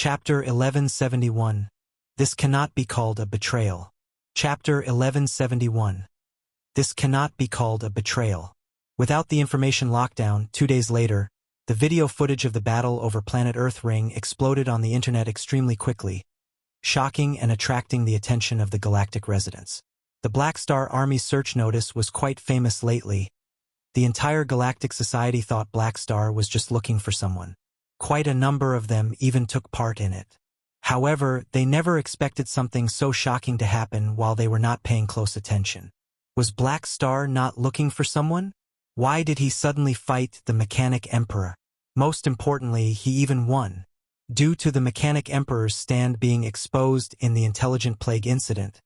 Chapter 1171. This cannot be called a betrayal. Chapter 1171. This cannot be called a betrayal. Without the information lockdown, 2 days later, the video footage of the battle over planet Earth Ring exploded on the internet extremely quickly, shocking and attracting the attention of the galactic residents. The Black Star Army's search notice was quite famous lately. The entire galactic society thought Black Star was just looking for someone. Quite a number of them even took part in it. However, they never expected something so shocking to happen while they were not paying close attention. Was Black Star not looking for someone? Why did he suddenly fight the Mechanic Emperor? Most importantly, he even won. Due to the Mechanic Emperor's stand being exposed in the Intelligent Plague incident,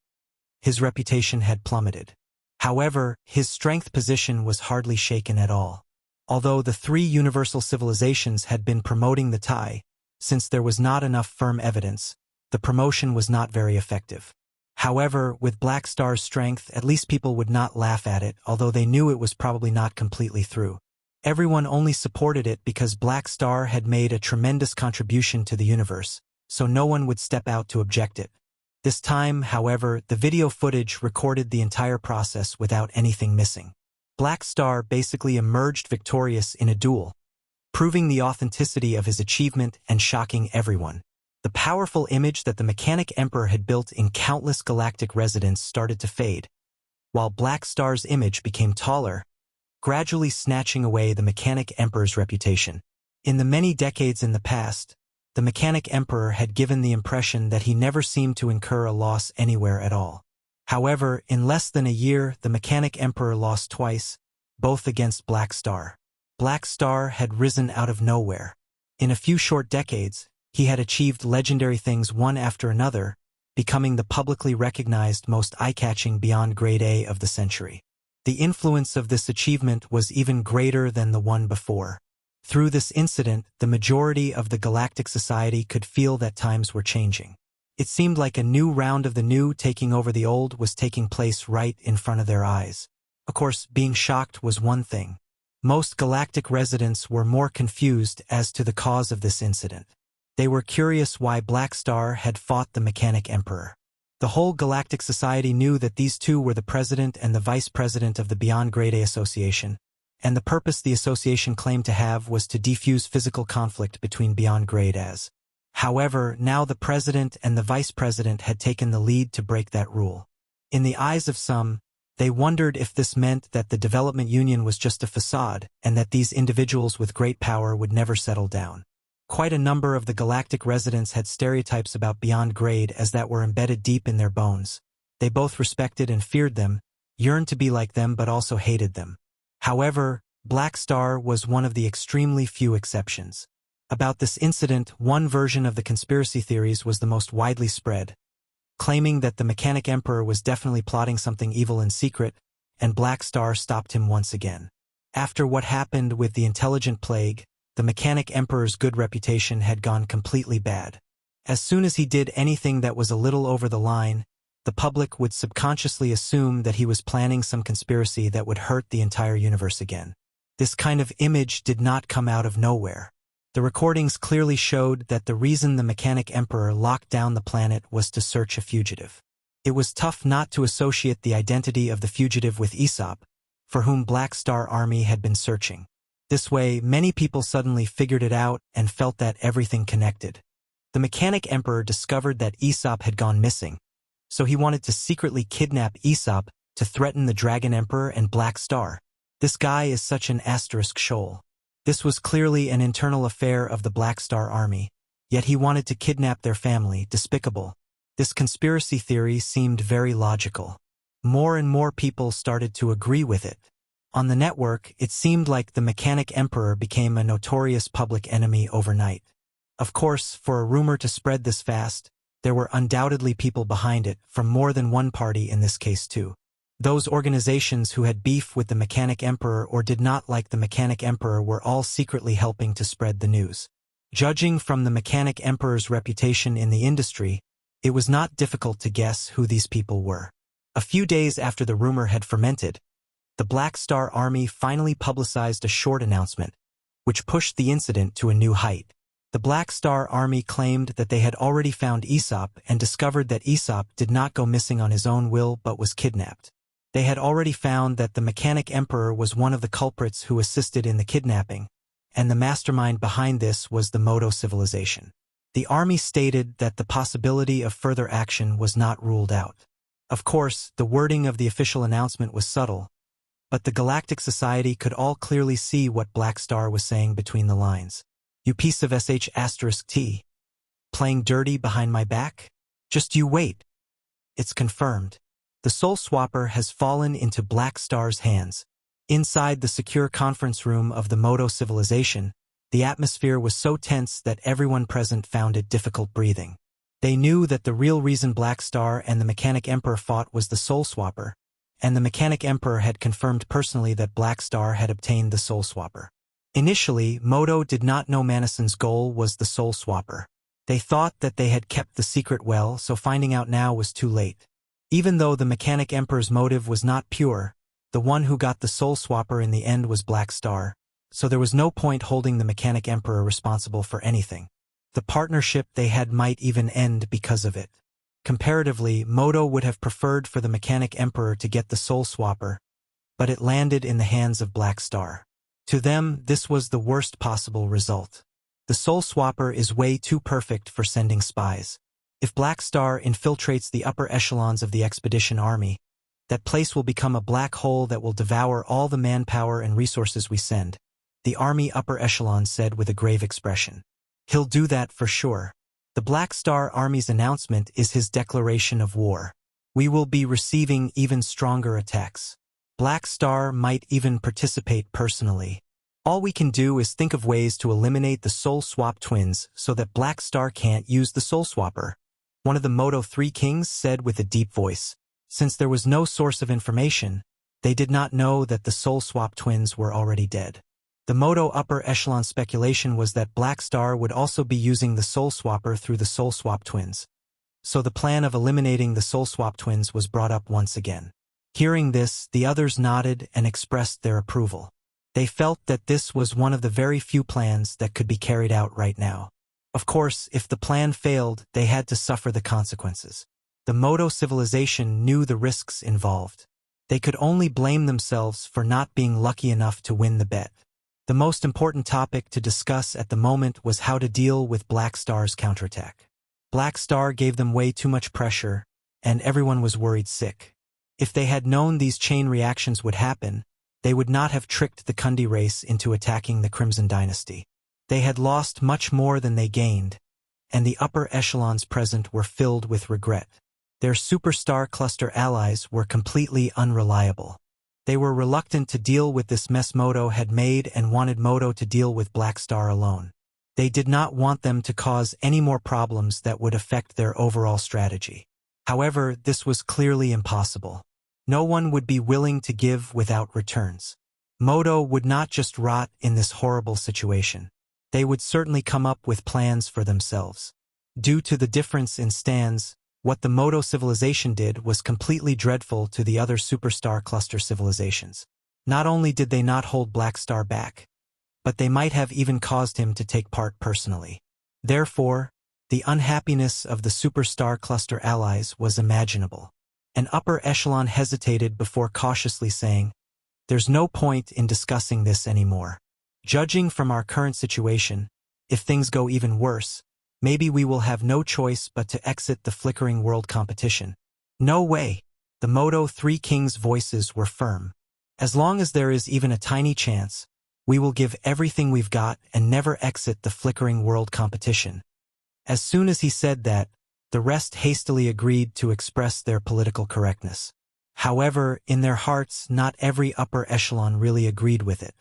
his reputation had plummeted. However, his strength position was hardly shaken at all. Although the three universal civilizations had been promoting the tie, since there was not enough firm evidence, the promotion was not very effective. However, with Black Star's strength, at least people would not laugh at it, although they knew it was probably not completely through. Everyone only supported it because Black Star had made a tremendous contribution to the universe, so no one would step out to object it. This time, however, the video footage recorded the entire process without anything missing. Black Star basically emerged victorious in a duel, proving the authenticity of his achievement and shocking everyone. The powerful image that the Mechanic Emperor had built in countless galactic residents started to fade, while Black Star's image became taller, gradually snatching away the Mechanic Emperor's reputation. In the many decades in the past, the Mechanic Emperor had given the impression that he never seemed to incur a loss anywhere at all. However, in less than a year, the Mechanic Emperor lost twice, both against Black Star. Black Star had risen out of nowhere. In a few short decades, he had achieved legendary things one after another, becoming the publicly recognized most eye-catching beyond grade A of the century. The influence of this achievement was even greater than the one before. Through this incident, the majority of the galactic society could feel that times were changing. It seemed like a new round of the new taking over the old was taking place right in front of their eyes. Of course, being shocked was one thing. Most galactic residents were more confused as to the cause of this incident. They were curious why Black Star had fought the Mechanic Emperor. The whole galactic society knew that these two were the president and the vice president of the Beyond Grade A Association, and the purpose the association claimed to have was to defuse physical conflict between Beyond Grade As. However, now the president and the vice president had taken the lead to break that rule. In the eyes of some, they wondered if this meant that the development union was just a facade and that these individuals with great power would never settle down. Quite a number of the galactic residents had stereotypes about Beyond Grade as that were embedded deep in their bones. They both respected and feared them, yearned to be like them but also hated them. However, Black Star was one of the extremely few exceptions. About this incident, one version of the conspiracy theories was the most widely spread, claiming that the Mechanic Emperor was definitely plotting something evil in secret, and Black Star stopped him once again. After what happened with the Intelligent Plague, the Mechanic Emperor's good reputation had gone completely bad. As soon as he did anything that was a little over the line, the public would subconsciously assume that he was planning some conspiracy that would hurt the entire universe again. This kind of image did not come out of nowhere. The recordings clearly showed that the reason the Mechanic Emperor locked down the planet was to search a fugitive. It was tough not to associate the identity of the fugitive with Aesop, for whom Black Star Army had been searching. This way, many people suddenly figured it out and felt that everything connected. The Mechanic Emperor discovered that Aesop had gone missing, so he wanted to secretly kidnap Aesop to threaten the Dragon Emperor and Black Star. This guy is such an asterisk shoal. This was clearly an internal affair of the Black Star Army, yet he wanted to kidnap their family, despicable. This conspiracy theory seemed very logical. More and more people started to agree with it. On the network, it seemed like the Mechanic Emperor became a notorious public enemy overnight. Of course, for a rumor to spread this fast, there were undoubtedly people behind it, from more than one party in this case too. Those organizations who had beef with the Mechanic Emperor or did not like the Mechanic Emperor were all secretly helping to spread the news. Judging from the Mechanic Emperor's reputation in the industry, it was not difficult to guess who these people were. A few days after the rumor had fermented, the Black Star Army finally publicized a short announcement, which pushed the incident to a new height. The Black Star Army claimed that they had already found Aesop and discovered that Aesop did not go missing on his own will but was kidnapped. They had already found that the Mechanic Emperor was one of the culprits who assisted in the kidnapping, and the mastermind behind this was the Modo Civilization. The army stated that the possibility of further action was not ruled out. Of course, the wording of the official announcement was subtle, but the Galactic Society could all clearly see what Black Star was saying between the lines. You piece of sh*t. Playing dirty behind my back? Just you wait. It's confirmed. The Soul Swapper has fallen into Black Star's hands. Inside the secure conference room of the Modo Civilization, the atmosphere was so tense that everyone present found it difficult breathing. They knew that the real reason Black Star and the Mechanic Emperor fought was the Soul Swapper, and the Mechanic Emperor had confirmed personally that Black Star had obtained the Soul Swapper. Initially, Modo did not know Manison's goal was the Soul Swapper. They thought that they had kept the secret well, so finding out now was too late. Even though the Mechanic Emperor's motive was not pure, the one who got the Soul Swapper in the end was Black Star, so there was no point holding the Mechanic Emperor responsible for anything. The partnership they had might even end because of it. Comparatively, Modo would have preferred for the Mechanic Emperor to get the Soul Swapper, but it landed in the hands of Black Star. To them, this was the worst possible result. The Soul Swapper is way too perfect for sending spies. If Black Star infiltrates the upper echelons of the expedition army, that place will become a black hole that will devour all the manpower and resources we send, the army upper echelon said with a grave expression. He'll do that for sure. The Black Star Army's announcement is his declaration of war. We will be receiving even stronger attacks. Black Star might even participate personally. All we can do is think of ways to eliminate the Soul Swap twins so that Black Star can't use the Soul Swapper. One of the Modo 3 kings said with a deep voice. Since there was no source of information, they did not know that the Soul Swap twins were already dead. The Modo upper echelon speculation was that Black Star would also be using the Soul Swapper through the Soul Swap twins. So the plan of eliminating the Soul Swap twins was brought up once again. Hearing this, the others nodded and expressed their approval. They felt that this was one of the very few plans that could be carried out right now. Of course, if the plan failed, they had to suffer the consequences. The Modo Civilization knew the risks involved. They could only blame themselves for not being lucky enough to win the bet. The most important topic to discuss at the moment was how to deal with Black Star's counterattack. Black Star gave them way too much pressure, and everyone was worried sick. If they had known these chain reactions would happen, they would not have tricked the Kundi race into attacking the Crimson Dynasty. They had lost much more than they gained, and the upper echelons present were filled with regret. Their superstar cluster allies were completely unreliable. They were reluctant to deal with this mess Modo had made and wanted Modo to deal with Black Star alone. They did not want them to cause any more problems that would affect their overall strategy. However, this was clearly impossible. No one would be willing to give without returns. Modo would not just rot in this horrible situation. They would certainly come up with plans for themselves. Due to the difference in stands, what the Modo Civilization did was completely dreadful to the other superstar cluster civilizations. Not only did they not hold Black Star back, but they might have even caused him to take part personally. Therefore, the unhappiness of the superstar cluster allies was imaginable. An upper echelon hesitated before cautiously saying, "There's no point in discussing this anymore. Judging from our current situation, if things go even worse, maybe we will have no choice but to exit the Flickering World competition." No way. The Modo 3 Kings' voices were firm. As long as there is even a tiny chance, we will give everything we've got and never exit the Flickering World competition. As soon as he said that, the rest hastily agreed to express their political correctness. However, in their hearts, not every upper echelon really agreed with it.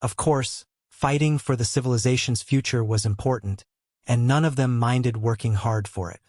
Of course, fighting for the civilization's future was important, and none of them minded working hard for it.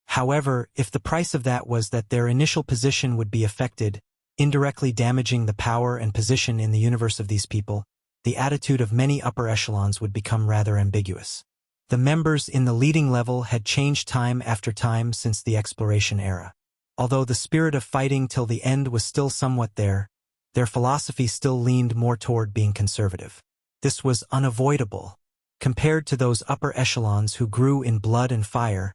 However, if the price of that was that their initial position would be affected, indirectly damaging the power and position in the universe of these people, the attitude of many upper echelons would become rather ambiguous. The members in the leading level had changed time after time since the exploration era. Although the spirit of fighting till the end was still somewhat there, their philosophy still leaned more toward being conservative. This was unavoidable. Compared to those upper echelons who grew in blood and fire,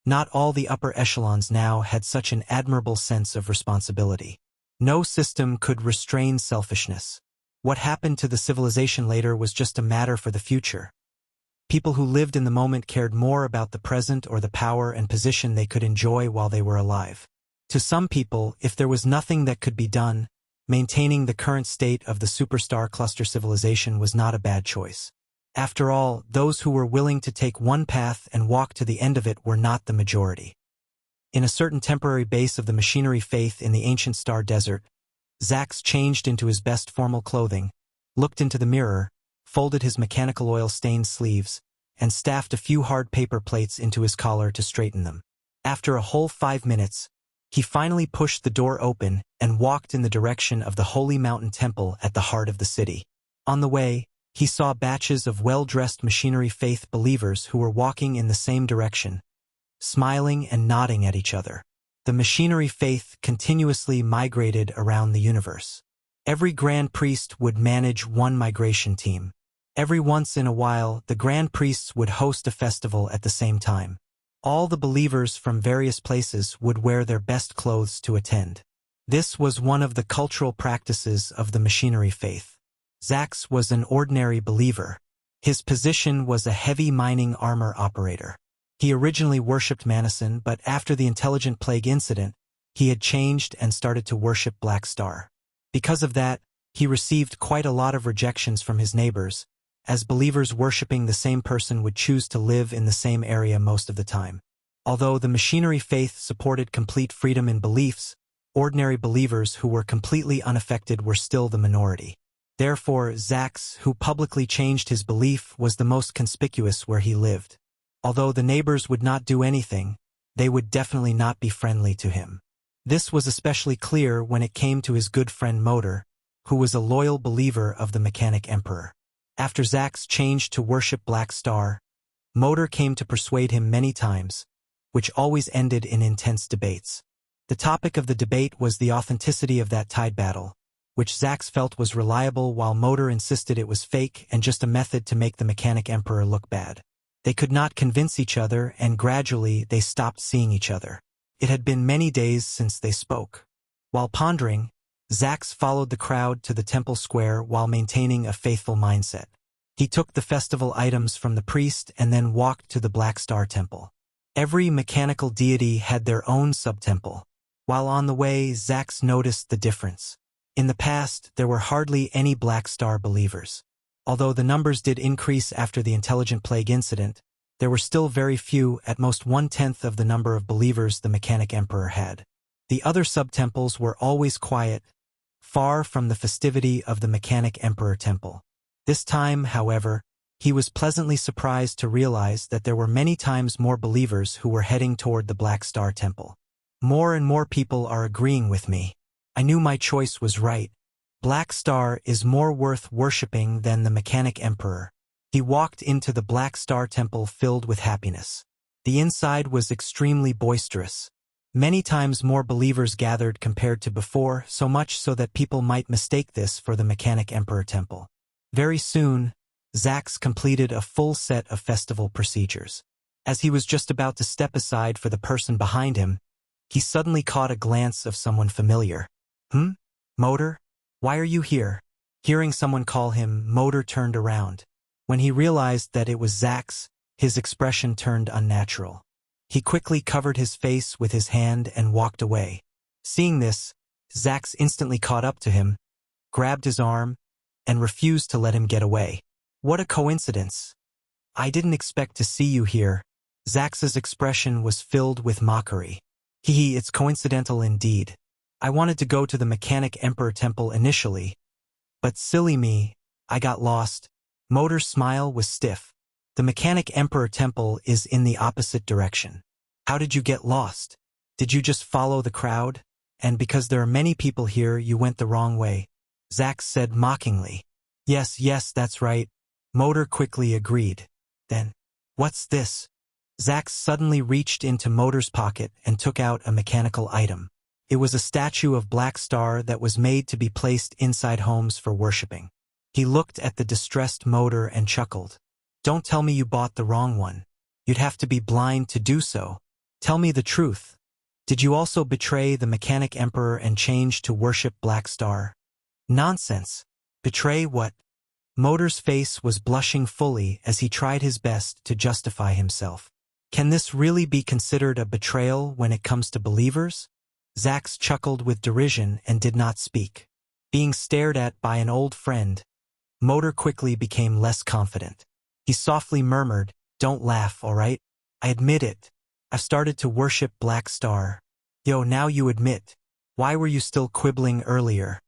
not all the upper echelons now had such an admirable sense of responsibility. No system could restrain selfishness. What happened to the civilization later was just a matter for the future. People who lived in the moment cared more about the present or the power and position they could enjoy while they were alive. To some people, if there was nothing that could be done, maintaining the current state of the superstar cluster civilization was not a bad choice. After all, those who were willing to take one path and walk to the end of it were not the majority. In a certain temporary base of the machinery faith in the ancient star desert, Zax changed into his best formal clothing, looked into the mirror, folded his mechanical oil-stained sleeves, and staffed a few hard paper plates into his collar to straighten them. After a whole 5 minutes, he finally pushed the door open and walked in the direction of the Holy Mountain Temple at the heart of the city. On the way, he saw batches of well-dressed machinery faith believers who were walking in the same direction, smiling and nodding at each other. The machinery faith continuously migrated around the universe. Every Grand Priest would manage one migration team. Every once in a while, the Grand Priests would host a festival at the same time. All the believers from various places would wear their best clothes to attend. This was one of the cultural practices of the machinery faith. Zax was an ordinary believer. His position was a heavy mining armor operator. He originally worshipped Manison, but after the Intelligent Plague incident, he had changed and started to worship Black Star. Because of that, he received quite a lot of rejections from his neighbors, as believers worshipping the same person would choose to live in the same area most of the time. Although the machinery faith supported complete freedom in beliefs, ordinary believers who were completely unaffected were still the minority. Therefore, Zax, who publicly changed his belief, was the most conspicuous where he lived. Although the neighbors would not do anything, they would definitely not be friendly to him. This was especially clear when it came to his good friend Moder, who was a loyal believer of the Mechanic Emperor. After Zax changed to worship Black Star, Moder came to persuade him many times, which always ended in intense debates. The topic of the debate was the authenticity of that tide battle, which Zax felt was reliable while Moder insisted it was fake and just a method to make the Mechanic Emperor look bad. They could not convince each other, and gradually they stopped seeing each other. It had been many days since they spoke. While pondering, Zax followed the crowd to the temple square while maintaining a faithful mindset. He took the festival items from the priest and then walked to the Black Star Temple. Every mechanical deity had their own sub-temple. While on the way, Zax noticed the difference. In the past, there were hardly any Black Star believers. Although the numbers did increase after the Intelligent Plague incident, there were still very few, at most 1/10 of the number of believers the Mechanic Emperor had. The other sub-temples were always quiet, far from the festivity of the Mechanic Emperor Temple. This time, however, he was pleasantly surprised to realize that there were many times more believers who were heading toward the Black Star Temple. More and more people are agreeing with me. I knew my choice was right. Black Star is more worth worshipping than the Mechanic Emperor. He walked into the Black Star Temple filled with happiness. The inside was extremely boisterous. Many times more believers gathered compared to before, so much so that people might mistake this for the Mechanic Emperor Temple. Very soon, Zax completed a full set of festival procedures. As he was just about to step aside for the person behind him, he suddenly caught a glance of someone familiar. Moder? Why are you here? Hearing someone call him, Moder turned around. When he realized that it was Zax, his expression turned unnatural. He quickly covered his face with his hand and walked away. Seeing this, Zax instantly caught up to him, grabbed his arm, and refused to let him get away. What a coincidence. I didn't expect to see you here. Zax's expression was filled with mockery. It's coincidental indeed. I wanted to go to the Mechanic Emperor Temple initially, but silly me, I got lost. Moder's smile was stiff. The Mechanic Emperor Temple is in the opposite direction. How did you get lost? Did you just follow the crowd? And because there are many people here, you went the wrong way? Zax said mockingly. Yes, that's right. Moder quickly agreed. Then, what's this? Zax suddenly reached into Moder's pocket and took out a mechanical item. It was a statue of Black Star that was made to be placed inside homes for worshipping. He looked at the distressed Moder and chuckled. Don't tell me you bought the wrong one. You'd have to be blind to do so. Tell me the truth. Did you also betray the Mechanic Emperor and change to worship Black Star? Nonsense. Betray what? Motor's face was blushing fully as he tried his best to justify himself. Can this really be considered a betrayal when it comes to believers? Zax chuckled with derision and did not speak. Being stared at by an old friend, Motor quickly became less confident. He softly murmured, "Don't laugh, all right? I admit it. I've started to worship Black Star." Yo, now you admit. Why were you still quibbling earlier?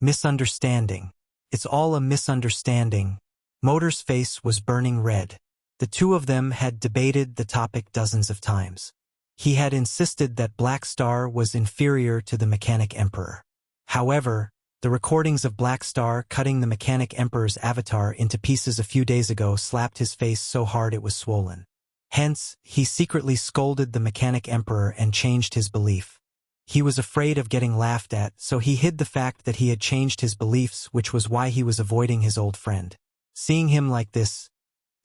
Misunderstanding. It's all a misunderstanding. Motor's face was burning red. The two of them had debated the topic dozens of times. He had insisted that Black Star was inferior to the Mechanic Emperor. However, the recordings of Black Star cutting the Mechanic Emperor's avatar into pieces a few days ago slapped his face so hard it was swollen. Hence, he secretly scolded the Mechanic Emperor and changed his belief. He was afraid of getting laughed at, so he hid the fact that he had changed his beliefs, which was why he was avoiding his old friend. Seeing him like this,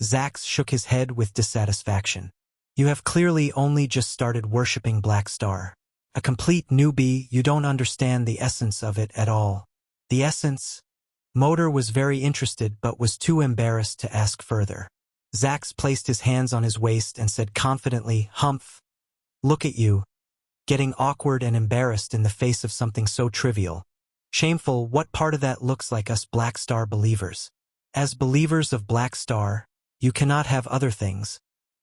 Zax shook his head with dissatisfaction. You have clearly only just started worshipping Black Star. A complete newbie, you don't understand the essence of it at all. The essence? Motor was very interested but was too embarrassed to ask further. Zax placed his hands on his waist and said confidently, "Humph. Look at you. Getting awkward and embarrassed in the face of something so trivial. Shameful, what part of that looks like us Black Star believers? As believers of Black Star, you cannot have other things.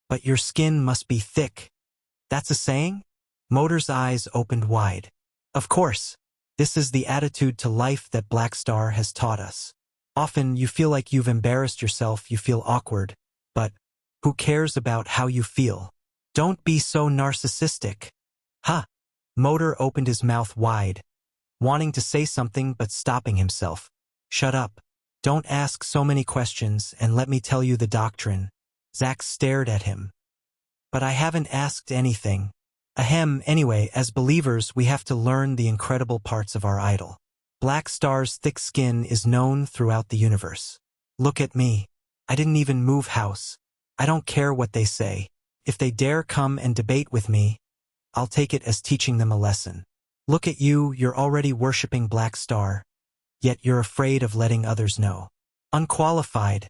But your skin must be thick. That's a saying?" Motor's eyes opened wide. Of course. This is the attitude to life that Black Star has taught us. Often you feel like you've embarrassed yourself, you feel awkward. But who cares about how you feel? Don't be so narcissistic. Ha! Motor opened his mouth wide, wanting to say something but stopping himself. Shut up. Don't ask so many questions and let me tell you the doctrine. Zax stared at him. But I haven't asked anything. Ahem, anyway, as believers we have to learn the incredible parts of our idol. Black Star's thick skin is known throughout the universe. Look at me. I didn't even move house. I don't care what they say. If they dare come and debate with me, I'll take it as teaching them a lesson. Look at you, you're already worshipping Black Star, yet you're afraid of letting others know. Unqualified.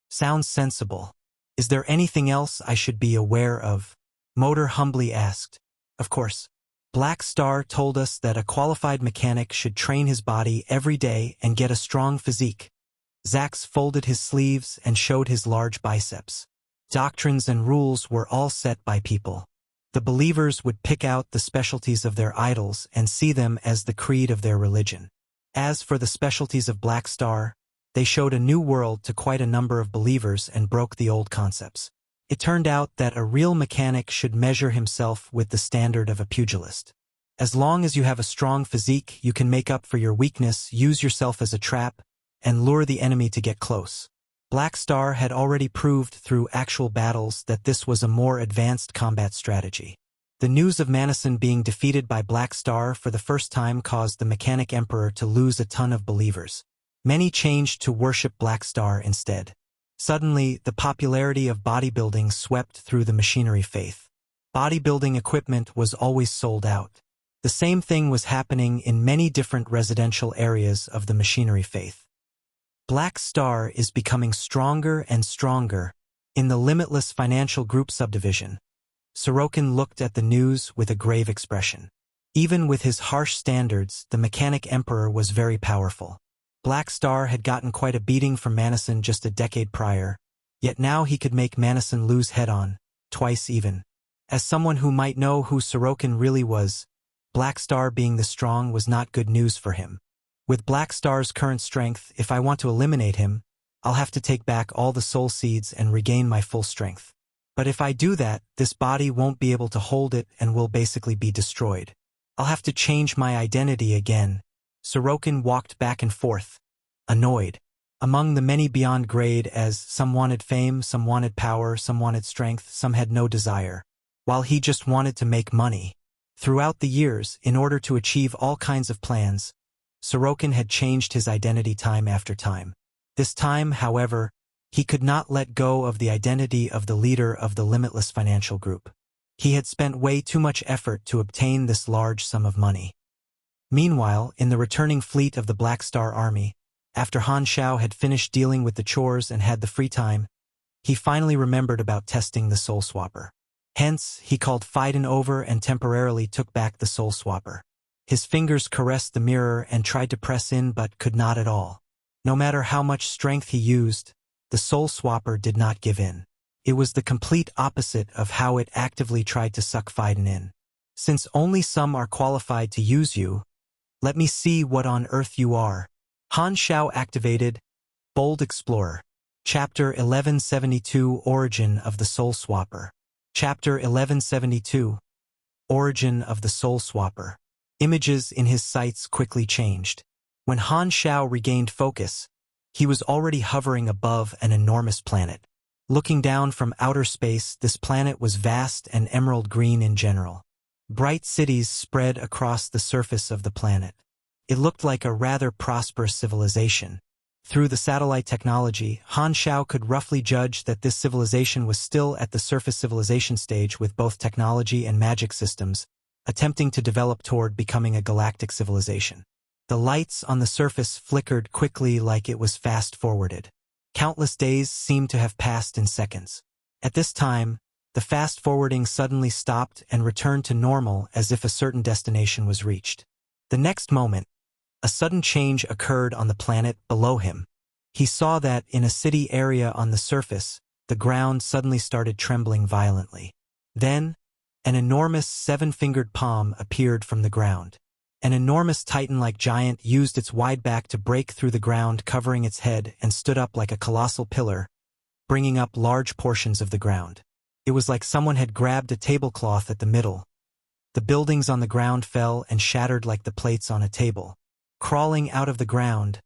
Sounds sensible. Is there anything else I should be aware of? Motor humbly asked. Of course. Black Star told us that a qualified mechanic should train his body every day and get a strong physique. Zax folded his sleeves and showed his large biceps. Doctrines and rules were all set by people. The believers would pick out the specialties of their idols and see them as the creed of their religion. As for the specialties of Black Star, they showed a new world to quite a number of believers and broke the old concepts. It turned out that a real mechanic should measure himself with the standard of a pugilist. As long as you have a strong physique, you can make up for your weakness, use yourself as a trap, and lure the enemy to get close. Black Star had already proved through actual battles that this was a more advanced combat strategy. The news of Manison being defeated by Black Star for the first time caused the Mechanic Emperor to lose a ton of believers. Many changed to worship Black Star instead. Suddenly, the popularity of bodybuilding swept through the machinery faith. Bodybuilding equipment was always sold out. The same thing was happening in many different residential areas of the machinery faith. Black Star is becoming stronger and stronger. In the Limitless Financial Group subdivision, Sorokin looked at the news with a grave expression. Even with his harsh standards, the Mechanic Emperor was very powerful. Black Star had gotten quite a beating from Manison just a decade prior, yet now he could make Manison lose head-on, twice even. As someone who might know who Sorokin really was, Black Star being this strong was not good news for him. With Black Star's current strength, if I want to eliminate him, I'll have to take back all the soul seeds and regain my full strength. But if I do that, this body won't be able to hold it and will basically be destroyed. I'll have to change my identity again. Sorokin walked back and forth, annoyed. Among the many beyond grade, as some wanted fame, some wanted power, some wanted strength, some had no desire, while he just wanted to make money. Throughout the years, in order to achieve all kinds of plans, Sorokin had changed his identity time after time. This time, however, He could not let go of the identity of the leader of the limitless financial group. He had spent way too much effort to obtain this large sum of money. Meanwhile, in the returning fleet of the Black Star Army, after Han Shao had finished dealing with the chores and had the free time, he finally remembered about testing the Soul Swapper. Hence, he called Phaidon over and temporarily took back the Soul Swapper. His fingers caressed the mirror and tried to press in but could not at all. No matter how much strength he used, the Soul Swapper did not give in. It was the complete opposite of how it actively tried to suck Phaidon in. Since only some are qualified to use you, let me see what on earth you are. Han Shao activated Bold Explorer. Chapter 1172 Origin of the Soul Swapper. Chapter 1172 Origin of the Soul Swapper. Images in his sights quickly changed. When Han Shao regained focus, he was already hovering above an enormous planet. Looking down from outer space, this planet was vast and emerald green in general. Bright cities spread across the surface of the planet. It looked like a rather prosperous civilization. Through the satellite technology, Han Shao could roughly judge that this civilization was still at the surface civilization stage with both technology and magic systems, attempting to develop toward becoming a galactic civilization. The lights on the surface flickered quickly like it was fast-forwarded. Countless days seemed to have passed in seconds. At this time, the fast-forwarding suddenly stopped and returned to normal as if a certain destination was reached. The next moment, a sudden change occurred on the planet below him. He saw that in a city area on the surface, the ground suddenly started trembling violently. Then, an enormous seven-fingered palm appeared from the ground. An enormous titan-like giant used its wide back to break through the ground, covering its head, and stood up like a colossal pillar, bringing up large portions of the ground. It was like someone had grabbed a tablecloth at the middle. The buildings on the ground fell and shattered like the plates on a table. Crawling out of the ground,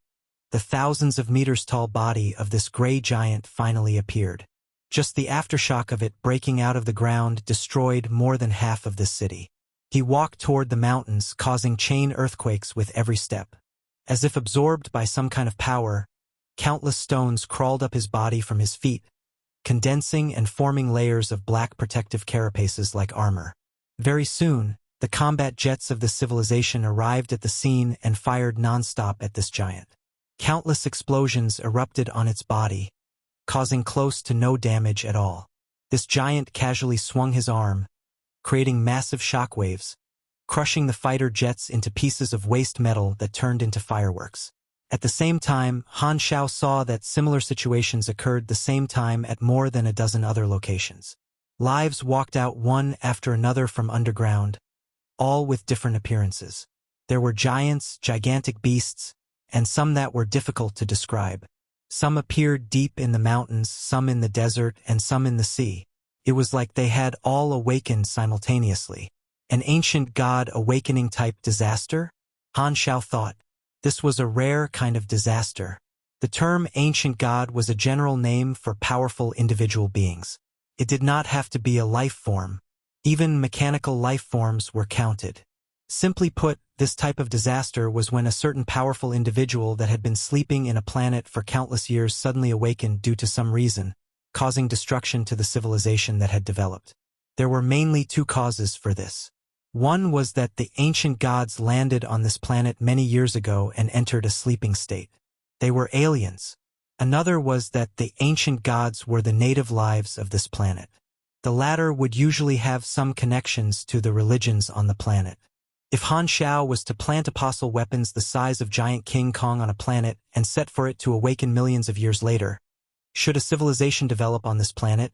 the thousands of meters tall body of this gray giant finally appeared. Just the aftershock of it breaking out of the ground destroyed more than half of this city. He walked toward the mountains, causing chain earthquakes with every step. As if absorbed by some kind of power, countless stones crawled up his body from his feet, condensing and forming layers of black protective carapaces like armor. Very soon, the combat jets of the civilization arrived at the scene and fired non-stop at this giant. Countless explosions erupted on its body, causing close to no damage at all. This giant casually swung his arm, creating massive shockwaves, crushing the fighter jets into pieces of waste metal that turned into fireworks. At the same time, Han Shao saw that similar situations occurred the same time at more than a dozen other locations. Lives walked out one after another from underground, all with different appearances. There were giants, gigantic beasts, and some that were difficult to describe. Some appeared deep in the mountains, some in the desert, and some in the sea. It was like they had all awakened simultaneously. An ancient god awakening type disaster? Han Shao thought. This was a rare kind of disaster. The term ancient god was a general name for powerful individual beings. It did not have to be a life form. Even mechanical life forms were counted. Simply put, this type of disaster was when a certain powerful individual that had been sleeping in a planet for countless years suddenly awakened due to some reason, causing destruction to the civilization that had developed. There were mainly two causes for this. One was that the ancient gods landed on this planet many years ago and entered a sleeping state. They were aliens. Another was that the ancient gods were the native lives of this planet. The latter would usually have some connections to the religions on the planet. If Han Shao was to plant apostle weapons the size of giant King Kong on a planet and set for it to awaken millions of years later, should a civilization develop on this planet,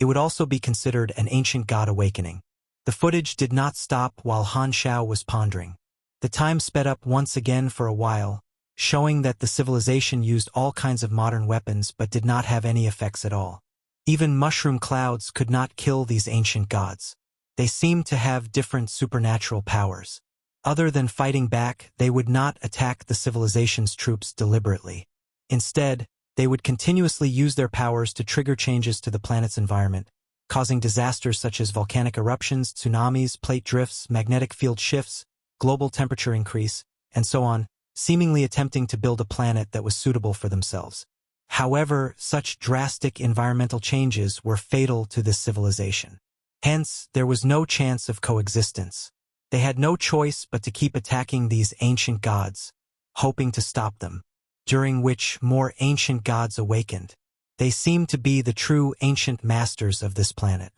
it would also be considered an ancient god awakening. The footage did not stop while Han Shao was pondering. The time sped up once again for a while, showing that the civilization used all kinds of modern weapons but did not have any effects at all. Even mushroom clouds could not kill these ancient gods. They seemed to have different supernatural powers. Other than fighting back, they would not attack the civilization's troops deliberately. Instead, they would continuously use their powers to trigger changes to the planet's environment, causing disasters such as volcanic eruptions, tsunamis, plate drifts, magnetic field shifts, global temperature increase, and so on, seemingly attempting to build a planet that was suitable for themselves. However, such drastic environmental changes were fatal to this civilization. Hence, there was no chance of coexistence. They had no choice but to keep attacking these ancient gods, hoping to stop them, during which more ancient gods awakened. They seemed to be the true ancient masters of this planet.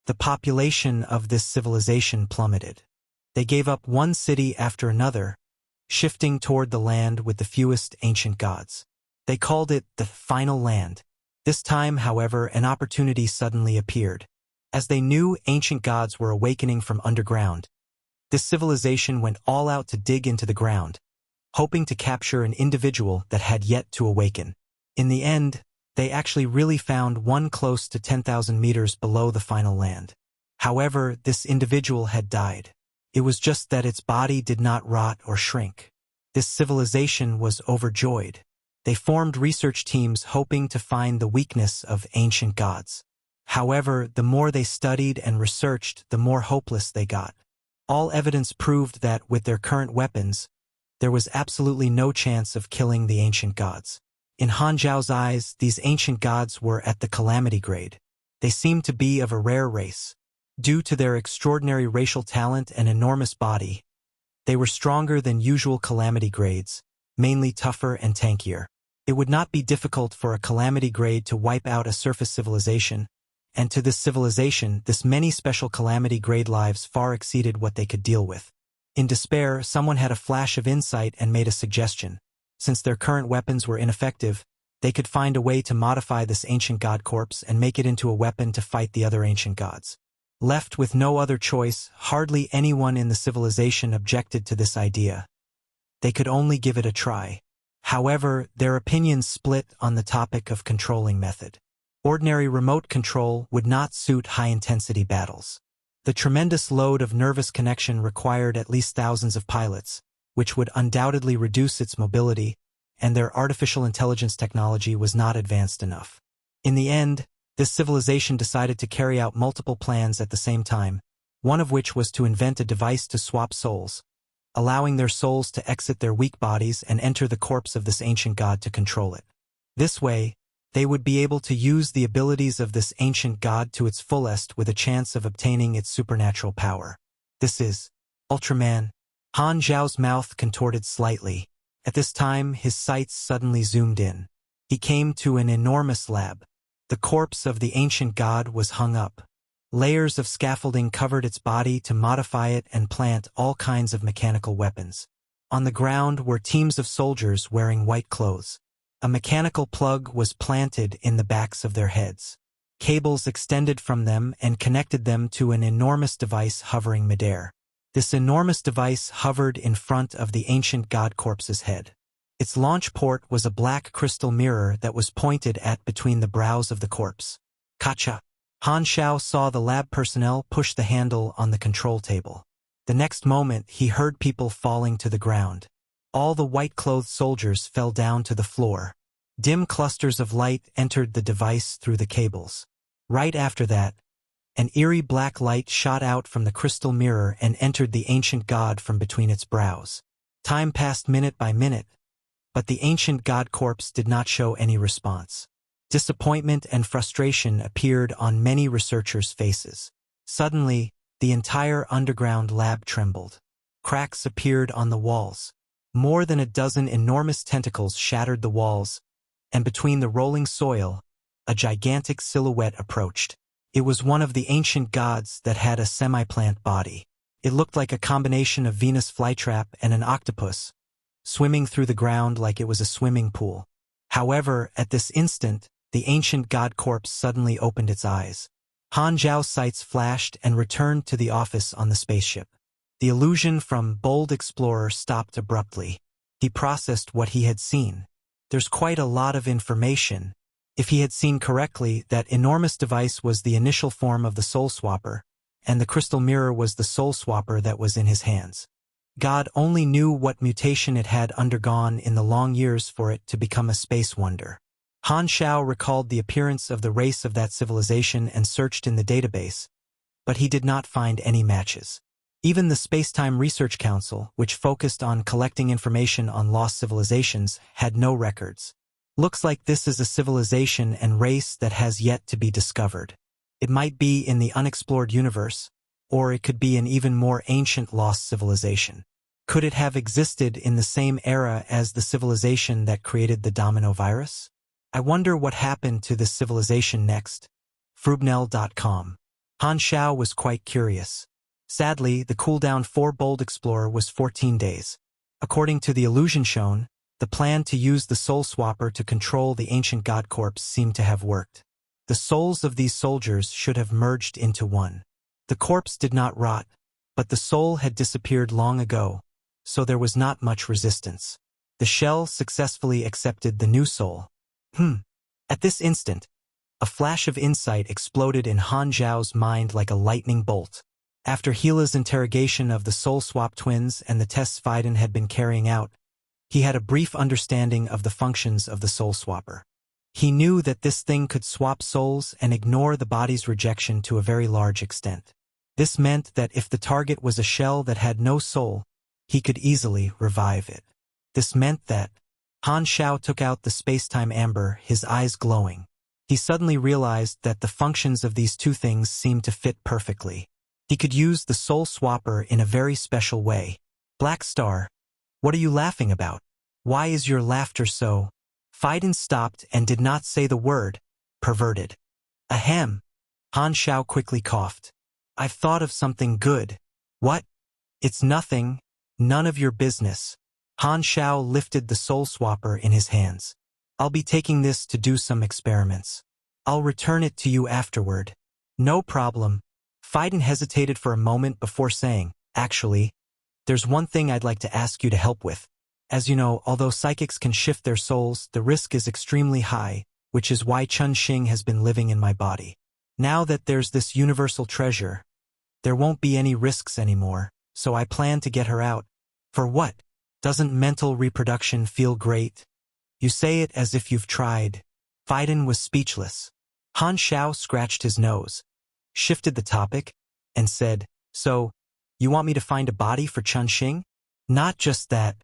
The population of this civilization plummeted. They gave up one city after another, shifting toward the land with the fewest ancient gods. They called it the Final Land. This time, however, an opportunity suddenly appeared. As they knew ancient gods were awakening from underground, this civilization went all out to dig into the ground, hoping to capture an individual that had yet to awaken. In the end, they actually really found one close to 10,000 meters below the Final Land. However, this individual had died. It was just that its body did not rot or shrink. This civilization was overjoyed. They formed research teams hoping to find the weakness of ancient gods. However, the more they studied and researched, the more hopeless they got. All evidence proved that with their current weapons, there was absolutely no chance of killing the ancient gods. In Han Zhao's eyes, these ancient gods were at the calamity grade. They seemed to be of a rare race. Due to their extraordinary racial talent and enormous body, they were stronger than usual calamity grades, mainly tougher and tankier. It would not be difficult for a calamity grade to wipe out a surface civilization, and to this civilization, this many special calamity grade lives far exceeded what they could deal with. In despair, someone had a flash of insight and made a suggestion. Since their current weapons were ineffective, they could find a way to modify this ancient god corpse and make it into a weapon to fight the other ancient gods. Left with no other choice, hardly anyone in the civilization objected to this idea. They could only give it a try. However, their opinions split on the topic of controlling method. Ordinary remote control would not suit high-intensity battles. The tremendous load of nervous connection required at least thousands of pilots, which would undoubtedly reduce its mobility, and their artificial intelligence technology was not advanced enough. In the end, this civilization decided to carry out multiple plans at the same time, one of which was to invent a device to swap souls, allowing their souls to exit their weak bodies and enter the corpse of this ancient god to control it. This way, they would be able to use the abilities of this ancient god to its fullest with a chance of obtaining its supernatural power. This is Ultraman. Han Zhao's mouth contorted slightly. At this time, his sights suddenly zoomed in. He came to an enormous lab. The corpse of the ancient god was hung up. Layers of scaffolding covered its body to modify it and plant all kinds of mechanical weapons. On the ground were teams of soldiers wearing white clothes. A mechanical plug was planted in the backs of their heads. Cables extended from them and connected them to an enormous device hovering midair. This enormous device hovered in front of the ancient god corpse's head. Its launch port was a black crystal mirror that was pointed at between the brows of the corpse. Kacha! Han Zhao saw the lab personnel push the handle on the control table. The next moment, he heard people falling to the ground. All the white-clothed soldiers fell down to the floor. Dim clusters of light entered the device through the cables. Right after that, an eerie black light shot out from the crystal mirror and entered the ancient god from between its brows. Time passed minute by minute, but the ancient god corpse did not show any response. Disappointment and frustration appeared on many researchers' faces. Suddenly, the entire underground lab trembled. Cracks appeared on the walls. More than a dozen enormous tentacles shattered the walls, and between the rolling soil, a gigantic silhouette approached. It was one of the ancient gods that had a semi-plant body. It looked like a combination of Venus flytrap and an octopus, swimming through the ground like it was a swimming pool. However, at this instant, the ancient god corpse suddenly opened its eyes. Han Zhao's sights flashed and returned to the office on the spaceship. The illusion from Bold Explorer stopped abruptly. He processed what he had seen. There's quite a lot of information. If he had seen correctly, that enormous device was the initial form of the Soul Swapper, and the crystal mirror was the Soul Swapper that was in his hands. God only knew what mutation it had undergone in the long years for it to become a space wonder. Han Zhao recalled the appearance of the race of that civilization and searched in the database, but he did not find any matches. Even the Space-Time Research Council, which focused on collecting information on lost civilizations, had no records. Looks like this is a civilization and race that has yet to be discovered. It might be in the unexplored universe, or it could be an even more ancient lost civilization. Could it have existed in the same era as the civilization that created the domino virus? I wonder what happened to this civilization next. Frubnell.com. Han Xiao was quite curious. Sadly, the cooldown for Bold Explorer was 14 days. According to the illusion shown, the plan to use the Soul Swapper to control the ancient god corpse seemed to have worked. The souls of these soldiers should have merged into one. The corpse did not rot, but the soul had disappeared long ago, so there was not much resistance. The shell successfully accepted the new soul. At this instant, a flash of insight exploded in Han Zhao's mind like a lightning bolt. After Gila's interrogation of the Soul Swap twins and the tests Phaidon had been carrying out, he had a brief understanding of the functions of the Soul Swapper. He knew that this thing could swap souls and ignore the body's rejection to a very large extent. This meant that if the target was a shell that had no soul, he could easily revive it. This meant that Han Xiao took out the space-time amber, his eyes glowing. He suddenly realized that the functions of these two things seemed to fit perfectly. He could use the Soul Swapper in a very special way. Black Star, what are you laughing about? Why is your laughter so? Phaidon stopped and did not say the word, perverted. Ahem. Han Xiao quickly coughed. I've thought of something good. What? It's nothing, none of your business. Han Xiao lifted the Soul Swapper in his hands. I'll be taking this to do some experiments. I'll return it to you afterward. No problem. Phaidon hesitated for a moment before saying, actually, there's one thing I'd like to ask you to help with. As you know, although psychics can shift their souls, the risk is extremely high, which is why Chun Xing has been living in my body. Now that there's this universal treasure, there won't be any risks anymore, so I plan to get her out. For what? Doesn't mental reproduction feel great? You say it as if you've tried. Phaidon was speechless. Han Xiao scratched his nose, shifted the topic, and said, so, you want me to find a body for Chun Xing? Not just that,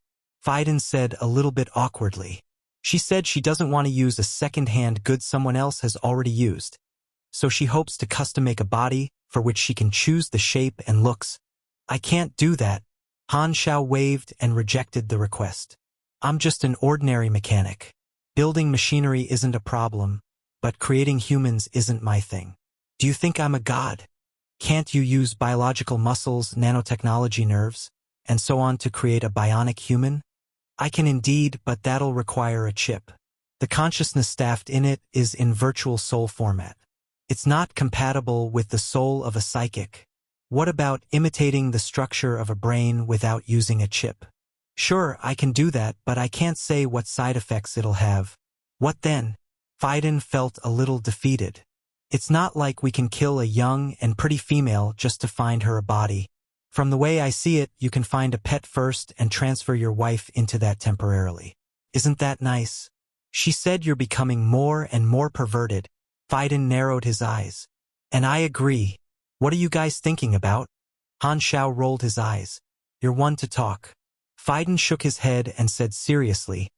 Phaidon said a little bit awkwardly. She said she doesn't want to use a second-hand good someone else has already used, so she hopes to custom-make a body for which she can choose the shape and looks. I can't do that. Han Xiao waved and rejected the request. I'm just an ordinary mechanic. Building machinery isn't a problem, but creating humans isn't my thing. Do you think I'm a god? Can't you use biological muscles, nanotechnology nerves, and so on to create a bionic human? I can indeed, but that'll require a chip. The consciousness staffed in it is in virtual soul format. It's not compatible with the soul of a psychic. What about imitating the structure of a brain without using a chip? Sure, I can do that, but I can't say what side effects it'll have. What then? Phaidon felt a little defeated. It's not like we can kill a young and pretty female just to find her a body. From the way I see it, you can find a pet first and transfer your wife into that temporarily. Isn't that nice? She said you're becoming more and more perverted. Phaidon narrowed his eyes. And I agree. What are you guys thinking about? Han Xiao rolled his eyes. You're one to talk. Phaidon shook his head and said seriously,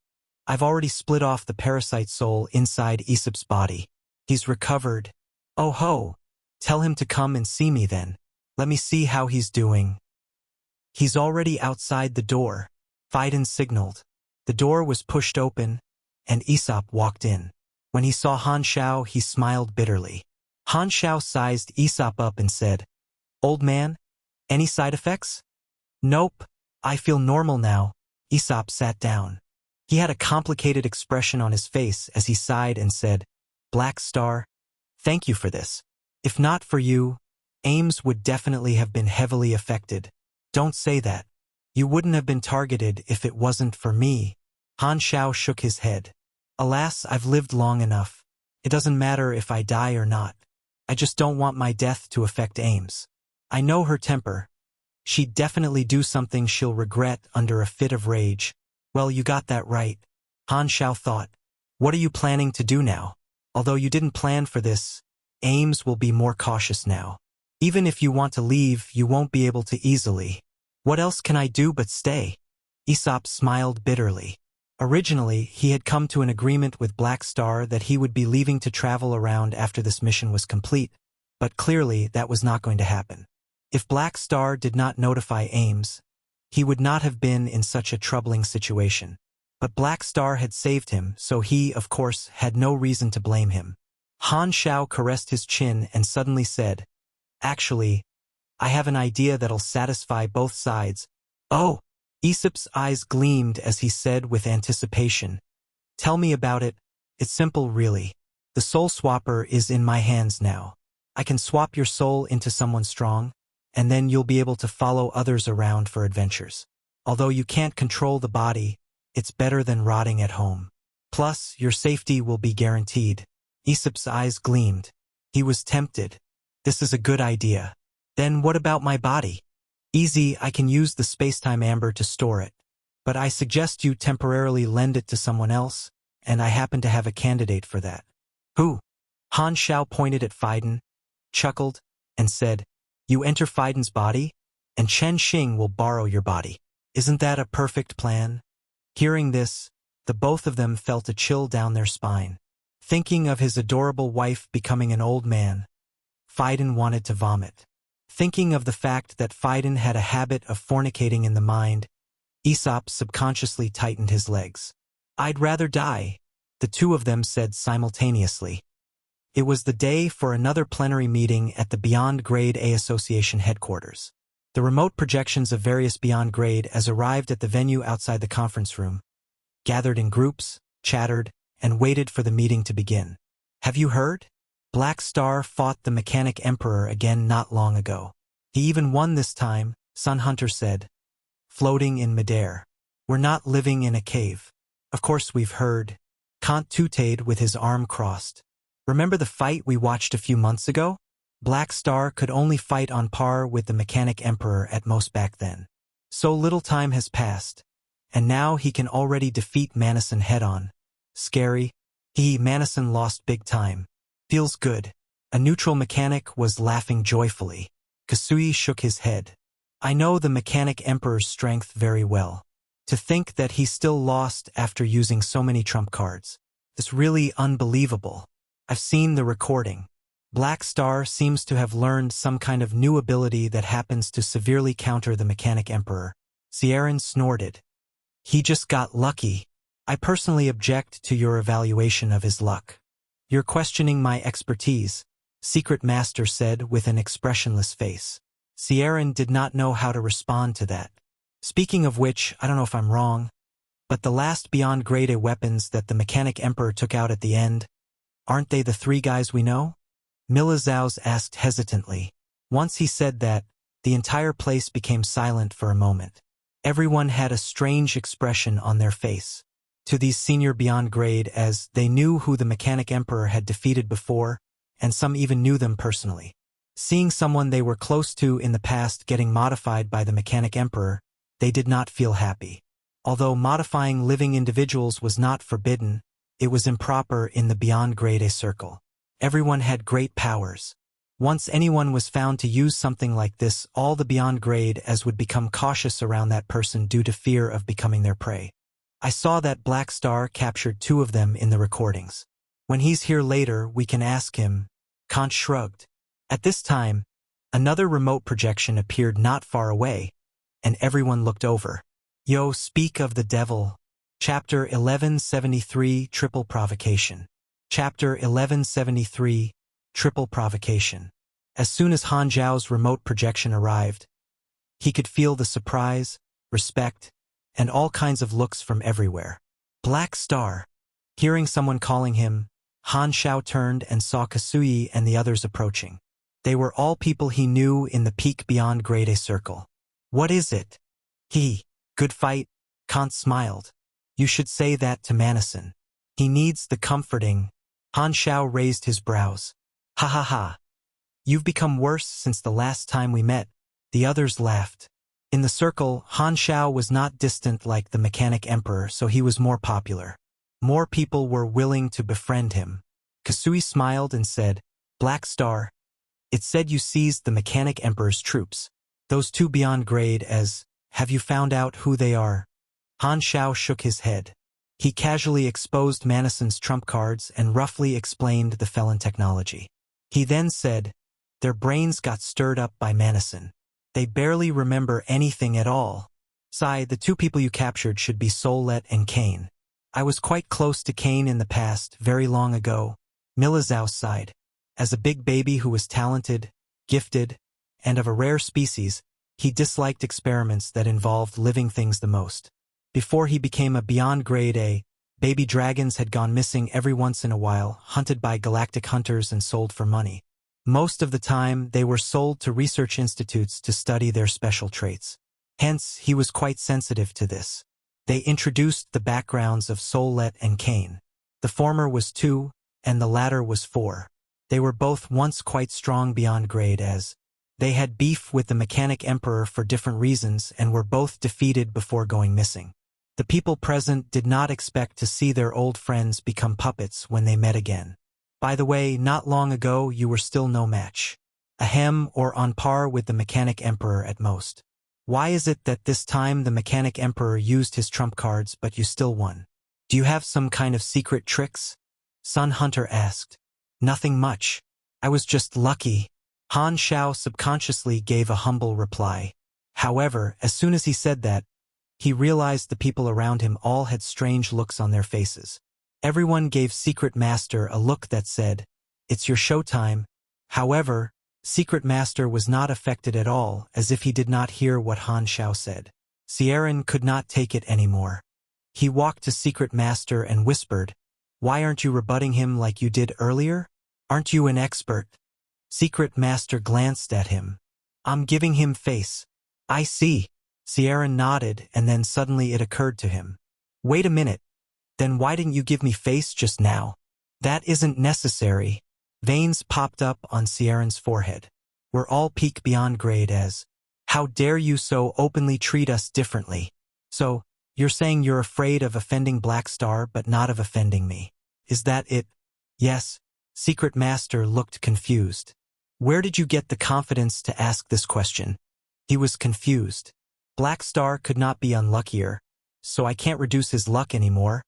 I've already split off the parasite soul inside Aesop's body. He's recovered. Oh ho! Tell him to come and see me then. Let me see how he's doing. He's already outside the door. Phaidon signaled. The door was pushed open, and Aesop walked in. When he saw Han Xiao, he smiled bitterly. Han Xiao sized Aesop up and said, Old man, any side effects? Nope, I feel normal now. Aesop sat down. He had a complicated expression on his face as he sighed and said, Black Star, thank you for this. If not for you, Ames would definitely have been heavily affected. Don't say that. You wouldn't have been targeted if it wasn't for me. Han Xiao shook his head. Alas, I've lived long enough. It doesn't matter if I die or not. I just don't want my death to affect Ames. I know her temper. She'd definitely do something she'll regret under a fit of rage. Well, you got that right. Han Xiao thought. What are you planning to do now? Although you didn't plan for this, Ames will be more cautious now. Even if you want to leave, you won't be able to easily. What else can I do but stay? Aesop smiled bitterly. Originally, he had come to an agreement with Black Star that he would be leaving to travel around after this mission was complete, but clearly that was not going to happen. If Black Star did not notify Ames, he would not have been in such a troubling situation. But Black Star had saved him, so he, of course, had no reason to blame him. Han Shao caressed his chin and suddenly said, "Actually, I have an idea that'll satisfy both sides." "Oh!" Aesop's eyes gleamed as he said with anticipation, "Tell me about it. It's simple, really. The soul swapper is in my hands now. I can swap your soul into someone strong, and then you'll be able to follow others around for adventures. Although you can't control the body, it's better than rotting at home. Plus, your safety will be guaranteed." Aesop's eyes gleamed. He was tempted. "This is a good idea. Then what about my body?" "Easy, I can use the spacetime amber to store it. But I suggest you temporarily lend it to someone else, and I happen to have a candidate for that." "Who?" Han Shao pointed at Phaidon, chuckled, and said, "You enter Phaidon's body, and Chen Xing will borrow your body. Isn't that a perfect plan?" Hearing this, the both of them felt a chill down their spine. Thinking of his adorable wife becoming an old man, Phaidon wanted to vomit. Thinking of the fact that Phaidon had a habit of fornicating in the mind, Aesop subconsciously tightened his legs. "I'd rather die," the two of them said simultaneously. It was the day for another plenary meeting at the Beyond Grade A Association headquarters. The remote projections of various Beyond Grade As arrived at the venue outside the conference room, gathered in groups, chattered, and waited for the meeting to begin. "Have you heard? Black Star fought the Mechanic Emperor again not long ago. He even won this time," Sun Hunter said, floating in midair. "We're not living in a cave." "Of course we've heard," Kant tooted with his arm crossed. "Remember the fight we watched a few months ago? Black Star could only fight on par with the Mechanic Emperor at most back then. So little time has passed, and now he can already defeat Manison head-on. Scary. Manison lost big time. Feels good." A neutral mechanic was laughing joyfully. Kasui shook his head. "I know the Mechanic Emperor's strength very well. To think that he still lost after using so many trump cards. It's really unbelievable. I've seen the recording. Black Star seems to have learned some kind of new ability that happens to severely counter the Mechanic Emperor." Sieran snorted. "He just got lucky. I personally object to your evaluation of his luck. You're questioning my expertise," Secret Master said with an expressionless face. Sieran did not know how to respond to that. "Speaking of which, I don't know if I'm wrong, but the last Beyond Grade A weapons that the Mechanic Emperor took out at the end, aren't they the three guys we know?" Milizaus asked hesitantly. Once he said that, the entire place became silent for a moment. Everyone had a strange expression on their face. To these senior Beyond Grade As they knew who the Mechanic Emperor had defeated before, and some even knew them personally. Seeing someone they were close to in the past getting modified by the Mechanic Emperor, they did not feel happy. Although modifying living individuals was not forbidden, it was improper in the Beyond Grade A circle. Everyone had great powers. Once anyone was found to use something like this, all the Beyond Grade As would become cautious around that person due to fear of becoming their prey. "I saw that Black Star captured 2 of them in the recordings. When he's here later, we can ask him." Kant shrugged. At this time, another remote projection appeared not far away, and everyone looked over. "Yo, speak of the devil." Chapter 1173 Triple Provocation. Chapter 1173 Triple Provocation. As soon as Han Zhao's remote projection arrived, he could feel the surprise, respect, and all kinds of looks from everywhere. "Black Star." Hearing someone calling him, Han Shao turned and saw Kasui and the others approaching. They were all people he knew in the peak Beyond Grade A circle. "What is it?" "Good fight," Kant smiled. "You should say that to Manison. He needs the comforting." Han Shao raised his brows. "Ha ha ha. You've become worse since the last time we met." The others laughed. In the circle, Han Shao was not distant like the Mechanic Emperor, so he was more popular. More people were willing to befriend him. Kasui smiled and said, "Black Star, it said you seized the Mechanic Emperor's troops. Those 2 Beyond Grade As, have you found out who they are?" Han Shao shook his head. He casually exposed Manason's trump cards and roughly explained the felon technology. He then said, "Their brains got stirred up by Manason. They barely remember anything at all. Sai, the two people you captured should be Solet and Kane. I was quite close to Kane in the past, very long ago." Milazao sighed. As a big baby who was talented, gifted, and of a rare species, he disliked experiments that involved living things the most. Before he became a beyond grade A, baby dragons had gone missing every once in a while, hunted by galactic hunters and sold for money. Most of the time, they were sold to research institutes to study their special traits. Hence, he was quite sensitive to this. They introduced the backgrounds of Solet and Kane. The former was 2, and the latter was 4. They were both once quite strong beyond grade as they had beef with the Mechanic Emperor for different reasons and were both defeated before going missing. The people present did not expect to see their old friends become puppets when they met again. By the way, not long ago you were still no match. Ahem, or on par with the Mechanic Emperor at most. Why is it that this time the Mechanic Emperor used his trump cards but you still won? Do you have some kind of secret tricks? Sun Hunter asked. Nothing much. I was just lucky. Han Shao subconsciously gave a humble reply. However, as soon as he said that, he realized the people around him all had strange looks on their faces. Everyone gave Secret Master a look that said, "It's your showtime." However, Secret Master was not affected at all, as if he did not hear what Han Shao said. Sieran could not take it anymore. He walked to Secret Master and whispered, "Why aren't you rebutting him like you did earlier? Aren't you an expert?" Secret Master glanced at him. "I'm giving him face." "I see." Sieran nodded, and then suddenly it occurred to him. "Wait a minute. Then why didn't you give me face just now?" "That isn't necessary." Veins popped up on Sieran's forehead. "We're all peak beyond grade as. How dare you so openly treat us differently? So, you're saying you're afraid of offending Black Star but not of offending me. Is that it?" "Yes." Secret Master looked confused. "Where did you get the confidence to ask this question?" He was confused. Black Star could not be unluckier, so I can't reduce his luck anymore.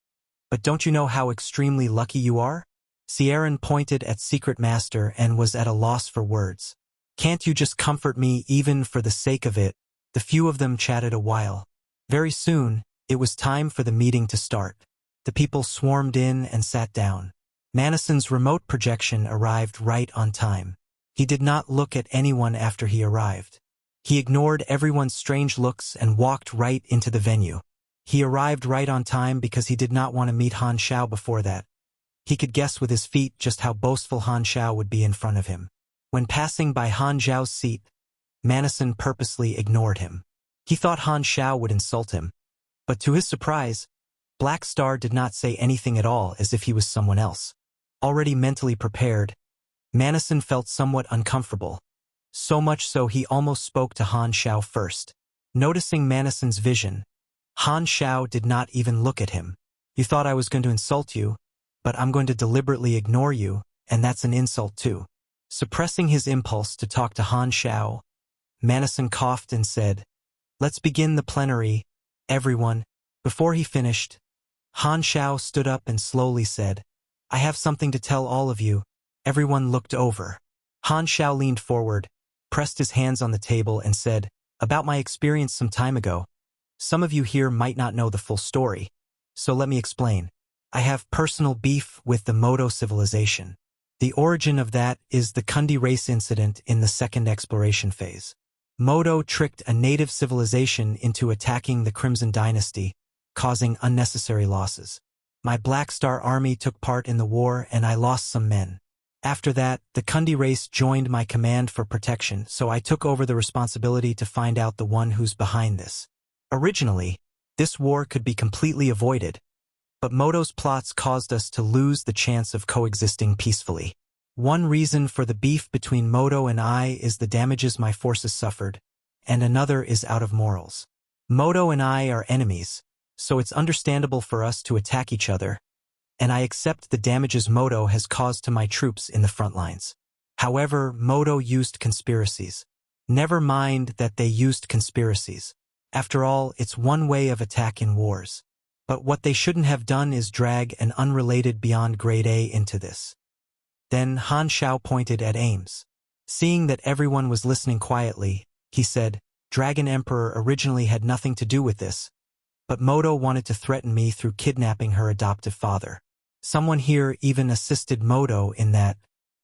But don't you know how extremely lucky you are? Sieran pointed at Secret Master and was at a loss for words. "Can't you just comfort me even for the sake of it?" The few of them chatted a while. Very soon, it was time for the meeting to start. The people swarmed in and sat down. Manason's remote projection arrived right on time. He did not look at anyone after he arrived. He ignored everyone's strange looks and walked right into the venue. He arrived right on time because he did not want to meet Han Shao before that. He could guess with his feet just how boastful Han Shao would be in front of him. When passing by Han Zhao's seat, Manason purposely ignored him. He thought Han Shao would insult him. But to his surprise, Black Star did not say anything at all, as if he was someone else. Already mentally prepared, Manason felt somewhat uncomfortable. So much so he almost spoke to Han Shao first. Noticing Manason's vision, Han Shao did not even look at him. "You thought I was going to insult you, but I'm going to deliberately ignore you, and that's an insult too." Suppressing his impulse to talk to Han Shao, Manason coughed and said, "Let's begin the plenary, everyone." Before he finished, Han Shao stood up and slowly said, "I have something to tell all of you." Everyone looked over. Han Shao leaned forward, pressed his hands on the table and said, "About my experience some time ago. Some of you here might not know the full story, so let me explain. I have personal beef with the Modo Civilization. The origin of that is the Kundi race incident in the second exploration phase. Modo tricked a native civilization into attacking the Crimson Dynasty, causing unnecessary losses. My Black Star army took part in the war and I lost some men. After that, the Kundi race joined my command for protection, so I took over the responsibility to find out the one who's behind this. Originally, this war could be completely avoided, but Modo's plots caused us to lose the chance of coexisting peacefully. One reason for the beef between Modo and I is the damages my forces suffered, and another is out of morals. Modo and I are enemies, so it's understandable for us to attack each other, and I accept the damages Modo has caused to my troops in the front lines. However, Modo used conspiracies. Never mind that they used conspiracies. After all, it's one way of attack in wars. But what they shouldn't have done is drag an unrelated beyond grade A into this. Then Han Shao pointed at Ames. Seeing that everyone was listening quietly, he said, Dragon Emperor originally had nothing to do with this, but Modo wanted to threaten me through kidnapping her adoptive father. Someone here even assisted Modo in that.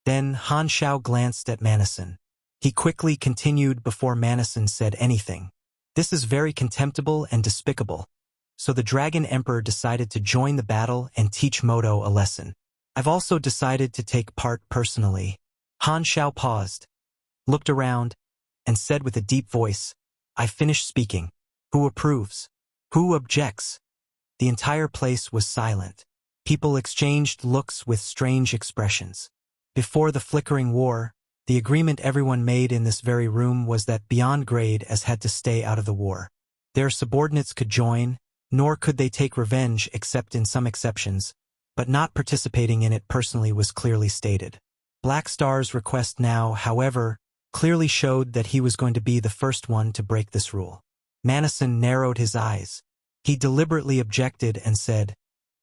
Then Han Shao glanced at Manison. He quickly continued before Manison said anything. This is very contemptible and despicable. So the Dragon Emperor decided to join the battle and teach Modo a lesson. I've also decided to take part personally. Han Shao paused, looked around, and said with a deep voice, I finished speaking. Who approves? Who objects? The entire place was silent. People exchanged looks with strange expressions. Before the flickering war, the agreement everyone made in this very room was that beyond grade as had to stay out of the war. Their subordinates could join, nor could they take revenge except in some exceptions, but not participating in it personally was clearly stated. Black Star's request now, however, clearly showed that he was going to be the first one to break this rule. Manison narrowed his eyes. He deliberately objected and said,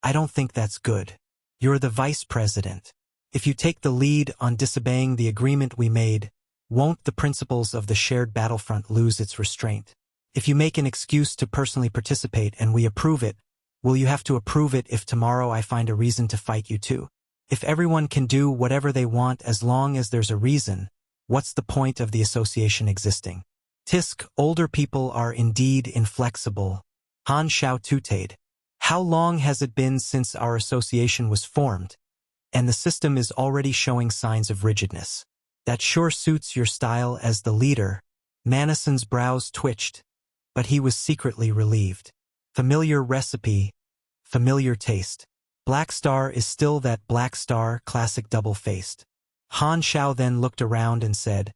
I don't think that's good. You're the vice president. If you take the lead on disobeying the agreement we made, won't the principles of the shared battlefront lose its restraint? If you make an excuse to personally participate and we approve it, will you have to approve it if tomorrow I find a reason to fight you too? If everyone can do whatever they want as long as there's a reason, what's the point of the association existing? Tisk, older people are indeed inflexible. Han Shao tuted. How long has it been since our association was formed? And the system is already showing signs of rigidness. That sure suits your style as the leader. Manison's brows twitched, but he was secretly relieved. Familiar recipe, familiar taste. Black Star is still that Black Star, classic double-faced. Han Shao then looked around and said,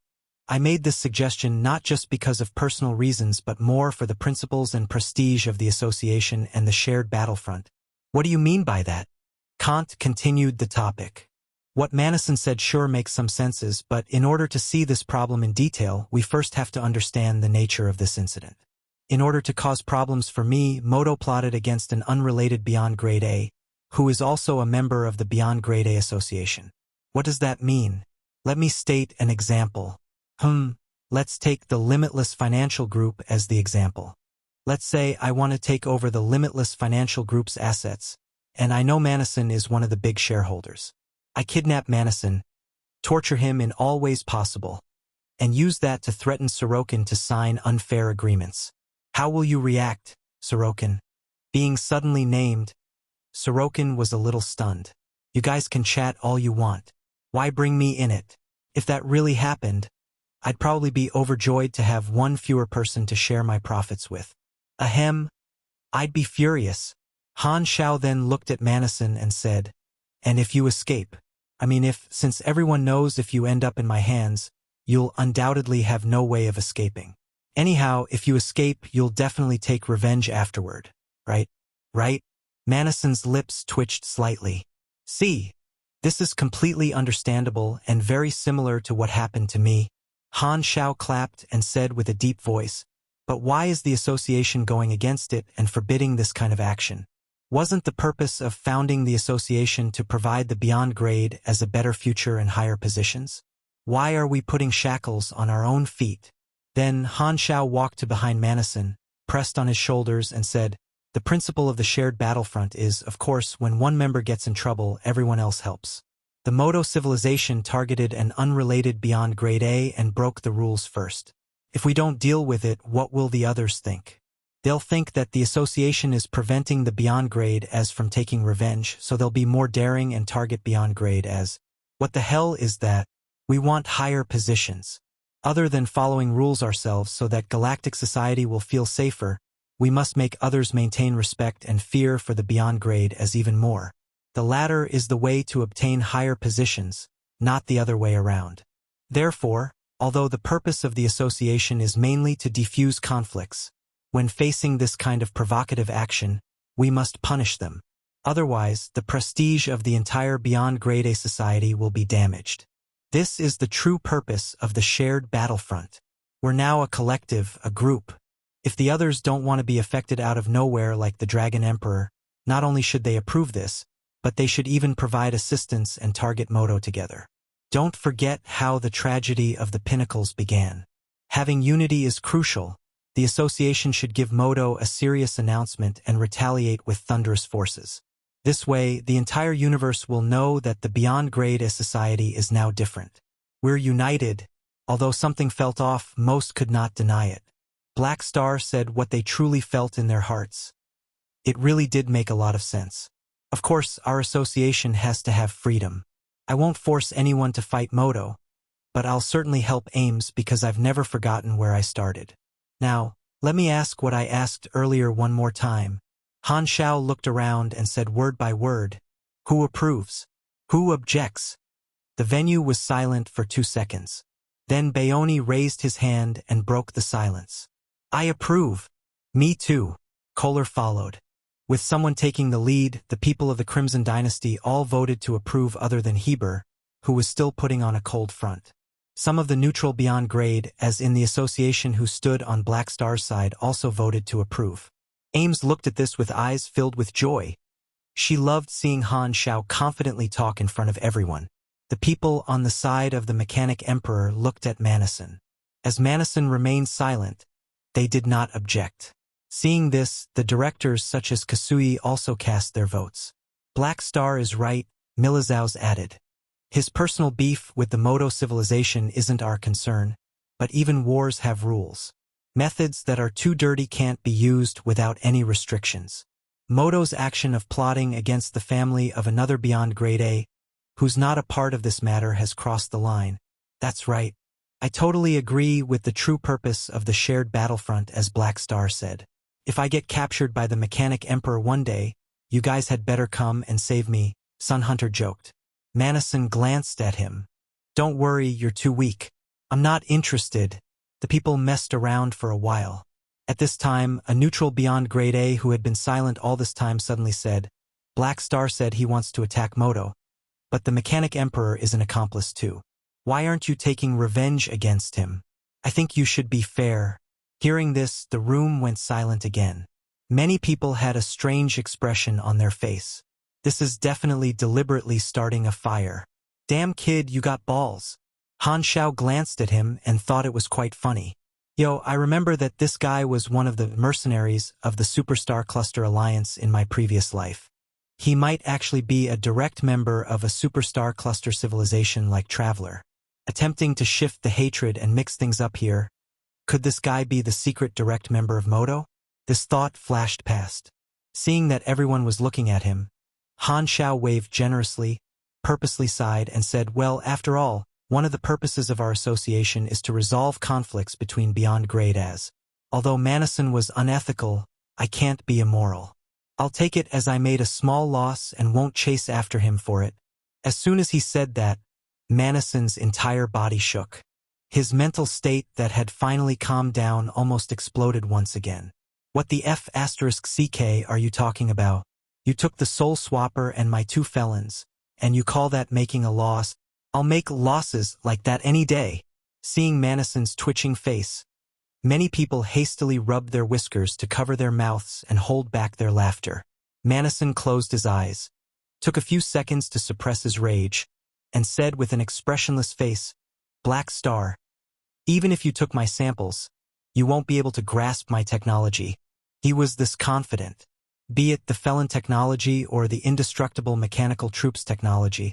I made this suggestion not just because of personal reasons but more for the principles and prestige of the association and the shared battlefront. What do you mean by that? Kant continued the topic. What Manison said sure makes some senses, but in order to see this problem in detail, we first have to understand the nature of this incident. In order to cause problems for me, Modo plotted against an unrelated Beyond Grade A, who is also a member of the Beyond Grade A Association. What does that mean? Let me state an example. Let's take the Limitless Financial Group as the example. Let's say I want to take over the Limitless Financial Group's assets, and I know Manison is one of the big shareholders. I kidnap Manison, torture him in all ways possible, and use that to threaten Sorokin to sign unfair agreements. How will you react, Sorokin? Being suddenly named, Sorokin was a little stunned. You guys can chat all you want. Why bring me in it? If that really happened, I'd probably be overjoyed to have one fewer person to share my profits with. Ahem. I'd be furious. Han Shao then looked at Manison and said, and if you escape? I mean since everyone knows if you end up in my hands, you'll undoubtedly have no way of escaping. Anyhow, if you escape, you'll definitely take revenge afterward, right? Right? Manison's lips twitched slightly. See, this is completely understandable and very similar to what happened to me. Han Shao clapped and said with a deep voice, but why is the association going against it and forbidding this kind of action? Wasn't the purpose of founding the association to provide the Beyond Grade as a better future and higher positions? Why are we putting shackles on our own feet? Then Han Shao walked to behind Manison, pressed on his shoulders and said, the principle of the shared battlefront is, of course, when one member gets in trouble, everyone else helps. The Modo Civilization targeted an unrelated Beyond Grade A and broke the rules first. If we don't deal with it, what will the others think? They'll think that the association is preventing the Beyond Grade as from taking revenge, so they'll be more daring and target Beyond Grade as, what the hell is that? We want higher positions. Other than following rules ourselves so that galactic society will feel safer, we must make others maintain respect and fear for the Beyond Grade as even more. The latter is the way to obtain higher positions, not the other way around. Therefore, although the purpose of the association is mainly to defuse conflicts, when facing this kind of provocative action, we must punish them. Otherwise, the prestige of the entire Beyond Grade A society will be damaged. This is the true purpose of the shared battlefront. We're now a collective, a group. If the others don't want to be affected out of nowhere like the Dragon Emperor, not only should they approve this, but they should even provide assistance and target Modo together. Don't forget how the tragedy of the Pinnacles began. Having unity is crucial. The association should give Modo a serious announcement and retaliate with thunderous forces. This way, the entire universe will know that the Beyond Grade as society is now different. We're united. Although something felt off, most could not deny it. Black Star said what they truly felt in their hearts. It really did make a lot of sense. Of course, our association has to have freedom. I won't force anyone to fight Modo, but I'll certainly help Ames because I've never forgotten where I started. Now, let me ask what I asked earlier one more time. Han Shao looked around and said word by word, "Who approves? Who objects?" The venue was silent for 2 seconds. Then Bayoni raised his hand and broke the silence. "I approve." "Me too." Kohler followed. With someone taking the lead, the people of the Crimson Dynasty all voted to approve other than Heber, who was still putting on a cold front. Some of the neutral Beyond Grade, as in the association who stood on Black Star's side, also voted to approve. Ames looked at this with eyes filled with joy. She loved seeing Han Shao confidently talk in front of everyone. The people on the side of the Mechanic Emperor looked at Manison. As Manison remained silent, they did not object. Seeing this, the directors such as Kasui also cast their votes. Black Star is right, Milizaus added. His personal beef with the Modo Civilization isn't our concern, but even wars have rules. Methods that are too dirty can't be used without any restrictions. Modo's action of plotting against the family of another Beyond Grade A, who's not a part of this matter, has crossed the line. That's right. I totally agree with the true purpose of the shared battlefront, as Black Star said. If I get captured by the Mechanic Emperor one day, you guys had better come and save me, Sun Hunter joked. Manison glanced at him. Don't worry, you're too weak. I'm not interested. The people messed around for a while. At this time, a neutral Beyond Grade A who had been silent all this time suddenly said, Black Star said he wants to attack Modo, but the Mechanic Emperor is an accomplice too. Why aren't you taking revenge against him? I think you should be fair. Hearing this, the room went silent again. Many people had a strange expression on their face. This is definitely deliberately starting a fire. Damn kid, you got balls. Han Shao glanced at him and thought it was quite funny. Yo, I remember that this guy was one of the mercenaries of the Superstar Cluster Alliance in my previous life. He might actually be a direct member of a Superstar Cluster civilization like Traveler. Attempting to shift the hatred and mix things up here. Could this guy be the secret direct member of Modo? This thought flashed past. Seeing that everyone was looking at him, Han Shao waved generously, purposely sighed, and said, well, after all, one of the purposes of our association is to resolve conflicts between Beyond Grade as. Although Manison was unethical, I can't be immoral. I'll take it as I made a small loss and won't chase after him for it. As soon as he said that, Manison's entire body shook. His mental state that had finally calmed down almost exploded once again. What the F***CK are you talking about? You took the Soul Swapper and my 2 felons, and you call that making a loss? I'll make losses like that any day. Seeing Manison's twitching face, many people hastily rubbed their whiskers to cover their mouths and hold back their laughter. Manison closed his eyes, took a few seconds to suppress his rage, and said with an expressionless face, Black Star, even if you took my samples, you won't be able to grasp my technology. He was this confident. Be it the felon technology or the indestructible mechanical troops technology,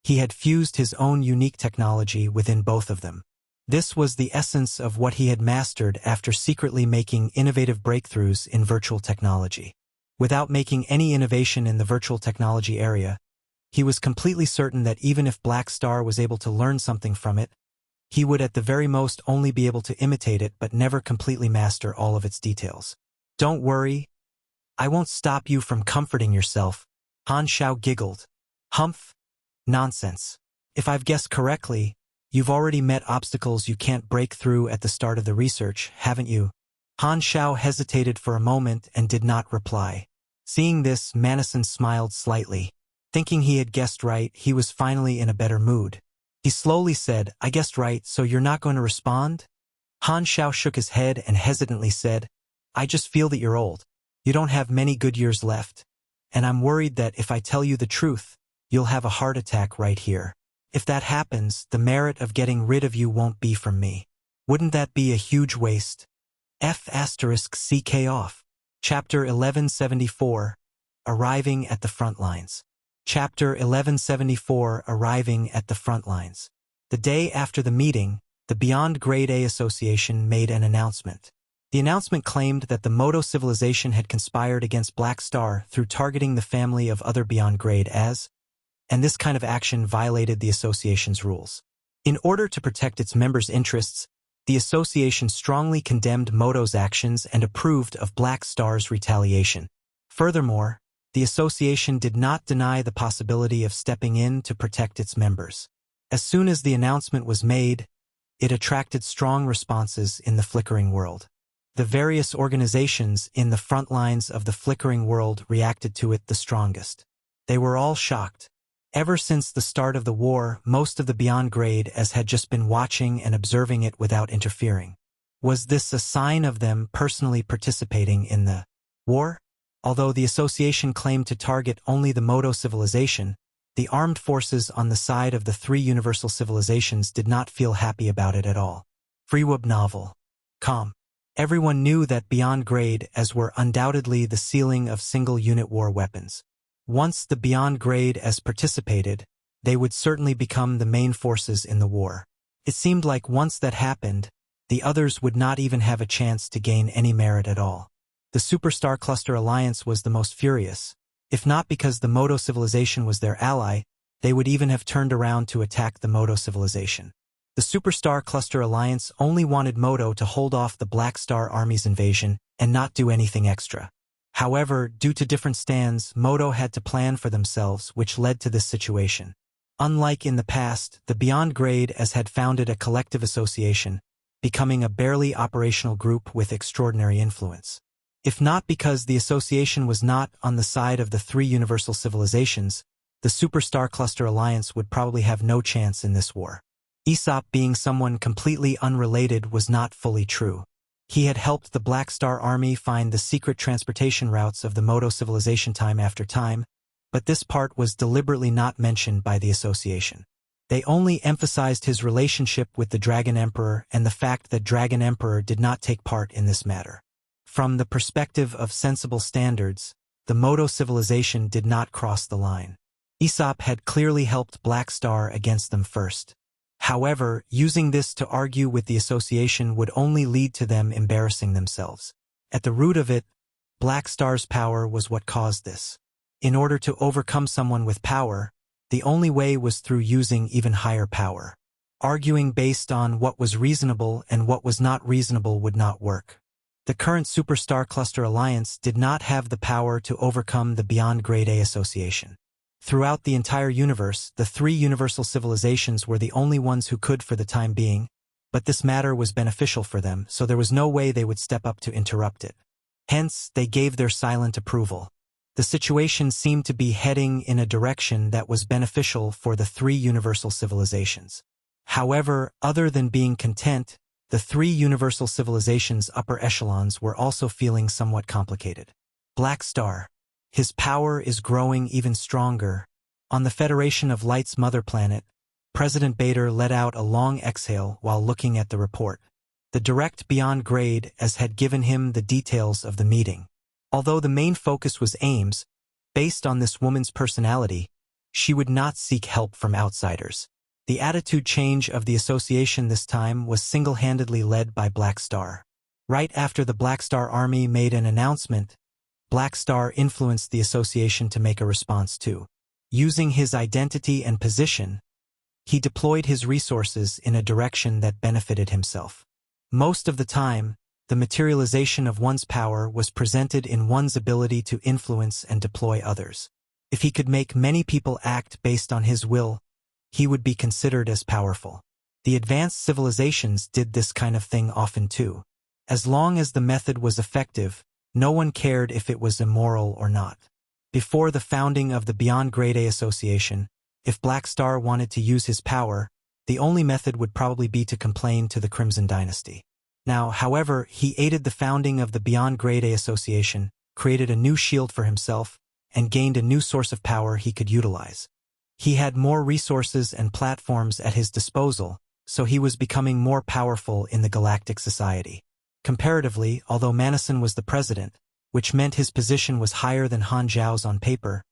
he had fused his own unique technology within both of them. This was the essence of what he had mastered after secretly making innovative breakthroughs in virtual technology. Without making any innovation in the virtual technology area, he was completely certain that even if Black Star was able to learn something from it, he would at the very most only be able to imitate it but never completely master all of its details. Don't worry. I won't stop you from comforting yourself. Han Shao giggled. Humph. Nonsense. If I've guessed correctly, you've already met obstacles you can't break through at the start of the research, haven't you? Han Shao hesitated for a moment and did not reply. Seeing this, Manison smiled slightly. Thinking he had guessed right, he was finally in a better mood. He slowly said, I guessed right, so you're not going to respond? Han Shao shook his head and hesitantly said, I just feel that you're old. You don't have many good years left. And I'm worried that if I tell you the truth, you'll have a heart attack right here. If that happens, the merit of getting rid of you won't be from me. Wouldn't that be a huge waste? F***CK off. Chapter 1174. Arriving at the front lines. Chapter 1174. Arriving at the front lines. The day after the meeting, the Beyond Grade A Association made an announcement. The announcement claimed that the Modo Civilization had conspired against Black Star through targeting the family of other Beyond Grade As, and this kind of action violated the association's rules. In order to protect its members' interests, the association strongly condemned Modo's actions and approved of Black Star's retaliation. Furthermore, the association did not deny the possibility of stepping in to protect its members. As soon as the announcement was made, it attracted strong responses in the flickering world. The various organizations in the front lines of the flickering world reacted to it the strongest. They were all shocked. Ever since the start of the war, most of the Beyond Grade As had just been watching and observing it without interfering. Was this a sign of them personally participating in the war? Although the association claimed to target only the Modo Civilization, the armed forces on the side of the three universal civilizations did not feel happy about it at all. Freewub novel. Everyone knew that Beyond Grade As were undoubtedly the ceiling of single-unit war weapons. Once the Beyond Grade As participated, they would certainly become the main forces in the war. It seemed like once that happened, the others would not even have a chance to gain any merit at all. The Superstar Cluster Alliance was the most furious. If not because the Modo Civilization was their ally, they would even have turned around to attack the Modo Civilization. The Superstar Cluster Alliance only wanted Modo to hold off the Black Star Army's invasion and not do anything extra. However, due to different stands, Modo had to plan for themselves, which led to this situation. Unlike in the past, the Beyond Grade As had founded a collective association, becoming a barely operational group with extraordinary influence. If not because the association was not on the side of the three universal civilizations, the Superstar Cluster Alliance would probably have no chance in this war. Aesop being someone completely unrelated was not fully true. He had helped the Black Star Army find the secret transportation routes of the Modo Civilization time after time, but this part was deliberately not mentioned by the association. They only emphasized his relationship with the Dragon Emperor and the fact that Dragon Emperor did not take part in this matter. From the perspective of sensible standards, the Modo Civilization did not cross the line. Aesop had clearly helped Black Star against them first. However, using this to argue with the association would only lead to them embarrassing themselves. At the root of it, Black Star's power was what caused this. In order to overcome someone with power, the only way was through using even higher power. Arguing based on what was reasonable and what was not reasonable would not work. The current Superstar Cluster Alliance did not have the power to overcome the Beyond Grade A Association. Throughout the entire universe, the three universal civilizations were the only ones who could for the time being, but this matter was beneficial for them, so there was no way they would step up to interrupt it. Hence, they gave their silent approval. The situation seemed to be heading in a direction that was beneficial for the three universal civilizations. However, other than being content, the three universal civilizations' upper echelons were also feeling somewhat complicated. Black Star. His power is growing even stronger. On the Federation of Light's mother planet, President Bader let out a long exhale while looking at the report. The direct Beyond Grade As had given him the details of the meeting. Although the main focus was Ames, based on this woman's personality, she would not seek help from outsiders. The attitude change of the association this time was single-handedly led by Black Star. Right after the Black Star Army made an announcement, Black Star influenced the association to make a response too. Using his identity and position, he deployed his resources in a direction that benefited himself. Most of the time, the materialization of one's power was presented in one's ability to influence and deploy others. If he could make many people act based on his will, he would be considered as powerful. The advanced civilizations did this kind of thing often too. As long as the method was effective, no one cared if it was immoral or not. Before the founding of the Beyond Grade A Association, if Black Star wanted to use his power, the only method would probably be to complain to the Crimson Dynasty. Now, however, he aided the founding of the Beyond Grade A Association, created a new shield for himself, and gained a new source of power he could utilize. He had more resources and platforms at his disposal, so he was becoming more powerful in the Galactic Society. Comparatively, although Manison was the president, which meant his position was higher than Han Zhao's on paper,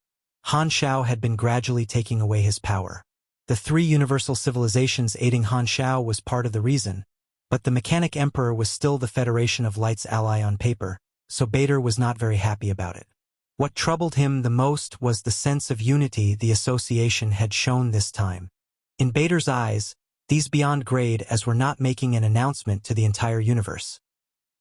Han Xiao had been gradually taking away his power. The three universal civilizations aiding Han Xiao was part of the reason, but the Mechanic Emperor was still the Federation of Light's ally on paper, so Bader was not very happy about it. What troubled him the most was the sense of unity the association had shown this time. In Bader's eyes, these Beyond Grade As were not making an announcement to the entire universe.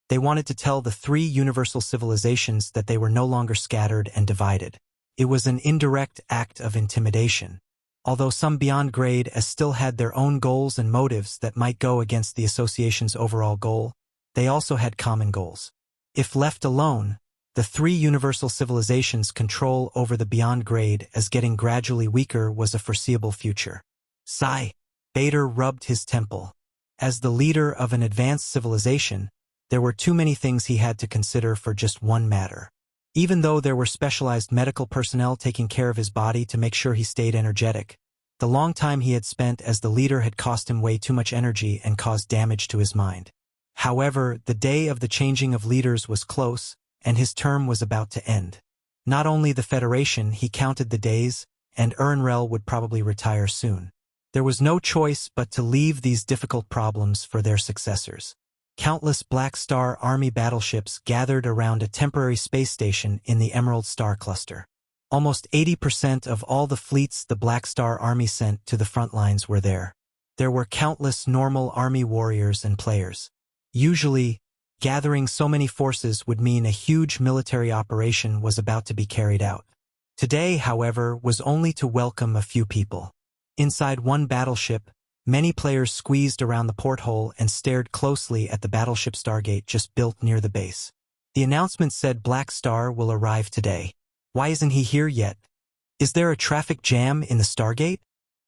They wanted to tell the three universal civilizations that they were no longer scattered and divided. It was an indirect act of intimidation. Although some Beyond Grade As still had their own goals and motives that might go against the association's overall goal, they also had common goals. If left alone, the three universal civilizations' control over the Beyond Grade As getting gradually weaker was a foreseeable future. Sigh. Bader rubbed his temple. As the leader of an advanced civilization, there were too many things he had to consider for just one matter. Even though there were specialized medical personnel taking care of his body to make sure he stayed energetic, the long time he had spent as the leader had cost him way too much energy and caused damage to his mind. However, the day of the changing of leaders was close, and his term was about to end. Not only the Federation, he counted the days, and Unravel would probably retire soon. There was no choice but to leave these difficult problems for their successors. Countless Black Star Army battleships gathered around a temporary space station in the Emerald Star Cluster. Almost 80% of all the fleets the Black Star Army sent to the front lines were there. There were countless normal army warriors and players. Usually, gathering so many forces would mean a huge military operation was about to be carried out. Today, however, was only to welcome a few people. Inside one battleship, many players squeezed around the porthole and stared closely at the battleship Stargate just built near the base. The announcement said Black Star will arrive today. Why isn't he here yet? Is there a traffic jam in the Stargate?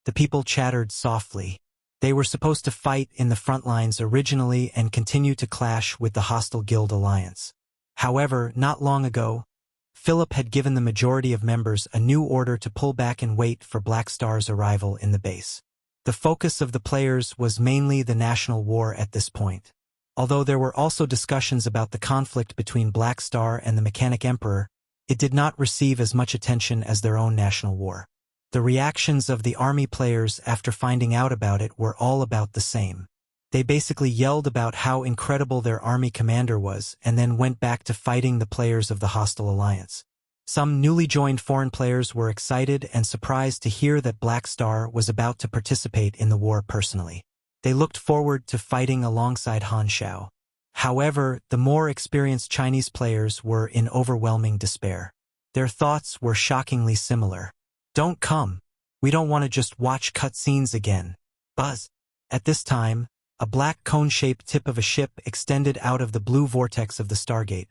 The people chattered softly. They were supposed to fight in the front lines originally and continue to clash with the hostile Guild Alliance. However, not long ago, Philip had given the majority of members a new order to pull back and wait for Black Star's arrival in the base. The focus of the players was mainly the national war at this point. Although there were also discussions about the conflict between Black Star and the Mechanic Emperor, it did not receive as much attention as their own national war. The reactions of the army players after finding out about it were all about the same. They basically yelled about how incredible their army commander was and then went back to fighting the players of the hostile alliance. Some newly joined foreign players were excited and surprised to hear that Black Star was about to participate in the war personally. They looked forward to fighting alongside Han Xiao. However, the more experienced Chinese players were in overwhelming despair. Their thoughts were shockingly similar. Don't come. We don't want to just watch cutscenes again. Buzz. At this time, a black cone-shaped tip of a ship extended out of the blue vortex of the Stargate,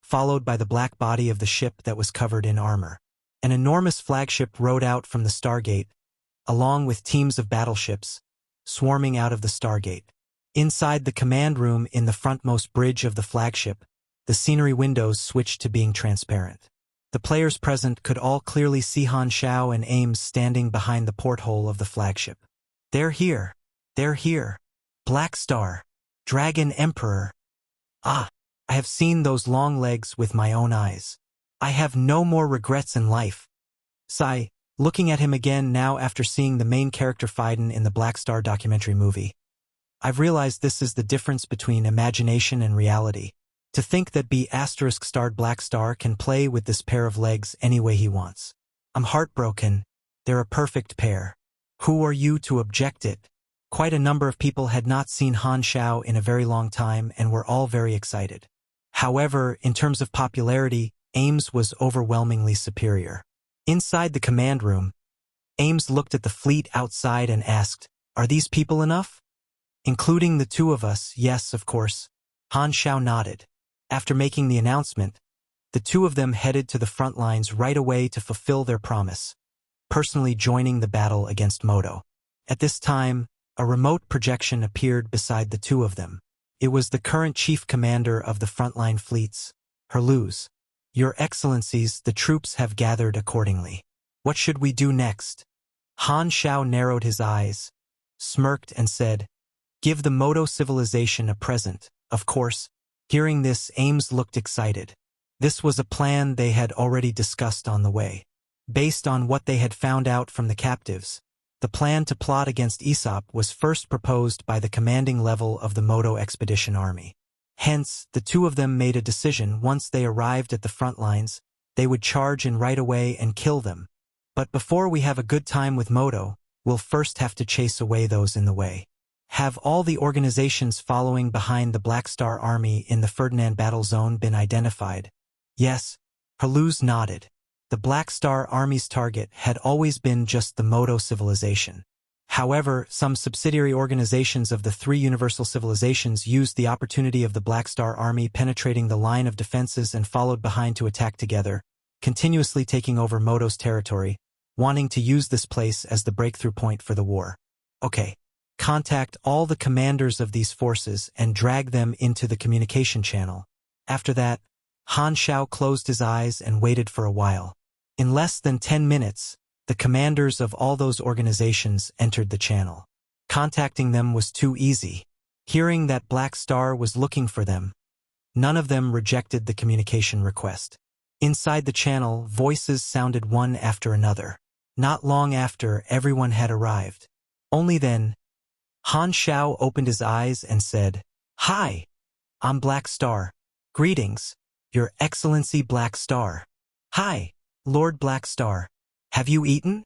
followed by the black body of the ship that was covered in armor. An enormous flagship rode out from the Stargate, along with teams of battleships, swarming out of the Stargate. Inside the command room in the frontmost bridge of the flagship, the scenery windows switched to being transparent. The players present could all clearly see Han Xiao and Ames standing behind the porthole of the flagship. They're here. They're here. Black Star. Dragon Emperor. Ah, I have seen those long legs with my own eyes. I have no more regrets in life. Sigh, looking at him again now after seeing the main character Faiden in the Black Star documentary movie. I've realized this is the difference between imagination and reality. To think that B***starred Black Star can play with this pair of legs any way he wants. I'm heartbroken. They're a perfect pair. Who are you to object it? Quite a number of people had not seen Han Xiao in a very long time and were all very excited. However, in terms of popularity, Ames was overwhelmingly superior. Inside the command room, Ames looked at the fleet outside and asked, "Are these people enough?" "Including the two of us, yes, of course." Han Xiao nodded. After making the announcement, the two of them headed to the front lines right away to fulfill their promise, personally joining the battle against Modo. At this time, a remote projection appeared beside the two of them. It was the current chief commander of the frontline fleets, Herluz. Your Excellencies, the troops have gathered accordingly. What should we do next? Han Shao narrowed his eyes, smirked and said, Give the Modo Civilization a present, of course. Hearing this, Ames looked excited. This was a plan they had already discussed on the way. Based on what they had found out from the captives, the plan to plot against Aesop was first proposed by the commanding level of the Modo Expedition Army. Hence, the two of them made a decision once they arrived at the front lines, they would charge in right away and kill them. But before we have a good time with Modo, we'll first have to chase away those in the way. Have all the organizations following behind the Black Star Army in the Ferdinand battle zone been identified? Yes, Herluz nodded. The Black Star Army's target had always been just the Modo Civilization. However, some subsidiary organizations of the three universal civilizations used the opportunity of the Black Star Army penetrating the line of defenses and followed behind to attack together, continuously taking over Modo's territory, wanting to use this place as the breakthrough point for the war. Okay. Contact all the commanders of these forces and drag them into the communication channel. After that, Han Shao closed his eyes and waited for a while. In less than 10 minutes, the commanders of all those organizations entered the channel. Contacting them was too easy. Hearing that Black Star was looking for them, none of them rejected the communication request. Inside the channel, voices sounded one after another. Not long after, everyone had arrived. Only then, Han Shao opened his eyes and said, Hi, I'm Black Star. Greetings, Your Excellency Black Star. Hi, Lord Black Star. Have you eaten?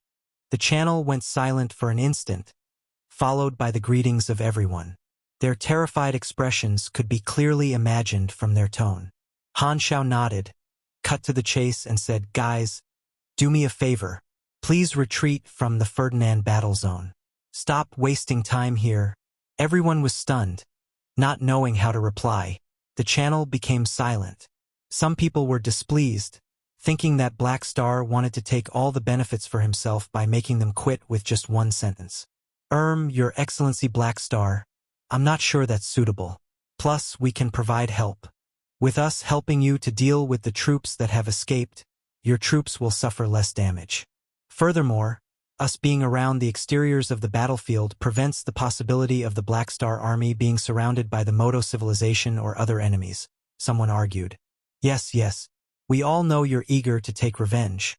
The channel went silent for an instant, followed by the greetings of everyone. Their terrified expressions could be clearly imagined from their tone. Han Shao nodded, cut to the chase and said, Guys, do me a favor. Please retreat from the Ferdinand battle zone. Stop wasting time here. Everyone was stunned, not knowing how to reply. The channel became silent. Some people were displeased, thinking that Black Star wanted to take all the benefits for himself by making them quit with just one sentence. Your Excellency Black Star, I'm not sure that's suitable. Plus, we can provide help. With us helping you to deal with the troops that have escaped, your troops will suffer less damage. Furthermore, us being around the exteriors of the battlefield prevents the possibility of the Black Star Army being surrounded by the Modo Civilization or other enemies, someone argued. Yes, we all know you're eager to take revenge.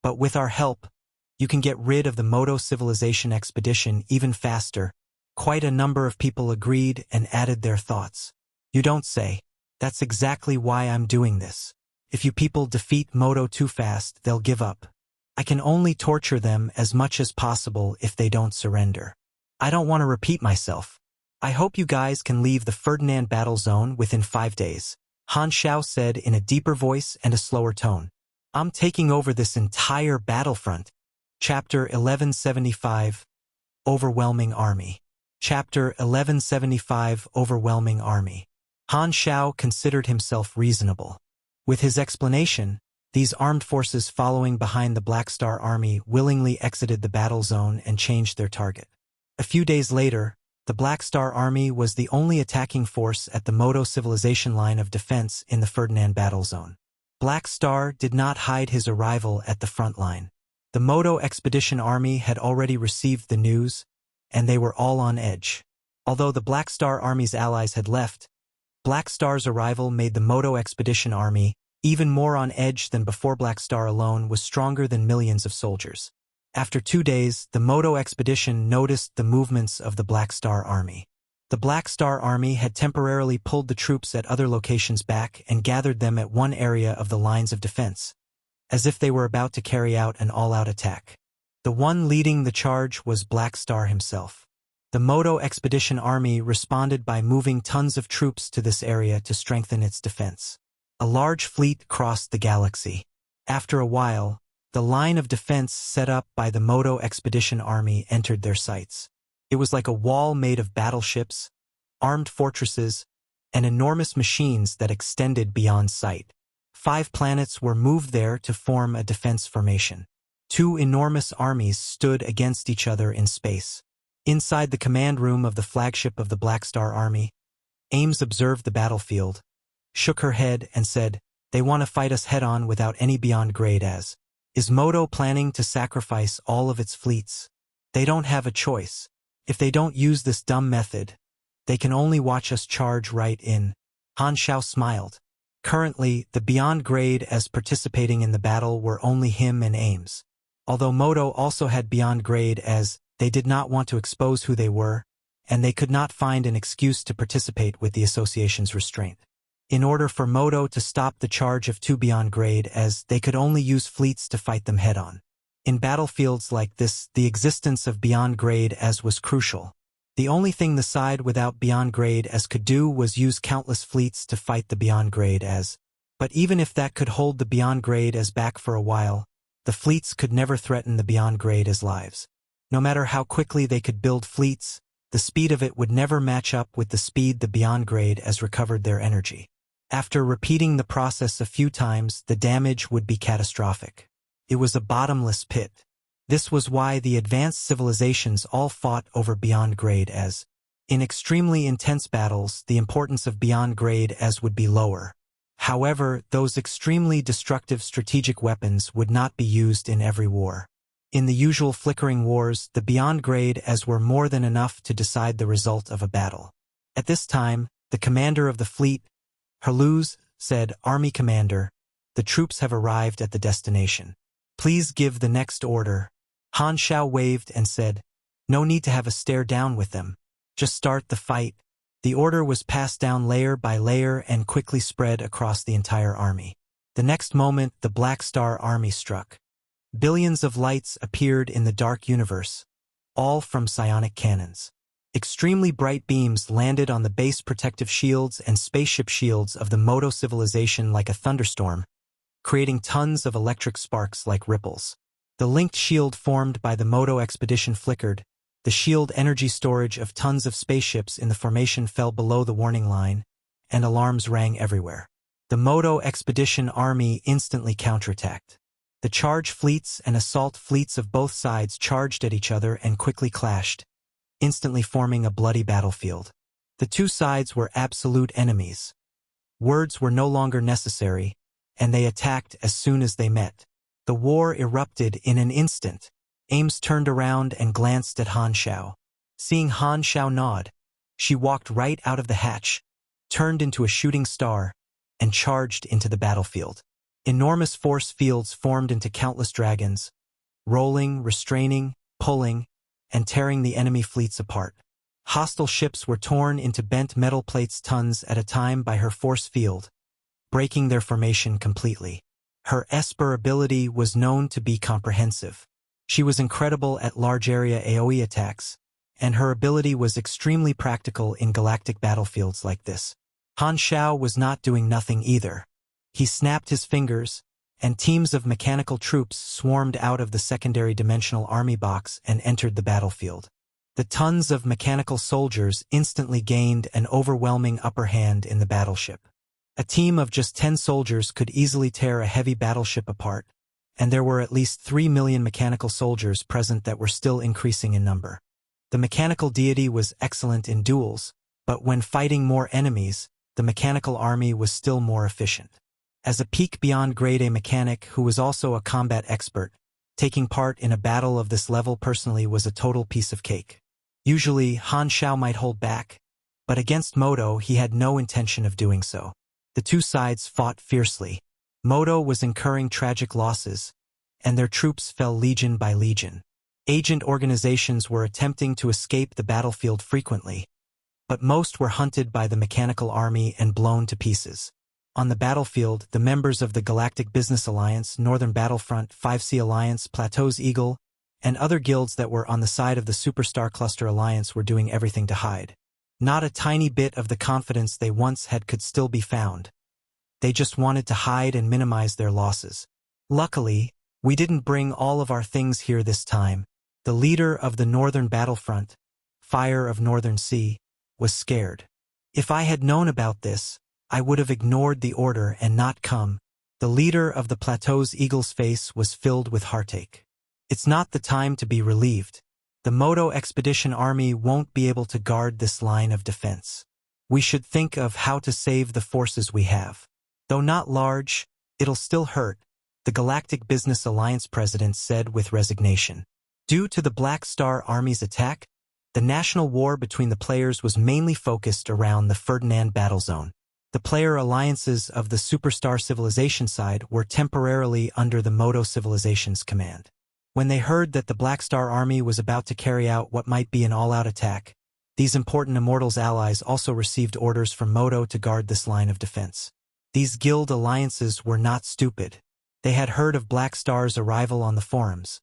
But with our help, you can get rid of the Modo Civilization expedition even faster. Quite a number of people agreed and added their thoughts. You don't say. That's exactly why I'm doing this. If you people defeat Modo too fast, they'll give up. I can only torture them as much as possible if they don't surrender. I don't want to repeat myself. I hope you guys can leave the Ferdinand battle zone within 5 days. Han Shao said in a deeper voice and a slower tone. I'm taking over this entire battlefront. Chapter 1175, Overwhelming Army. Chapter 1175, Overwhelming Army. Han Shao considered himself reasonable. With his explanation, these armed forces following behind the Black Star Army willingly exited the battle zone and changed their target. A few days later, the Black Star Army was the only attacking force at the Modo Civilization line of defense in the Ferdinand battle zone. Black Star did not hide his arrival at the front line. The Modo Expedition Army had already received the news, and they were all on edge. Although the Black Star Army's allies had left, Black Star's arrival made the Modo Expedition Army even more on edge than before. Black Star alone was stronger than millions of soldiers. After 2 days, the Modo expedition noticed the movements of the Black Star Army. The Black Star Army had temporarily pulled the troops at other locations back and gathered them at one area of the lines of defense, as if they were about to carry out an all-out attack. The one leading the charge was Black Star himself. The Modo Expedition Army responded by moving tons of troops to this area to strengthen its defense. A large fleet crossed the galaxy. After a while, the line of defense set up by the Modo Expedition Army entered their sights. It was like a wall made of battleships, armed fortresses, and enormous machines that extended beyond sight. 5 planets were moved there to form a defense formation. 2 enormous armies stood against each other in space. Inside the command room of the flagship of the Black Star Army, Ames observed the battlefield, shook her head, and said, "They want to fight us head-on without any beyond grade as. Is Modo planning to sacrifice all of its fleets? They don't have a choice. If they don't use this dumb method, they can only watch us charge right in." Han Xiao smiled. Currently, the beyond grade as participating in the battle were only him and Ames. Although Modo also had beyond grade as, they did not want to expose who they were, and they could not find an excuse to participate with the association's restraint. In order for Modo to stop the charge of two beyond grade as, they could only use fleets to fight them head-on. In battlefields like this, the existence of beyond grade as was crucial. The only thing the side without beyond grade as could do was use countless fleets to fight the beyond grade as. But even if that could hold the beyond grade as back for a while, the fleets could never threaten the beyond grade as lives. No matter how quickly they could build fleets, the speed of it would never match up with the speed the beyond grade as recovered their energy. After repeating the process a few times, the damage would be catastrophic. It was a bottomless pit. This was why the advanced civilizations all fought over beyond grade as. In extremely intense battles, the importance of beyond grade as would be lower. However, those extremely destructive strategic weapons would not be used in every war. In the usual flickering wars, the beyond grade as were more than enough to decide the result of a battle. At this time, the commander of the fleet, Herluz, said, "Army commander, the troops have arrived at the destination. Please give the next order." Han Xiao waved and said, "No need to have a stare down with them. Just start the fight." The order was passed down layer by layer and quickly spread across the entire army. The next moment, the Black Star army struck. Billions of lights appeared in the dark universe, all from psionic cannons. Extremely bright beams landed on the base protective shields and spaceship shields of the Modo Civilization like a thunderstorm, creating tons of electric sparks like ripples. The linked shield formed by the Modo expedition flickered. The shield energy storage of tons of spaceships in the formation fell below the warning line, and alarms rang everywhere. The Modo expedition army instantly counterattacked. The charge fleets and assault fleets of both sides charged at each other and quickly clashed, instantly forming a bloody battlefield. The two sides were absolute enemies. Words were no longer necessary, and they attacked as soon as they met. The war erupted in an instant. Ames turned around and glanced at Han Xiao. Seeing Han Xiao nod, she walked right out of the hatch, turned into a shooting star, and charged into the battlefield. Enormous force fields formed into countless dragons, rolling, restraining, pulling, and tearing the enemy fleets apart. Hostile ships were torn into bent metal plates tons at a time by her force field, breaking their formation completely. Her Esper ability was known to be comprehensive. She was incredible at large-area AoE attacks, and her ability was extremely practical in galactic battlefields like this. Han Xiao was not doing nothing either. He snapped his fingers, and teams of mechanical troops swarmed out of the secondary dimensional army box and entered the battlefield. The tons of mechanical soldiers instantly gained an overwhelming upper hand in the battleship. A team of just 10 soldiers could easily tear a heavy battleship apart, and there were at least 3 million mechanical soldiers present that were still increasing in number. The mechanical deity was excellent in duels, but when fighting more enemies, the mechanical army was still more efficient. As a peak beyond grade A mechanic who was also a combat expert, taking part in a battle of this level personally was a total piece of cake. Usually, Han Xiao might hold back, but against Modo he had no intention of doing so. The two sides fought fiercely. Modo was incurring tragic losses, and their troops fell legion by legion. Agent organizations were attempting to escape the battlefield frequently, but most were hunted by the mechanical army and blown to pieces. On the battlefield, the members of the Galactic Business Alliance, Northern Battlefront, 5C Alliance, Plateau's Eagle, and other guilds that were on the side of the Superstar Cluster Alliance were doing everything to hide. Not a tiny bit of the confidence they once had could still be found. They just wanted to hide and minimize their losses. Luckily, we didn't bring all of our things here this time. The leader of the Northern Battlefront, Fire of Northern Sea, was scared. If I had known about this, I would have ignored the order and not come. The leader of the Plateau's Eagle's face was filled with heartache. It's not the time to be relieved. The Modo Expedition Army won't be able to guard this line of defense. We should think of how to save the forces we have. Though not large, it'll still hurt, the Galactic Business Alliance president said with resignation. Due to the Black Star Army's attack, the national war between the players was mainly focused around the Ferdinand battle zone. The player alliances of the Superstar Civilization side were temporarily under the Modo Civilization's command. When they heard that the Black Star Army was about to carry out what might be an all-out attack, these important Immortals allies also received orders from Modo to guard this line of defense. These guild alliances were not stupid. They had heard of Black Star's arrival on the forums,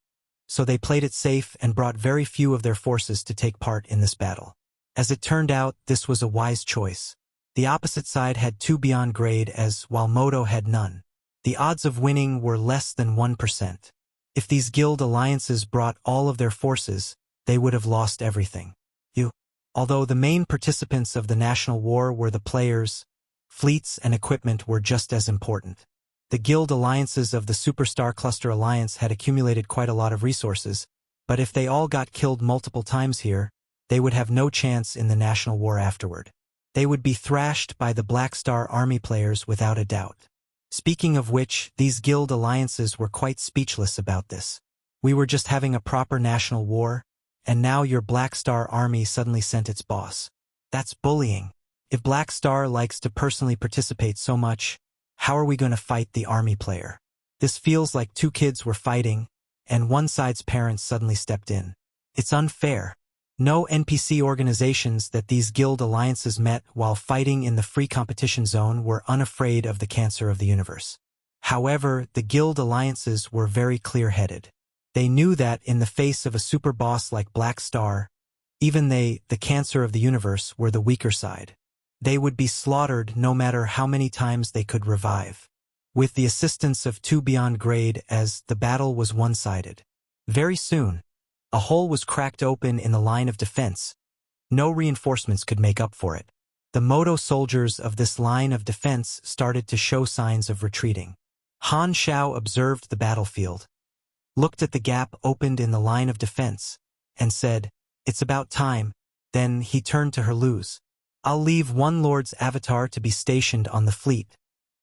so they played it safe and brought very few of their forces to take part in this battle. As it turned out, this was a wise choice. The opposite side had 2 beyond grade while Modo had none. The odds of winning were less than 1%. If these guild alliances brought all of their forces, they would have lost everything. Although the main participants of the national war were the players, fleets and equipment were just as important. The guild alliances of the Superstar Cluster Alliance had accumulated quite a lot of resources, but if they all got killed multiple times here, they would have no chance in the national war afterward. They would be thrashed by the Black Star Army players without a doubt. Speaking of which, these guild alliances were quite speechless about this. We were just having a proper national war, and now your Black Star Army suddenly sent its boss. That's bullying. If Black Star likes to personally participate so much, how are we going to fight the army player? This feels like 2 kids were fighting, and one side's parents suddenly stepped in. It's unfair. No NPC organizations that these guild alliances met while fighting in the free competition zone were unafraid of the cancer of the universe. However, the guild alliances were very clear-headed. They knew that in the face of a super boss like Black Star, even they, the cancer of the universe, were the weaker side. They would be slaughtered no matter how many times they could revive. With the assistance of 2 beyond grade, as the battle was one-sided. Very soon, a hole was cracked open in the line of defense. No reinforcements could make up for it. The Modo soldiers of this line of defense started to show signs of retreating. Han Shao observed the battlefield, looked at the gap opened in the line of defense, and said, "It's about time." Then he turned to Herluz. "I'll leave one Lord's avatar to be stationed on the fleet,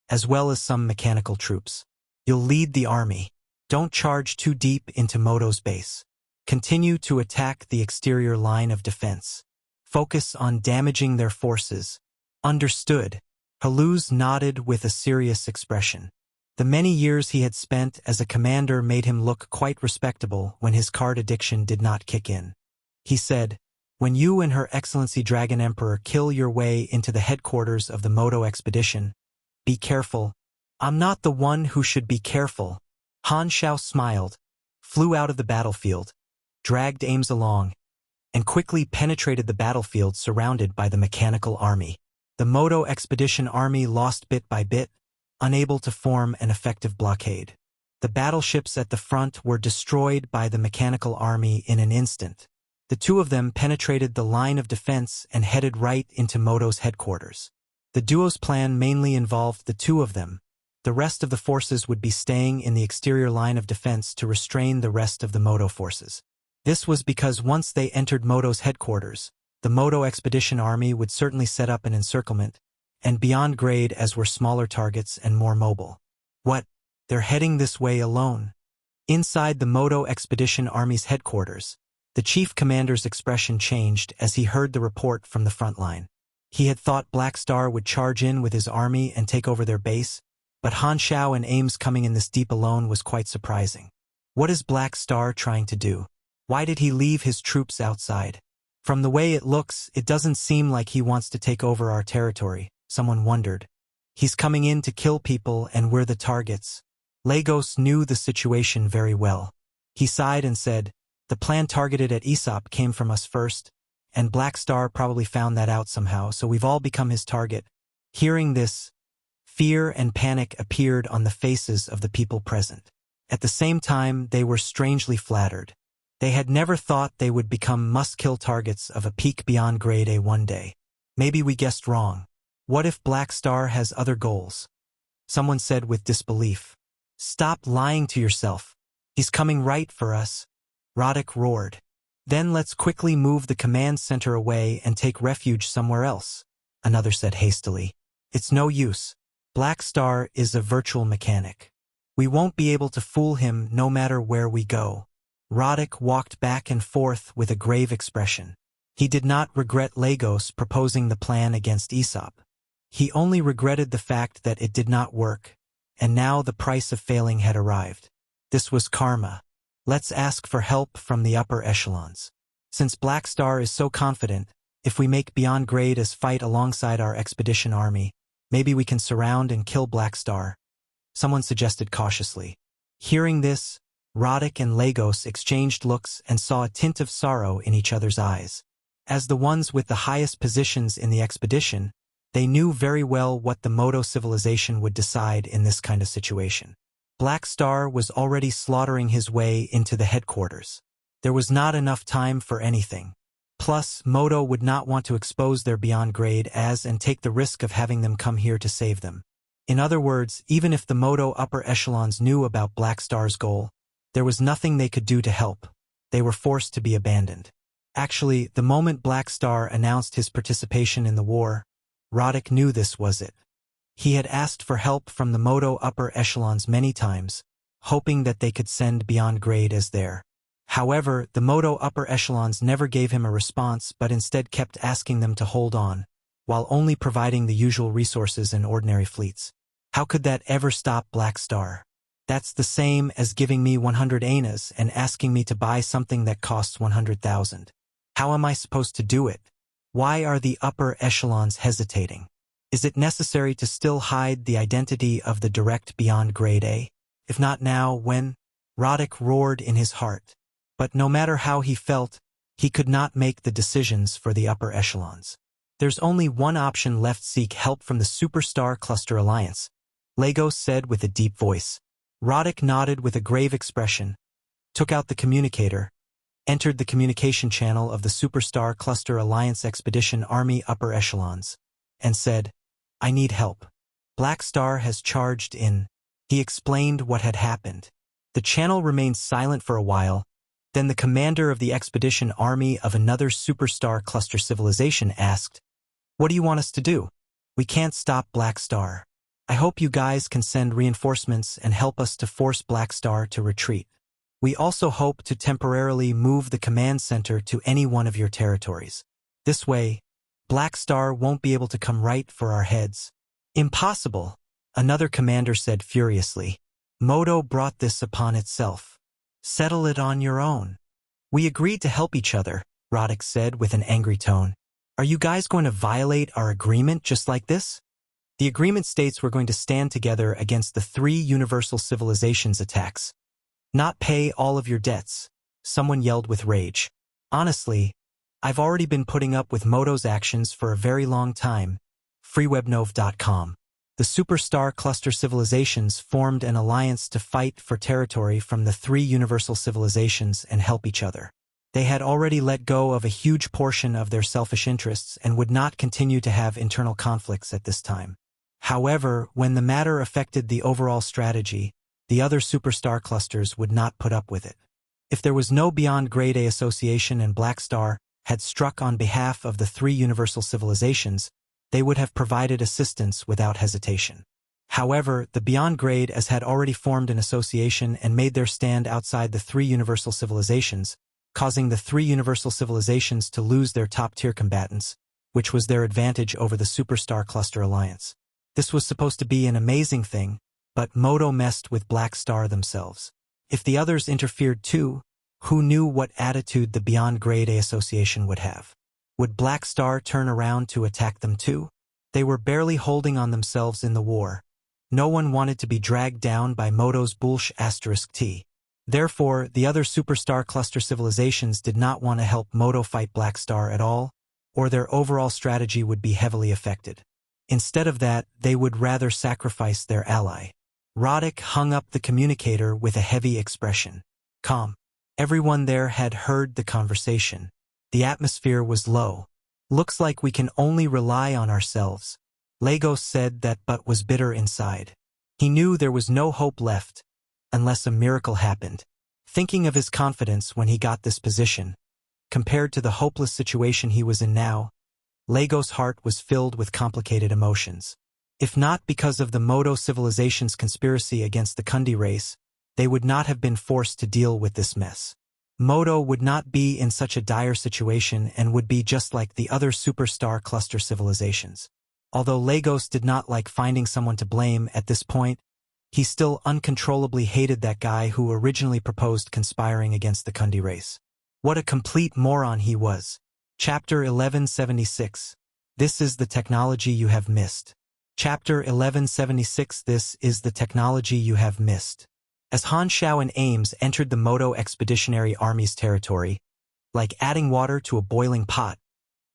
as well as some mechanical troops. You'll lead the army. Don't charge too deep into Modo's base. Continue to attack the exterior line of defense. Focus on damaging their forces." "Understood." Herluz nodded with a serious expression. The many years he had spent as a commander made him look quite respectable when his card addiction did not kick in. He said, "When you and Her Excellency Dragon Emperor kill your way into the headquarters of the Modo expedition, be careful." "I'm not the one who should be careful." Han Shao smiled, flew out of the battlefield, dragged Ames along, and quickly penetrated the battlefield surrounded by the mechanical army. The Modo expedition army lost bit by bit, unable to form an effective blockade. The battleships at the front were destroyed by the mechanical army in an instant. The 2 of them penetrated the line of defense and headed right into Modo's headquarters. The duo's plan mainly involved the 2 of them. The rest of the forces would be staying in the exterior line of defense to restrain the rest of the Modo forces. This was because once they entered Modo's headquarters, the Modo expedition army would certainly set up an encirclement, and beyond grade as were smaller targets and more mobile. What? They're heading this way alone? Inside the Modo expedition army's headquarters, the chief commander's expression changed as he heard the report from the front line. He had thought Black Star would charge in with his army and take over their base, but Han Shao and Ames coming in this deep alone was quite surprising. What is Black Star trying to do? Why did he leave his troops outside? From the way it looks, it doesn't seem like he wants to take over our territory, someone wondered. He's coming in to kill people and we're the targets. Lagos knew the situation very well. He sighed and said, "The plan targeted at Aesop came from us first, and Black Star probably found that out somehow, so we've all become his target." Hearing this, fear and panic appeared on the faces of the people present. At the same time, they were strangely flattered. They had never thought they would become must-kill targets of a peak beyond grade A one day. Maybe we guessed wrong. What if Black Star has other goals? Someone said with disbelief. "Stop lying to yourself. He's coming right for us." Roddick roared. "Then let's quickly move the command center away and take refuge somewhere else." another said hastily. It's no use. Black Star is a virtual mechanic. We won't be able to fool him no matter where we go. Roddick walked back and forth with a grave expression. He did not regret Lagos proposing the plan against Aesop. He only regretted the fact that it did not work, and now the price of failing had arrived. This was karma. Let's ask for help from the upper echelons. Since Black Star is so confident, if we make Beyond Grade as fight alongside our expedition army, maybe we can surround and kill Black Star, someone suggested cautiously. Hearing this, Roddick and Lagos exchanged looks and saw a tint of sorrow in each other's eyes. As the ones with the highest positions in the expedition, they knew very well what the Modo Civilization would decide in this kind of situation. Black Star was already slaughtering his way into the headquarters. There was not enough time for anything. Plus, Modo would not want to expose their Beyond Grade and take the risk of having them come here to save them. In other words, even if the Modo upper echelons knew about Black Star's goal, there was nothing they could do to help. They were forced to be abandoned. Actually, the moment Black Star announced his participation in the war, Roddick knew this was it. He had asked for help from the Modo upper echelons many times, hoping that they could send Beyond Grade as there. However, the Modo upper echelons never gave him a response but instead kept asking them to hold on, while only providing the usual resources and ordinary fleets. How could that ever stop Black Star? That's the same as giving me 100 anas and asking me to buy something that costs 100,000. How am I supposed to do it? Why are the upper echelons hesitating? Is it necessary to still hide the identity of the direct Beyond Grade A? If not now, when? Roddick roared in his heart. But no matter how he felt, he could not make the decisions for the upper echelons. There's only one option left: seek help from the Superstar Cluster Alliance, Lagos said with a deep voice. Roddick nodded with a grave expression, took out the communicator, entered the communication channel of the Superstar Cluster Alliance Expedition Army upper echelons, and said, I need help. Black Star has charged in. He explained what had happened. The channel remained silent for a while. Then the commander of the expedition army of another Superstar Cluster civilization asked, What do you want us to do? We can't stop Black Star. I hope you guys can send reinforcements and help us to force Black Star to retreat. We also hope to temporarily move the command center to any one of your territories. This way, Black Star won't be able to come right for our heads. Impossible, another commander said furiously. Modo brought this upon itself. Settle it on your own. We agreed to help each other, Roddick said with an angry tone. Are you guys going to violate our agreement just like this? The agreement states we're going to stand together against the 3 universal civilizations' attacks. Not pay all of your debts, someone yelled with rage. Honestly, I've already been putting up with Modo's actions for a very long time. freewebnov.com. The Superstar Cluster civilizations formed an alliance to fight for territory from the 3 universal civilizations and help each other. They had already let go of a huge portion of their selfish interests and would not continue to have internal conflicts at this time. However, when the matter affected the overall strategy, the other superstar clusters would not put up with it. If there was no Beyond Grade A association and Black Star had struck on behalf of the 3 universal civilizations, they would have provided assistance without hesitation. However, the Beyond Grade As had already formed an association and made their stand outside the 3 universal civilizations, causing the 3 universal civilizations to lose their top-tier combatants, which was their advantage over the Superstar Cluster Alliance. This was supposed to be an amazing thing, but Modo messed with Black Star themselves. If the others interfered too, who knew what attitude the Beyond Grade A association would have? Would Black Star turn around to attack them too? They were barely holding on themselves in the war. No one wanted to be dragged down by Modo's **T. Therefore, the other Superstar Cluster civilizations did not want to help Modo fight Black Star at all, or their overall strategy would be heavily affected. Instead of that, they would rather sacrifice their ally. Roddick hung up the communicator with a heavy expression. Calm. Everyone there had heard the conversation. The atmosphere was low. Looks like we can only rely on ourselves. Lagos said that but was bitter inside. He knew there was no hope left, unless a miracle happened. Thinking of his confidence when he got this position, compared to the hopeless situation he was in now, Lego's heart was filled with complicated emotions. If not because of the Modo Civilization's conspiracy against the Kundi race, they would not have been forced to deal with this mess. Modo would not be in such a dire situation and would be just like the other superstar cluster civilizations. Although Lagos did not like finding someone to blame at this point, he still uncontrollably hated that guy who originally proposed conspiring against the Kundi race. What a complete moron he was. Chapter 1176. This is the technology you have missed. Chapter 1176. This is the technology you have missed. As Han Shao and Ames entered the Modo Expeditionary Army's territory, like adding water to a boiling pot,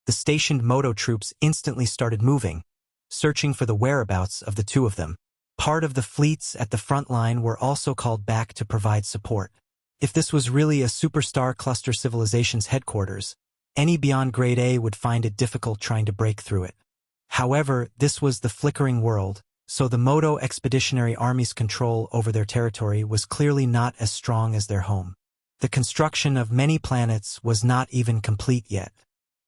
the stationed Modo troops instantly started moving, searching for the whereabouts of the two of them. Part of the fleets at the front line were also called back to provide support. If this was really a superstar cluster civilization's headquarters, any beyond grade A would find it difficult trying to break through it. However, this was the flickering world, so the Modo Expeditionary Army's control over their territory was clearly not as strong as their home. The construction of many planets was not even complete yet.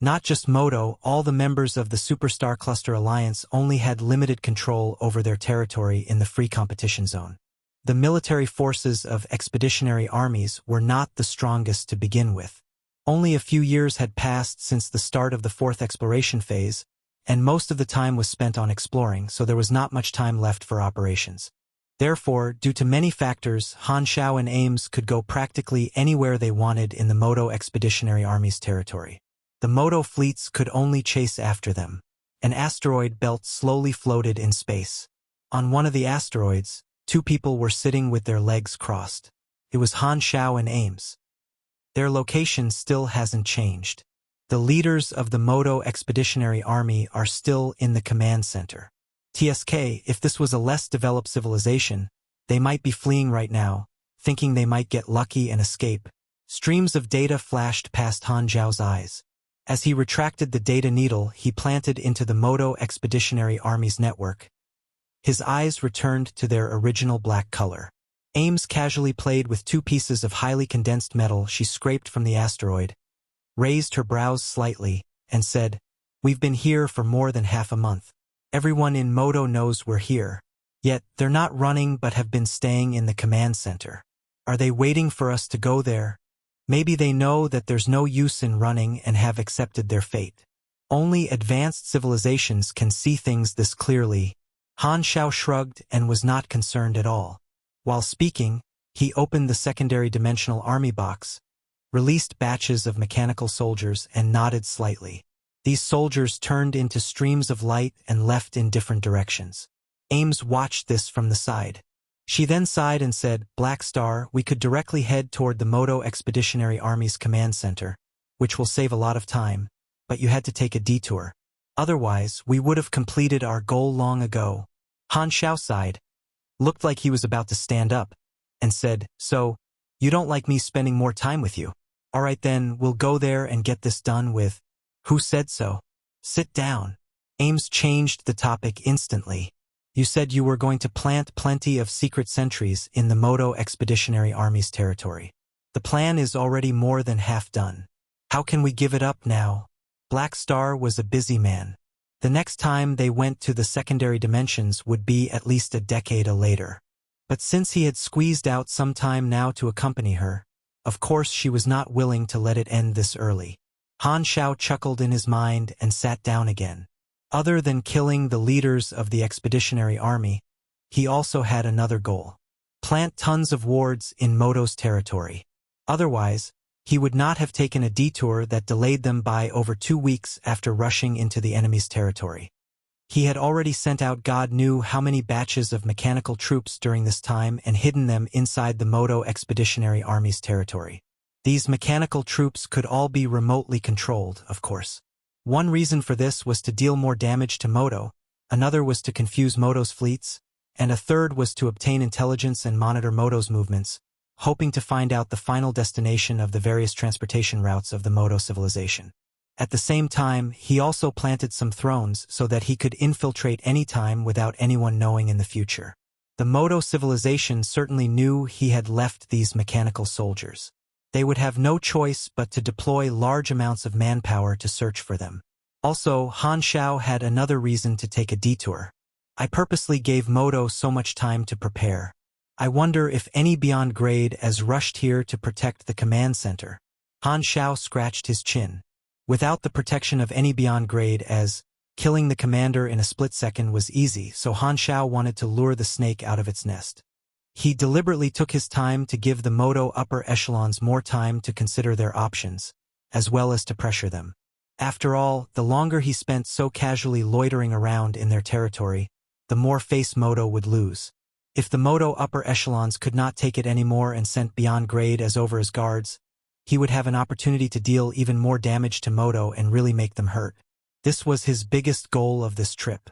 Not just Modo, all the members of the Superstar Cluster Alliance only had limited control over their territory in the free competition zone. The military forces of expeditionary armies were not the strongest to begin with. Only a few years had passed since the start of the fourth exploration phase, and most of the time was spent on exploring, so there was not much time left for operations. Therefore, due to many factors, Han Shao and Ames could go practically anywhere they wanted in the Modo Expeditionary Army's territory. The Modo fleets could only chase after them. An asteroid belt slowly floated in space. On one of the asteroids, two people were sitting with their legs crossed. It was Han Shao and Ames. Their location still hasn't changed. The leaders of the Modo Expeditionary Army are still in the command center. TSK, if this was a less developed civilization, they might be fleeing right now, thinking they might get lucky and escape. Streams of data flashed past Han Zhao's eyes. As he retracted the data needle he planted into the Modo Expeditionary Army's network, his eyes returned to their original black color. Ames casually played with two pieces of highly condensed metal she scraped from the asteroid, raised her brows slightly, and said, "We've been here for more than half a month. Everyone in Modo knows we're here. Yet, they're not running but have been staying in the command center. Are they waiting for us to go there? Maybe they know that there's no use in running and have accepted their fate. Only advanced civilizations can see things this clearly." Han Shao shrugged and was not concerned at all. While speaking, he opened the secondary dimensional army box, released batches of mechanical soldiers, and nodded slightly. These soldiers turned into streams of light and left in different directions. Ames watched this from the side. She then sighed and said, "Black Star, we could directly head toward the Modo Expeditionary Army's command center, which will save a lot of time, but you had to take a detour. Otherwise, we would have completed our goal long ago." Han Shao sighed, looked like he was about to stand up, and said, "So, you don't like me spending more time with you? All right then, we'll go there and get this done with." "Who said so? Sit down." Ames changed the topic instantly. "You said you were going to plant plenty of secret sentries in the Modo Expeditionary Army's territory. The plan is already more than half done. How can we give it up now?" Black Star was a busy man. The next time they went to the secondary dimensions would be at least a decade later. But since he had squeezed out some time now to accompany her, of course she was not willing to let it end this early. Han Shao chuckled in his mind and sat down again. Other than killing the leaders of the Expeditionary Army, he also had another goal: plant tons of wards in Modo's territory. Otherwise, he would not have taken a detour that delayed them by over 2 weeks after rushing into the enemy's territory. He had already sent out God knew how many batches of mechanical troops during this time and hidden them inside the Modo Expeditionary Army's territory. These mechanical troops could all be remotely controlled, of course. One reason for this was to deal more damage to Modo, another was to confuse Modo's fleets, and a third was to obtain intelligence and monitor Modo's movements, hoping to find out the final destination of the various transportation routes of the Modo Civilization. At the same time, he also planted some thrones so that he could infiltrate any time without anyone knowing in the future. The Modo Civilization certainly knew he had left these mechanical soldiers. They would have no choice but to deploy large amounts of manpower to search for them. Also, Han Xiao had another reason to take a detour. I purposely gave Modo so much time to prepare. I wonder if any beyond grade as rushed here to protect the command center. Han Xiao scratched his chin. Without the protection of any beyond grade as killing the commander in a split second was easy, so Han Xiao wanted to lure the snake out of its nest. He deliberately took his time to give the Modo upper echelons more time to consider their options, as well as to pressure them. After all, the longer he spent so casually loitering around in their territory, the more face Modo would lose. If the Modo upper echelons could not take it anymore and sent beyond grade as over his guards, he would have an opportunity to deal even more damage to Modo and really make them hurt. This was his biggest goal of this trip.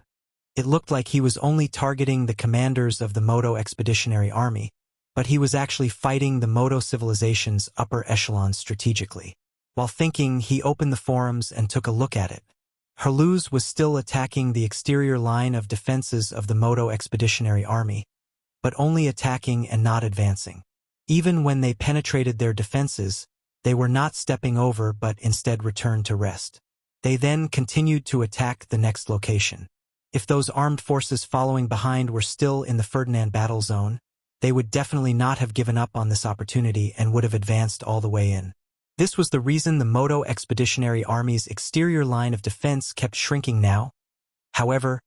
It looked like he was only targeting the commanders of the Modo Expeditionary Army, but he was actually fighting the Modo Civilization's upper echelons strategically. While thinking, he opened the forums and took a look at it. Herluz was still attacking the exterior line of defenses of the Modo Expeditionary Army, but only attacking and not advancing. Even when they penetrated their defenses, they were not stepping over but instead returned to rest. They then continued to attack the next location. If those armed forces following behind were still in the Ferdinand battle zone, they would definitely not have given up on this opportunity and would have advanced all the way in. This was the reason the Modo Expeditionary Army's exterior line of defense kept shrinking now. However,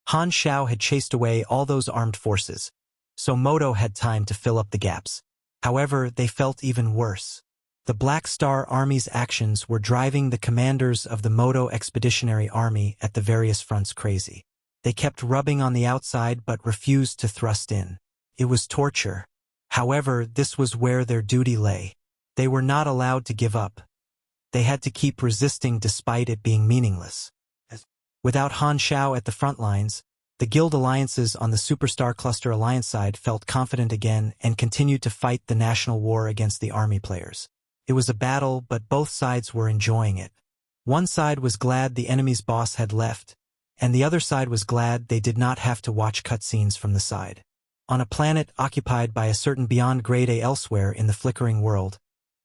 Han Xiao had chased away all those armed forces, so Modo had time to fill up the gaps. However, they felt even worse. The Black Star Army's actions were driving the commanders of the Modo Expeditionary Army at the various fronts crazy. They kept rubbing on the outside but refused to thrust in. It was torture. However, this was where their duty lay. They were not allowed to give up. They had to keep resisting despite it being meaningless. Without Han Xiao at the front lines, the guild alliances on the Superstar Cluster Alliance side felt confident again and continued to fight the national war against the army players. It was a battle, but both sides were enjoying it. One side was glad the enemy's boss had left, and the other side was glad they did not have to watch cutscenes from the side. On a planet occupied by a certain beyond grade A elsewhere in the flickering world,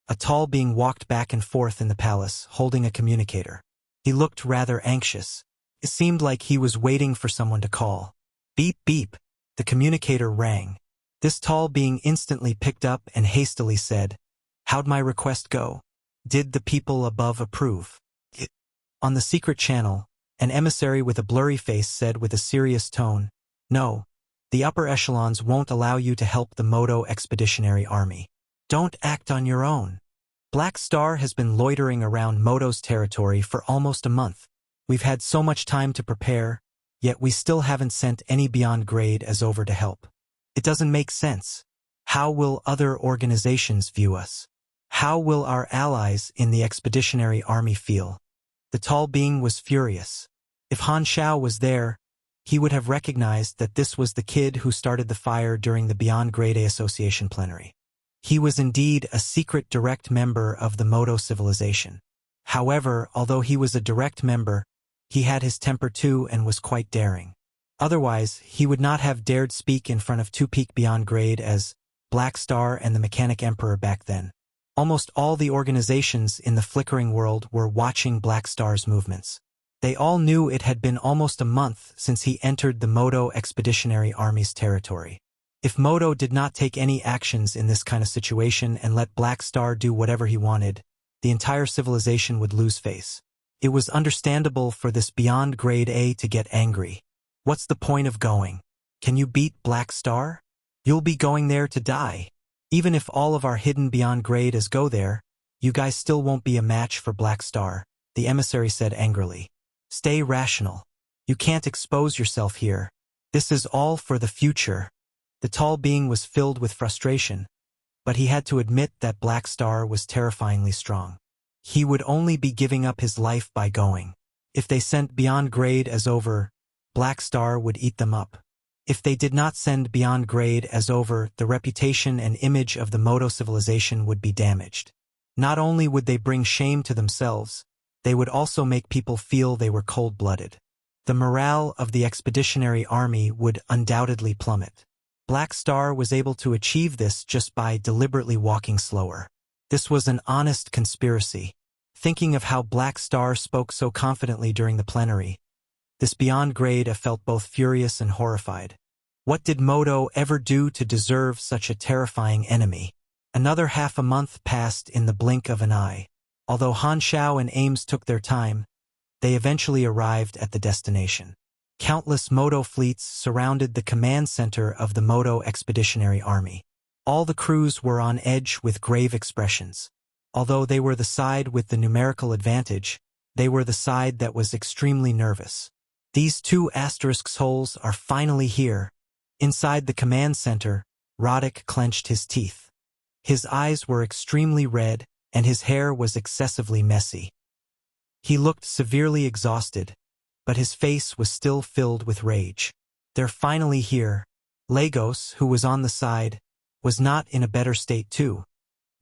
a tall being walked back and forth in the palace, holding a communicator. He looked rather anxious. It seemed like he was waiting for someone to call. Beep beep. The communicator rang. This tall being instantly picked up and hastily said, "How'd my request go? Did the people above approve?" On the secret channel, an emissary with a blurry face said with a serious tone, "No, the upper echelons won't allow you to help the Modo Expeditionary Army. Don't act on your own. Black Star has been loitering around Modo's territory for almost a month. We've had so much time to prepare, yet we still haven't sent any beyond grade as over to help. It doesn't make sense. How will other organizations view us? How will our allies in the Expeditionary Army feel?" The tall being was furious. If Han Xiao was there, he would have recognized that this was the kid who started the fire during the Beyond Grade A Association plenary. He was indeed a secret direct member of the Modo Civilization. However, although he was a direct member, he had his temper too and was quite daring. Otherwise, he would not have dared speak in front of two peak beyond grade as Black Star and the Mechanic Emperor back then. Almost all the organizations in the flickering world were watching Black Star's movements. They all knew it had been almost a month since he entered the Modo Expeditionary Army's territory. If Modo did not take any actions in this kind of situation and let Black Star do whatever he wanted, the entire civilization would lose face. It was understandable for this beyond grade A to get angry. What's the point of going? Can you beat Black Star? You'll be going there to die. Even if all of our hidden beyond grade As go there, you guys still won't be a match for Black Star, the emissary said angrily. Stay rational. You can't expose yourself here. This is all for the future. The tall being was filled with frustration, but he had to admit that Black Star was terrifyingly strong. He would only be giving up his life by going. If they sent beyond grade As over, Black Star would eat them up. If they did not send beyond grade As over, the reputation and image of the Modo Civilization would be damaged. Not only would they bring shame to themselves, they would also make people feel they were cold-blooded. The morale of the Expeditionary Army would undoubtedly plummet. Black Star was able to achieve this just by deliberately walking slower. This was an honest conspiracy. Thinking of how Black Star spoke so confidently during the plenary, this beyond grade felt both furious and horrified. What did Modo ever do to deserve such a terrifying enemy? Another half a month passed in the blink of an eye. Although Han Shao and Ames took their time, they eventually arrived at the destination. Countless Modo fleets surrounded the command center of the Modo Expeditionary Army. All the crews were on edge with grave expressions. Although they were the side with the numerical advantage, they were the side that was extremely nervous. These two asterisk holes are finally here. Inside the command center, Roddick clenched his teeth. His eyes were extremely red, and his hair was excessively messy. He looked severely exhausted, but his face was still filled with rage. They're finally here. Lagos, who was on the side, was not in a better state too,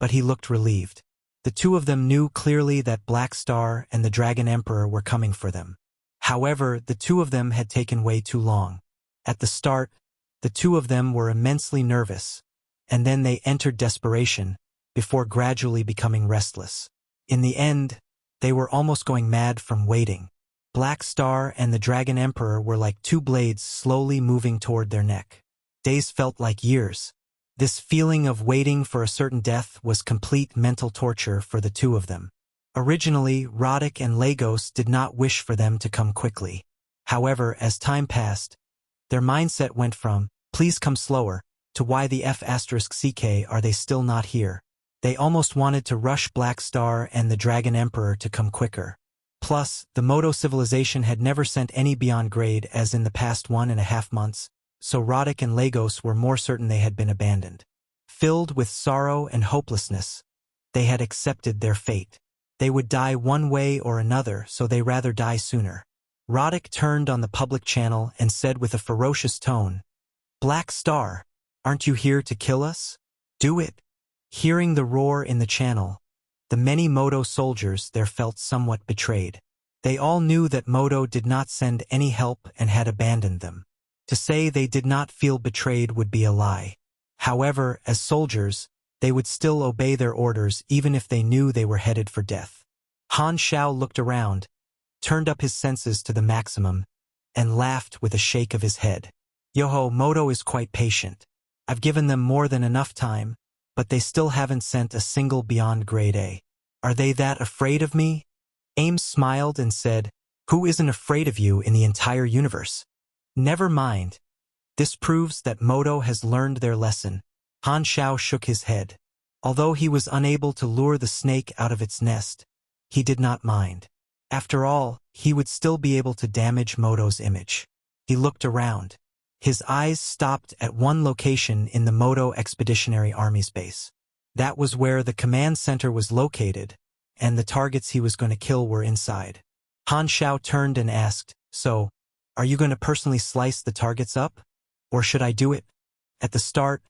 but he looked relieved. The two of them knew clearly that Black Star and the Dragon Emperor were coming for them. However, the two of them had taken way too long. At the start, the two of them were immensely nervous, and then they entered desperation, before gradually becoming restless. In the end, they were almost going mad from waiting. Black Star and the Dragon Emperor were like two blades slowly moving toward their neck. Days felt like years. This feeling of waiting for a certain death was complete mental torture for the two of them. Originally, Roddick and Lagos did not wish for them to come quickly. However, as time passed, their mindset went from, please come slower, to why the F***ck are they still not here? They almost wanted to rush Black Star and the Dragon Emperor to come quicker. Plus, the Modo Civilization had never sent any beyond grade as in the past 1.5 months, so Roddick and Lagos were more certain they had been abandoned. Filled with sorrow and hopelessness, they had accepted their fate. They would die one way or another, so they rather die sooner. Roddick turned on the public channel and said with a ferocious tone, "Black Star, aren't you here to kill us? Do it." Hearing the roar in the channel, the many Modo soldiers there felt somewhat betrayed. They all knew that Modo did not send any help and had abandoned them. To say they did not feel betrayed would be a lie. However, as soldiers, they would still obey their orders even if they knew they were headed for death. Han Shao looked around, turned up his senses to the maximum, and laughed with a shake of his head. Yoho, Modo is quite patient. I've given them more than enough time, but they still haven't sent a single beyond grade A. Are they that afraid of me? Ames smiled and said, who isn't afraid of you in the entire universe? Never mind. This proves that Modo has learned their lesson. Han Shao shook his head. Although he was unable to lure the snake out of its nest, he did not mind. After all, he would still be able to damage Modo's image. He looked around. His eyes stopped at one location in the Modo Expeditionary Army's base. That was where the command center was located, and the targets he was going to kill were inside. Han Shao turned and asked, so, are you going to personally slice the targets up? Or should I do it? At the start,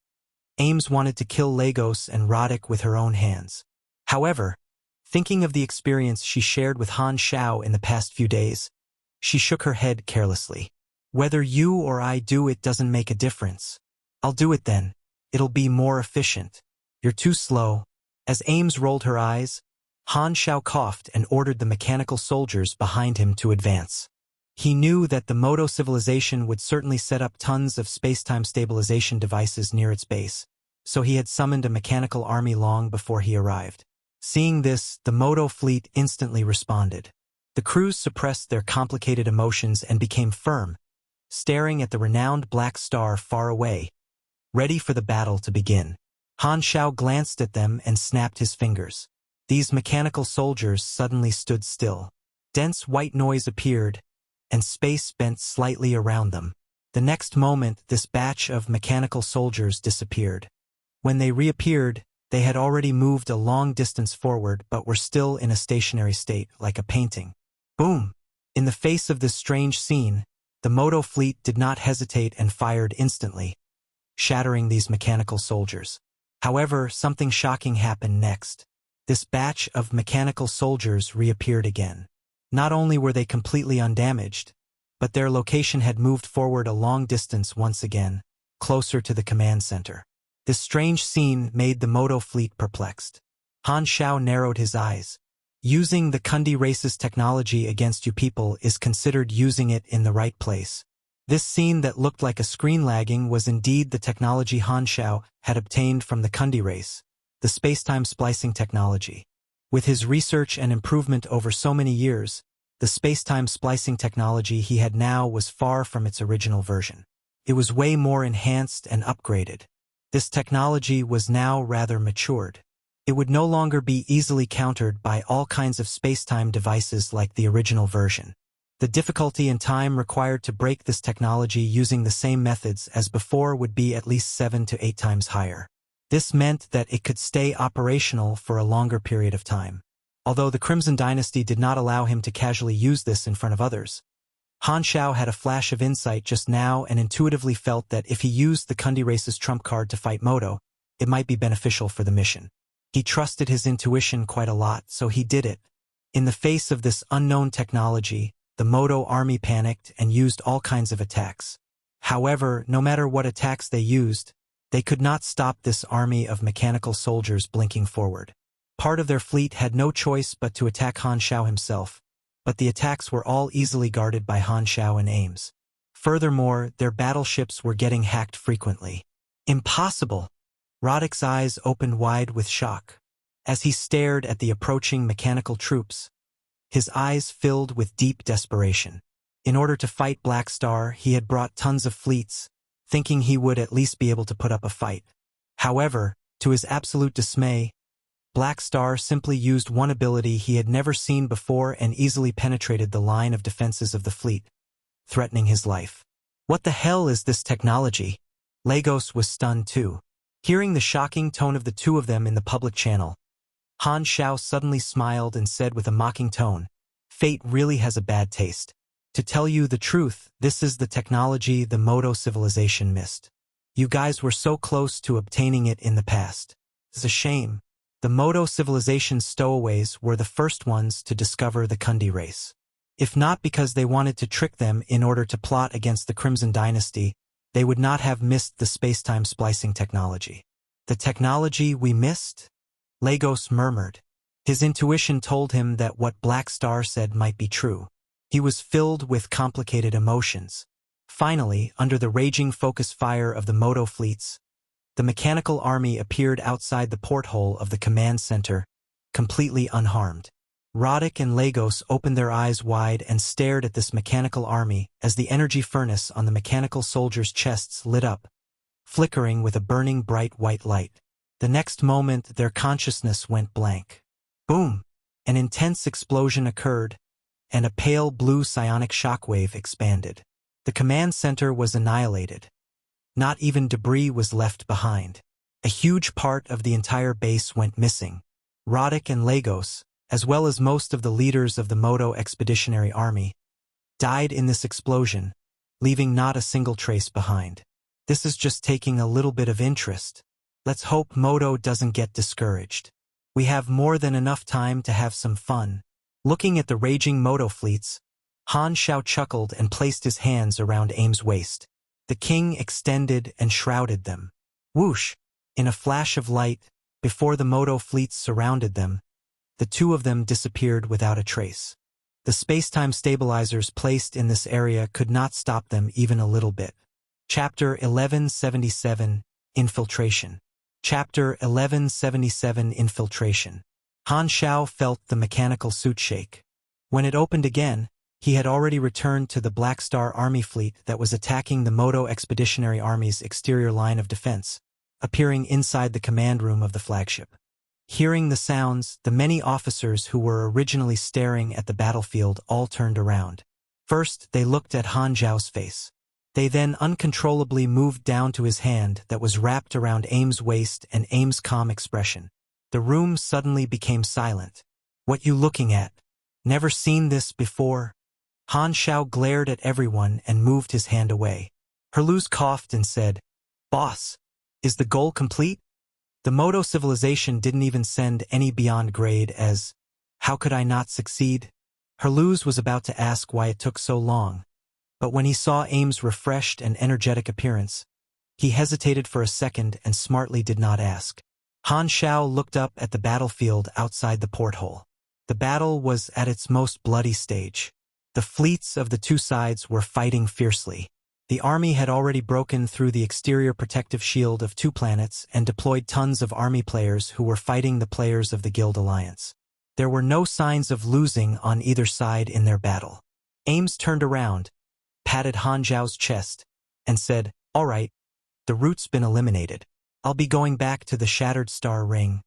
Ames wanted to kill Lagos and Roddick with her own hands. However, thinking of the experience she shared with Han Shao in the past few days, she shook her head carelessly. Whether you or I do it doesn't make a difference. I'll do it then. It'll be more efficient. You're too slow. As Ames rolled her eyes, Han Shao coughed and ordered the mechanical soldiers behind him to advance. He knew that the Modo Civilization would certainly set up tons of space-time stabilization devices near its base, so he had summoned a mechanical army long before he arrived. Seeing this, the Modo fleet instantly responded. The crews suppressed their complicated emotions and became firm, staring at the renowned Black Star far away, ready for the battle to begin. Han Shao glanced at them and snapped his fingers. These mechanical soldiers suddenly stood still. Dense white noise appeared, and space bent slightly around them. The next moment, this batch of mechanical soldiers disappeared. When they reappeared, they had already moved a long distance forward but were still in a stationary state, like a painting. Boom! In the face of this strange scene, the Modo fleet did not hesitate and fired instantly, shattering these mechanical soldiers. However, something shocking happened next. This batch of mechanical soldiers reappeared again. Not only were they completely undamaged, but their location had moved forward a long distance once again, closer to the command center. This strange scene made the Modo fleet perplexed. Han Shao narrowed his eyes. Using the Kundi race's technology against you people is considered using it in the right place. This scene that looked like a screen lagging was indeed the technology Han Shao had obtained from the Kundi race, the space-time splicing technology. With his research and improvement over so many years, the space-time splicing technology he had now was far from its original version. It was way more enhanced and upgraded. This technology was now rather matured. It would no longer be easily countered by all kinds of space-time devices like the original version. The difficulty and time required to break this technology using the same methods as before would be at least 7 to 8 times higher. This meant that it could stay operational for a longer period of time. Although the Crimson Dynasty did not allow him to casually use this in front of others, Han Shao had a flash of insight just now and intuitively felt that if he used the Kundi race's trump card to fight Modo, it might be beneficial for the mission. He trusted his intuition quite a lot, so he did it. In the face of this unknown technology, the Modo army panicked and used all kinds of attacks. However, no matter what attacks they used, they could not stop this army of mechanical soldiers blinking forward. Part of their fleet had no choice but to attack Han Shao himself, but the attacks were all easily guarded by Han Shao and Ames. Furthermore, their battleships were getting hacked frequently. Impossible! Roddick's eyes opened wide with shock. As he stared at the approaching mechanical troops, his eyes filled with deep desperation. In order to fight Black Star, he had brought tons of fleets, thinking he would at least be able to put up a fight. However, to his absolute dismay, Black Star simply used one ability he had never seen before and easily penetrated the line of defenses of the fleet, threatening his life. What the hell is this technology? Lagos was stunned too. Hearing the shocking tone of the two of them in the public channel, Han Shao suddenly smiled and said with a mocking tone, "Fate really has a bad taste. To tell you the truth, this is the technology the Modo Civilization missed. You guys were so close to obtaining it in the past. It's a shame. The Modo Civilization's stowaways were the first ones to discover the Kundi race. If not because they wanted to trick them in order to plot against the Crimson Dynasty, they would not have missed the space-time splicing technology." "The technology we missed?" Lagos murmured. His intuition told him that what Black Star said might be true. He was filled with complicated emotions. Finally, under the raging focus fire of the Modo fleets, the mechanical army appeared outside the porthole of the command center, completely unharmed. Roddick and Lagos opened their eyes wide and stared at this mechanical army as the energy furnace on the mechanical soldiers' chests lit up, flickering with a burning bright white light. The next moment, their consciousness went blank. Boom! An intense explosion occurred, and a pale blue psionic shockwave expanded. The command center was annihilated. Not even debris was left behind. A huge part of the entire base went missing. Roddick and Lagos, as well as most of the leaders of the Modo Expeditionary Army, died in this explosion, leaving not a single trace behind. This is just taking a little bit of interest. Let's hope Modo doesn't get discouraged. We have more than enough time to have some fun. Looking at the raging Modo fleets, Han Shao chuckled and placed his hands around Ames' waist. The king extended and shrouded them. Whoosh! In a flash of light, before the Modo fleets surrounded them, the two of them disappeared without a trace. The space-time stabilizers placed in this area could not stop them even a little bit. Chapter 1177, Infiltration. Chapter 1177, Infiltration. Han Shao felt the mechanical suit shake. When it opened again, he had already returned to the Black Star Army fleet that was attacking the Modo Expeditionary Army's exterior line of defense, appearing inside the command room of the flagship. Hearing the sounds, the many officers who were originally staring at the battlefield all turned around. First, they looked at Han Zhao's face. They then uncontrollably moved down to his hand that was wrapped around Ames' waist and Ames' calm expression. The room suddenly became silent. "What you looking at? Never seen this before?" Han Shao glared at everyone and moved his hand away. Herluz coughed and said, "Boss, is the goal complete?" The Modo Civilization didn't even send any beyond grade as, "How could I not succeed?" Herluz was about to ask why it took so long, but when he saw Ames' refreshed and energetic appearance, he hesitated for a second and smartly did not ask. Han Shao looked up at the battlefield outside the porthole. The battle was at its most bloody stage. The fleets of the two sides were fighting fiercely. The army had already broken through the exterior protective shield of two planets and deployed tons of army players who were fighting the players of the Guild Alliance. There were no signs of losing on either side in their battle. Ames turned around, patted Han Zhao's chest, and said, "All right, the route's been eliminated. I'll be going back to the Shattered Star Ring."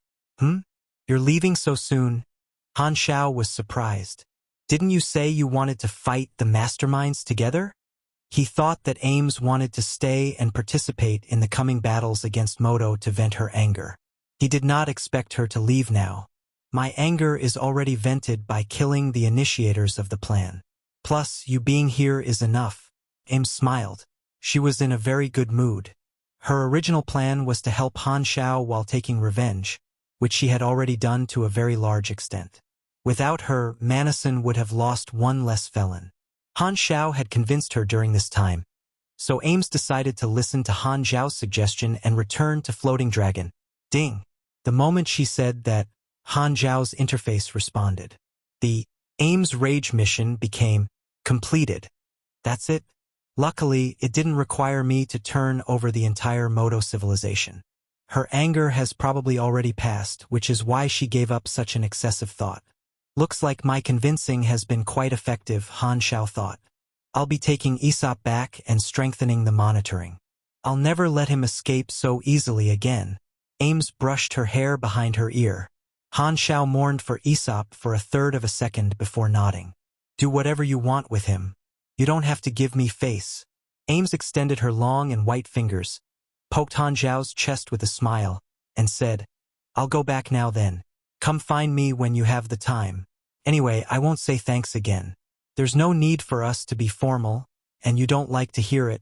You're leaving so soon?" Han Zhao was surprised. "Didn't you say you wanted to fight the masterminds together?" He thought that Ames wanted to stay and participate in the coming battles against Modo to vent her anger. He did not expect her to leave now. "My anger is already vented by killing the initiators of the plan. Plus, you being here is enough." Ames smiled. She was in a very good mood. Her original plan was to help Han Zhao while taking revenge, which she had already done to a very large extent. Without her, Manison would have lost one less felon. Han Zhao had convinced her during this time, so Ames decided to listen to Han Zhao's suggestion and return to Floating Dragon. Ding! The moment she said that, Han Zhao's interface responded. The Ames Rage mission became completed. That's it. Luckily, it didn't require me to turn over the entire Modo Civilization. Her anger has probably already passed, which is why she gave up such an excessive thought. Looks like my convincing has been quite effective, Han Zhao thought. I'll be taking Aesop back and strengthening the monitoring. I'll never let him escape so easily again. Ames brushed her hair behind her ear. Han Zhao mourned for Aesop for a third of a second before nodding. Do whatever you want with him. You don't have to give me face. Ames extended her long and white fingers, poked Han Zhao's chest with a smile, and said, I'll go back now then. Come find me when you have the time. Anyway, I won't say thanks again. There's no need for us to be formal, and you don't like to hear it.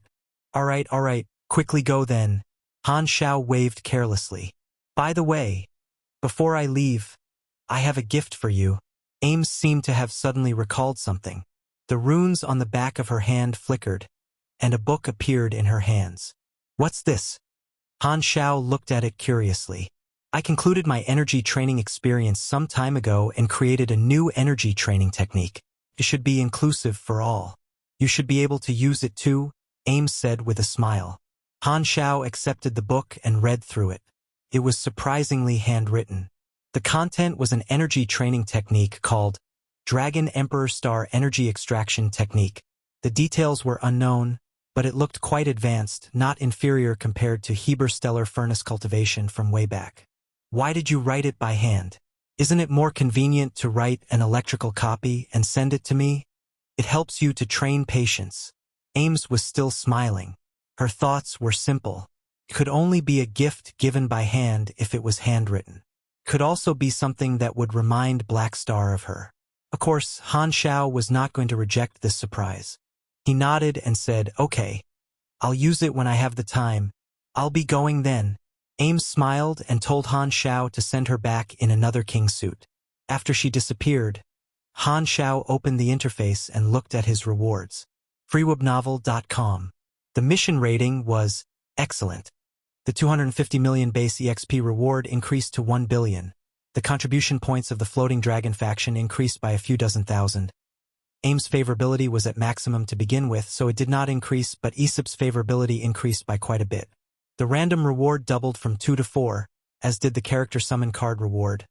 All right, quickly go then. Han Zhao waved carelessly. By the way, before I leave, I have a gift for you. Ames seemed to have suddenly recalled something. The runes on the back of her hand flickered, and a book appeared in her hands. What's this? Han Zhao looked at it curiously. I concluded my energy training experience some time ago and created a new energy training technique. It should be inclusive for all. You should be able to use it too, Ames said with a smile. Han Zhao accepted the book and read through it. It was surprisingly handwritten. The content was an energy training technique called Dragon Emperor Star Energy Extraction Technique. The details were unknown, but it looked quite advanced, not inferior compared to Heber Stellar Furnace Cultivation from way back. Why did you write it by hand? Isn't it more convenient to write an electrical copy and send it to me? It helps you to train patience. Ames was still smiling. Her thoughts were simple. It could only be a gift given by hand if it was handwritten. Could also be something that would remind Black Star of her. Of course, Han Zhao was not going to reject this surprise. He nodded and said, Okay, I'll use it when I have the time. I'll be going then. Ames smiled and told Han Zhao to send her back in another king suit. After she disappeared, Han Zhao opened the interface and looked at his rewards. freewebnovel.com. The mission rating was excellent. The 250 million base EXP reward increased to 1 billion. The contribution points of the Floating Dragon faction increased by a few dozen thousand. Ames' favorability was at maximum to begin with, so it did not increase, but Aesop's favorability increased by quite a bit. The random reward doubled from 2 to 4, as did the character summon card reward.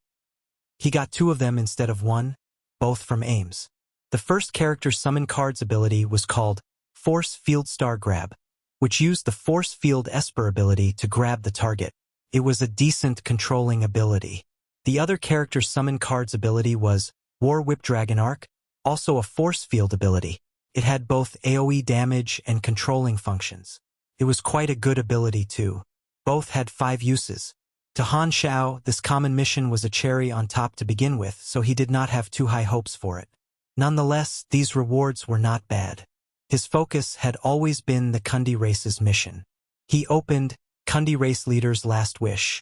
He got 2 of them instead of 1, both from Ames. The first character summon cards ability was called Force Field Star Grab, which used the Force Field Esper ability to grab the target. It was a decent controlling ability. The other character summon cards ability was War Whip Dragon Arc, also a force field ability. It had both AoE damage and controlling functions. It was quite a good ability too. Both had 5 uses. To Han Zhao, this common mission was a cherry on top to begin with, so he did not have too high hopes for it. Nonetheless, these rewards were not bad. His focus had always been the Kundi race's mission. He opened Kundi race leader's last wish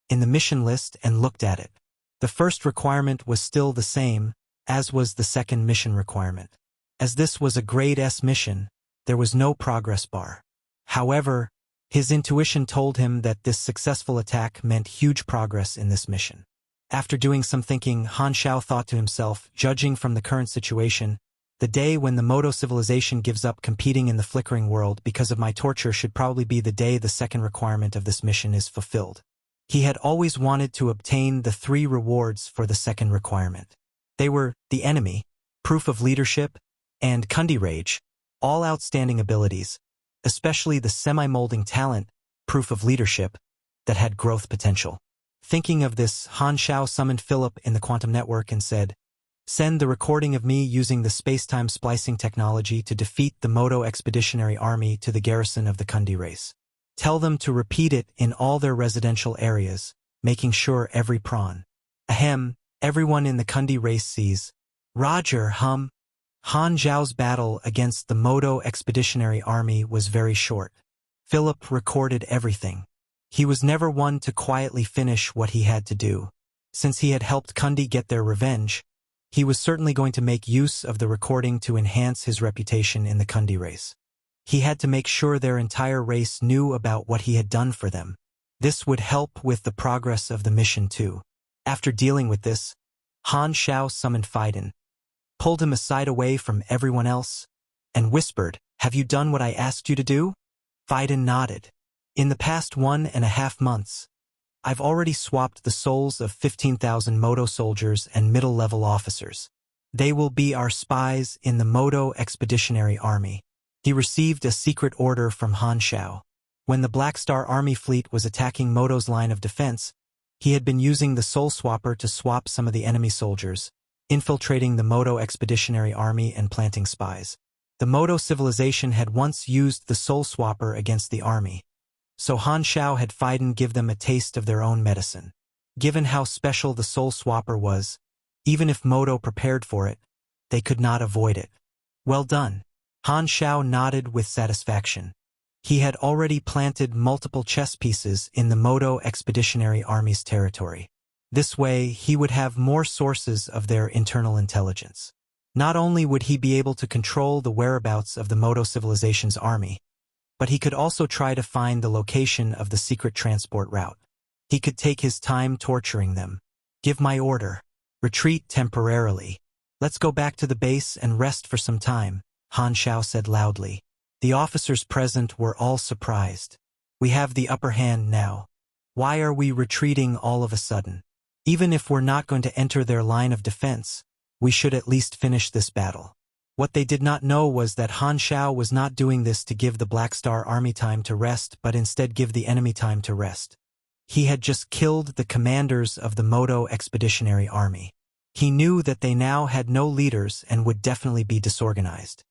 in the mission list and looked at it. The first requirement was still the same, as was the second mission requirement. As this was a grade S mission, there was no progress bar. However, his intuition told him that this successful attack meant huge progress in this mission. After doing some thinking, Han Xiao thought to himself, judging from the current situation, the day when the Modo Civilization gives up competing in the flickering world because of my torture should probably be the day the second requirement of this mission is fulfilled. He had always wanted to obtain the 3 rewards for the second requirement. They were the enemy, proof of leadership, and Kundi Rage, all outstanding abilities, especially the semi-molding talent, proof of leadership, that had growth potential. Thinking of this, Han Xiao summoned Philip in the quantum network and said, "Send the recording of me using the space-time splicing technology to defeat the Modo Expeditionary Army to the garrison of the Kundi race. Tell them to repeat it in all their residential areas, making sure every prawn. Ahem, everyone in the Kundi race sees. Roger, hum." Han Zhao's battle against the Modo Expeditionary Army was very short. Philip recorded everything. He was never one to quietly finish what he had to do. Since he had helped Kundi get their revenge, he was certainly going to make use of the recording to enhance his reputation in the Kundi race. He had to make sure their entire race knew about what he had done for them. This would help with the progress of the mission too. After dealing with this, Han Xiao summoned Fiden, pulled him aside away from everyone else, and whispered, "Have you done what I asked you to do?" Fiden nodded. "In the past 1.5 months, I've already swapped the souls of 15,000 Modo soldiers and middle-level officers. They will be our spies in the Modo Expeditionary Army." He received a secret order from Han Xiao. When the Black Star Army fleet was attacking Modo's line of defense, he had been using the Soul Swapper to swap some of the enemy soldiers, infiltrating the Modo Expeditionary Army and planting spies. The Modo Civilization had once used the Soul Swapper against the army, so Han Xiao had Fiden give them a taste of their own medicine. Given how special the Soul Swapper was, even if Modo prepared for it, they could not avoid it. "Well done." Han Xiao nodded with satisfaction. He had already planted multiple chess pieces in the Modo Expeditionary Army's territory. This way, he would have more sources of their internal intelligence. Not only would he be able to control the whereabouts of the Modo Civilization's army, but he could also try to find the location of the secret transport route. He could take his time torturing them. "Give my order. Retreat temporarily. Let's go back to the base and rest for some time," Han Xiao said loudly. The officers present were all surprised. "We have the upper hand now. Why are we retreating all of a sudden? Even if we're not going to enter their line of defense, we should at least finish this battle." What they did not know was that Han Xiao was not doing this to give the Black Star Army time to rest, but instead give the enemy time to rest. He had just killed the commanders of the Modo Expeditionary Army. He knew that they now had no leaders and would definitely be disorganized.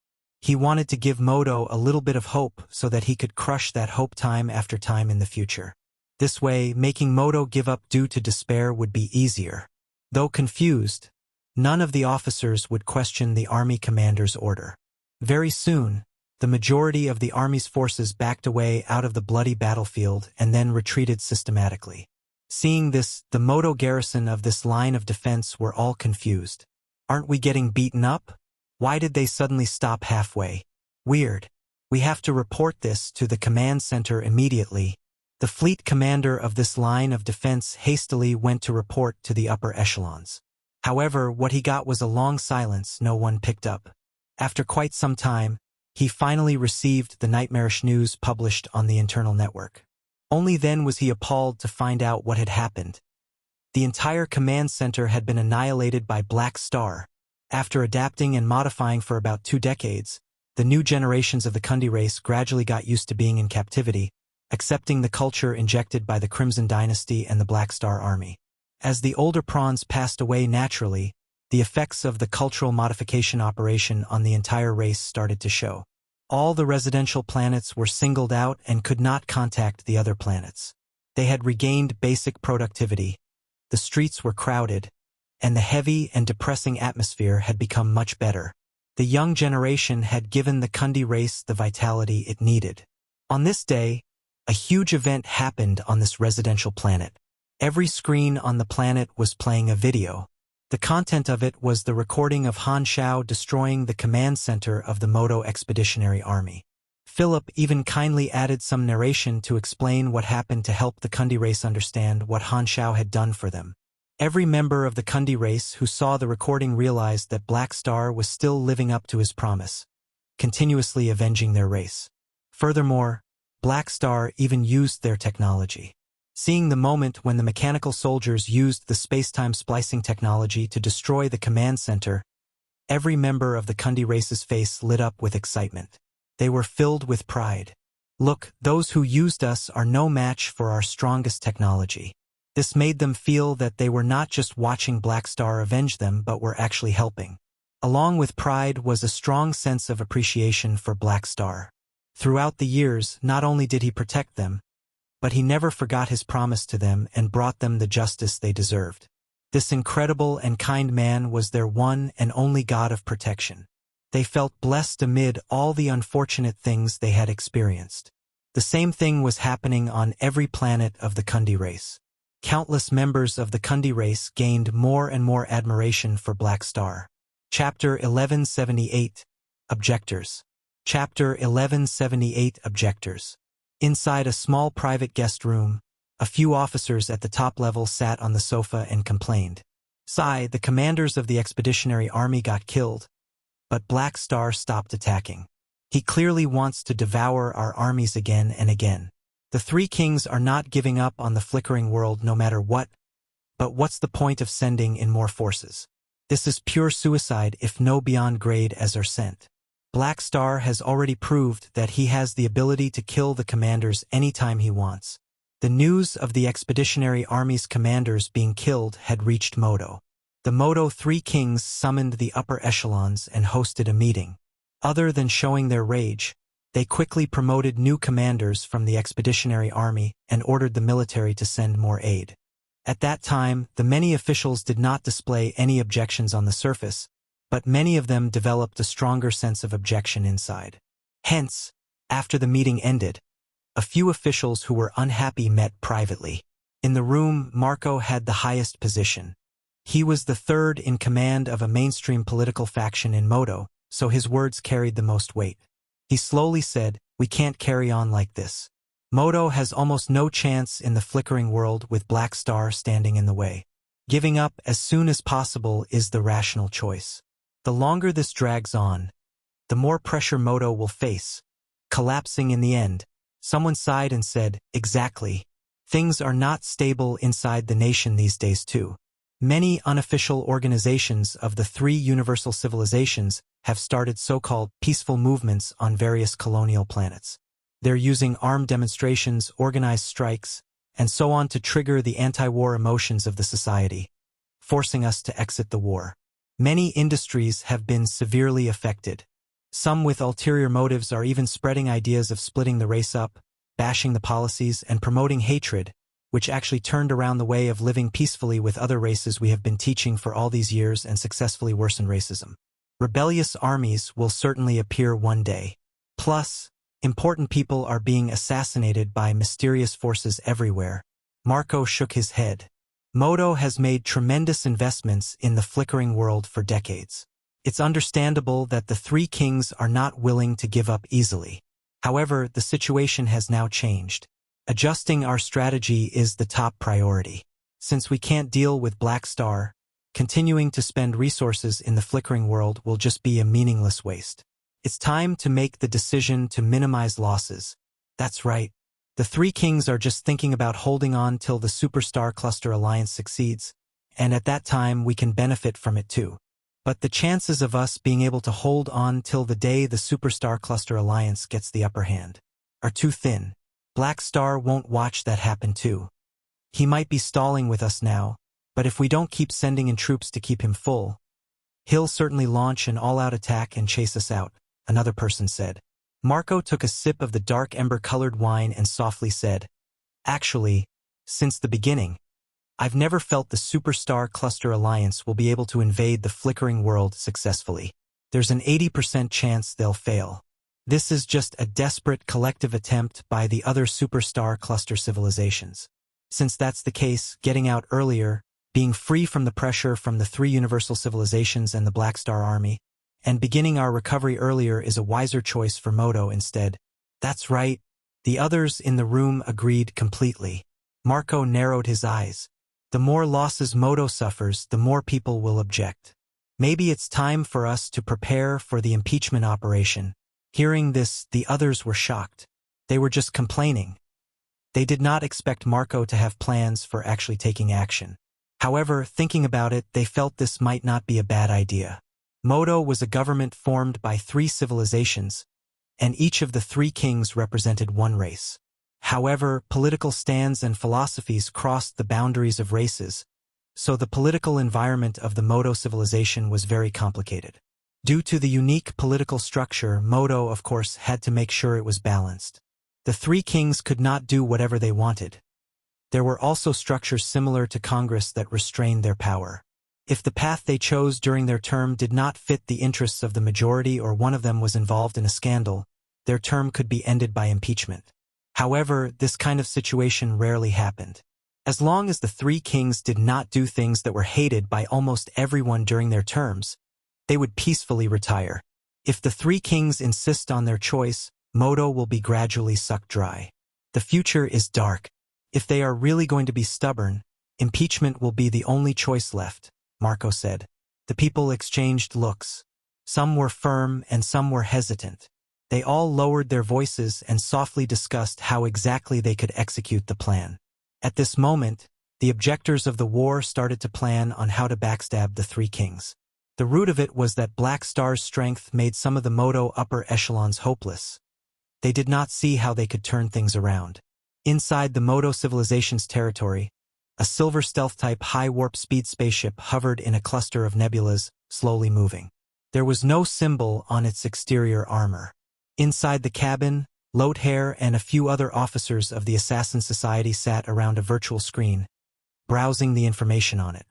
He wanted to give Modo a little bit of hope so that he could crush that hope time after time in the future. This way, making Modo give up due to despair would be easier. Though confused, none of the officers would question the army commander's order. Very soon, the majority of the army's forces backed away out of the bloody battlefield and then retreated systematically. Seeing this, the Modo garrison of this line of defense were all confused. "Aren't we getting beaten up? Why did they suddenly stop halfway? Weird. We have to report this to the command center immediately." The fleet commander of this line of defense hastily went to report to the upper echelons. However, what he got was a long silence no one picked up. After quite some time, he finally received the nightmarish news published on the internal network. Only then was he appalled to find out what had happened. The entire command center had been annihilated by Black Star. After adapting and modifying for about 2 decades, the new generations of the Kundi race gradually got used to being in captivity, accepting the culture injected by the Crimson Dynasty and the Black Star Army. As the older prawns passed away naturally, the effects of the cultural modification operation on the entire race started to show. All the residential planets were singled out and could not contact the other planets. They had regained basic productivity, the streets were crowded, and the heavy and depressing atmosphere had become much better. The young generation had given the Kundi race the vitality it needed. On this day, a huge event happened on this residential planet. Every screen on the planet was playing a video. The content of it was the recording of Han Xiao destroying the command center of the Modo Expeditionary Army. Philip even kindly added some narration to explain what happened to help the Kundi race understand what Han Xiao had done for them. Every member of the Kundi race who saw the recording realized that Black Star was still living up to his promise, continuously avenging their race. Furthermore, Black Star even used their technology. Seeing the moment when the mechanical soldiers used the space-time splicing technology to destroy the command center, every member of the Kundi race's face lit up with excitement. They were filled with pride. Look, those who used us are no match for our strongest technology. This made them feel that they were not just watching Black Star avenge them but were actually helping. Along with pride was a strong sense of appreciation for Black Star. Throughout the years, not only did he protect them, but he never forgot his promise to them and brought them the justice they deserved. This incredible and kind man was their one and only god of protection. They felt blessed amid all the unfortunate things they had experienced. The same thing was happening on every planet of the Kundi race. Countless members of the Kundi race gained more and more admiration for Black Star. Chapter 1178 Objectors. Chapter 1178 Objectors. Inside a small private guest room, a few officers at the top level sat on the sofa and complained. "Sigh, the commanders of the expeditionary army got killed, but Black Star stopped attacking. He clearly wants to devour our armies again and again. The three kings are not giving up on the flickering world no matter what, but what's the point of sending in more forces? This is pure suicide if no beyond grade as are sent. Black Star has already proved that he has the ability to kill the commanders anytime he wants." The news of the expeditionary army's commanders being killed had reached Modo. The Modo Three Kings summoned the upper echelons and hosted a meeting. Other than showing their rage, they quickly promoted new commanders from the expeditionary army and ordered the military to send more aid. At that time, the many officials did not display any objections on the surface, but many of them developed a stronger sense of objection inside. Hence, after the meeting ended, a few officials who were unhappy met privately. In the room, Marco had the highest position. He was the third in command of a mainstream political faction in Modo, so his words carried the most weight. He slowly said, "We can't carry on like this. Modo has almost no chance in the flickering world with Black Star standing in the way. Giving up as soon as possible is the rational choice. The longer this drags on, the more pressure Modo will face, collapsing in the end." Someone sighed and said, "Exactly. Things are not stable inside the nation these days too. Many unofficial organizations of the three universal civilizations have started so-called peaceful movements on various colonial planets. They're using armed demonstrations, organized strikes, and so on to trigger the anti-war emotions of the society, forcing us to exit the war. Many industries have been severely affected. Some with ulterior motives are even spreading ideas of splitting the race up, bashing the policies, and promoting hatred, which actually turned around the way of living peacefully with other races we have been teaching for all these years and successfully worsen racism. Rebellious armies will certainly appear one day. Plus, important people are being assassinated by mysterious forces everywhere." Marco shook his head. Modo has made tremendous investments in the flickering world for decades. It's understandable that the three kings are not willing to give up easily. However, the situation has now changed. Adjusting our strategy is the top priority. Since we can't deal with Black Star, continuing to spend resources in the flickering world will just be a meaningless waste. It's time to make the decision to minimize losses. That's right. The three kings are just thinking about holding on till the Superstar Cluster Alliance succeeds, and at that time we can benefit from it too. But the chances of us being able to hold on till the day the Superstar Cluster Alliance gets the upper hand are too thin. Black Star won't watch that happen too. He might be stalling with us now, but if we don't keep sending in troops to keep him full, he'll certainly launch an all-out attack and chase us out," another person said. Marco took a sip of the dark ember-colored wine and softly said, "Actually, since the beginning, I've never felt the Superstar Cluster Alliance will be able to invade the flickering world successfully. There's an 80% chance they'll fail. This is just a desperate collective attempt by the other Superstar Cluster civilizations. Since that's the case, getting out earlier, being free from the pressure from the three universal civilizations and the Black Star Army, and beginning our recovery earlier is a wiser choice for Modo instead." "That's right." The others in the room agreed completely. Marco narrowed his eyes. The more losses Modo suffers, the more people will object. Maybe it's time for us to prepare for the impeachment operation. Hearing this, the others were shocked. They were just complaining. They did not expect Marco to have plans for actually taking action. However, thinking about it, they felt this might not be a bad idea. Modo was a government formed by 3 civilizations, and each of the 3 kings represented one race. However, political stands and philosophies crossed the boundaries of races, so the political environment of the Modo civilization was very complicated. Due to the unique political structure, Modo, of course, had to make sure it was balanced. The 3 kings could not do whatever they wanted. There were also structures similar to Congress that restrained their power. If the path they chose during their term did not fit the interests of the majority or one of them was involved in a scandal, their term could be ended by impeachment. However, this kind of situation rarely happened. As long as the 3 kings did not do things that were hated by almost everyone during their terms, they would peacefully retire. If the 3 kings insist on their choice, Modo will be gradually sucked dry. The future is dark. If they are really going to be stubborn, impeachment will be the only choice left, Marco said. The people exchanged looks. Some were firm and some were hesitant. They all lowered their voices and softly discussed how exactly they could execute the plan. At this moment, the objectors of the war started to plan on how to backstab the 3 kings. The root of it was that Black Star's strength made some of the Modo upper echelons hopeless. They did not see how they could turn things around. Inside the Modo civilization's territory, a silver stealth-type high-warp speed spaceship hovered in a cluster of nebulas, slowly moving. There was no symbol on its exterior armor. Inside the cabin, Lothair and a few other officers of the Assassin Society sat around a virtual screen, browsing the information on it.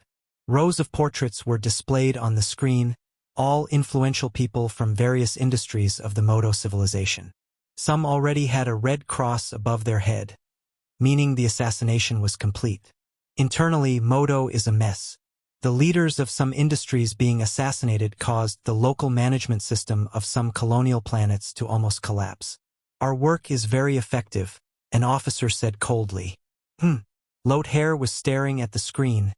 Rows of portraits were displayed on the screen, all influential people from various industries of the Modo civilization. Some already had a red cross above their head, meaning the assassination was complete. Internally, Modo is a mess. The leaders of some industries being assassinated caused the local management system of some colonial planets to almost collapse. Our work is very effective, an officer said coldly. Lothair was staring at the screen,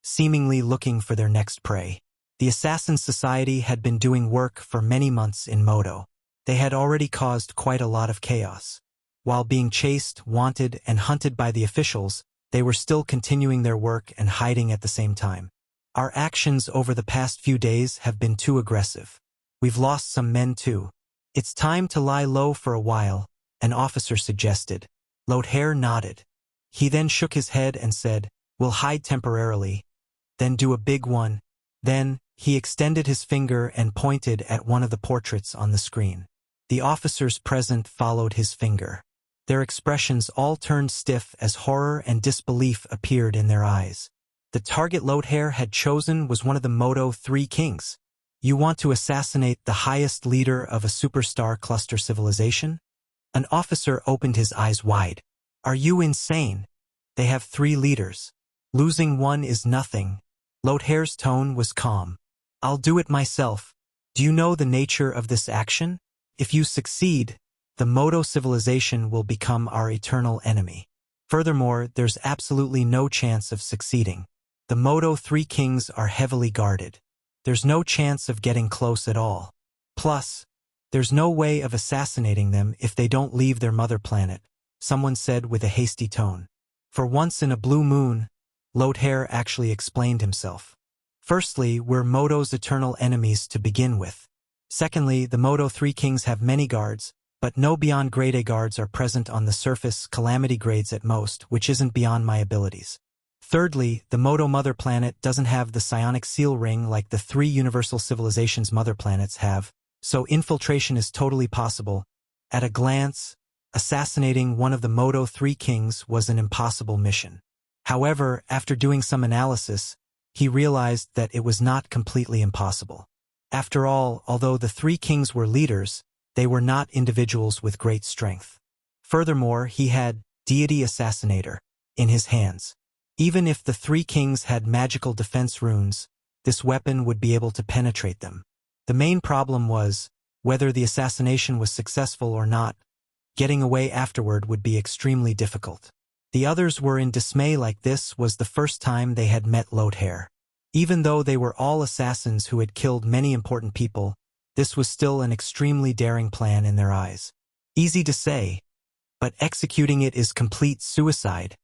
seemingly looking for their next prey. The Assassin Society had been doing work for many months in Modo. They had already caused quite a lot of chaos. While being chased, wanted, and hunted by the officials, they were still continuing their work and hiding at the same time. Our actions over the past few days have been too aggressive. We've lost some men too. It's time to lie low for a while, an officer suggested. Lothair nodded. He then shook his head and said, "We'll hide temporarily, then do a big one." Then, he extended his finger and pointed at one of the portraits on the screen. The officers present followed his finger. Their expressions all turned stiff as horror and disbelief appeared in their eyes. The target Lothair had chosen was one of the Modo 3 kings. You want to assassinate the highest leader of a superstar cluster civilization? An officer opened his eyes wide. Are you insane? They have 3 leaders. Losing one is nothing. Lothair's tone was calm. I'll do it myself. Do you know the nature of this action? If you succeed, the Modo civilization will become our eternal enemy. Furthermore, there's absolutely no chance of succeeding. The Modo 3 kings are heavily guarded. There's no chance of getting close at all. Plus, there's no way of assassinating them if they don't leave their mother planet, someone said with a hasty tone. For once in a blue moon, Lothair actually explained himself. Firstly, we're Modo's eternal enemies to begin with. Secondly, the Modo 3 kings have many guards, but no beyond grade A guards are present on the surface, calamity grades at most, which isn't beyond my abilities. Thirdly, the Modo mother planet doesn't have the psionic seal ring like the 3 universal civilizations mother planets have, so infiltration is totally possible. At a glance, assassinating one of the Modo 3 kings was an impossible mission. However, after doing some analysis, he realized that it was not completely impossible. After all, although the 3 kings were leaders, they were not individuals with great strength. Furthermore, he had Deity Assassinator in his hands. Even if the 3 kings had magical defense runes, this weapon would be able to penetrate them. The main problem was, whether the assassination was successful or not, getting away afterward would be extremely difficult. The others were in dismay, like this was the first time they had met Lothair. Even though they were all assassins who had killed many important people, this was still an extremely daring plan in their eyes. Easy to say, but executing it is complete suicide.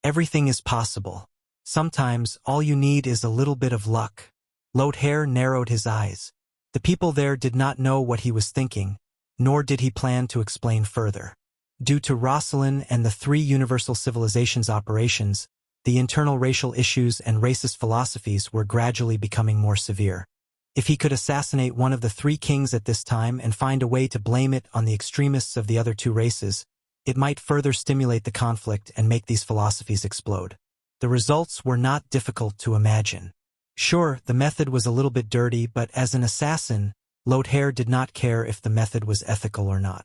Everything is possible. Sometimes all you need is a little bit of luck. Lothair narrowed his eyes. The people there did not know what he was thinking, nor did he plan to explain further. Due to Rosalind and the three universal civilizations' operations, the internal racial issues and racist philosophies were gradually becoming more severe. If he could assassinate one of the three kings at this time and find a way to blame it on the extremists of the other two races, it might further stimulate the conflict and make these philosophies explode. The results were not difficult to imagine. Sure, the method was a little bit dirty, but as an assassin, Lothair did not care if the method was ethical or not.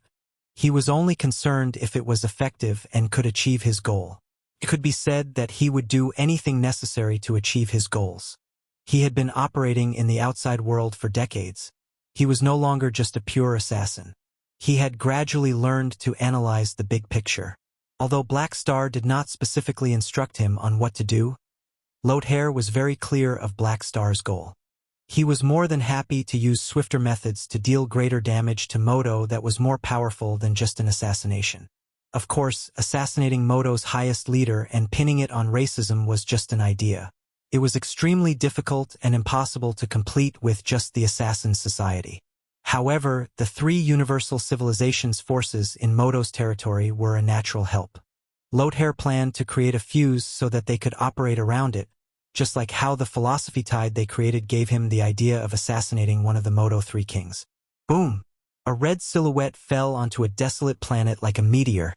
He was only concerned if it was effective and could achieve his goal. It could be said that he would do anything necessary to achieve his goals. He had been operating in the outside world for decades. He was no longer just a pure assassin. He had gradually learned to analyze the big picture. Although Black Star did not specifically instruct him on what to do, Lothair was very clear of Black Star's goal. He was more than happy to use swifter methods to deal greater damage to Modo that was more powerful than just an assassination. Of course, assassinating Modo's highest leader and pinning it on racism was just an idea. It was extremely difficult and impossible to complete with just the Assassin Society. However, the three universal civilizations' forces in Modo's territory were a natural help. Lothair planned to create a fuse so that they could operate around it, just like how the philosophy tide they created gave him the idea of assassinating one of the Modo three kings. Boom! A red silhouette fell onto a desolate planet like a meteor,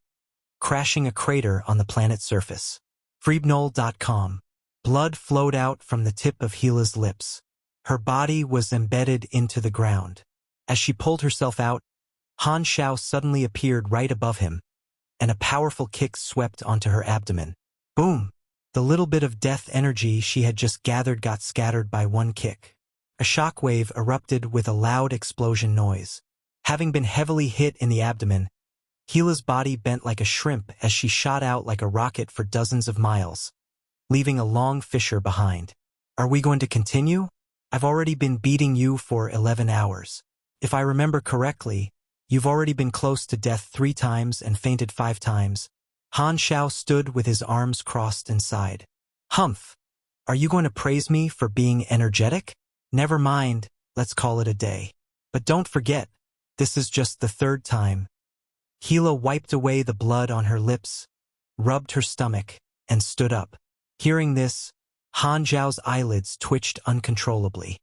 crashing a crater on the planet's surface. Freebnol.com. Blood flowed out from the tip of Gila's lips. Her body was embedded into the ground. As she pulled herself out, Han Shao suddenly appeared right above him, and a powerful kick swept onto her abdomen. Boom! The little bit of death energy she had just gathered got scattered by one kick. A shockwave erupted with a loud explosion noise. Having been heavily hit in the abdomen, Gila's body bent like a shrimp as she shot out like a rocket for dozens of miles, leaving a long fissure behind. Are we going to continue? I've already been beating you for 11 hours. If I remember correctly, you've already been close to death 3 times and fainted 5 times. Han Shao stood with his arms crossed and sighed. Humph! Are you going to praise me for being energetic? Never mind, let's call it a day. But don't forget, this is just the 3rd time. Gila wiped away the blood on her lips, rubbed her stomach, and stood up. Hearing this, Han Zhao's eyelids twitched uncontrollably.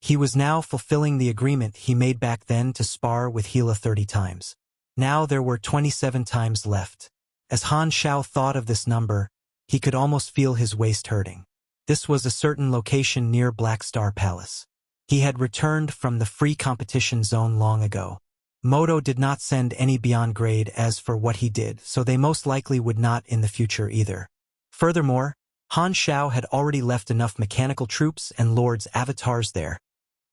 He was now fulfilling the agreement he made back then to spar with Gila 30 times. Now there were 27 times left. As Han Shao thought of this number, he could almost feel his waist hurting. This was a certain location near Black Star Palace. He had returned from the free competition zone long ago. Modo did not send any beyond grade as for what he did, so they most likely would not in the future either. Furthermore, Han Shao had already left enough mechanical troops and lords' avatars there,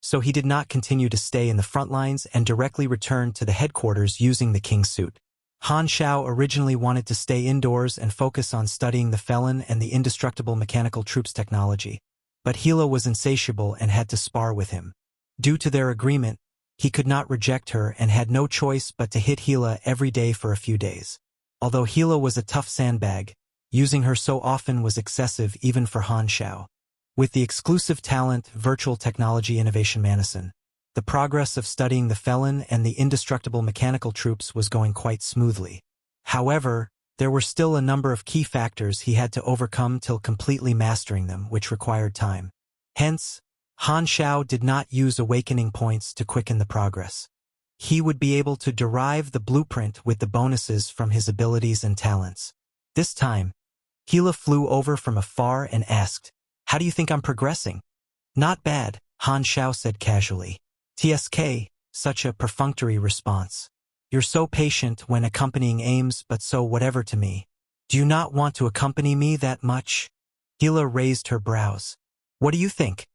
so he did not continue to stay in the front lines and directly returned to the headquarters using the king's suit. Han Shao originally wanted to stay indoors and focus on studying the felon and the indestructible mechanical troops technology, but Gila was insatiable and had to spar with him. Due to their agreement, he could not reject her and had no choice but to hit Gila every day for a few days. Although Gila was a tough sandbag, using her so often was excessive even for Han Shao. With the exclusive talent Virtual Technology Innovation Manison, the progress of studying the felon and the indestructible mechanical troops was going quite smoothly. However, there were still a number of key factors he had to overcome till completely mastering them, which required time. Hence, Han Shao did not use awakening points to quicken the progress. He would be able to derive the blueprint with the bonuses from his abilities and talents. This time, Gila flew over from afar and asked, "How do you think I'm progressing?" "Not bad," Han Shao said casually. "TSK, such a perfunctory response. You're so patient when accompanying aims, but so whatever to me. Do you not want to accompany me that much?" Gila raised her brows. "What do you think?"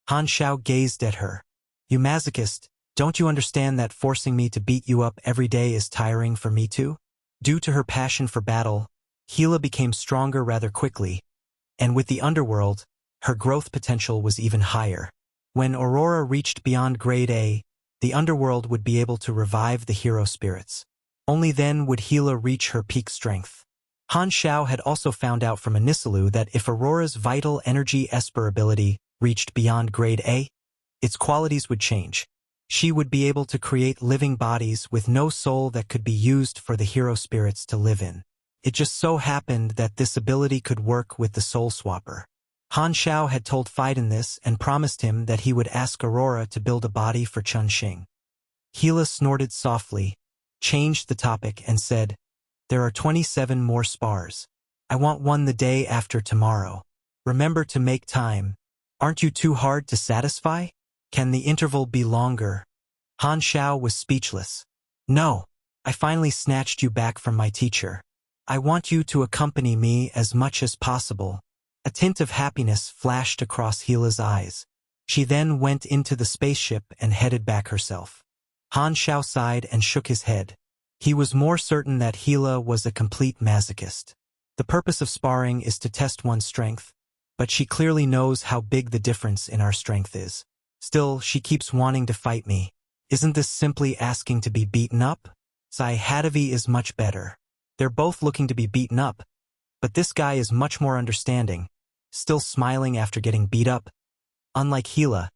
Han Shao gazed at her. "You masochist, don't you understand that forcing me to beat you up every day is tiring for me too?" Due to her passion for battle, Gila became stronger rather quickly, and with the underworld, her growth potential was even higher. When Aurora reached beyond grade A, the underworld would be able to revive the hero spirits. Only then would Gila reach her peak strength. Han Xiao had also found out from Anisalu that if Aurora's vital energy Esper ability reached beyond grade A, its qualities would change. She would be able to create living bodies with no soul that could be used for the hero spirits to live in. It just so happened that this ability could work with the Soul Swapper. Han Xiao had told Faiden this and promised him that he would ask Aurora to build a body for Chun Xing. Gila snorted softly, changed the topic and said, "There are 27 more spars. I want one the day after tomorrow. Remember to make time. Aren't you too hard to satisfy? Can the interval be longer?" Han Xiao was speechless. "No, I finally snatched you back from my teacher. I want you to accompany me as much as possible." A tint of happiness flashed across Gila's eyes. She then went into the spaceship and headed back herself. Han Xiao sighed and shook his head. He was more certain that Gila was a complete masochist. The purpose of sparring is to test one's strength, but she clearly knows how big the difference in our strength is. Still, she keeps wanting to fight me. Isn't this simply asking to be beaten up? Hadavi is much better. They're both looking to be beaten up, but this guy is much more understanding, still smiling after getting beat up. Unlike Gila,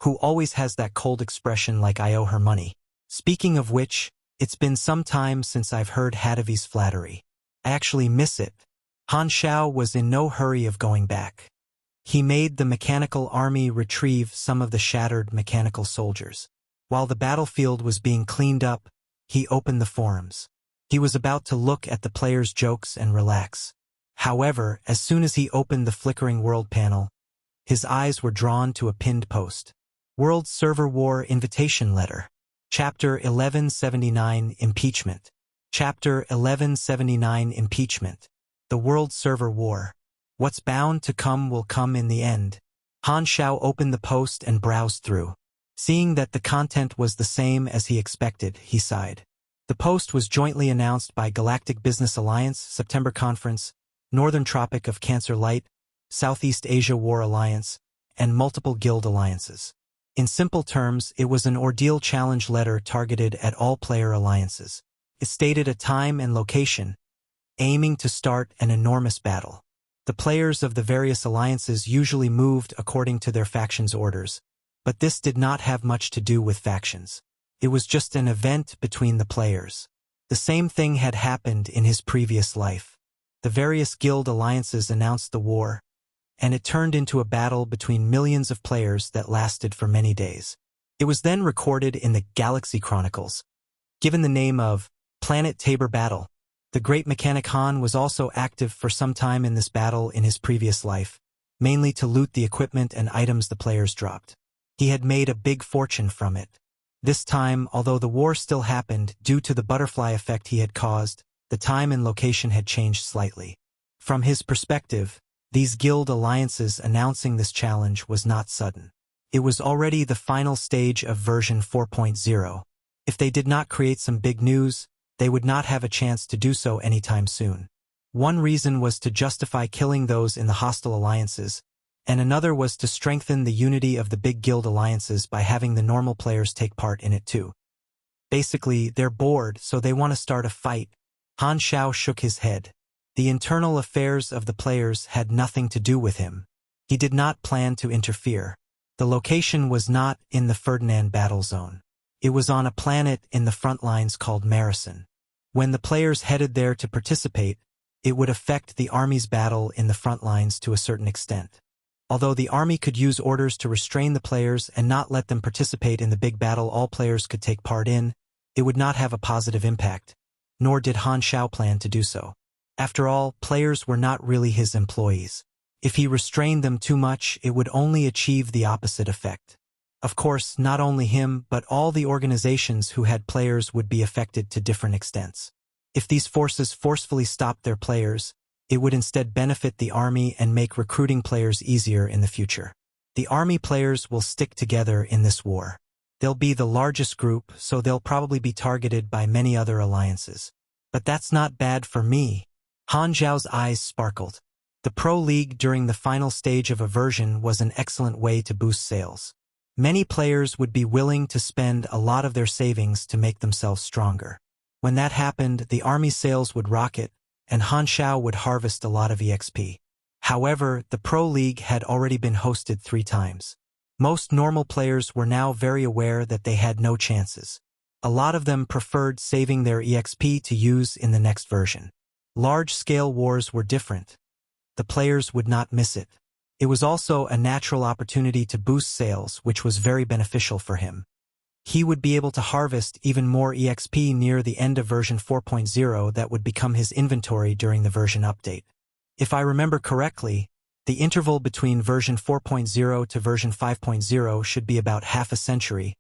who always has that cold expression like I owe her money. Speaking of which, it's been some time since I've heard Hadavi's flattery. I actually miss it. Han Xiao was in no hurry of going back. He made the mechanical army retrieve some of the shattered mechanical soldiers. While the battlefield was being cleaned up, he opened the forums. He was about to look at the players' jokes and relax. However, as soon as he opened the flickering world panel, his eyes were drawn to a pinned post. World Server War Invitation Letter. Chapter 1179 Impeachment. Chapter 1179 Impeachment. The World Server War. What's bound to come will come in the end. Han Xiao opened the post and browsed through. Seeing that the content was the same as he expected, he sighed. The post was jointly announced by Galactic Business Alliance, September Conference, Northern Tropic of Cancer Light, Southeast Asia War Alliance, and multiple guild alliances. In simple terms, it was an ordeal challenge letter targeted at all player alliances. It stated a time and location, aiming to start an enormous battle. The players of the various alliances usually moved according to their factions' orders, but this did not have much to do with factions. It was just an event between the players. The same thing had happened in his previous life. The various guild alliances announced the war, and it turned into a battle between millions of players that lasted for many days. It was then recorded in the Galaxy Chronicles, given the name of Planet Tabor Battle. The great mechanic Han was also active for some time in this battle in his previous life, mainly to loot the equipment and items the players dropped. He had made a big fortune from it. This time, although the war still happened due to the butterfly effect he had caused, the time and location had changed slightly. From his perspective, these guild alliances announcing this challenge was not sudden. It was already the final stage of version 4.0. If they did not create some big news, they would not have a chance to do so anytime soon. One reason was to justify killing those in the hostile alliances, and another was to strengthen the unity of the big guild alliances by having the normal players take part in it too. Basically, they're bored, so they want to start a fight. Han Xiao shook his head. The internal affairs of the players had nothing to do with him. He did not plan to interfere. The location was not in the Ferdinand battle zone. It was on a planet in the front lines called Marison. When the players headed there to participate, it would affect the army's battle in the front lines to a certain extent. Although the army could use orders to restrain the players and not let them participate in the big battle all players could take part in, it would not have a positive impact, nor did Han Xiao plan to do so. After all, players were not really his employees. If he restrained them too much, it would only achieve the opposite effect. Of course, not only him, but all the organizations who had players would be affected to different extents. If these forces forcefully stopped their players, it would instead benefit the army and make recruiting players easier in the future. The army players will stick together in this war. They'll be the largest group, so they'll probably be targeted by many other alliances. But that's not bad for me. Han Zhao's eyes sparkled. The Pro League during the final stage of a version was an excellent way to boost sales. Many players would be willing to spend a lot of their savings to make themselves stronger. When that happened, the army sales would rocket, and Han Zhao would harvest a lot of EXP. However, the Pro League had already been hosted 3 times. Most normal players were now very aware that they had no chances. A lot of them preferred saving their EXP to use in the next version. Large-scale wars were different. The players would not miss it. It was also a natural opportunity to boost sales, which was very beneficial for him. He would be able to harvest even more EXP near the end of version 4.0 that would become his inventory during the version update. If I remember correctly, the interval between version 4.0 to version 5.0 should be about half a century,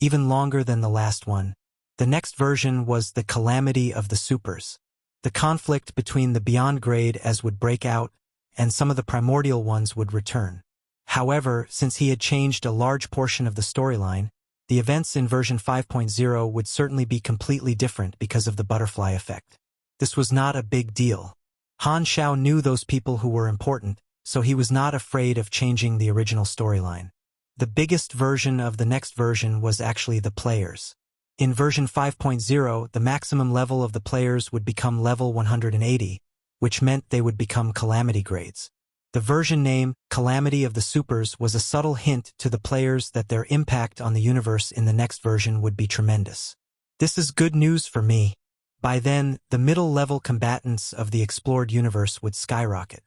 even longer than the last one. The next version was the Calamity of the Supers. The conflict between the Beyond grade as would break out, and some of the primordial ones would return. However, since he had changed a large portion of the storyline, the events in version 5.0 would certainly be completely different because of the butterfly effect. This was not a big deal. Han Zhao knew those people who were important, so he was not afraid of changing the original storyline. The biggest version of the next version was actually the players. In version 5.0, the maximum level of the players would become level 180, which meant they would become Calamity grades. The version name, Calamity of the Supers, was a subtle hint to the players that their impact on the universe in the next version would be tremendous. This is good news for me. By then, the middle-level combatants of the explored universe would skyrocket.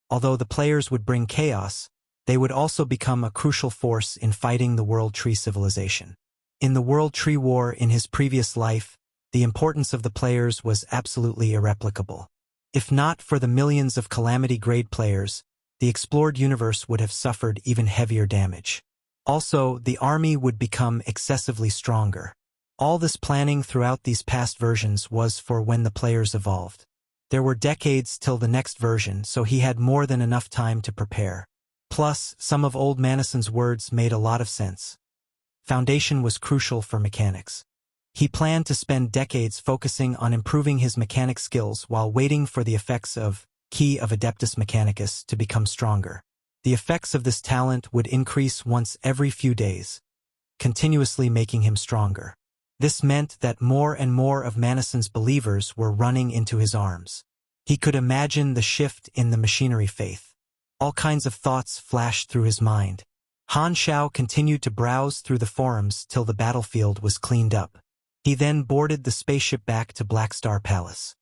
Although the players would bring chaos, they would also become a crucial force in fighting the World Tree Civilization. In the World Tree War in his previous life, the importance of the players was absolutely irreplicable. If not for the millions of Calamity-grade players, the explored universe would have suffered even heavier damage. Also, the army would become excessively stronger. All this planning throughout these past versions was for when the players evolved. There were decades till the next version, so he had more than enough time to prepare. Plus, some of old Manison's words made a lot of sense. Foundation was crucial for mechanics. He planned to spend decades focusing on improving his mechanic skills while waiting for the effects of Key of Adeptus Mechanicus to become stronger. The effects of this talent would increase once every few days, continuously making him stronger. This meant that more and more of Manison's believers were running into his arms. He could imagine the shift in the machinery faith. All kinds of thoughts flashed through his mind. Han Zhao continued to browse through the forums till the battlefield was cleaned up. He then boarded the spaceship back to Black Star Palace.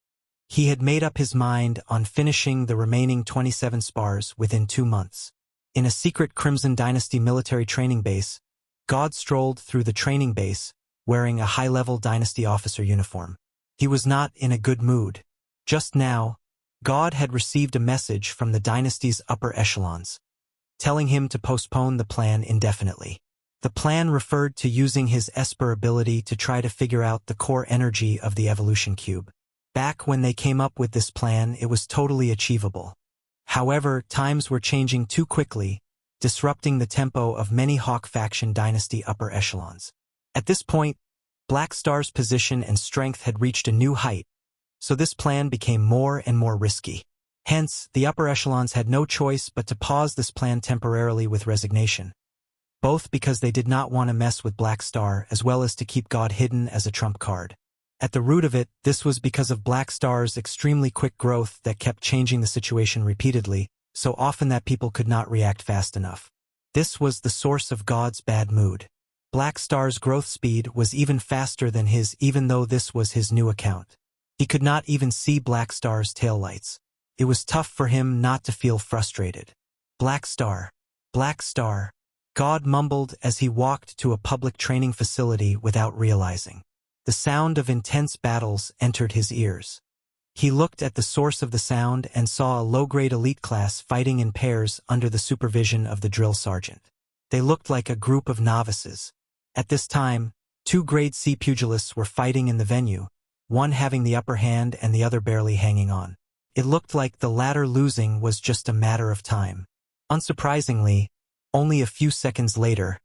He had made up his mind on finishing the remaining 27 spars within 2 months. In a secret Crimson Dynasty military training base, God strolled through the training base, wearing a high-level Dynasty officer uniform. He was not in a good mood. Just now, God had received a message from the Dynasty's upper echelons, telling him to postpone the plan indefinitely. The plan referred to using his Esper ability to try to figure out the core energy of the evolution cube. Back when they came up with this plan, it was totally achievable. However, times were changing too quickly, disrupting the tempo of many Hawk faction Dynasty upper echelons. At this point, Black Star's position and strength had reached a new height, so this plan became more and more risky. Hence, the upper echelons had no choice but to pause this plan temporarily with resignation, both because they did not want to mess with Black Star as well as to keep God hidden as a trump card. At the root of it, this was because of Black Star's extremely quick growth that kept changing the situation repeatedly, so often that people could not react fast enough. This was the source of God's bad mood. Black Star's growth speed was even faster than his, even though this was his new account. He could not even see Black Star's taillights. It was tough for him not to feel frustrated. Black Star. Black Star. God mumbled as he walked to a public training facility without realizing. The sound of intense battles entered his ears. He looked at the source of the sound and saw a low-grade elite class fighting in pairs under the supervision of the drill sergeant. They looked like a group of novices. At this time, 2 grade C pugilists were fighting in the venue, one having the upper hand and the other barely hanging on. It looked like the latter losing was just a matter of time. Unsurprisingly, only a few seconds later,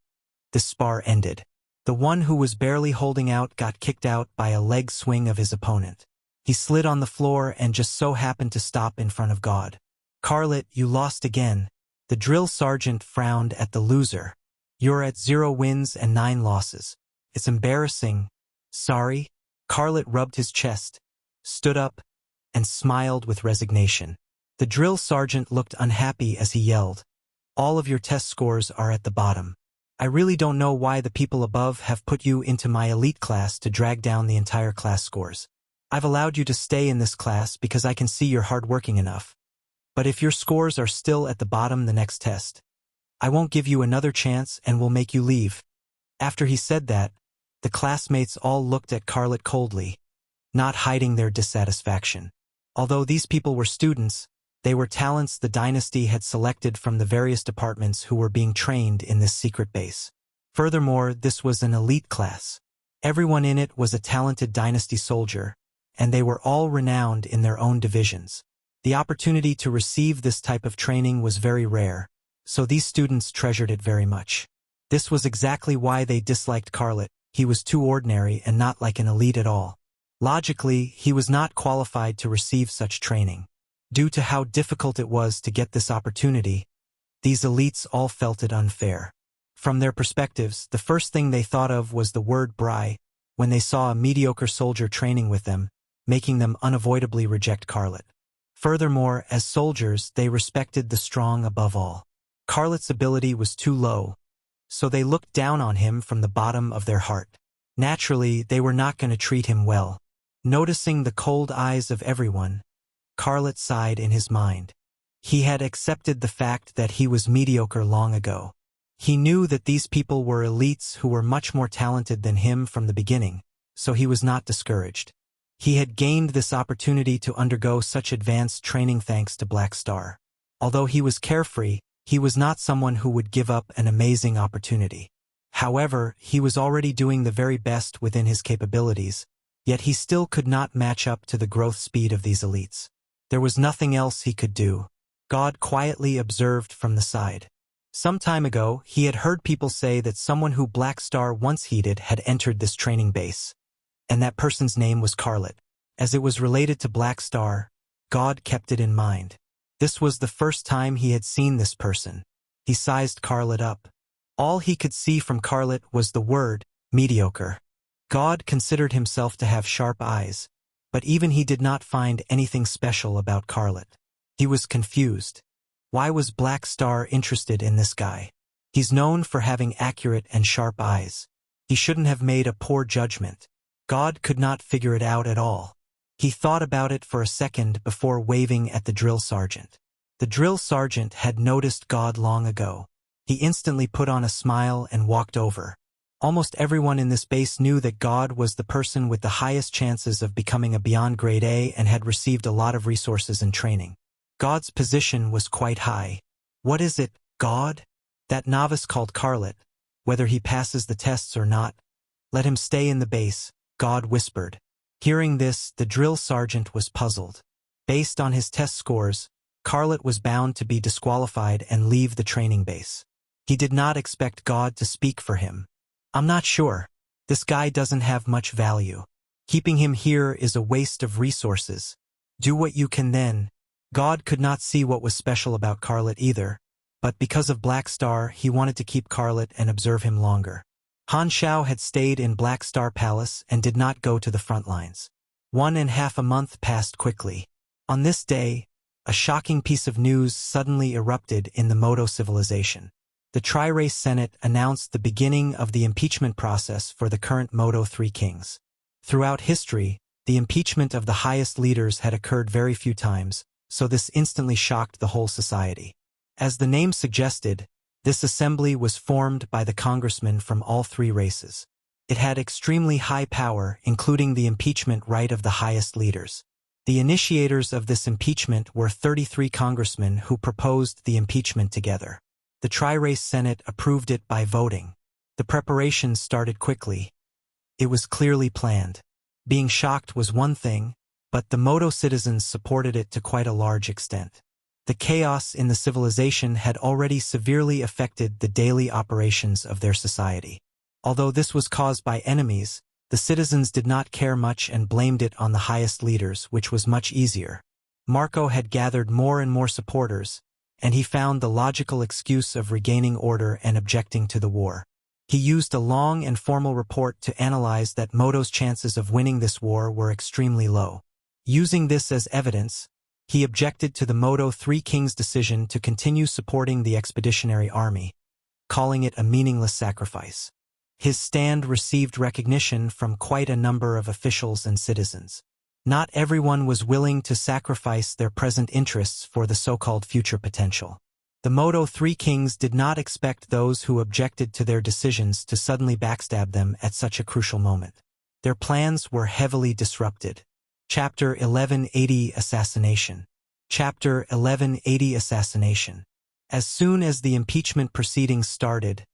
the spar ended. The one who was barely holding out got kicked out by a leg swing of his opponent. He slid on the floor and just so happened to stop in front of God. "Carlet, you lost again." The drill sergeant frowned at the loser. "You're at 0 wins and 9 losses. It's embarrassing." "Sorry." Carlet rubbed his chest, stood up, and smiled with resignation. The drill sergeant looked unhappy as he yelled, "All of your test scores are at the bottom. I really don't know why the people above have put you into my elite class to drag down the entire class scores. I've allowed you to stay in this class because I can see you're hardworking enough. But if your scores are still at the bottom the next test, I won't give you another chance and will make you leave." After he said that, the classmates all looked at Carlet coldly, not hiding their dissatisfaction. Although these people were students, they were talents the dynasty had selected from the various departments who were being trained in this secret base. Furthermore, this was an elite class. Everyone in it was a talented dynasty soldier, and they were all renowned in their own divisions. The opportunity to receive this type of training was very rare, so these students treasured it very much. This was exactly why they disliked Carlet. He was too ordinary and not like an elite at all. Logically, he was not qualified to receive such training. Due to how difficult it was to get this opportunity, these elites all felt it unfair. From their perspectives, the first thing they thought of was the word "bri" when they saw a mediocre soldier training with them, making them unavoidably reject Carlet. Furthermore, as soldiers, they respected the strong above all. Carlet's ability was too low, so they looked down on him from the bottom of their heart. Naturally, they were not going to treat him well. Noticing the cold eyes of everyone, Carlet sighed in his mind. He had accepted the fact that he was mediocre long ago. He knew that these people were elites who were much more talented than him from the beginning, so he was not discouraged. He had gained this opportunity to undergo such advanced training thanks to Black Star. Although he was carefree, he was not someone who would give up an amazing opportunity. However, he was already doing the very best within his capabilities, yet he still could not match up to the growth speed of these elites. There was nothing else he could do. God quietly observed from the side. Some time ago, he had heard people say that someone who Black Star once heeded had entered this training base, and that person's name was Carlet. As it was related to Black Star, God kept it in mind. This was the first time he had seen this person. He sized Carlet up. All he could see from Carlet was the word, mediocre. God considered himself to have sharp eyes, but even he did not find anything special about Carlet. He was confused. Why was Black Star interested in this guy? He's known for having accurate and sharp eyes. He shouldn't have made a poor judgment. God could not figure it out at all. He thought about it for a second before waving at the drill sergeant. The drill sergeant had noticed God long ago. He instantly put on a smile and walked over. Almost everyone in this base knew that God was the person with the highest chances of becoming a beyond grade A and had received a lot of resources and training. God's position was quite high. "What is it, God?" That novice called Carlet. "Whether he passes the tests or not, let him stay in the base," God whispered. Hearing this, the drill sergeant was puzzled. Based on his test scores, Carlet was bound to be disqualified and leave the training base. He did not expect God to speak for him. "I'm not sure. This guy doesn't have much value. Keeping him here is a waste of resources. Do what you can then." God could not see what was special about Carlet either, but because of Black Star, he wanted to keep Carlet and observe him longer. Han Shao had stayed in Black Star Palace and did not go to the front lines. 1.5 months passed quickly. On this day, a shocking piece of news suddenly erupted in the Modo Civilization. The Tri-Race Senate announced the beginning of the impeachment process for the current Modo 3 kings. Throughout history, the impeachment of the highest leaders had occurred very few times, so this instantly shocked the whole society. As the name suggested, this assembly was formed by the congressmen from all 3 races. It had extremely high power, including the impeachment right of the highest leaders. The initiators of this impeachment were 33 congressmen who proposed the impeachment together. The Tri-Race Senate approved it by voting. The preparations started quickly. It was clearly planned. Being shocked was one thing, but the Modo citizens supported it to quite a large extent. The chaos in the civilization had already severely affected the daily operations of their society. Although this was caused by enemies, the The citizens did not care much and blamed it on the highest leaders, which was much easier. Marco had gathered more and more supporters, and he found the logical excuse of regaining order and objecting to the war. He used a long and formal report to analyze that Modo's chances of winning this war were extremely low. Using this as evidence, he objected to the Modo Three Kings' decision to continue supporting the expeditionary army, calling it a meaningless sacrifice. His stand received recognition from quite a number of officials and citizens. Not everyone was willing to sacrifice their present interests for the so-called future potential. The Modo Three Kings did not expect those who objected to their decisions to suddenly backstab them at such a crucial moment. Their plans were heavily disrupted. Chapter 1180 Assassination. Chapter 1180 Assassination. As soon as the impeachment proceedings started,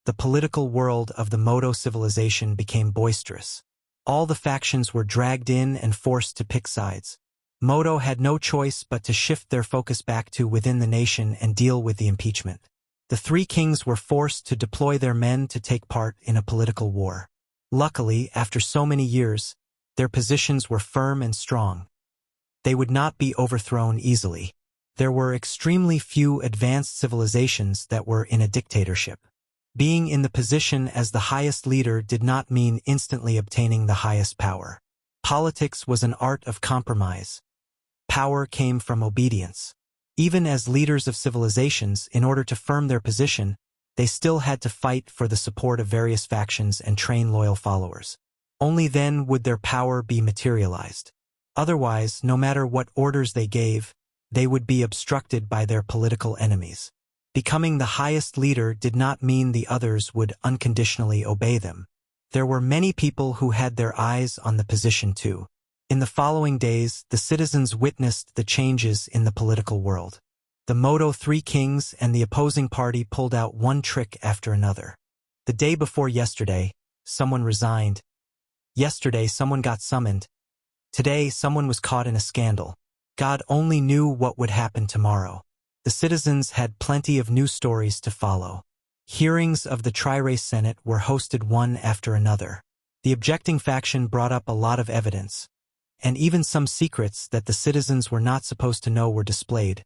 the political world of the Modo Civilization became boisterous. All the factions were dragged in and forced to pick sides. Modo had no choice but to shift their focus back to within the nation and deal with the impeachment. The Three Kings were forced to deploy their men to take part in a political war. Luckily, after so many years, their positions were firm and strong. They would not be overthrown easily. There were extremely few advanced civilizations that were in a dictatorship. Being in the position as the highest leader did not mean instantly obtaining the highest power. Politics was an art of compromise. Power came from obedience. Even as leaders of civilizations, in order to firm their position, they still had to fight for the support of various factions and train loyal followers. Only then would their power be materialized. Otherwise, no matter what orders they gave, they would be obstructed by their political enemies. Becoming the highest leader did not mean the others would unconditionally obey them. There were many people who had their eyes on the position too. In the following days, the citizens witnessed the changes in the political world. The Modo Three Kings and the opposing party pulled out one trick after another. The day before yesterday, someone resigned. Yesterday, someone got summoned. Today, someone was caught in a scandal. God only knew what would happen tomorrow. The citizens had plenty of news stories to follow. Hearings of the Tri-Race Senate were hosted one after another. The objecting faction brought up a lot of evidence, and even some secrets that the citizens were not supposed to know were displayed,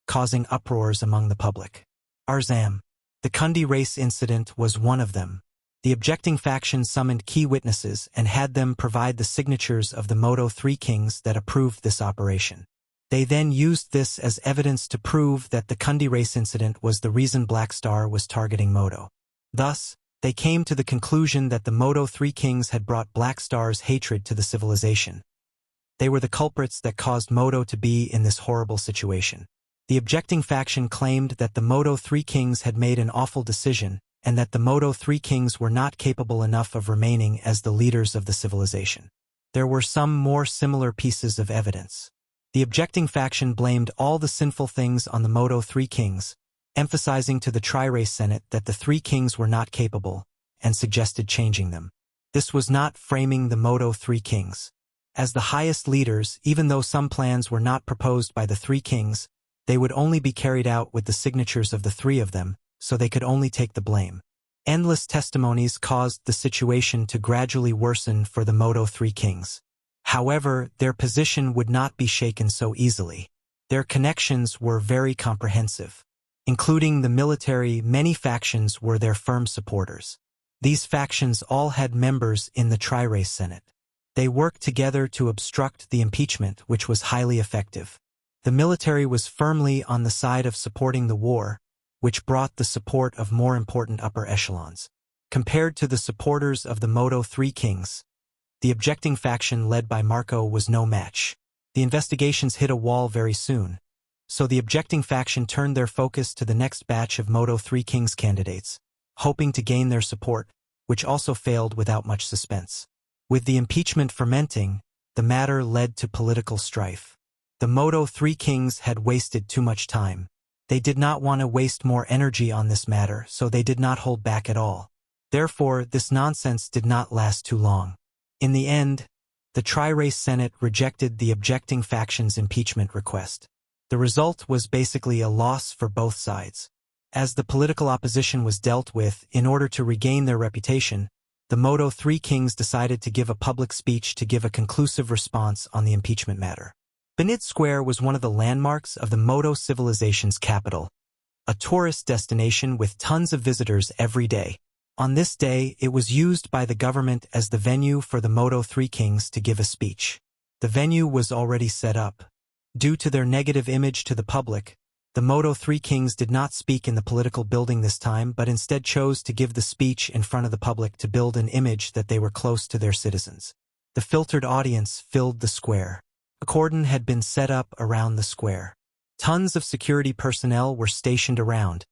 causing uproars among the public. Arzam. The Kundi race incident was one of them. The objecting faction summoned key witnesses and had them provide the signatures of the Modo Three Kings that approved this operation. They then used this as evidence to prove that the Kundi race incident was the reason Black Star was targeting Modo. Thus, they came to the conclusion that the Modo Three Kings had brought Black Star's hatred to the civilization. They were the culprits that caused Modo to be in this horrible situation. The objecting faction claimed that the Modo Three Kings had made an awful decision, and that the Modo Three Kings were not capable enough of remaining as the leaders of the civilization. There were some more similar pieces of evidence. The objecting faction blamed all the sinful things on the Modo Three Kings, emphasizing to the Tri-Race Senate that the Three Kings were not capable, and suggested changing them. This was not framing the Modo Three Kings. As the highest leaders, even though some plans were not proposed by the Three Kings, they would only be carried out with the signatures of the three of them, so they could only take the blame. Endless testimonies caused the situation to gradually worsen for the Modo Three Kings. However, their position would not be shaken so easily. Their connections were very comprehensive. Including the military, many factions were their firm supporters. These factions all had members in the Tri-Race Senate. They worked together to obstruct the impeachment, which was highly effective. The military was firmly on the side of supporting the war, which brought the support of more important upper echelons. Compared to the supporters of the Modo Three Kings, the objecting faction led by Marco was no match. The investigations hit a wall very soon, so the objecting faction turned their focus to the next batch of Modo Three Kings candidates, hoping to gain their support, which also failed without much suspense. With the impeachment fermenting, the matter led to political strife. The Modo Three Kings had wasted too much time. They did not want to waste more energy on this matter, so they did not hold back at all. Therefore, this nonsense did not last too long. In the end, the Tri-Race Senate rejected the objecting faction's impeachment request. The result was basically a loss for both sides. As the political opposition was dealt with, in order to regain their reputation, the Modo Three Kings decided to give a public speech to give a conclusive response on the impeachment matter. Benit Square was one of the landmarks of the Modo Civilization's capital, a tourist destination with tons of visitors every day. On this day, it was used by the government as the venue for the Modo Three Kings to give a speech. The venue was already set up. Due to their negative image to the public, the Modo Three Kings did not speak in the political building this time but instead chose to give the speech in front of the public to build an image that they were close to their citizens. The filtered audience filled the square. A cordon had been set up around the square. Tons of security personnel were stationed around,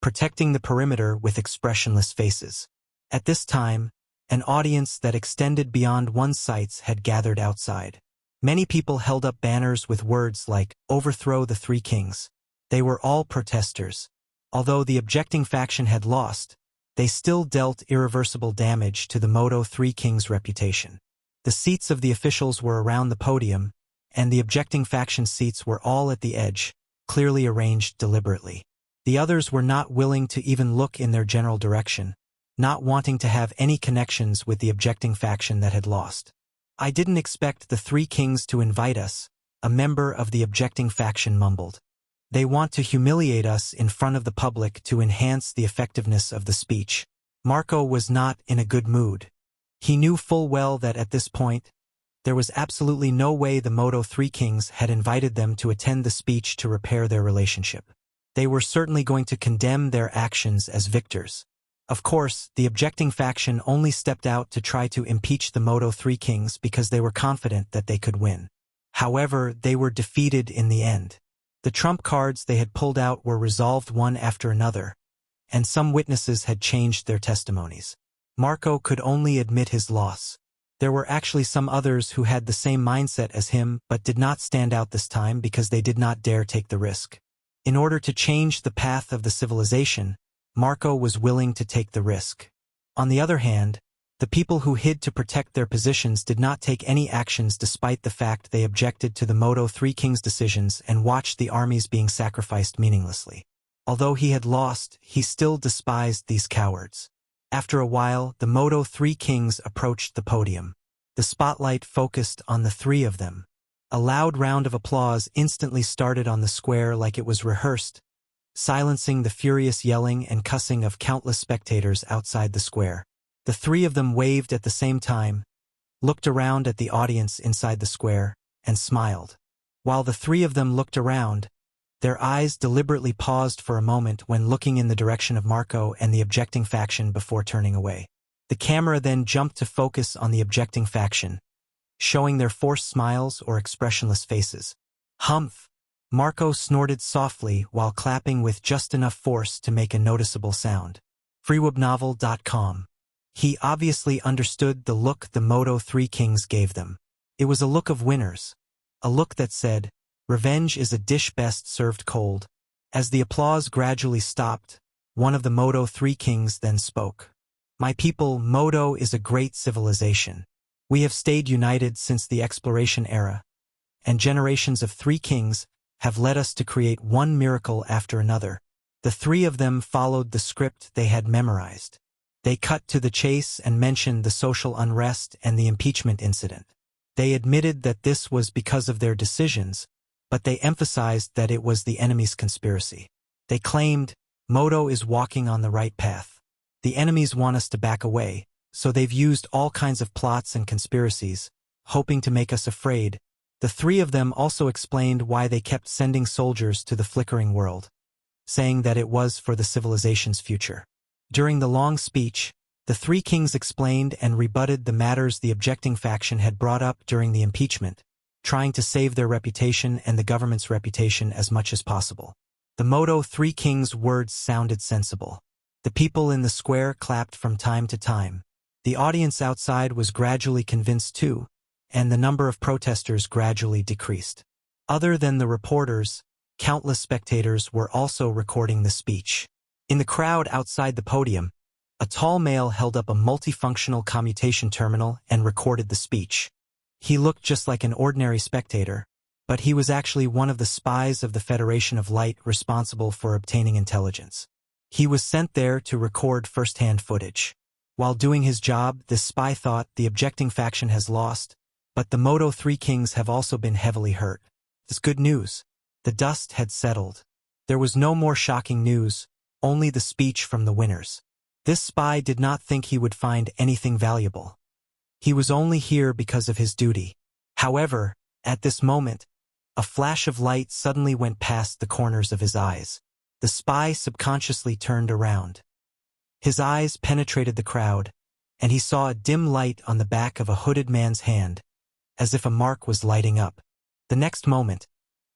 protecting the perimeter with expressionless faces. At this time, an audience that extended beyond one's sights had gathered outside. Many people held up banners with words like, "Overthrow the Three Kings." They were all protesters. Although the objecting faction had lost, they still dealt irreversible damage to the Modo Three Kings' reputation. The seats of the officials were around the podium, and the objecting faction seats were all at the edge, clearly arranged deliberately. The others were not willing to even look in their general direction, not wanting to have any connections with the objecting faction that had lost. "I didn't expect the Three Kings to invite us," a member of the objecting faction mumbled. "They want to humiliate us in front of the public to enhance the effectiveness of the speech." Marco was not in a good mood. He knew full well that at this point, there was absolutely no way the Modo Three Kings had invited them to attend the speech to repair their relationship. They were certainly going to condemn their actions as victors. Of course, the objecting faction only stepped out to try to impeach the Modo Three Kings because they were confident that they could win. However, they were defeated in the end. The trump cards they had pulled out were resolved one after another, and some witnesses had changed their testimonies. Marco could only admit his loss. There were actually some others who had the same mindset as him but did not stand out this time because they did not dare take the risk. In order to change the path of the civilization, Marco was willing to take the risk. On the other hand, the people who hid to protect their positions did not take any actions despite the fact they objected to the Modo Three Kings' decisions and watched the armies being sacrificed meaninglessly. Although he had lost, he still despised these cowards. After a while, the Modo Three Kings approached the podium. The spotlight focused on the three of them. A loud round of applause instantly started on the square like it was rehearsed, silencing the furious yelling and cussing of countless spectators outside the square. The three of them waved at the same time, looked around at the audience inside the square, and smiled. While the three of them looked around, their eyes deliberately paused for a moment when looking in the direction of Marco and the objecting faction before turning away. The camera then jumped to focus on the objecting faction, showing their forced smiles or expressionless faces. "Humph!" Marco snorted softly while clapping with just enough force to make a noticeable sound. freewebnovel.com. He obviously understood the look the Modo Three Kings gave them. It was a look of winners. A look that said, "Revenge is a dish best served cold." As the applause gradually stopped, one of the Modo Three Kings then spoke. "My people, Modo is a great civilization. We have stayed united since the exploration era, and generations of Three Kings have led us to create one miracle after another." The three of them followed the script they had memorized. They cut to the chase and mentioned the social unrest and the impeachment incident. They admitted that this was because of their decisions, but they emphasized that it was the enemy's conspiracy. They claimed, "Modo is walking on the right path. The enemies want us to back away, so they've used all kinds of plots and conspiracies, hoping to make us afraid." The three of them also explained why they kept sending soldiers to the flickering world, saying that it was for the civilization's future. During the long speech, the Three Kings explained and rebutted the matters the objecting faction had brought up during the impeachment, trying to save their reputation and the government's reputation as much as possible. The Modo Three Kings' words sounded sensible. The people in the square clapped from time to time. The audience outside was gradually convinced too, and the number of protesters gradually decreased. Other than the reporters, countless spectators were also recording the speech. In the crowd outside the podium, a tall male held up a multifunctional commutation terminal and recorded the speech. He looked just like an ordinary spectator, but he was actually one of the spies of the Federation of Light responsible for obtaining intelligence. He was sent there to record first-hand footage. While doing his job, this spy thought the objecting faction has lost, but the Modo 3 kings have also been heavily hurt. It's good news. The dust had settled. There was no more shocking news, only the speech from the winners. This spy did not think he would find anything valuable. He was only here because of his duty. However, at this moment, a flash of light suddenly went past the corners of his eyes. The spy subconsciously turned around. His eyes penetrated the crowd, and he saw a dim light on the back of a hooded man's hand, as if a mark was lighting up. The next moment,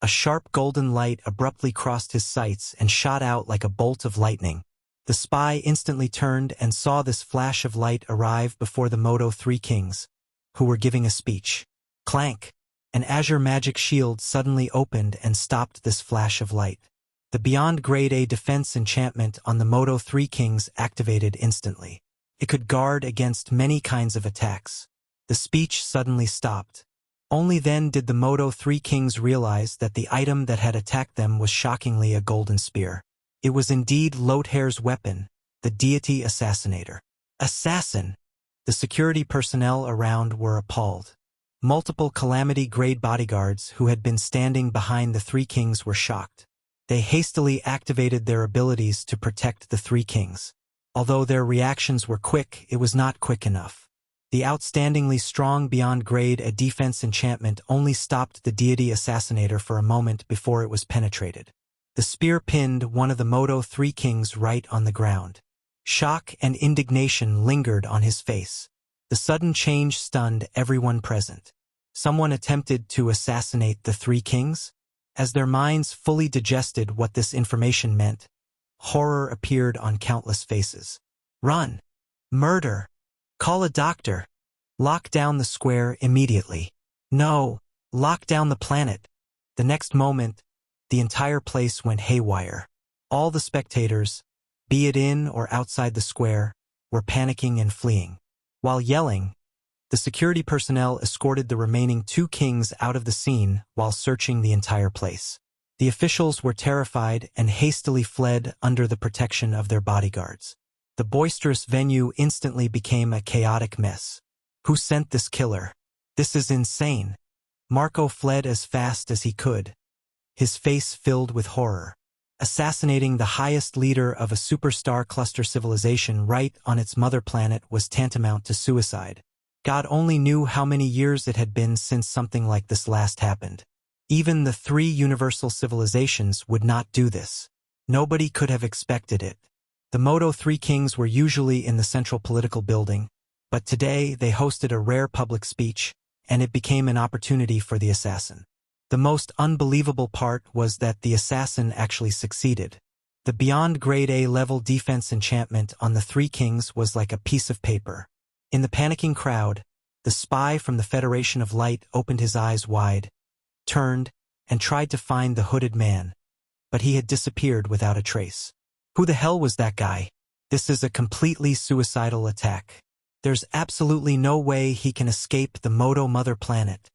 a sharp golden light abruptly crossed his sights and shot out like a bolt of lightning. The spy instantly turned and saw this flash of light arrive before the Modo 3 kings, who were giving a speech. Clank! An azure magic shield suddenly opened and stopped this flash of light. The Beyond Grade A defense enchantment on the Modo 3 kings activated instantly. It could guard against many kinds of attacks. The speech suddenly stopped. Only then did the Modo 3 kings realize that the item that had attacked them was shockingly a golden spear. It was indeed Lothair's weapon, the deity assassinator. Assassin! The security personnel around were appalled. Multiple calamity-grade bodyguards who had been standing behind the 3 kings were shocked. They hastily activated their abilities to protect the 3 kings. Although their reactions were quick, it was not quick enough. The outstandingly strong Beyond Grade A defense enchantment only stopped the deity assassinator for a moment before it was penetrated. The spear pinned one of the Modo 3 kings right on the ground. Shock and indignation lingered on his face. The sudden change stunned everyone present. Someone attempted to assassinate the 3 kings? As their minds fully digested what this information meant, horror appeared on countless faces. Run! Murder! Call a doctor! Lock down the square immediately! No! Lock down the planet! The next moment, the entire place went haywire. All the spectators, be it in or outside the square, were panicking and fleeing. While yelling, the security personnel escorted the remaining 2 kings out of the scene while searching the entire place. The officials were terrified and hastily fled under the protection of their bodyguards. The boisterous venue instantly became a chaotic mess. Who sent this killer? This is insane. Marco fled as fast as he could, his face filled with horror. Assassinating the highest leader of a superstar cluster civilization right on its mother planet was tantamount to suicide. God only knew how many years it had been since something like this last happened. Even the 3 universal civilizations would not do this. Nobody could have expected it. The Modo 3 kings were usually in the central political building, but today they hosted a rare public speech, and it became an opportunity for the assassin. The most unbelievable part was that the assassin actually succeeded. The Beyond Grade A level defense enchantment on the 3 kings was like a piece of paper. In the panicking crowd, the spy from the Federation of Light opened his eyes wide, turned, and tried to find the hooded man, but he had disappeared without a trace. Who the hell was that guy? This is a completely suicidal attack. There's absolutely no way he can escape the Modo mother planet.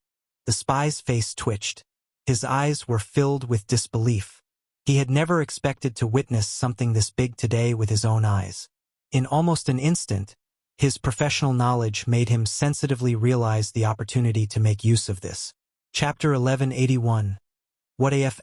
The spy's face twitched. His eyes were filled with disbelief. He had never expected to witness something this big today with his own eyes. In almost an instant, his professional knowledge made him sensitively realize the opportunity to make use of this. Chapter 1181. What AF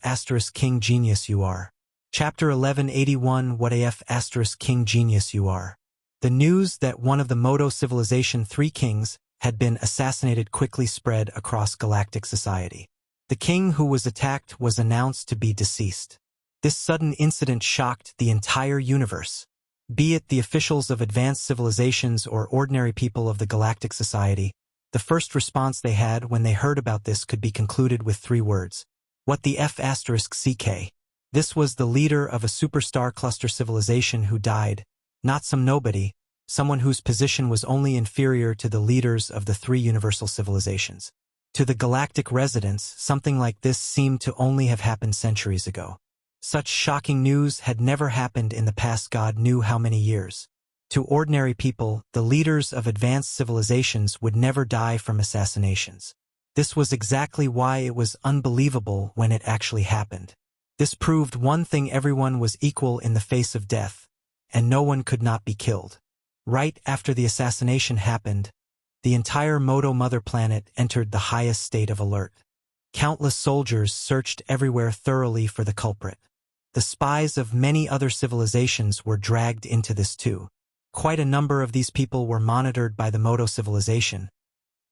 * King Genius You Are. Chapter 1181. What AF * King Genius You Are. The news that one of the Modo Civilization 3 kings had been assassinated quickly spread across galactic society. The king who was attacked was announced to be deceased. This sudden incident shocked the entire universe. Be it the officials of advanced civilizations or ordinary people of the galactic society, the first response they had when they heard about this could be concluded with 3 words. What the F * CK? This was the leader of a superstar cluster civilization who died, not some nobody, someone whose position was only inferior to the leaders of the 3 universal civilizations. To the galactic residents, something like this seemed to only have happened centuries ago. Such shocking news had never happened in the past God knew how many years. To ordinary people, the leaders of advanced civilizations would never die from assassinations. This was exactly why it was unbelievable when it actually happened. This proved one thing: everyone was equal in the face of death, and no one could not be killed. Right after the assassination happened, the entire Modo mother planet entered the highest state of alert. Countless soldiers searched everywhere thoroughly for the culprit. The spies of many other civilizations were dragged into this too. Quite a number of these people were monitored by the Modo Civilization.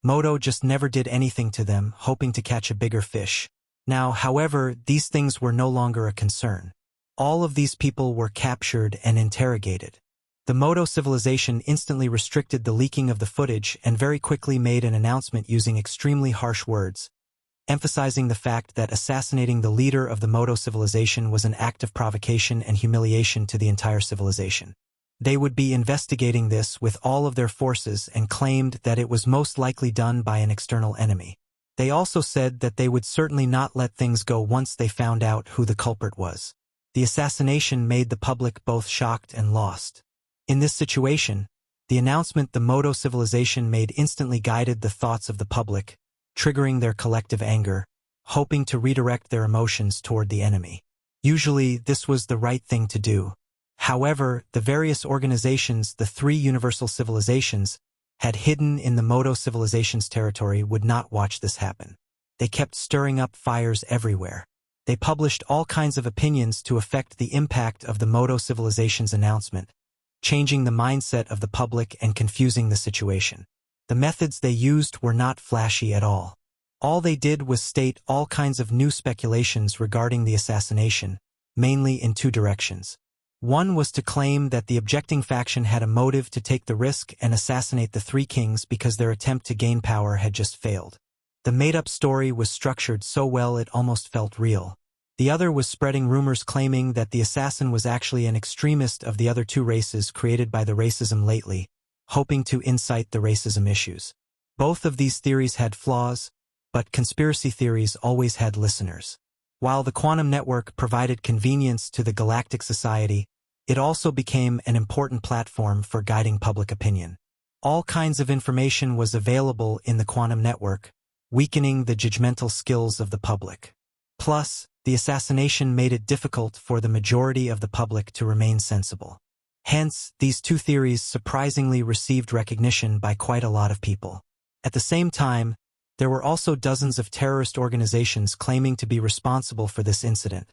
Modo just never did anything to them, hoping to catch a bigger fish. Now, however, these things were no longer a concern. All of these people were captured and interrogated. The Modo Civilization instantly restricted the leaking of the footage and very quickly made an announcement using extremely harsh words, emphasizing the fact that assassinating the leader of the Modo Civilization was an act of provocation and humiliation to the entire civilization. They would be investigating this with all of their forces and claimed that it was most likely done by an external enemy. They also said that they would certainly not let things go once they found out who the culprit was. The assassination made the public both shocked and lost. In this situation, the announcement the Modo Civilization made instantly guided the thoughts of the public, triggering their collective anger, hoping to redirect their emotions toward the enemy. Usually, this was the right thing to do. However, the various organizations the three universal civilizations had hidden in the Modo Civilization's territory would not watch this happen. They kept stirring up fires everywhere. They published all kinds of opinions to affect the impact of the Modo Civilization's announcement, changing the mindset of the public and confusing the situation. The methods they used were not flashy at all. All they did was state all kinds of new speculations regarding the assassination, mainly in two directions. One was to claim that the objecting faction had a motive to take the risk and assassinate the three kings because their attempt to gain power had just failed. The made-up story was structured so well it almost felt real. The other was spreading rumors claiming that the assassin was actually an extremist of the other two races created by the racism lately, hoping to incite the racism issues. Both of these theories had flaws, but conspiracy theories always had listeners. While the quantum network provided convenience to the Galactic Society, it also became an important platform for guiding public opinion. All kinds of information was available in the quantum network, weakening the judgmental skills of the public. Plus, the assassination made it difficult for the majority of the public to remain sensible. Hence, these two theories surprisingly received recognition by quite a lot of people. At the same time, there were also dozens of terrorist organizations claiming to be responsible for this incident,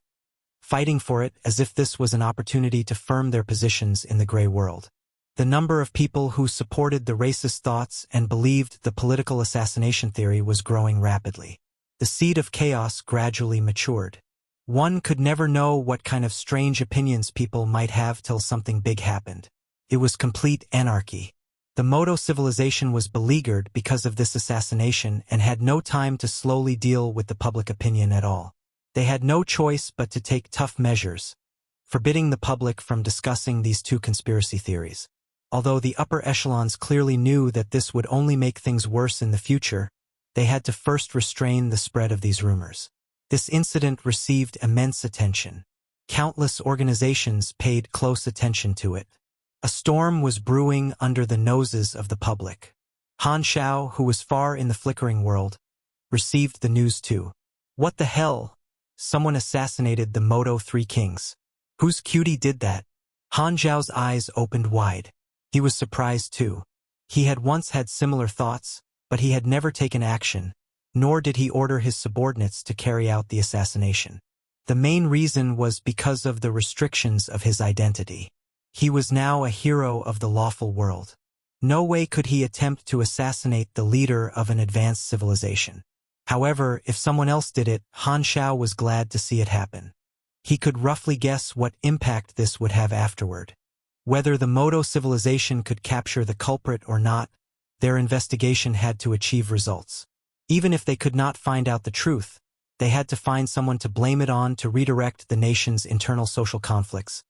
fighting for it as if this was an opportunity to firm their positions in the gray world. The number of people who supported the racist thoughts and believed the political assassination theory was growing rapidly. The seed of chaos gradually matured. One could never know what kind of strange opinions people might have till something big happened. It was complete anarchy. The Modo Civilization was beleaguered because of this assassination and had no time to slowly deal with the public opinion at all. They had no choice but to take tough measures, forbidding the public from discussing these two conspiracy theories. Although the upper echelons clearly knew that this would only make things worse in the future, they had to first restrain the spread of these rumors. This incident received immense attention. Countless organizations paid close attention to it. A storm was brewing under the noses of the public. Han Xiao, who was far in the flickering world, received the news too. What the hell? Someone assassinated the Modo Three Kings. Whose cutie did that? Han Xiao's eyes opened wide. He was surprised too. He had once had similar thoughts, but he had never taken action, nor did he order his subordinates to carry out the assassination. The main reason was because of the restrictions of his identity. He was now a hero of the lawful world. No way could he attempt to assassinate the leader of an advanced civilization. However, if someone else did it, Han Xiao was glad to see it happen. He could roughly guess what impact this would have afterward. Whether the Modo Civilization could capture the culprit or not, their investigation had to achieve results. Even if they could not find out the truth, they had to find someone to blame it on to redirect the nation's internal social conflicts,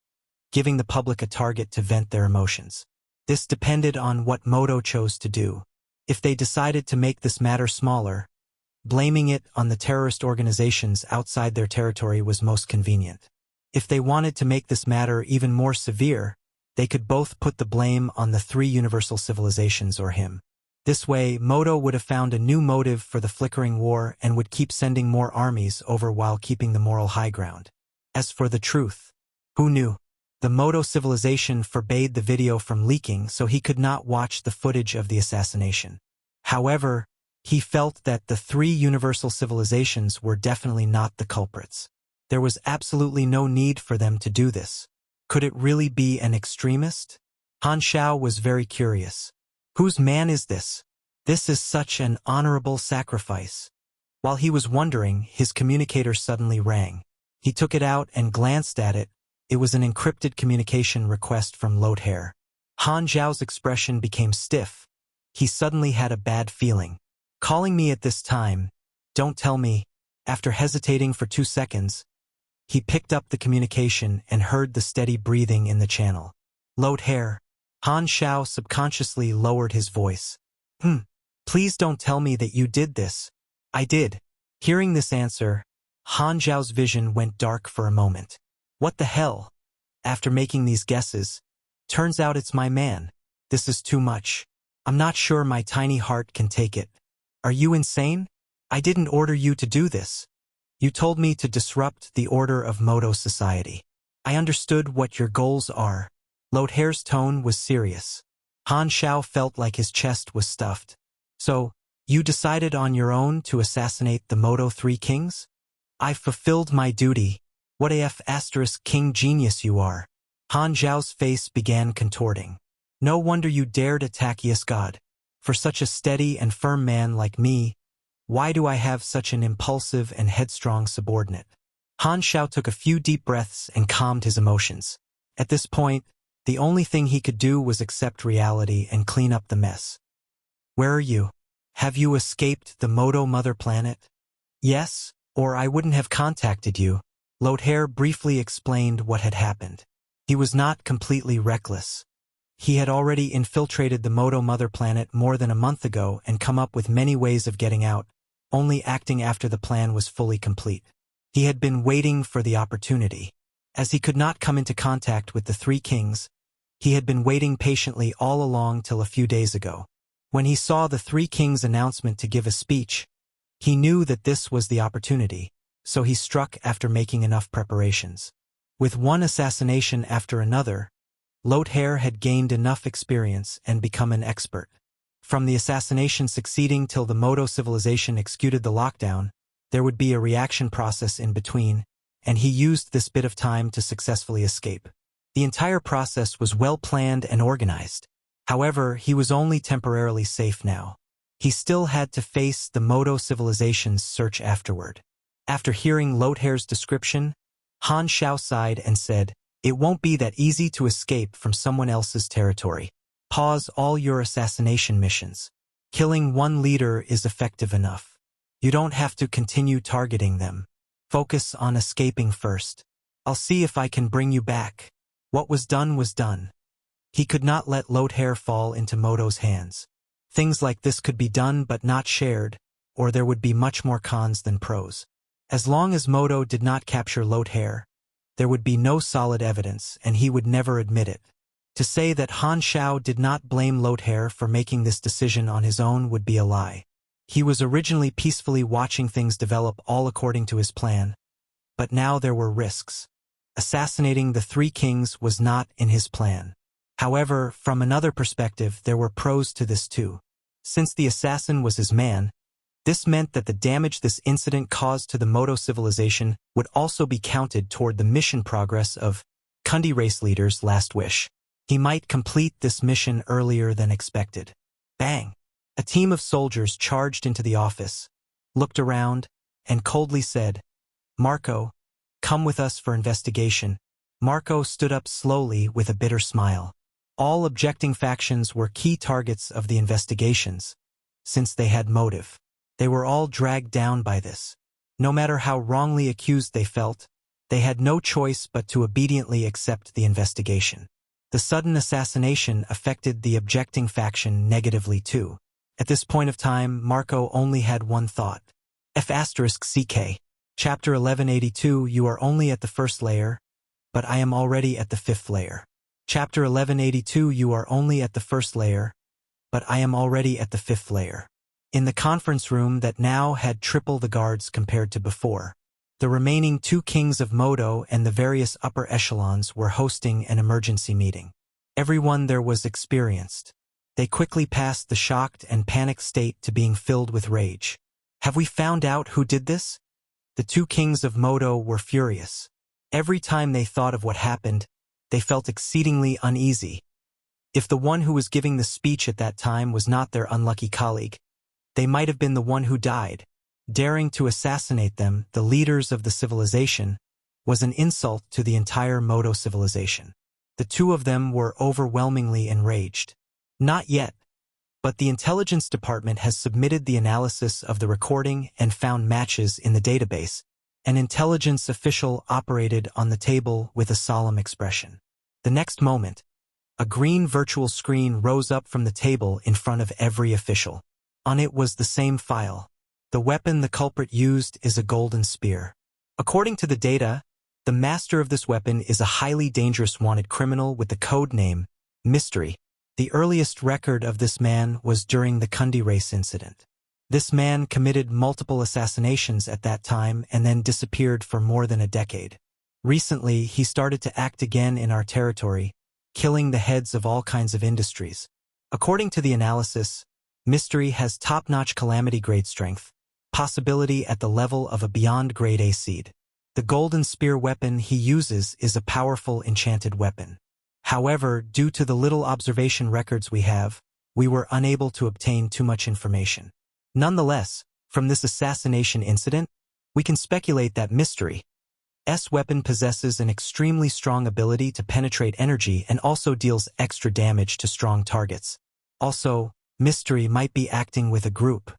giving the public a target to vent their emotions. This depended on what Modo chose to do. If they decided to make this matter smaller, blaming it on the terrorist organizations outside their territory was most convenient. If they wanted to make this matter even more severe, they could both put the blame on the three universal civilizations or him. This way, Modo would have found a new motive for the flickering war and would keep sending more armies over while keeping the moral high ground. As for the truth, who knew? The Modo Civilization forbade the video from leaking, so he could not watch the footage of the assassination. However, he felt that the three universal civilizations were definitely not the culprits. There was absolutely no need for them to do this. Could it really be an extremist? Han Xiao was very curious. Whose man is this? This is such an honorable sacrifice. While he was wondering, his communicator suddenly rang. He took it out and glanced at it. It was an encrypted communication request from Lothair. Han Xiao's expression became stiff. He suddenly had a bad feeling. Calling me at this time? Don't tell me. After hesitating for 2 seconds, he picked up the communication and heard the steady breathing in the channel. Lothair. Han Xiao subconsciously lowered his voice. Please don't tell me that you did this. I did. Hearing this answer, Han Xiao's vision went dark for a moment. What the hell? After making these guesses, turns out it's my man. This is too much. I'm not sure my tiny heart can take it. Are you insane? I didn't order you to do this. You told me to disrupt the order of Modo society. I understood what your goals are. Lothair's tone was serious. Han Xiao felt like his chest was stuffed. So, you decided on your own to assassinate the Modo 3 kings? I fulfilled my duty. What AF * king genius you are. Han Xiao's face began contorting. No wonder you dared attack Yes God. For such a steady and firm man like me, why do I have such an impulsive and headstrong subordinate? Han Xiao took a few deep breaths and calmed his emotions. At this point, the only thing he could do was accept reality and clean up the mess. Where are you? Have you escaped the Modo mother planet? Yes, or I wouldn't have contacted you. Lothair briefly explained what had happened. He was not completely reckless. He had already infiltrated the Modo mother planet more than a month ago and come up with many ways of getting out, only acting after the plan was fully complete. He had been waiting for the opportunity. As he could not come into contact with the three kings, he had been waiting patiently all along till a few days ago. When he saw the three kings' announcement to give a speech, he knew that this was the opportunity, so he struck after making enough preparations. With one assassination after another, Lothair had gained enough experience and become an expert. From the assassination succeeding till the Modo Civilization executed the lockdown, there would be a reaction process in between, and he used this bit of time to successfully escape. The entire process was well planned and organized. However, he was only temporarily safe now. He still had to face the Modo Civilization's search afterward. After hearing Lothair's description, Han Xiao sighed and said, "It won't be that easy to escape from someone else's territory. Pause all your assassination missions. Killing one leader is effective enough. You don't have to continue targeting them. Focus on escaping first. I'll see if I can bring you back." What was done was done. He could not let Lothair fall into Modo's hands. Things like this could be done but not shared, or there would be much more cons than pros. As long as Modo did not capture Lothair, there would be no solid evidence, and he would never admit it. To say that Han Xiao did not blame Lothair for making this decision on his own would be a lie. He was originally peacefully watching things develop all according to his plan, but now there were risks. Assassinating the three kings was not in his plan. However, from another perspective, there were pros to this too. Since the assassin was his man, this meant that the damage this incident caused to the Modo Civilization would also be counted toward the mission progress of Kundi race leader's last wish. He might complete this mission earlier than expected. Bang! A team of soldiers charged into the office, looked around, and coldly said, "Marco, come with us for investigation." Marco stood up slowly with a bitter smile. All objecting factions were key targets of the investigations, since they had motive. They were all dragged down by this. No matter how wrongly accused they felt, they had no choice but to obediently accept the investigation. The sudden assassination affected the objecting faction negatively too. At this point of time, Marco only had one thought. F***CK. Chapter 1182. You are only at the first layer, but I am already at the fifth layer. Chapter 1182. You are only at the first layer, but I am already at the fifth layer. In the conference room that now had triple the guards compared to before, The remaining two kings of Modo and the various upper echelons were hosting an emergency meeting. Everyone there was experienced. They quickly passed the shocked and panicked state to being filled with rage. Have we found out who did this? The two kings of Modo were furious. Every time they thought of what happened, they felt exceedingly uneasy. If the one who was giving the speech at that time was not their unlucky colleague, they might have been the one who died. Daring to assassinate them, the leaders of the civilization, was an insult to the entire Modo civilization. The two of them were overwhelmingly enraged. Not yet, but the intelligence department has submitted the analysis of the recording and found matches in the database. An intelligence official operated on the table with a solemn expression. The next moment, a green virtual screen rose up from the table in front of every official. On it was the same file. The weapon the culprit used is a golden spear. According to the data, the master of this weapon is a highly dangerous wanted criminal with the code name Mystery. The earliest record of this man was during the Kundi race incident. This man committed multiple assassinations at that time and then disappeared for more than a decade. Recently, he started to act again in our territory, killing the heads of all kinds of industries. According to the analysis, Mystery has top-notch calamity grade strength, possibility at the level of a beyond grade A seed. The golden spear weapon he uses is a powerful enchanted weapon. However, due to the little observation records we have, we were unable to obtain too much information. Nonetheless, from this assassination incident, we can speculate that Mystery's weapon possesses an extremely strong ability to penetrate energy and also deals extra damage to strong targets. Also, Mystery might be acting with a group.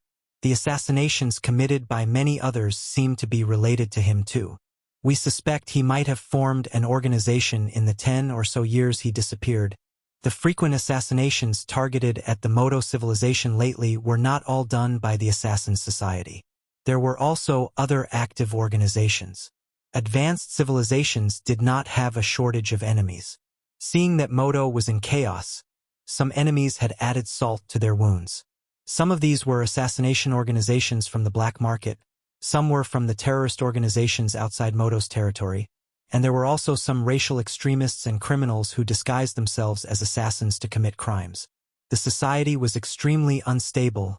The assassinations committed by many others seem to be related to him too. We suspect he might have formed an organization in the 10 or so years he disappeared. The frequent assassinations targeted at the Modo civilization lately were not all done by the Assassin Society. There were also other active organizations. Advanced civilizations did not have a shortage of enemies. Seeing that Modo was in chaos, some enemies had added salt to their wounds. Some of these were assassination organizations from the black market, some were from the terrorist organizations outside Modo's territory, and there were also some racial extremists and criminals who disguised themselves as assassins to commit crimes. The society was extremely unstable,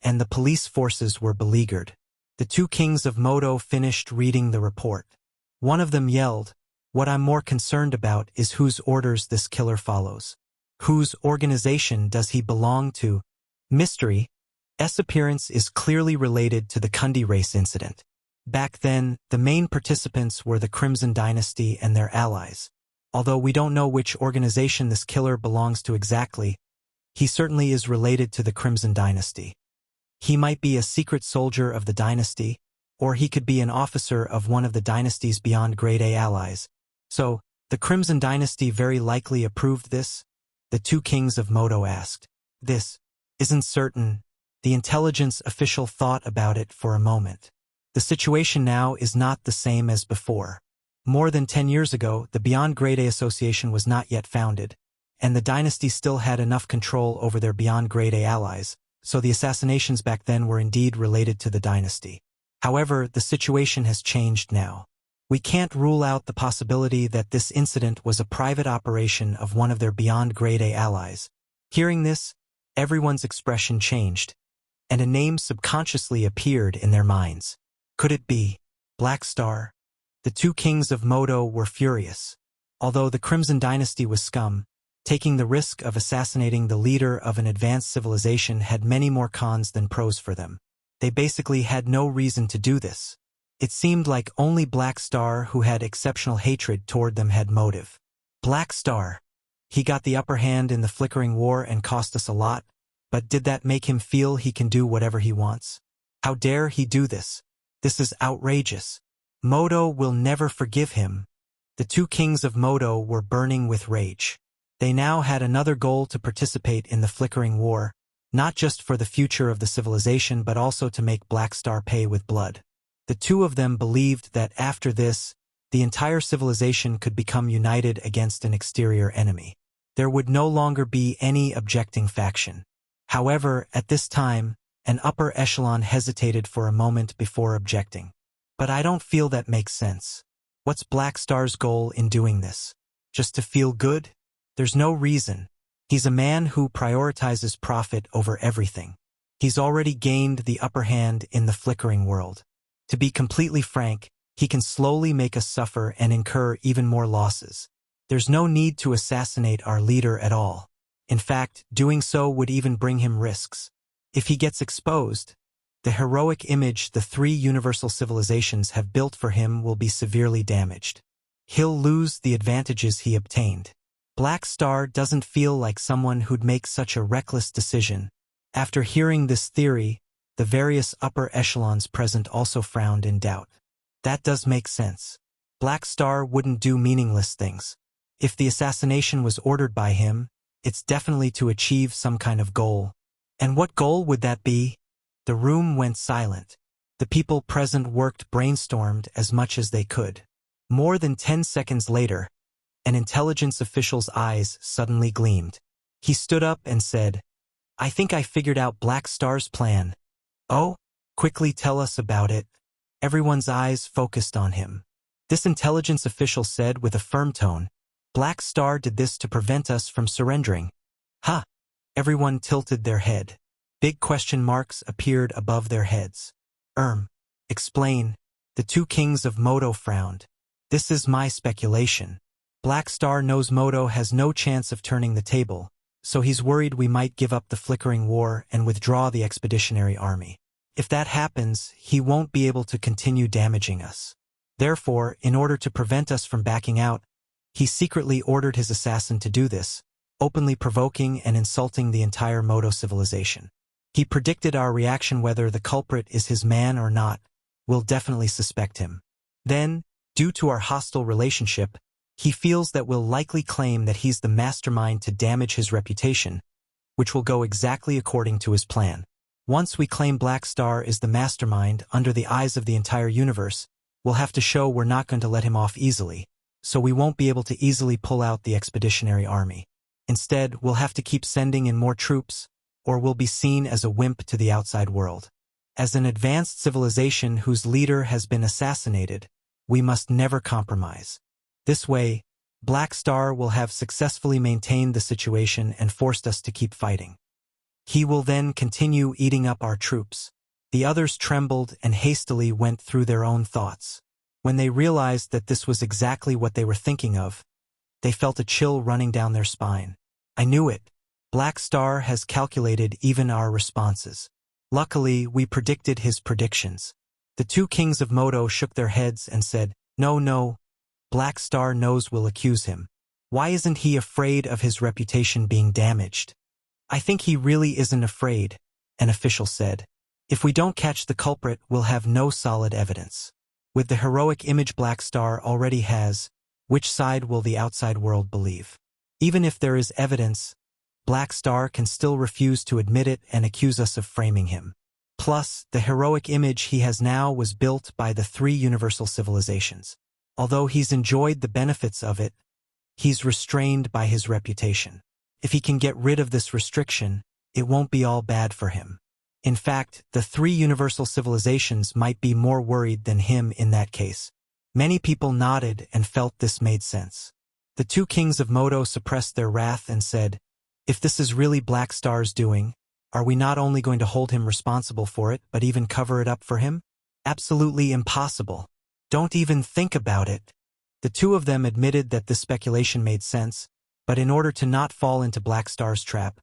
and the police forces were beleaguered. The two kings of Modo finished reading the report. One of them yelled, "What I'm more concerned about is whose orders this killer follows. Whose organization does he belong to?" Mystery's appearance is clearly related to the Kundi race incident. Back then, the main participants were the Crimson Dynasty and their allies. Although we don't know which organization this killer belongs to exactly, he certainly is related to the Crimson Dynasty. He might be a secret soldier of the dynasty, or he could be an officer of one of the dynasty's beyond grade A allies. So, the Crimson Dynasty very likely approved this? The two kings of Modo asked. This isn't certain. The intelligence official thought about it for a moment. The situation now is not the same as before. More than 10 years ago, the Beyond Grade A Association was not yet founded, and the dynasty still had enough control over their Beyond Grade A allies, so the assassinations back then were indeed related to the dynasty. However, the situation has changed now. We can't rule out the possibility that this incident was a private operation of one of their Beyond Grade A allies. Hearing this, everyone's expression changed, and a name subconsciously appeared in their minds. Could it be Black Star? The two kings of Modo were furious. Although the Crimson Dynasty was scum, taking the risk of assassinating the leader of an advanced civilization had many more cons than pros for them. They basically had no reason to do this. It seemed like only Black Star, who had exceptional hatred toward them, had motive. Black Star. He got the upper hand in the flickering war and cost us a lot, but did that make him feel he can do whatever he wants? How dare he do this? This is outrageous. Modo will never forgive him. The two kings of Modo were burning with rage. They now had another goal to participate in the flickering war, not just for the future of the civilization but also to make Black Star pay with blood. The two of them believed that after this, the entire civilization could become united against an exterior enemy. There would no longer be any objecting faction. However, at this time, an upper echelon hesitated for a moment before objecting. But I don't feel that makes sense. What's Black Star's goal in doing this? Just to feel good? There's no reason. He's a man who prioritizes profit over everything. He's already gained the upper hand in the flickering world. To be completely frank, he can slowly make us suffer and incur even more losses. There's no need to assassinate our leader at all. In fact, doing so would even bring him risks. If he gets exposed, the heroic image the three universal civilizations have built for him will be severely damaged. He'll lose the advantages he obtained. Black Star doesn't feel like someone who'd make such a reckless decision. After hearing this theory, the various upper echelons present also frowned in doubt. That does make sense. Black Star wouldn't do meaningless things. If the assassination was ordered by him, it's definitely to achieve some kind of goal. And what goal would that be? The room went silent. The people present brainstormed as much as they could. More than 10 seconds later, an intelligence official's eyes suddenly gleamed. He stood up and said, "I think I figured out Black Star's plan." "Oh? Quickly tell us about it." Everyone's eyes focused on him. This intelligence official said with a firm tone, "Black Star did this to prevent us from surrendering." "Huh?" Everyone tilted their head. Big question marks appeared above their heads. Explain." The two kings of Modo frowned. "This is my speculation. Black Star knows Modo has no chance of turning the table, so he's worried we might give up the flickering war and withdraw the expeditionary army. If that happens, he won't be able to continue damaging us. Therefore, in order to prevent us from backing out, he secretly ordered his assassin to do this, openly provoking and insulting the entire Modo civilization. He predicted our reaction whether the culprit is his man or not. We'll definitely suspect him. Then, due to our hostile relationship, he feels that we'll likely claim that he's the mastermind to damage his reputation, which will go exactly according to his plan. Once we claim Black Star is the mastermind under the eyes of the entire universe, we'll have to show we're not going to let him off easily, so we won't be able to easily pull out the expeditionary army. Instead, we'll have to keep sending in more troops, or we'll be seen as a wimp to the outside world. As an advanced civilization whose leader has been assassinated, we must never compromise. This way, Black Star will have successfully maintained the situation and forced us to keep fighting. He will then continue eating up our troops. The others trembled and hastily went through their own thoughts. When they realized that this was exactly what they were thinking of, they felt a chill running down their spine. I knew it. Black Star has calculated even our responses. Luckily, we predicted his predictions. The two kings of Modo shook their heads and said, No, Black Star knows we'll accuse him. Why isn't he afraid of his reputation being damaged?" "I think he really isn't afraid," an official said. "If we don't catch the culprit, we'll have no solid evidence. With the heroic image Black Star already has, which side will the outside world believe? Even if there is evidence, Black Star can still refuse to admit it and accuse us of framing him. Plus, the heroic image he has now was built by the three universal civilizations. Although he's enjoyed the benefits of it, he's restrained by his reputation. If he can get rid of this restriction, it won't be all bad for him. In fact, the three universal civilizations might be more worried than him in that case." Many people nodded and felt this made sense. The two kings of Modo suppressed their wrath and said, "If this is really Black Star's doing, are we not only going to hold him responsible for it, but even cover it up for him? Absolutely impossible. Don't even think about it." The two of them admitted that this speculation made sense, but in order to not fall into Black Star's trap,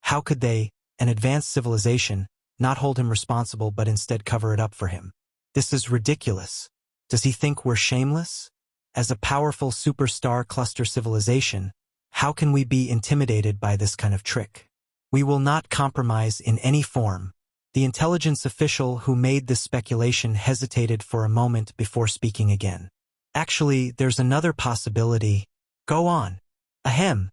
how could they, an advanced civilization, not hold him responsible but instead cover it up for him? This is ridiculous. Does he think we're shameless? As a powerful superstar cluster civilization, how can we be intimidated by this kind of trick? We will not compromise in any form. The intelligence official who made this speculation hesitated for a moment before speaking again. "Actually, there's another possibility." "Go on." "Ahem.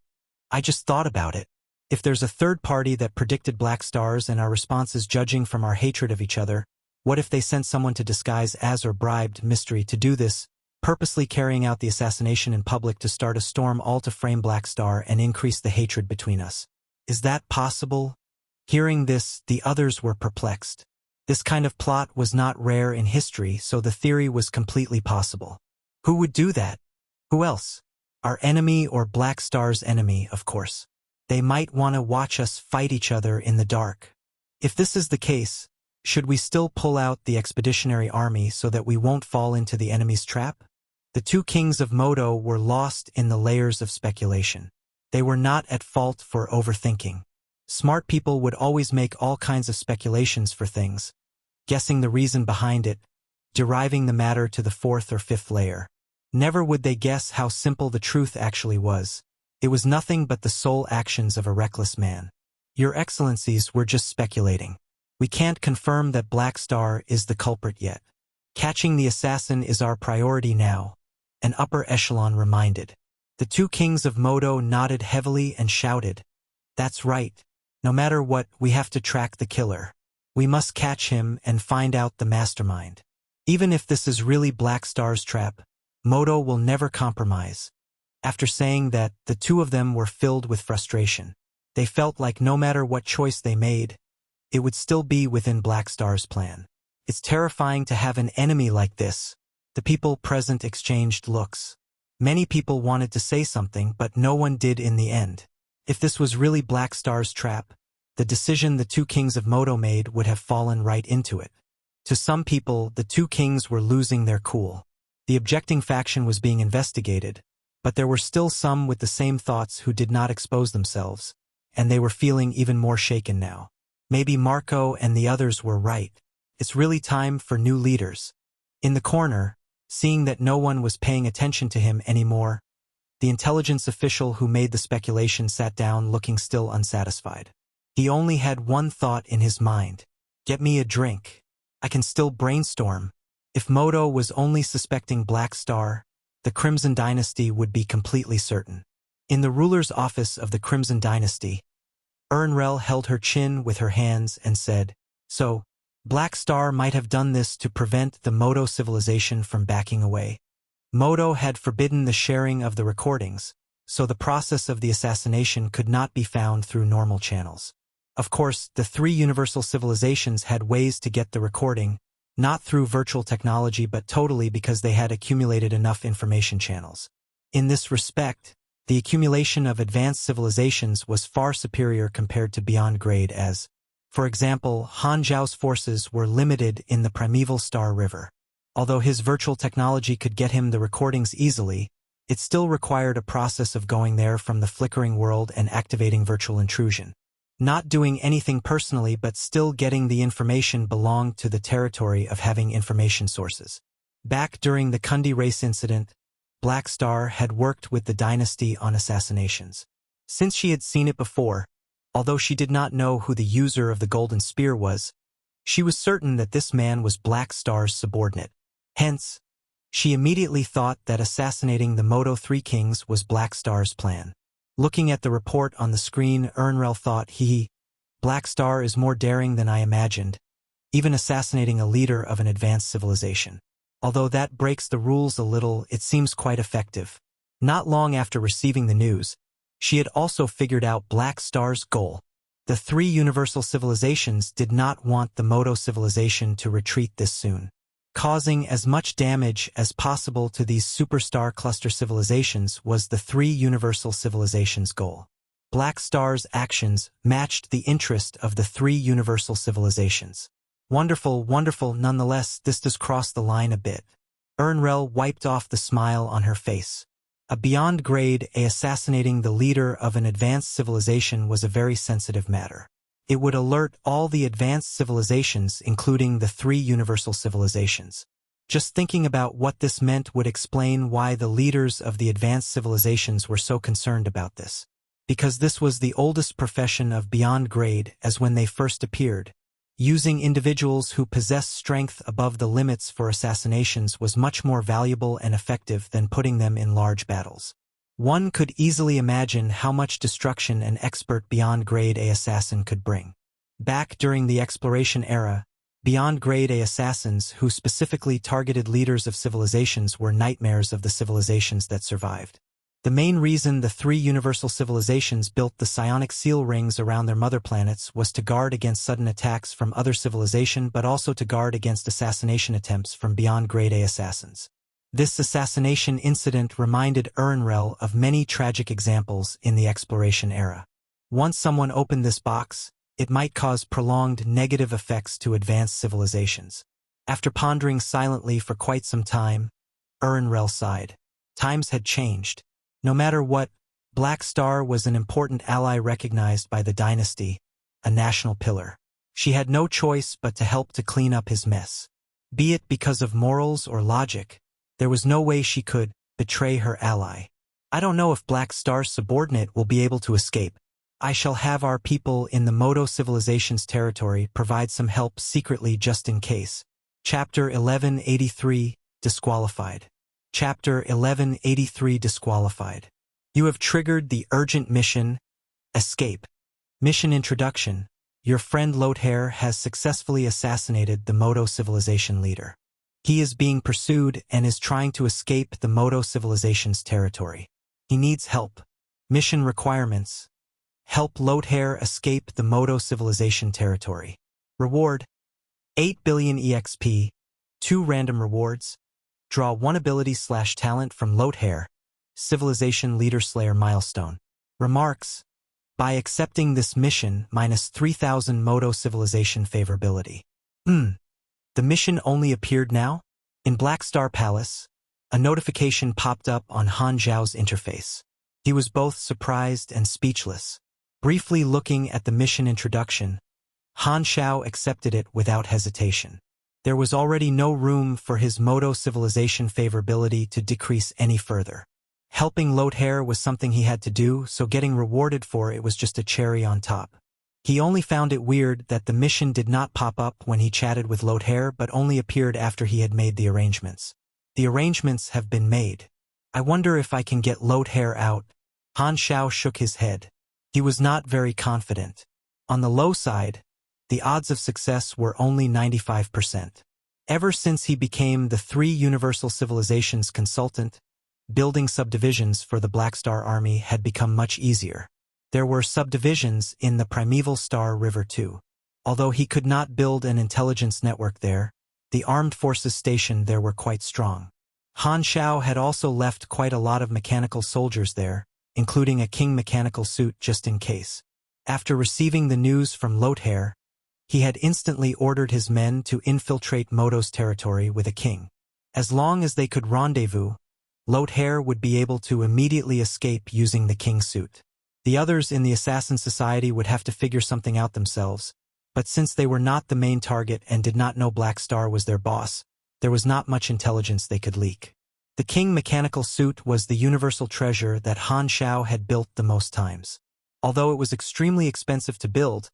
I just thought about it. If there's a third party that predicted Black Stars and our responses judging from our hatred of each other, what if they sent someone to disguise as or bribed Mystery to do this, purposely carrying out the assassination in public to start a storm all to frame Black Star and increase the hatred between us? Is that possible?" Hearing this, the others were perplexed. This kind of plot was not rare in history, so the theory was completely possible. Who would do that? Who else? Our enemy or Black Star's enemy, of course. They might want to watch us fight each other in the dark. If this is the case, should we still pull out the expeditionary army so that we won't fall into the enemy's trap? The two kings of Modo were lost in the layers of speculation. They were not at fault for overthinking. Smart people would always make all kinds of speculations for things, guessing the reason behind it, deriving the matter to the fourth or fifth layer. Never would they guess how simple the truth actually was. It was nothing but the sole actions of a reckless man. Your Excellencies, we're just speculating. We can't confirm that Black Star is the culprit yet. Catching the assassin is our priority now, an upper echelon reminded. The two kings of Modo nodded heavily and shouted, "That's right. No matter what, we have to track the killer. We must catch him and find out the mastermind. Even if this is really Black Star's trap, Modo will never compromise." After saying that, the two of them were filled with frustration. They felt like no matter what choice they made, it would still be within Black Star's plan. It's terrifying to have an enemy like this. The people present exchanged looks. Many people wanted to say something, but no one did in the end. If this was really Black Star's trap, the decision the two kings of Modo made would have fallen right into it. To some people, the two kings were losing their cool. The objecting faction was being investigated, but there were still some with the same thoughts who did not expose themselves, and they were feeling even more shaken now. Maybe Marco and the others were right. It's really time for new leaders. In the corner, seeing that no one was paying attention to him anymore, the intelligence official who made the speculation sat down looking still unsatisfied. He only had one thought in his mind. Get me a drink. I can still brainstorm. If Modo was only suspecting Black Star, the Crimson Dynasty would be completely certain. In the ruler's office of the Crimson Dynasty, Unravel held her chin with her hands and said, "So, Black Star might have done this to prevent the Modo Civilization from backing away. Modo had forbidden the sharing of the recordings, so the process of the assassination could not be found through normal channels. Of course, the three universal civilizations had ways to get the recording, not through virtual technology but totally because they had accumulated enough information channels. In this respect, the accumulation of advanced civilizations was far superior compared to beyond grade as, for example, Han Zhao's forces were limited in the primeval Star River. Although his virtual technology could get him the recordings easily, it still required a process of going there from the flickering world and activating virtual intrusion. Not doing anything personally but still getting the information belonged to the territory of having information sources. Back during the Kundi race incident, Black Star had worked with the dynasty on assassinations. Since she had seen it before, although she did not know who the user of the Golden Spear was, she was certain that this man was Black Star's subordinate. Hence, she immediately thought that assassinating the Modo Three Kings was Black Star's plan. Looking at the report on the screen, Unravel thought, Black Star is more daring than I imagined, even assassinating a leader of an advanced civilization. Although that breaks the rules a little, it seems quite effective. Not long after receiving the news, she had also figured out Black Star's goal. The three universal civilizations did not want the Modo civilization to retreat this soon. Causing as much damage as possible to these superstar cluster civilizations was the three universal civilizations' goal. Black Star's actions matched the interest of the three universal civilizations. Wonderful, wonderful, nonetheless, this does cross the line a bit. Unravel wiped off the smile on her face. A beyond grade A assassinating the leader of an advanced civilization was a very sensitive matter. It would alert all the advanced civilizations, including the three universal civilizations. Just thinking about what this meant would explain why the leaders of the advanced civilizations were so concerned about this. Because this was the oldest profession of beyond grade as when they first appeared. Using individuals who possess strength above the limits for assassinations was much more valuable and effective than putting them in large battles. One could easily imagine how much destruction an expert beyond grade A assassin could bring. Back during the exploration era, beyond grade A assassins who specifically targeted leaders of civilizations were nightmares of the civilizations that survived. The main reason the three universal civilizations built the psionic seal rings around their mother planets was to guard against sudden attacks from other civilization, but also to guard against assassination attempts from beyond grade A assassins. This assassination incident reminded unravel of many tragic examples in the exploration era. Once someone opened this box, it might cause prolonged negative effects to advanced civilizations. After pondering silently for quite some time, unravel sighed. Times had changed. No matter what, Black Star was an important ally recognized by the dynasty, a national pillar. She had no choice but to help to clean up his mess. Be it because of morals or logic, there was no way she could betray her ally. I don't know if Black Star's subordinate will be able to escape. I shall have our people in the Modo Civilization's territory provide some help secretly just in case. Chapter 1183, Disqualified. Chapter 1183 Disqualified. You have triggered the urgent mission, Escape. Mission Introduction. Your friend Lothair has successfully assassinated the Modo Civilization leader. He is being pursued and is trying to escape the Modo Civilization's territory. He needs help. Mission requirements. Help Lothair escape the Modo Civilization territory. Reward: 8 billion EXP, 2 random rewards. Draw 1 ability/talent from Lothair, Civilization Leader Slayer milestone. Remarks: by accepting this mission, minus 3000 Modo Civilization favorability. The mission only appeared now? In Black Star Palace, a notification popped up on Han Zhao's interface. He was both surprised and speechless. Briefly looking at the mission introduction, Han Zhao accepted it without hesitation. There was already no room for his Modo Civilization favorability to decrease any further. Helping Lothair was something he had to do, so getting rewarded for it was just a cherry on top. He only found it weird that the mission did not pop up when he chatted with Lothair, but only appeared after he had made the arrangements. The arrangements have been made. I wonder if I can get Lothair out. Han Zhao shook his head. He was not very confident. On the low side, the odds of success were only 95%. Ever since he became the three universal civilizations consultant, building subdivisions for the Black Star Army had become much easier. There were subdivisions in the primeval Star River too. Although he could not build an intelligence network there, the armed forces stationed there were quite strong. Han Zhao had also left quite a lot of mechanical soldiers there, including a king mechanical suit just in case. After receiving the news from Lothair, he had instantly ordered his men to infiltrate Modo's territory with a king. As long as they could rendezvous, Lothair would be able to immediately escape using the king suit. The others in the Assassin Society would have to figure something out themselves, but since they were not the main target and did not know Black Star was their boss, there was not much intelligence they could leak. The king mechanical suit was the universal treasure that Han Zhao had built the most times. Although it was extremely expensive to build,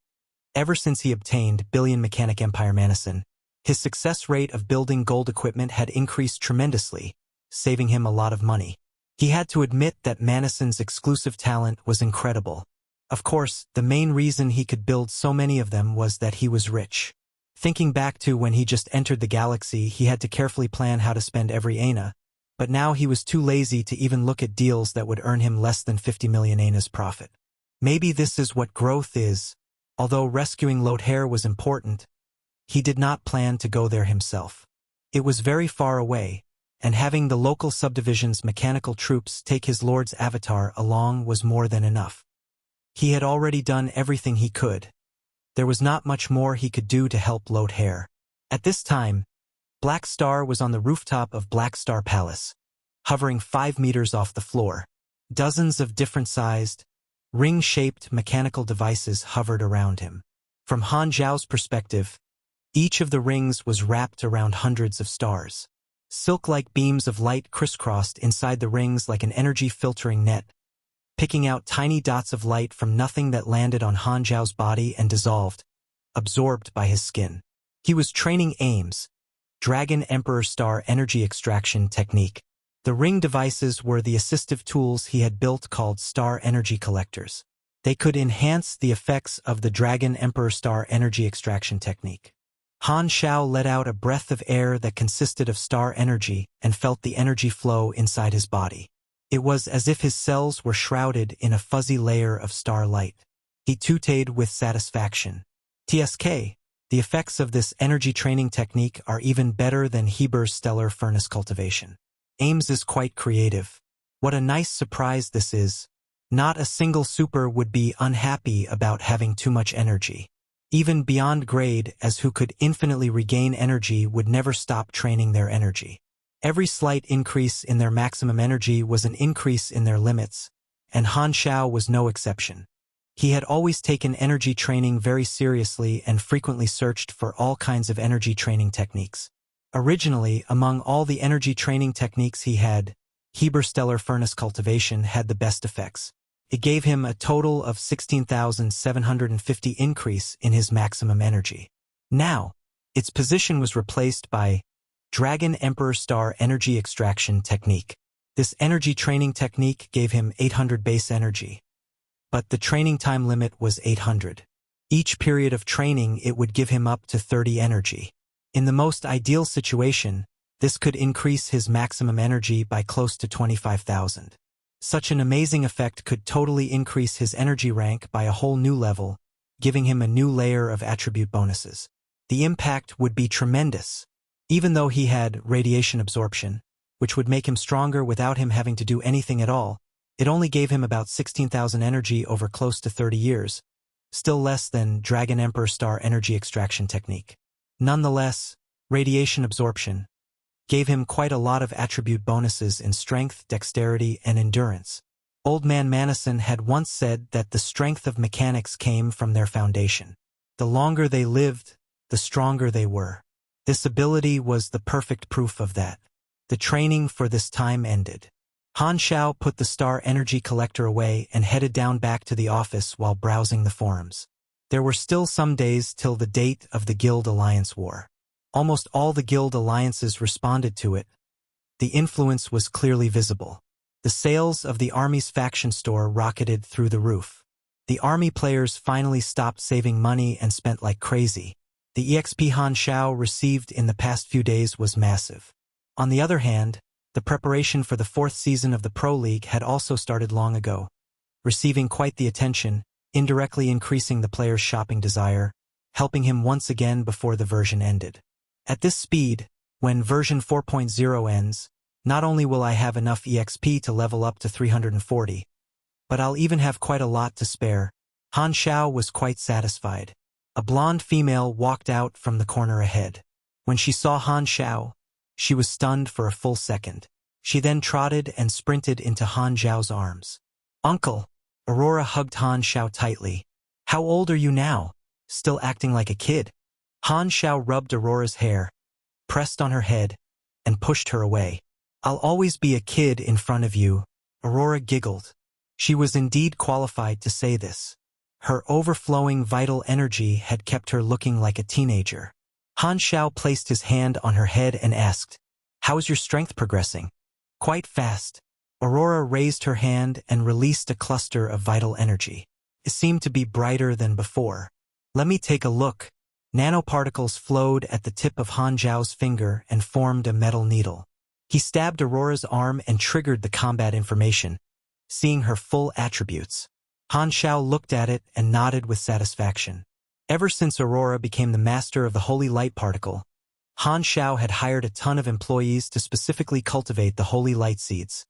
ever since he obtained Billion Mechanic Empire Manison, his success rate of building gold equipment had increased tremendously, saving him a lot of money. He had to admit that Manison's exclusive talent was incredible. Of course, the main reason he could build so many of them was that he was rich. Thinking back to when he just entered the galaxy, he had to carefully plan how to spend every ANA, but now he was too lazy to even look at deals that would earn him less than 50 million ANA's profit. Maybe this is what growth is. Although rescuing Lothair was important, he did not plan to go there himself. It was very far away, and having the local subdivision's mechanical troops take his lord's avatar along was more than enough. He had already done everything he could. There was not much more he could do to help Lothair. At this time, Black Star was on the rooftop of Black Star Palace, hovering 5 meters off the floor. Dozens of different-sized, ring-shaped mechanical devices hovered around him. From Han Zhao's perspective, each of the rings was wrapped around hundreds of stars. Silk-like beams of light crisscrossed inside the rings like an energy-filtering net, picking out tiny dots of light from nothing that landed on Han Zhao's body and dissolved, absorbed by his skin. He was training AIMS, Dragon Emperor Star Energy Extraction Technique. The ring devices were the assistive tools he had built called Star Energy Collectors. They could enhance the effects of the Dragon Emperor Star Energy Extraction Technique. Han Zhao let out a breath of air that consisted of star energy and felt the energy flow inside his body. It was as if his cells were shrouded in a fuzzy layer of starlight. He tooted with satisfaction. TSK, the effects of this energy training technique are even better than Heber's stellar furnace cultivation. Ames is quite creative. What a nice surprise this is. Not a single super would be unhappy about having too much energy. Even beyond grade, as who could infinitely regain energy would never stop training their energy. Every slight increase in their maximum energy was an increase in their limits, and Han Xiao was no exception. He had always taken energy training very seriously and frequently searched for all kinds of energy training techniques. Originally, among all the energy training techniques he had, Heber's stellar furnace cultivation had the best effects. It gave him a total of 16,750 increase in his maximum energy. Now, its position was replaced by Dragon Emperor Star Energy Extraction Technique. This energy training technique gave him 800 base energy. But the training time limit was 800. Each period of training it would give him up to 30 energy. In the most ideal situation, this could increase his maximum energy by close to 25,000. Such an amazing effect could totally increase his energy rank by a whole new level, giving him a new layer of attribute bonuses. The impact would be tremendous. Even though he had radiation absorption, which would make him stronger without him having to do anything at all, it only gave him about 16,000 energy over close to 30 years, still less than Dragon Emperor Star Energy Extraction Technique. Nonetheless, radiation absorption gave him quite a lot of attribute bonuses in strength, dexterity, and endurance. Old Man Manison had once said that the strength of mechanics came from their foundation. The longer they lived, the stronger they were. This ability was the perfect proof of that. The training for this time ended. Han Xiao put the star energy collector away and headed down back to the office while browsing the forums. There were still some days till the date of the Guild Alliance War. Almost all the Guild Alliances responded to it. The influence was clearly visible. The sales of the Army's faction store rocketed through the roof. The Army players finally stopped saving money and spent like crazy. The EXP Han Xiao received in the past few days was massive. On the other hand, the preparation for the 4th season of the Pro League had also started long ago, receiving quite the attention, indirectly increasing the player's shopping desire, helping him once again before the version ended. At this speed, when version 4.0 ends, not only will I have enough EXP to level up to 340, but I'll even have quite a lot to spare. Han Xiao was quite satisfied. A blonde female walked out from the corner ahead. When she saw Han Xiao, she was stunned for a full second. She then trotted and sprinted into Han Xiao's arms. "Uncle!" Aurora hugged Han Xiao tightly. "How old are you now? Still acting like a kid?" Han Xiao rubbed Aurora's hair, pressed on her head, and pushed her away. "I'll always be a kid in front of you," Aurora giggled. She was indeed qualified to say this. Her overflowing vital energy had kept her looking like a teenager. Han Xiao placed his hand on her head and asked, "How's your strength progressing?" "Quite fast." Aurora raised her hand and released a cluster of vital energy. It seemed to be brighter than before. "Let me take a look." Nanoparticles flowed at the tip of Han Xiao's finger and formed a metal needle. He stabbed Aurora's arm and triggered the combat information, seeing her full attributes. Han Xiao looked at it and nodded with satisfaction. Ever since Aurora became the master of the Holy Light Particle, Han Xiao had hired a ton of employees to specifically cultivate the Holy Light Seeds,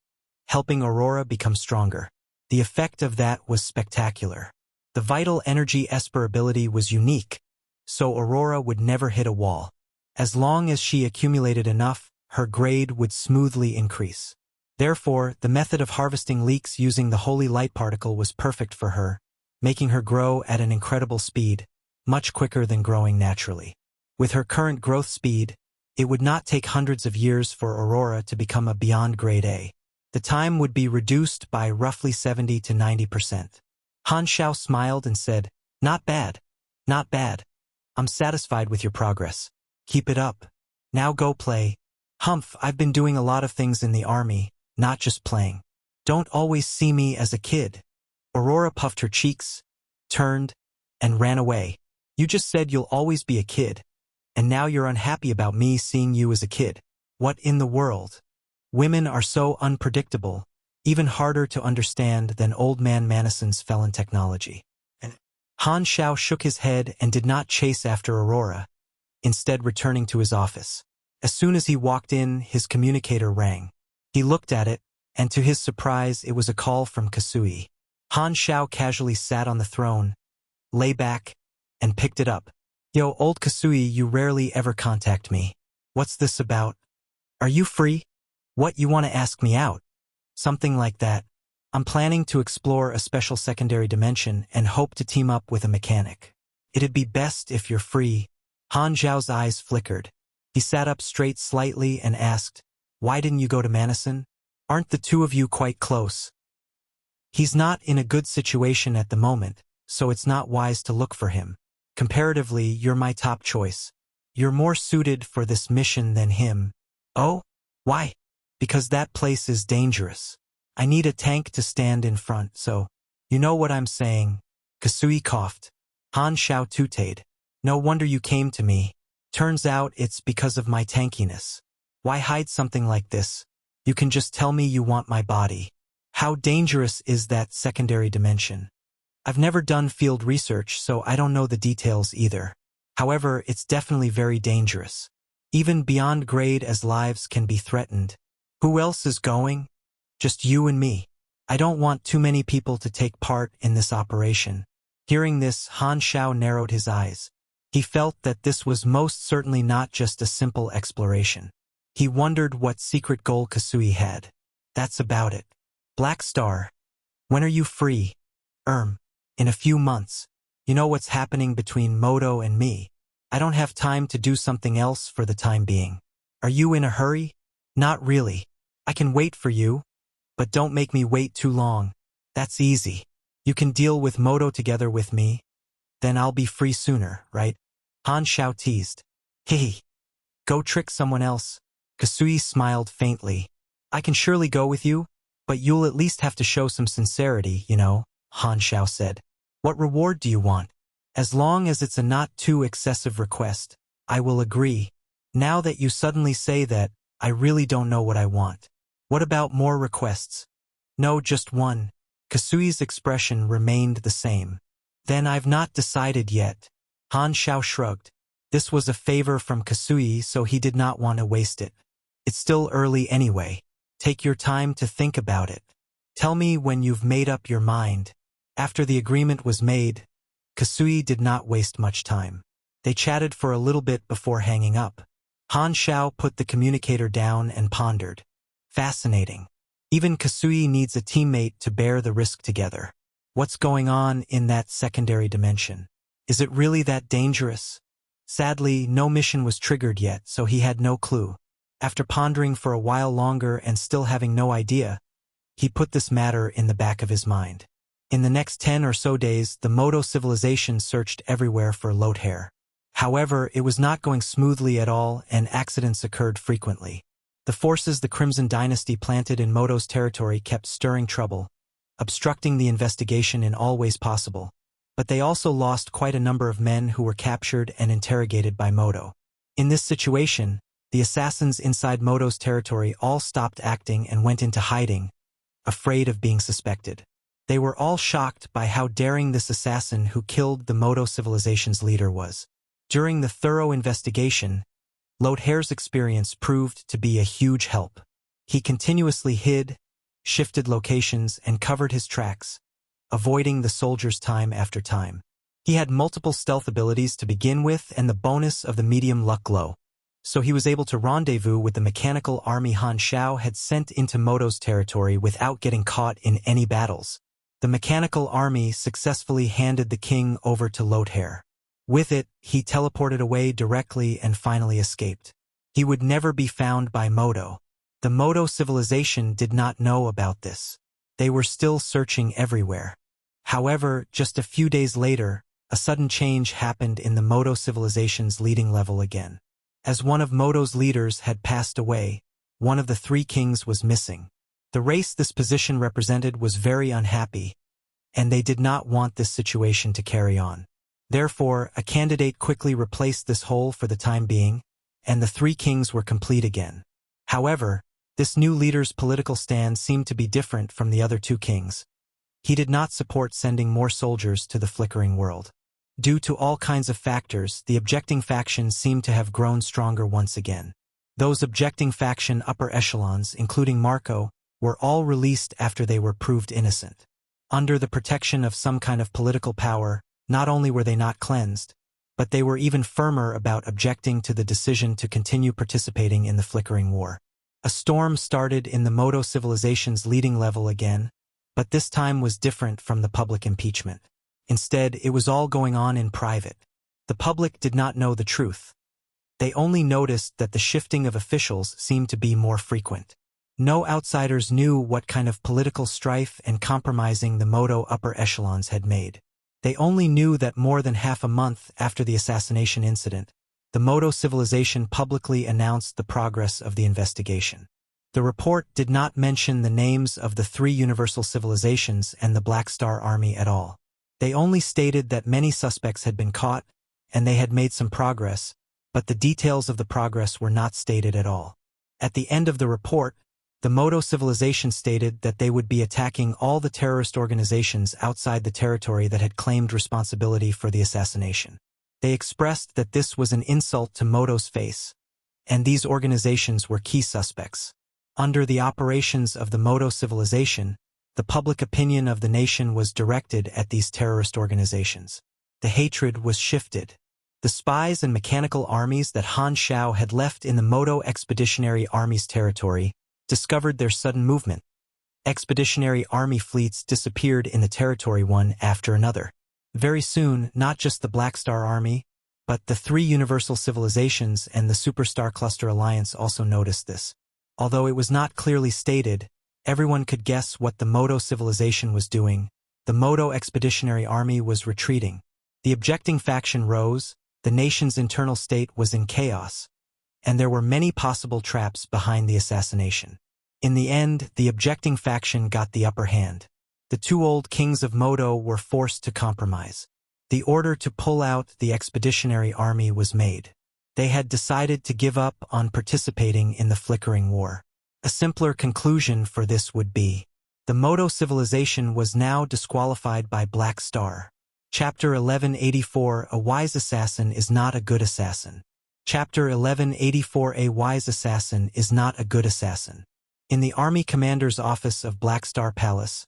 helping Aurora become stronger. The effect of that was spectacular. The Vital Energy Esper ability was unique, so Aurora would never hit a wall. As long as she accumulated enough, her grade would smoothly increase. Therefore, the method of harvesting leaks using the Holy Light Particle was perfect for her, making her grow at an incredible speed, much quicker than growing naturally. With her current growth speed, it would not take hundreds of years for Aurora to become a beyond grade A. The time would be reduced by roughly 70 to 90%. Han Xiao smiled and said, "Not bad. Not bad. I'm satisfied with your progress. Keep it up. Now go play." "Humph, I've been doing a lot of things in the army, not just playing. Don't always see me as a kid." Aurora puffed her cheeks, turned, and ran away. "You just said you'll always be a kid, and now you're unhappy about me seeing you as a kid. What in the world? Women are so unpredictable. even harder to understand than Old Man Manison's felon technology. Han Xiao shook his head and did not chase after Aurora, instead returning to his office. As soon as he walked in, his communicator rang. He looked at it, and to his surprise, it was a call from Kasui. Han Xiao casually sat on the throne, lay back, and picked it up. Yo, old Kasui, you rarely ever contact me. What's this about? Are you free? What, you want to ask me out? Something like that. I'm planning to explore a special secondary dimension and hope to team up with a mechanic. It'd be best if you're free. Han Xiao's eyes flickered. He sat up straight slightly and asked, why didn't you go to Manison? Aren't the two of you quite close? He's not in a good situation at the moment, so it's not wise to look for him. Comparatively, you're my top choice. You're more suited for this mission than him. Oh? Why? Because that place is dangerous. I need a tank to stand in front, so you know what I'm saying. Kasui coughed. Han Xiao tooted. No wonder you came to me. Turns out it's because of my tankiness. Why hide something like this? You can just tell me you want my body. How dangerous is that secondary dimension? I've never done field research, so I don't know the details either. However, it's definitely very dangerous. Even beyond grade, as lives can be threatened. Who else is going? Just you and me. I don't want too many people to take part in this operation. Hearing this, Han Xiao narrowed his eyes. He felt that this was most certainly not just a simple exploration. He wondered what secret goal Kasui had. That's about it. Black Star. When are you free? In a few months. You know what's happening between Modo and me. I don't have time to do something else for the time being. Are you in a hurry? Not really. I can wait for you. But don't make me wait too long. That's easy. You can deal with Modo together with me. Then I'll be free sooner, right? Han Xiao teased. Hehe. Go trick someone else. Kasui smiled faintly. I can surely go with you, but you'll at least have to show some sincerity, you know, Han Xiao said. What reward do you want? As long as it's a not too excessive request, I will agree. Now that you suddenly say that, I really don't know what I want. What about more requests? No, just one. Kasui's expression remained the same. Then I've not decided yet. Han Xiao shrugged. This was a favor from Kasui, so he did not want to waste it. It's still early anyway. Take your time to think about it. Tell me when you've made up your mind. After the agreement was made, Kasui did not waste much time. They chatted for a little bit before hanging up. Han Xiao put the communicator down and pondered. Fascinating. Even Kasui needs a teammate to bear the risk together. What's going on in that secondary dimension? Is it really that dangerous? Sadly, no mission was triggered yet, so he had no clue. After pondering for a while longer and still having no idea, he put this matter in the back of his mind. In the next 10 or so days, the Modo Civilization searched everywhere for Lothair. However, it was not going smoothly at all, and accidents occurred frequently. The forces the Crimson Dynasty planted in Modo's territory kept stirring trouble, obstructing the investigation in all ways possible, but they also lost quite a number of men who were captured and interrogated by Modo. In this situation, the assassins inside Modo's territory all stopped acting and went into hiding, afraid of being suspected. They were all shocked by how daring this assassin who killed the Modo Civilization's leader was. During the thorough investigation, Lothair's experience proved to be a huge help. He continuously hid, shifted locations, and covered his tracks, avoiding the soldiers time after time. He had multiple stealth abilities to begin with and the bonus of the medium luck glow, so he was able to rendezvous with the mechanical army Han Xiao had sent into Modo's territory without getting caught in any battles. The mechanical army successfully handed the king over to Lothair. With it, he teleported away directly and finally escaped. He would never be found by Modo. The Modo Civilization did not know about this. They were still searching everywhere. However, just a few days later, a sudden change happened in the Modo Civilization's leading level again. As one of Modo's leaders had passed away, one of the three kings was missing. The race this position represented was very unhappy, and they did not want this situation to carry on. Therefore, a candidate quickly replaced this hole for the time being, and the three kings were complete again. However, This new leader's political stand seemed to be different from the other two kings. He did not support sending more soldiers to the flickering world. Due to all kinds of factors, the objecting faction seemed to have grown stronger once again. Those objecting faction upper echelons, including Marco, were all released after they were proved innocent. Under the protection of some kind of political power, not only were they not cleansed, but they were even firmer about objecting to the decision to continue participating in the flickering war. A storm started in the Modo Civilization's leading level again, but this time was different from the public impeachment. Instead, it was all going on in private. The public did not know the truth. They only noticed that the shifting of officials seemed to be more frequent. No outsiders knew what kind of political strife and compromising the Modo upper echelons had made. They only knew that more than half a month after the assassination incident, the Modo Civilization publicly announced the progress of the investigation. The report did not mention the names of the three universal civilizations and the Black Star Army at all. They only stated that many suspects had been caught, and they had made some progress, but the details of the progress were not stated at all. At the end of the report, the Modo Civilization stated that they would be attacking all the terrorist organizations outside the territory that had claimed responsibility for the assassination. They expressed that this was an insult to Modo's face, and these organizations were key suspects. Under the operations of the Modo Civilization, the public opinion of the nation was directed at these terrorist organizations. The hatred was shifted. The spies and mechanical armies that Han Shao had left in the Modo Expeditionary Army's territory discovered their sudden movement. Expeditionary army fleets disappeared in the territory one after another. Very soon, not just the Black Star Army, but the three universal civilizations and the Superstar Cluster Alliance also noticed this. Although it was not clearly stated, everyone could guess what the Modo Civilization was doing. The Modo Expeditionary Army was retreating. The objecting faction rose, the nation's internal state was in chaos, and there were many possible traps behind the assassination. In the end, the objecting faction got the upper hand. The two old kings of Modo were forced to compromise. The order to pull out the expeditionary army was made. They had decided to give up on participating in the flickering war. A simpler conclusion for this would be, the Modo Civilization was now disqualified by Black Star. Chapter 1184, A Wise Assassin is not a good assassin. Chapter 1184, A Wise Assassin is not a good assassin. In the Army Commander's office of Black Star Palace,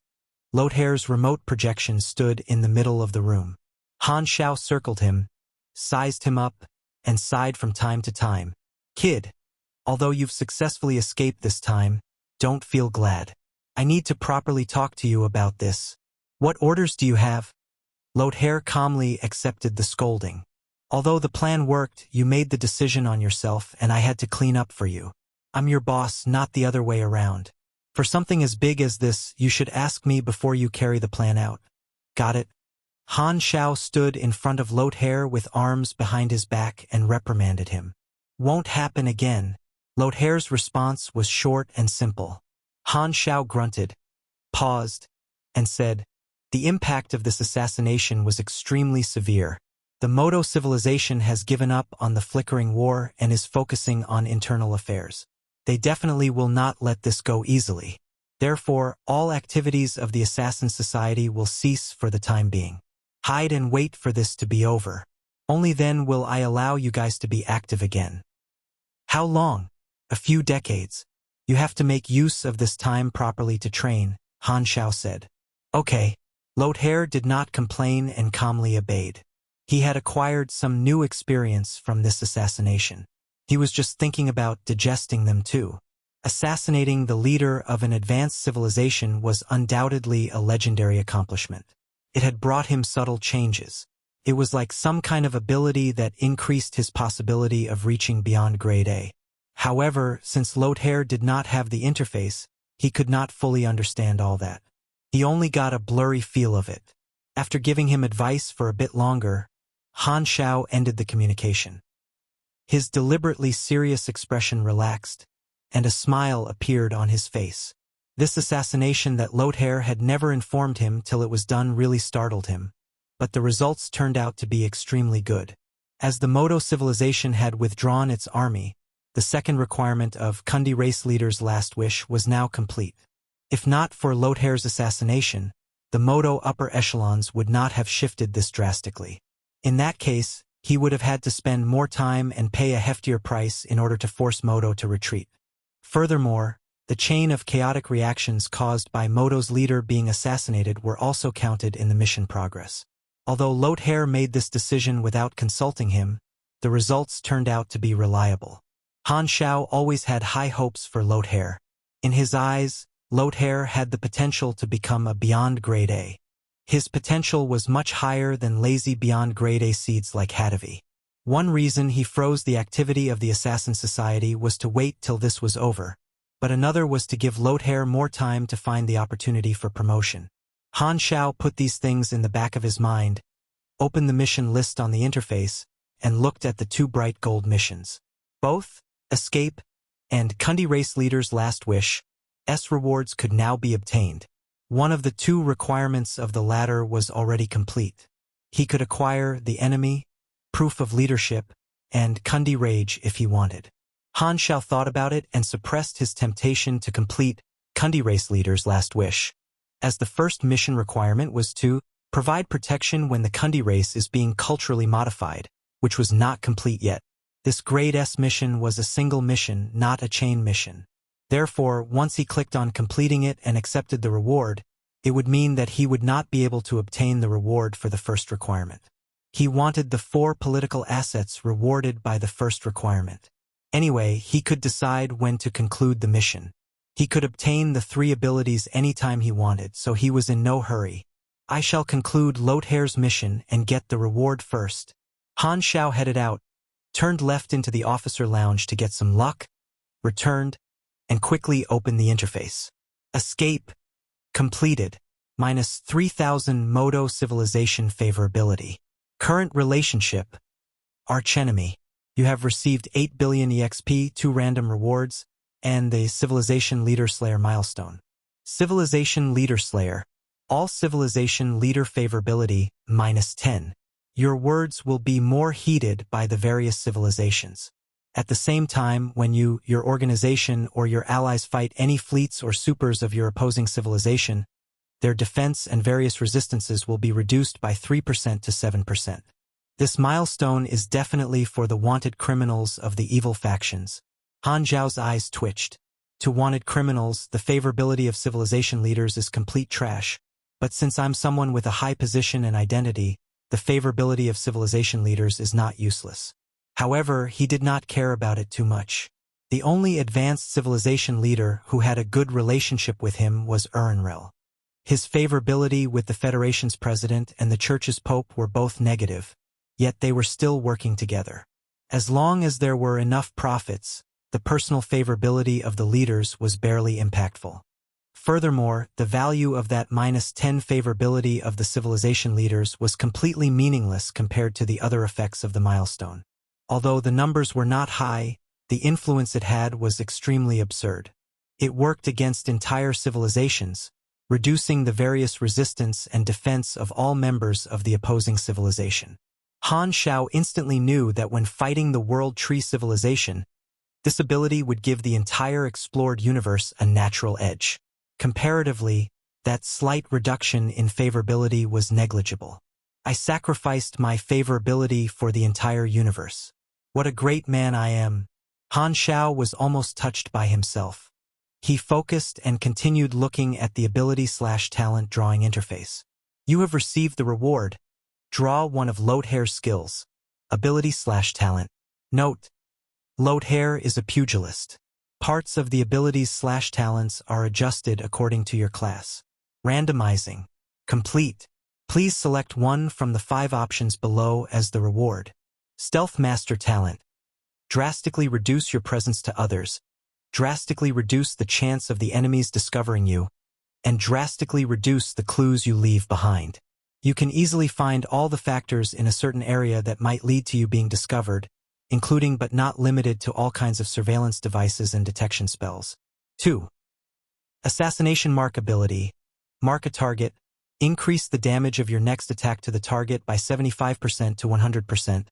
Lothair's remote projection stood in the middle of the room. Han Shao circled him, sized him up, and sighed from time to time. Kid, although you've successfully escaped this time, don't feel glad. I need to properly talk to you about this. What orders do you have? Lothair calmly accepted the scolding. Although the plan worked, you made the decision on yourself and I had to clean up for you. I'm your boss, not the other way around. For something as big as this, you should ask me before you carry the plan out. Got it? Han Shao stood in front of Lothair with arms behind his back and reprimanded him. Won't happen again. Lothair's response was short and simple. Han Shao grunted, paused, and said, the impact of this assassination was extremely severe. The Modo Civilization has given up on the flickering war and is focusing on internal affairs. They definitely will not let this go easily. Therefore, all activities of the Assassin Society will cease for the time being. Hide and wait for this to be over. Only then will I allow you guys to be active again. How long? A few decades. You have to make use of this time properly to train, Han Shao said. Okay. Lothair did not complain and calmly obeyed. He had acquired some new experience from this assassination. He was just thinking about digesting them too. Assassinating the leader of an advanced civilization was undoubtedly a legendary accomplishment. It had brought him subtle changes. It was like some kind of ability that increased his possibility of reaching beyond grade A. However, since Lothair did not have the interface, he could not fully understand all that. He only got a blurry feel of it. After giving him advice for a bit longer, Han Shao ended the communication. His deliberately serious expression relaxed, and a smile appeared on his face. This assassination that Lothair had never informed him till it was done really startled him, but the results turned out to be extremely good. As the Modo Civilization had withdrawn its army, the The second requirement of Kundi race leader's last wish was now complete. If not for Lothair's assassination, the Modo upper echelons would not have shifted this drastically. In that case, he would have had to spend more time and pay a heftier price in order to force Modo to retreat. Furthermore, the chain of chaotic reactions caused by Modo's leader being assassinated were also counted in the mission progress. Although Lothair made this decision without consulting him, the results turned out to be reliable. Han Shao always had high hopes for Lothair. In his eyes, Lothair had the potential to become a beyond grade A. His potential was much higher than lazy beyond grade A seeds like Hadavi. One reason he froze the activity of the Assassin Society was to wait till this was over, but another was to give Lothair more time to find the opportunity for promotion. Han Shao put these things in the back of his mind, opened the mission list on the interface, and looked at the two bright gold missions. Both, Escape and Kundi Race Leader's Last Wish, rewards could now be obtained. One of the two requirements of the latter was already complete. He could acquire the enemy, Proof of Leadership, and Kundi Rage if he wanted. Han Shao thought about it and suppressed his temptation to complete Kundi Race Leader's Last Wish, as the first mission requirement was to provide protection when the Kundi race is being culturally modified, which was not complete yet. This Grade S mission was a single mission, not a chain mission. Therefore, once he clicked on completing it and accepted the reward, it would mean that he would not be able to obtain the reward for the first requirement. He wanted the 4 political assets rewarded by the first requirement. Anyway, he could decide when to conclude the mission. He could obtain the 3 abilities anytime he wanted, so he was in no hurry. I shall conclude Lothair's mission and get the reward first. Han Shao headed out, turned left into the officer lounge to get some luck, returned, and quickly opened the interface. Escape. Completed. Minus 3,000 Modo Civilization favorability. Current relationship. Archenemy. You have received 8 billion EXP, 2 random rewards, and the Civilization Leader Slayer milestone. Civilization Leader Slayer. All Civilization Leader favorability, minus 10. Your words will be more heeded by the various civilizations. At the same time, when you, your organization, or your allies fight any fleets or supers of your opposing civilization, their defense and various resistances will be reduced by 3% to 7%. This milestone is definitely for the wanted criminals of the evil factions. Han Zhao's eyes twitched. To wanted criminals, the favorability of civilization leaders is complete trash, but since I'm someone with a high position and identity, the favorability of civilization leaders is not useless. However, he did not care about it too much. The only advanced civilization leader who had a good relationship with him was Urnrel. His favorability with the Federation's president and the Church's pope were both negative, yet they were still working together. As long as there were enough profits, the personal favorability of the leaders was barely impactful. Furthermore, the value of that minus 10 favorability of the civilization leaders was completely meaningless compared to the other effects of the milestone. Although the numbers were not high, the influence it had was extremely absurd. It worked against entire civilizations, reducing the various resistance and defense of all members of the opposing civilization. Han Shao instantly knew that when fighting the World Tree civilization, this ability would give the entire explored universe a natural edge. Comparatively, that slight reduction in favorability was negligible. I sacrificed my favorability for the entire universe. What a great man I am. Han Shao was almost touched by himself. He focused and continued looking at the ability/talent drawing interface. You have received the reward. Draw one of Lothair's skills. Ability/talent. Note: Lothair is a pugilist. Parts of the abilities/talents are adjusted according to your class. Randomizing. Complete. Please select one from the 5 options below as the reward. Stealth Master Talent. Drastically reduce your presence to others. Drastically reduce the chance of the enemies discovering you. And drastically reduce the clues you leave behind. You can easily find all the factors in a certain area that might lead to you being discovered, including but not limited to all kinds of surveillance devices and detection spells. 2. Assassination Mark ability. Mark a target. Increase the damage of your next attack to the target by 75% to 100%.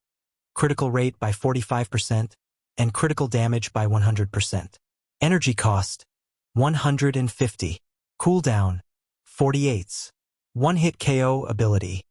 Critical rate by 45%. and critical damage by 100%. Energy cost, 150. Cooldown, 48. One-hit KO ability.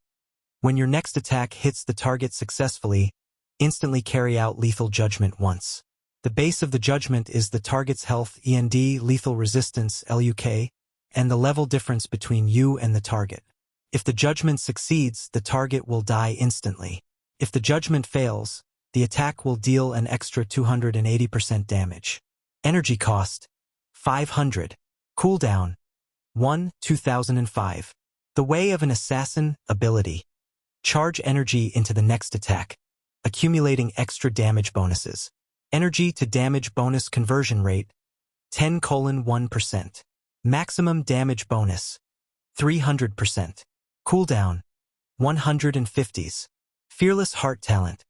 When your next attack hits the target successfully, instantly carry out lethal judgment once. The base of the judgment is the target's health (END), lethal resistance (LUK), and the level difference between you and the target. If the judgment succeeds, the target will die instantly. If the judgment fails, the attack will deal an extra 280% damage. Energy cost, 500. Cooldown, 2005. The Way of an Assassin ability. Charge energy into the next attack, accumulating extra damage bonuses. Energy to damage bonus conversion rate, 10:1%. Maximum damage bonus, 300%. Cooldown, 150s. Fearless Heart talent.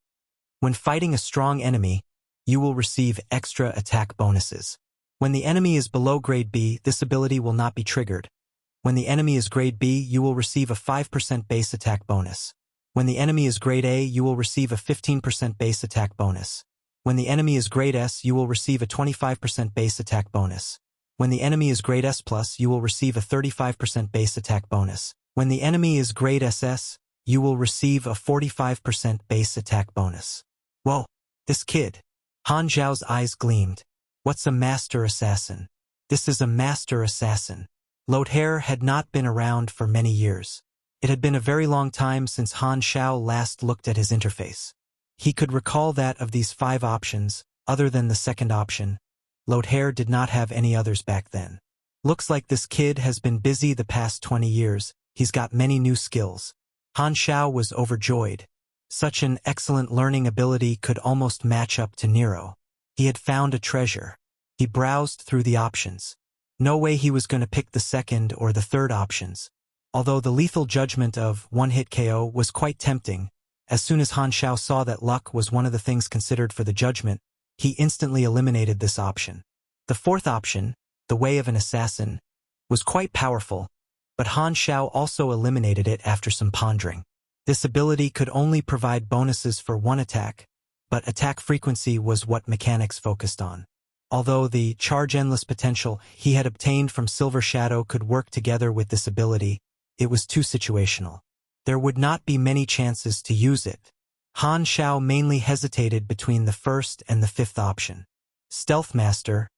When fighting a strong enemy, you will receive extra attack bonuses. When the enemy is below grade B, this ability will not be triggered. When the enemy is grade B, you will receive a 5% base attack bonus. When the enemy is grade A, you will receive a 15% base attack bonus. When the enemy is grade S, you will receive a 25% base attack bonus. When the enemy is grade S+, you will receive a 35% base attack bonus. When the enemy is grade SS, you will receive a 45% base attack bonus. Whoa, this kid. Han Zhao's eyes gleamed. What's a master assassin? This is a master assassin. Lothair had not been around for many years. It had been a very long time since Han Zhao last looked at his interface. He could recall that of these 5 options, other than the second option, Lothair did not have any others back then. Looks like this kid has been busy the past 20 years. He's got many new skills. Han Zhao was overjoyed. Such an excellent learning ability could almost match up to Nero. He had found a treasure. He browsed through the options. No way he was going to pick the second or the third options. Although the lethal judgment of one-hit KO was quite tempting, as soon as Han Zhao saw that luck was one of the things considered for the judgment, he instantly eliminated this option. The fourth option, the Way of an Assassin, was quite powerful, but Han Zhao also eliminated it after some pondering. This ability could only provide bonuses for one attack, but attack frequency was what mechanics focused on. Although the charge endless potential he had obtained from Silver Shadow could work together with this ability, it was too situational. There would not be many chances to use it. Han Zhao mainly hesitated between the first and the fifth option. Stealth Master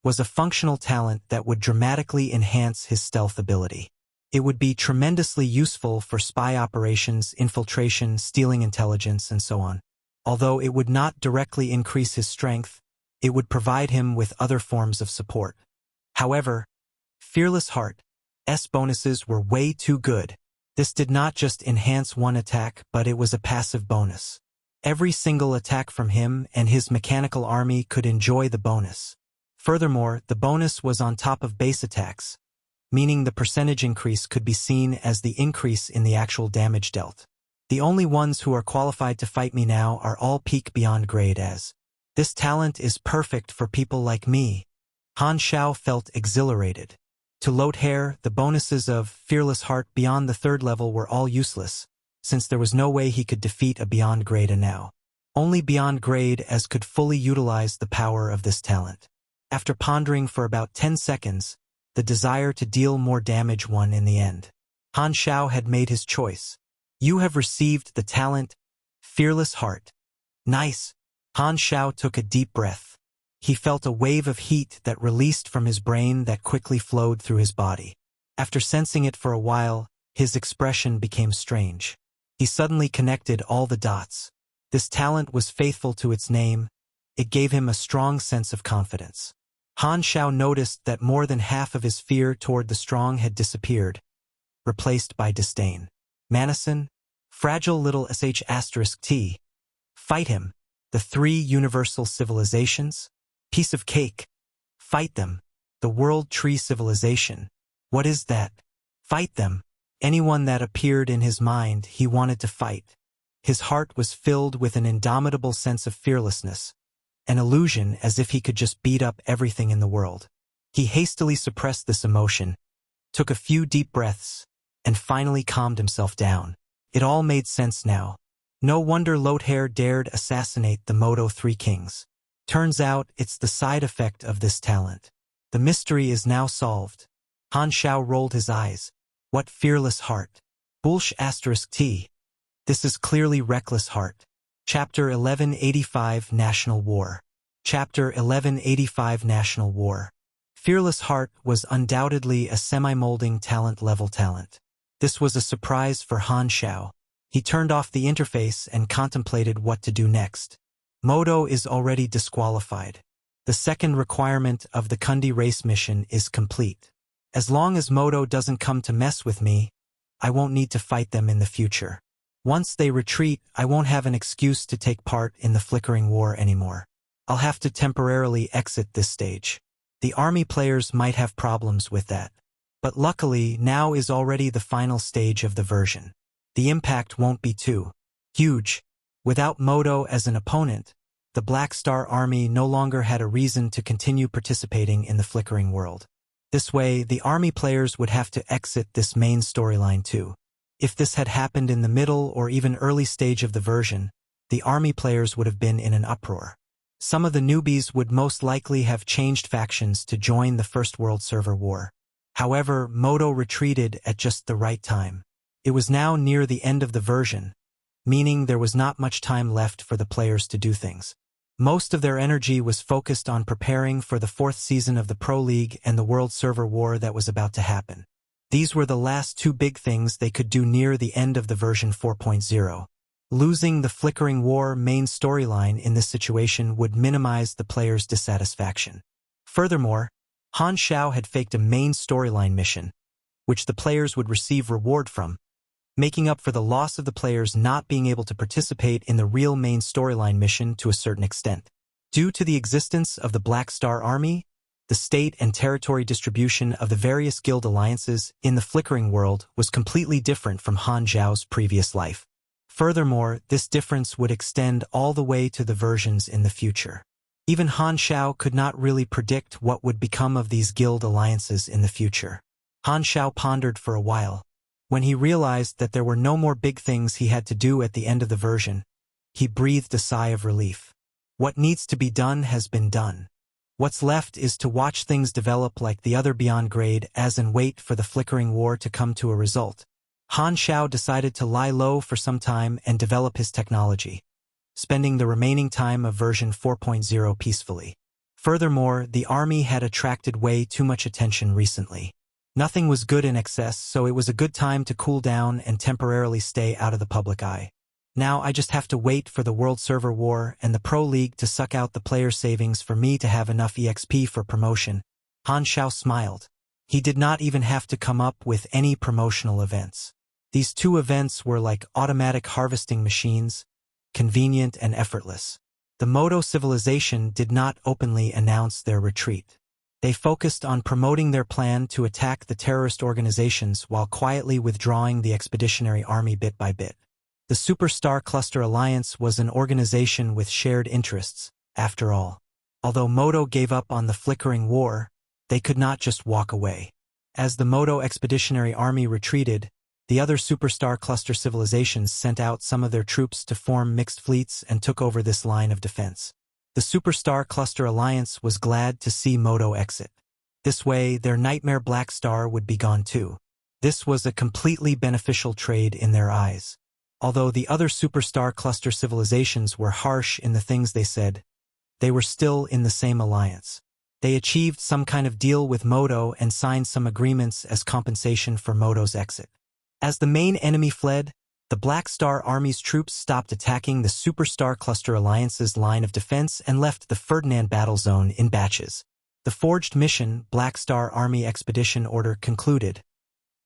was a functional talent that would dramatically enhance his stealth ability. It would be tremendously useful for spy operations, infiltration, stealing intelligence, and so on. Although it would not directly increase his strength, it would provide him with other forms of support. However, Fearless Heart's bonuses were way too good. This did not just enhance one attack, but it was a passive bonus. Every single attack from him and his mechanical army could enjoy the bonus. Furthermore, the bonus was on top of base attacks, meaning the percentage increase could be seen as the increase in the actual damage dealt. The only ones who are qualified to fight me now are all peak beyond grade as. This talent is perfect for people like me. Han Zhao felt exhilarated. To Lothair, the bonuses of Fearless Heart beyond the third level were all useless, since there was no way he could defeat a beyond grade now. Only beyond grade as could fully utilize the power of this talent. After pondering for about 10 seconds, the desire to deal more damage won in the end. Han Zhao had made his choice. You have received the talent, Fearless Heart. Nice. Han Zhao took a deep breath. He felt a wave of heat that released from his brain that quickly flowed through his body. After sensing it for a while, his expression became strange. He suddenly connected all the dots. This talent was faithful to its name. It gave him a strong sense of confidence. Han Zhao noticed that more than half of his fear toward the strong had disappeared, replaced by disdain. Manison, fragile little sh*t. Fight him. The 3 universal civilizations? Piece of cake. Fight them. The World Tree Civilization. What is that? Fight them. Anyone that appeared in his mind, he wanted to fight. His heart was filled with an indomitable sense of fearlessness, an illusion as if he could just beat up everything in the world. He hastily suppressed this emotion, took a few deep breaths, and finally calmed himself down. It all made sense now. No wonder Lothair dared assassinate the Modo 3 kings. Turns out it's the side effect of this talent. The mystery is now solved. Han Xiao rolled his eyes. What fearless heart. Bullsh *T. This is clearly reckless heart. Chapter 1185 National War. Chapter 1185 National War. Fearless Heart was undoubtedly a semi-molding talent-level talent. This was a surprise for Han Xiao. He turned off the interface and contemplated what to do next. Modo is already disqualified. The second requirement of the Kundi race mission is complete. As long as Modo doesn't come to mess with me, I won't need to fight them in the future. Once they retreat, I won't have an excuse to take part in the flickering war anymore. I'll have to temporarily exit this stage. The army players might have problems with that. But luckily, now is already the final stage of the version. The impact won't be too huge. Without Modo as an opponent, the Black Star Army no longer had a reason to continue participating in the flickering world. This way, the army players would have to exit this main storyline too. If this had happened in the middle or even early stage of the version, the army players would have been in an uproar. Some of the newbies would most likely have changed factions to join the First World Server War. However, Modo retreated at just the right time. It was now near the end of the version, meaning there was not much time left for the players to do things. Most of their energy was focused on preparing for the fourth season of the Pro League and the World Server War that was about to happen. These were the last two big things they could do near the end of the version 4.0. Losing the Flickering War main storyline in this situation would minimize the players' dissatisfaction. Furthermore, Han Xiao had faked a main storyline mission, which the players would receive reward from, making up for the loss of the players not being able to participate in the real main storyline mission to a certain extent. Due to the existence of the Black Star Army, the state and territory distribution of the various guild alliances in the Flickering world was completely different from Han Xiao's previous life. Furthermore, this difference would extend all the way to the versions in the future. Even Han Xiao could not really predict what would become of these guild alliances in the future. Han Xiao pondered for a while. When he realized that there were no more big things he had to do at the end of the version, he breathed a sigh of relief. What needs to be done has been done. What's left is to watch things develop like the other Beyond Grade as and wait for the Flickering War to come to a result. Han Xiao decided to lie low for some time and develop his technology, spending the remaining time of version 4.0 peacefully. Furthermore, the army had attracted way too much attention recently. Nothing was good in excess, so it was a good time to cool down and temporarily stay out of the public eye. Now I just have to wait for the World Server War and the Pro League to suck out the player savings for me to have enough EXP for promotion. Han Xiao smiled. He did not even have to come up with any promotional events. These two events were like automatic harvesting machines, convenient and effortless. The Modo Civilization did not openly announce their retreat. They focused on promoting their plan to attack the terrorist organizations while quietly withdrawing the expeditionary army bit by bit. The Superstar Cluster Alliance was an organization with shared interests, after all. Although Modo gave up on the Flickering War, they could not just walk away. As the Modo Expeditionary Army retreated, the other Superstar Cluster civilizations sent out some of their troops to form mixed fleets and took over this line of defense. The Superstar Cluster Alliance was glad to see Modo exit. This way, their nightmare Black Star would be gone too. This was a completely beneficial trade in their eyes. Although the other Superstar Cluster civilizations were harsh in the things they said, they were still in the same alliance. They achieved some kind of deal with Modo and signed some agreements as compensation for Modo's exit. As the main enemy fled, the Black Star Army's troops stopped attacking the Superstar Cluster Alliance's line of defense and left the Ferdinand battle zone in batches. The forged mission, Black Star Army Expedition Order, concluded,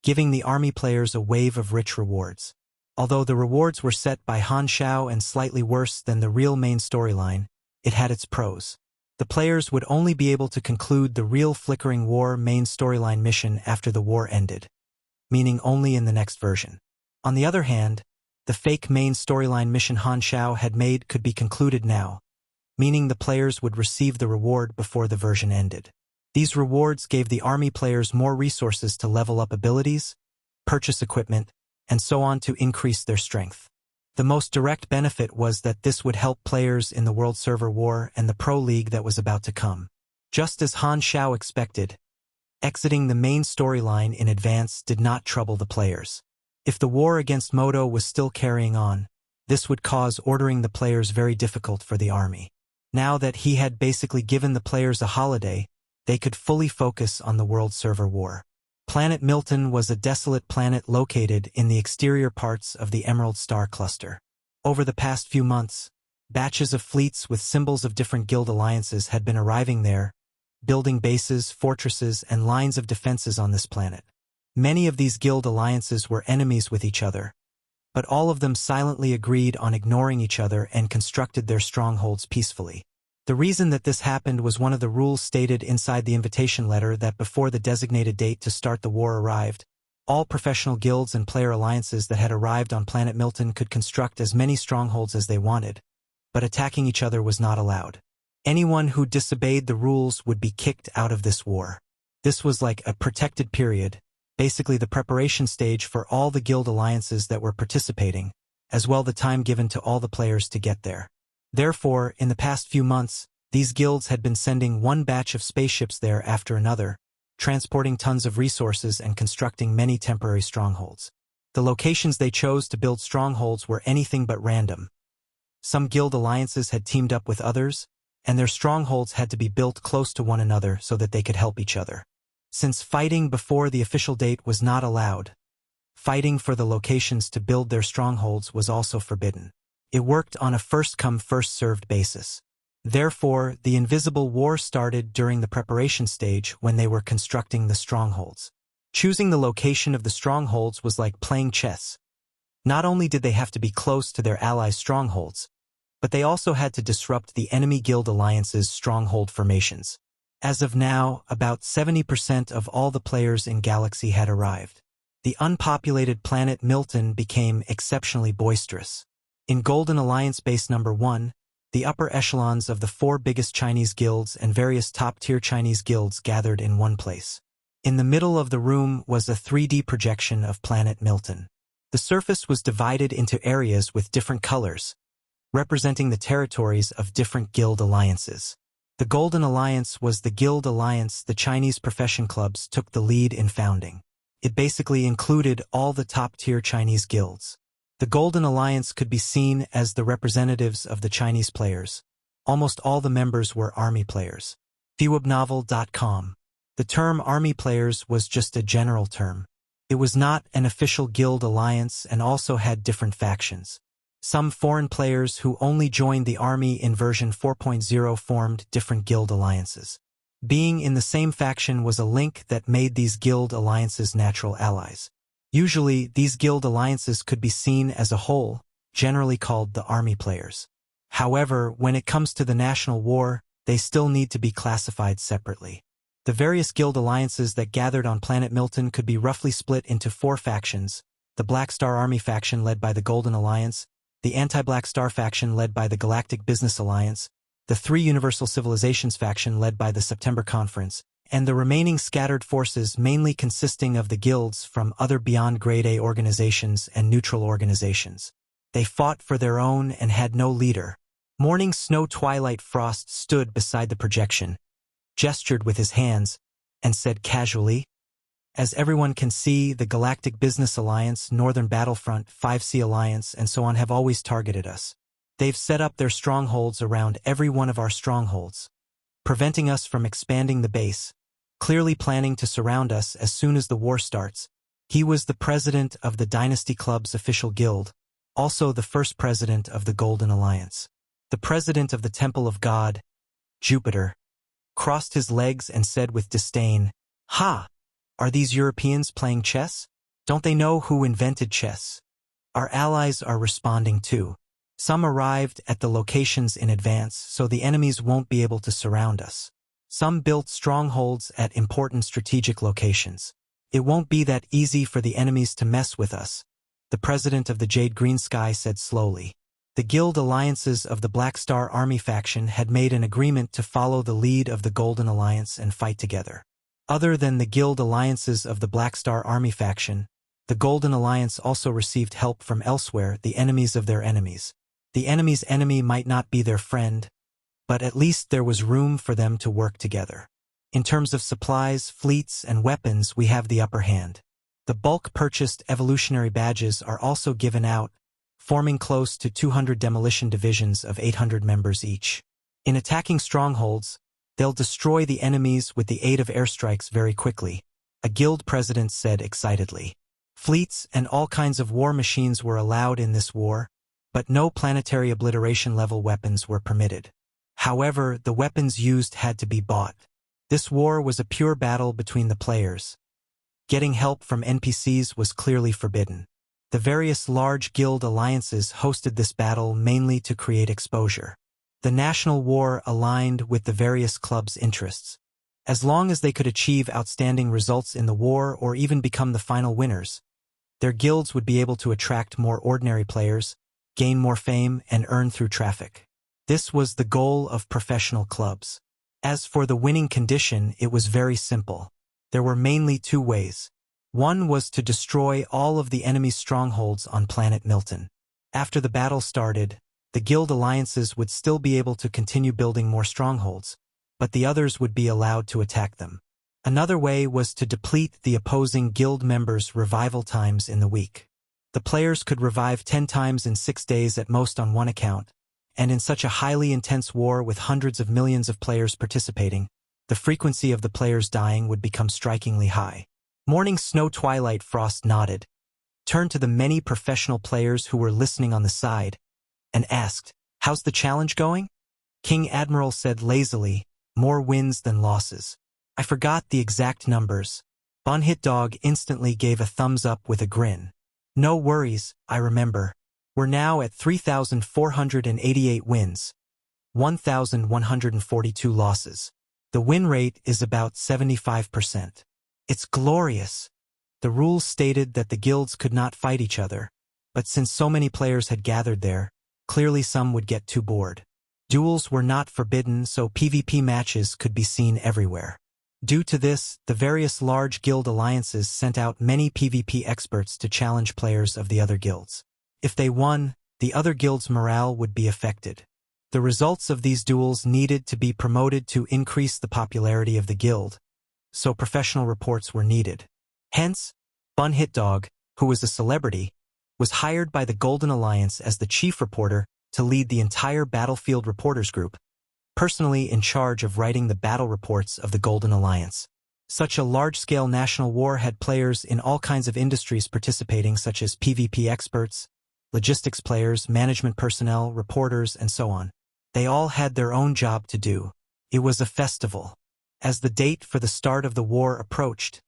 giving the army players a wave of rich rewards. Although the rewards were set by Han Xiao and slightly worse than the real main storyline, it had its pros. The players would only be able to conclude the real Flickering War main storyline mission after the war ended, meaning only in the next version. On the other hand, the fake main storyline mission Han Xiao had made could be concluded now, meaning the players would receive the reward before the version ended. These rewards gave the army players more resources to level up abilities, purchase equipment, and so on to increase their strength. The most direct benefit was that this would help players in the World Server War and the Pro League that was about to come. Just as Han Xiao expected, exiting the main storyline in advance did not trouble the players. If the war against Modo was still carrying on, this would cause ordering the players very difficult for the army. Now that he had basically given the players a holiday, they could fully focus on the World Server War. Planet Milton was a desolate planet located in the exterior parts of the Emerald Star Cluster. Over the past few months, batches of fleets with symbols of different guild alliances had been arriving there, building bases, fortresses, and lines of defenses on this planet. Many of these guild alliances were enemies with each other, but all of them silently agreed on ignoring each other and constructed their strongholds peacefully. The reason that this happened was one of the rules stated inside the invitation letter that before the designated date to start the war arrived, all professional guilds and player alliances that had arrived on planet Milton could construct as many strongholds as they wanted, but attacking each other was not allowed. Anyone who disobeyed the rules would be kicked out of this war. This was like a protected period, basically the preparation stage for all the guild alliances that were participating, as well the time given to all the players to get there. Therefore, in the past few months, these guilds had been sending one batch of spaceships there after another, transporting tons of resources and constructing many temporary strongholds. The locations they chose to build strongholds were anything but random. Some guild alliances had teamed up with others, and their strongholds had to be built close to one another so that they could help each other. Since fighting before the official date was not allowed, fighting for the locations to build their strongholds was also forbidden. It worked on a first-come, first-served basis. Therefore, the invisible war started during the preparation stage when they were constructing the strongholds. Choosing the location of the strongholds was like playing chess. Not only did they have to be close to their allies' strongholds, but they also had to disrupt the enemy guild alliance's stronghold formations. As of now, about 70% of all the players in Galaxy had arrived. The unpopulated planet Milton became exceptionally boisterous. In Golden Alliance Base Number 1, the upper echelons of the 4 biggest Chinese guilds and various top-tier Chinese guilds gathered in one place. In the middle of the room was a 3D projection of planet Milton. The surface was divided into areas with different colors, representing the territories of different guild alliances. The Golden Alliance was the guild alliance the Chinese profession clubs took the lead in founding. It basically included all the top-tier Chinese guilds. The Golden Alliance could be seen as the representatives of the Chinese players. Almost all the members were army players. Fewebnovel.com. The term army players was just a general term. It was not an official guild alliance and also had different factions. Some foreign players who only joined the army in version 4.0 formed different guild alliances. Being in the same faction was a link that made these guild alliances natural allies. Usually, these guild alliances could be seen as a whole, generally called the army players. However, when it comes to the national war, they still need to be classified separately. The various guild alliances that gathered on planet Milton could be roughly split into 4 factions: the Black Star Army faction led by the Golden Alliance, the Anti-Black Star faction led by the Galactic Business Alliance, the 3 Universal Civilizations faction led by the September Conference, and the remaining scattered forces mainly consisting of the guilds from other beyond Grade A organizations and neutral organizations. They fought for their own and had no leader. Morning Snow Twilight Frost stood beside the projection, gestured with his hands, and said casually, "As everyone can see, the Galactic Business Alliance, Northern Battlefront, 5C Alliance, and so on have always targeted us. They've set up their strongholds around every one of our strongholds, preventing us from expanding the base, clearly planning to surround us as soon as the war starts." He was the president of the Dynasty Club's official guild, also the first president of the Golden Alliance. The president of the Temple of God, Jupiter, crossed his legs and said with disdain, "Ha! Are these Europeans playing chess? Don't they know who invented chess? Our allies are responding too. Some arrived at the locations in advance, so the enemies won't be able to surround us. Some built strongholds at important strategic locations. It won't be that easy for the enemies to mess with us," the president of the Jade Green Sky said slowly. The guild alliances of the Black Star Army faction had made an agreement to follow the lead of the Golden Alliance and fight together. Other than the guild alliances of the Black Star Army faction, The Golden Alliance also received help from elsewhere, the enemies of their enemies. The enemy's enemy might not be their friend, but at least there was room for them to work together. In terms of supplies, fleets, and weapons, we have the upper hand. The bulk-purchased evolutionary badges are also given out, forming close to 200 demolition divisions of 800 members each. In attacking strongholds, they'll destroy the enemies with the aid of airstrikes very quickly, a guild president said excitedly. Fleets and all kinds of war machines were allowed in this war, but no planetary obliteration-level weapons were permitted. However, the weapons used had to be bought. This war was a pure battle between the players. Getting help from NPCs was clearly forbidden. The various large guild alliances hosted this battle mainly to create exposure. The national war aligned with the various clubs' interests. As long as they could achieve outstanding results in the war or even become the final winners, their guilds would be able to attract more ordinary players, gain more fame, and earn through traffic. This was the goal of professional clubs. As for the winning condition, it was very simple. There were mainly two ways. One was to destroy all of the enemy's strongholds on planet Milton. After the battle started, the guild alliances would still be able to continue building more strongholds, but the others would be allowed to attack them. Another way was to deplete the opposing guild members' revival times in the week. The players could revive 10 times in 6 days at most on one account, and in such a highly intense war with hundreds of millions of players participating, the frequency of the players dying would become strikingly high. Morning Snow Twilight Frost nodded, turned to the many professional players who were listening on the side, and asked, "How's the challenge going?" King Admiral said lazily, "More wins than losses." "I forgot the exact numbers." Bon Hit Dog instantly gave a thumbs up with a grin. "No worries, I remember. We're now at 3,488 wins, 1,142 losses. The win rate is about 75%. It's glorious." The rules stated that the guilds could not fight each other, but since so many players had gathered there, clearly some would get too bored. Duels were not forbidden, so PvP matches could be seen everywhere. Due to this, the various large guild alliances sent out many PvP experts to challenge players of the other guilds. If they won, the other guild's morale would be affected. The results of these duels needed to be promoted to increase the popularity of the guild, so professional reports were needed. Hence, Bun Hit Dog, who was a celebrity, was hired by the Golden Alliance as the chief reporter to lead the entire Battlefield Reporters Group, personally in charge of writing the battle reports of the Golden Alliance. Such a large-scale national war had players in all kinds of industries participating, such as PvP experts, logistics players, management personnel, reporters, and so on. They all had their own job to do. It was a festival. As the date for the start of the war approached,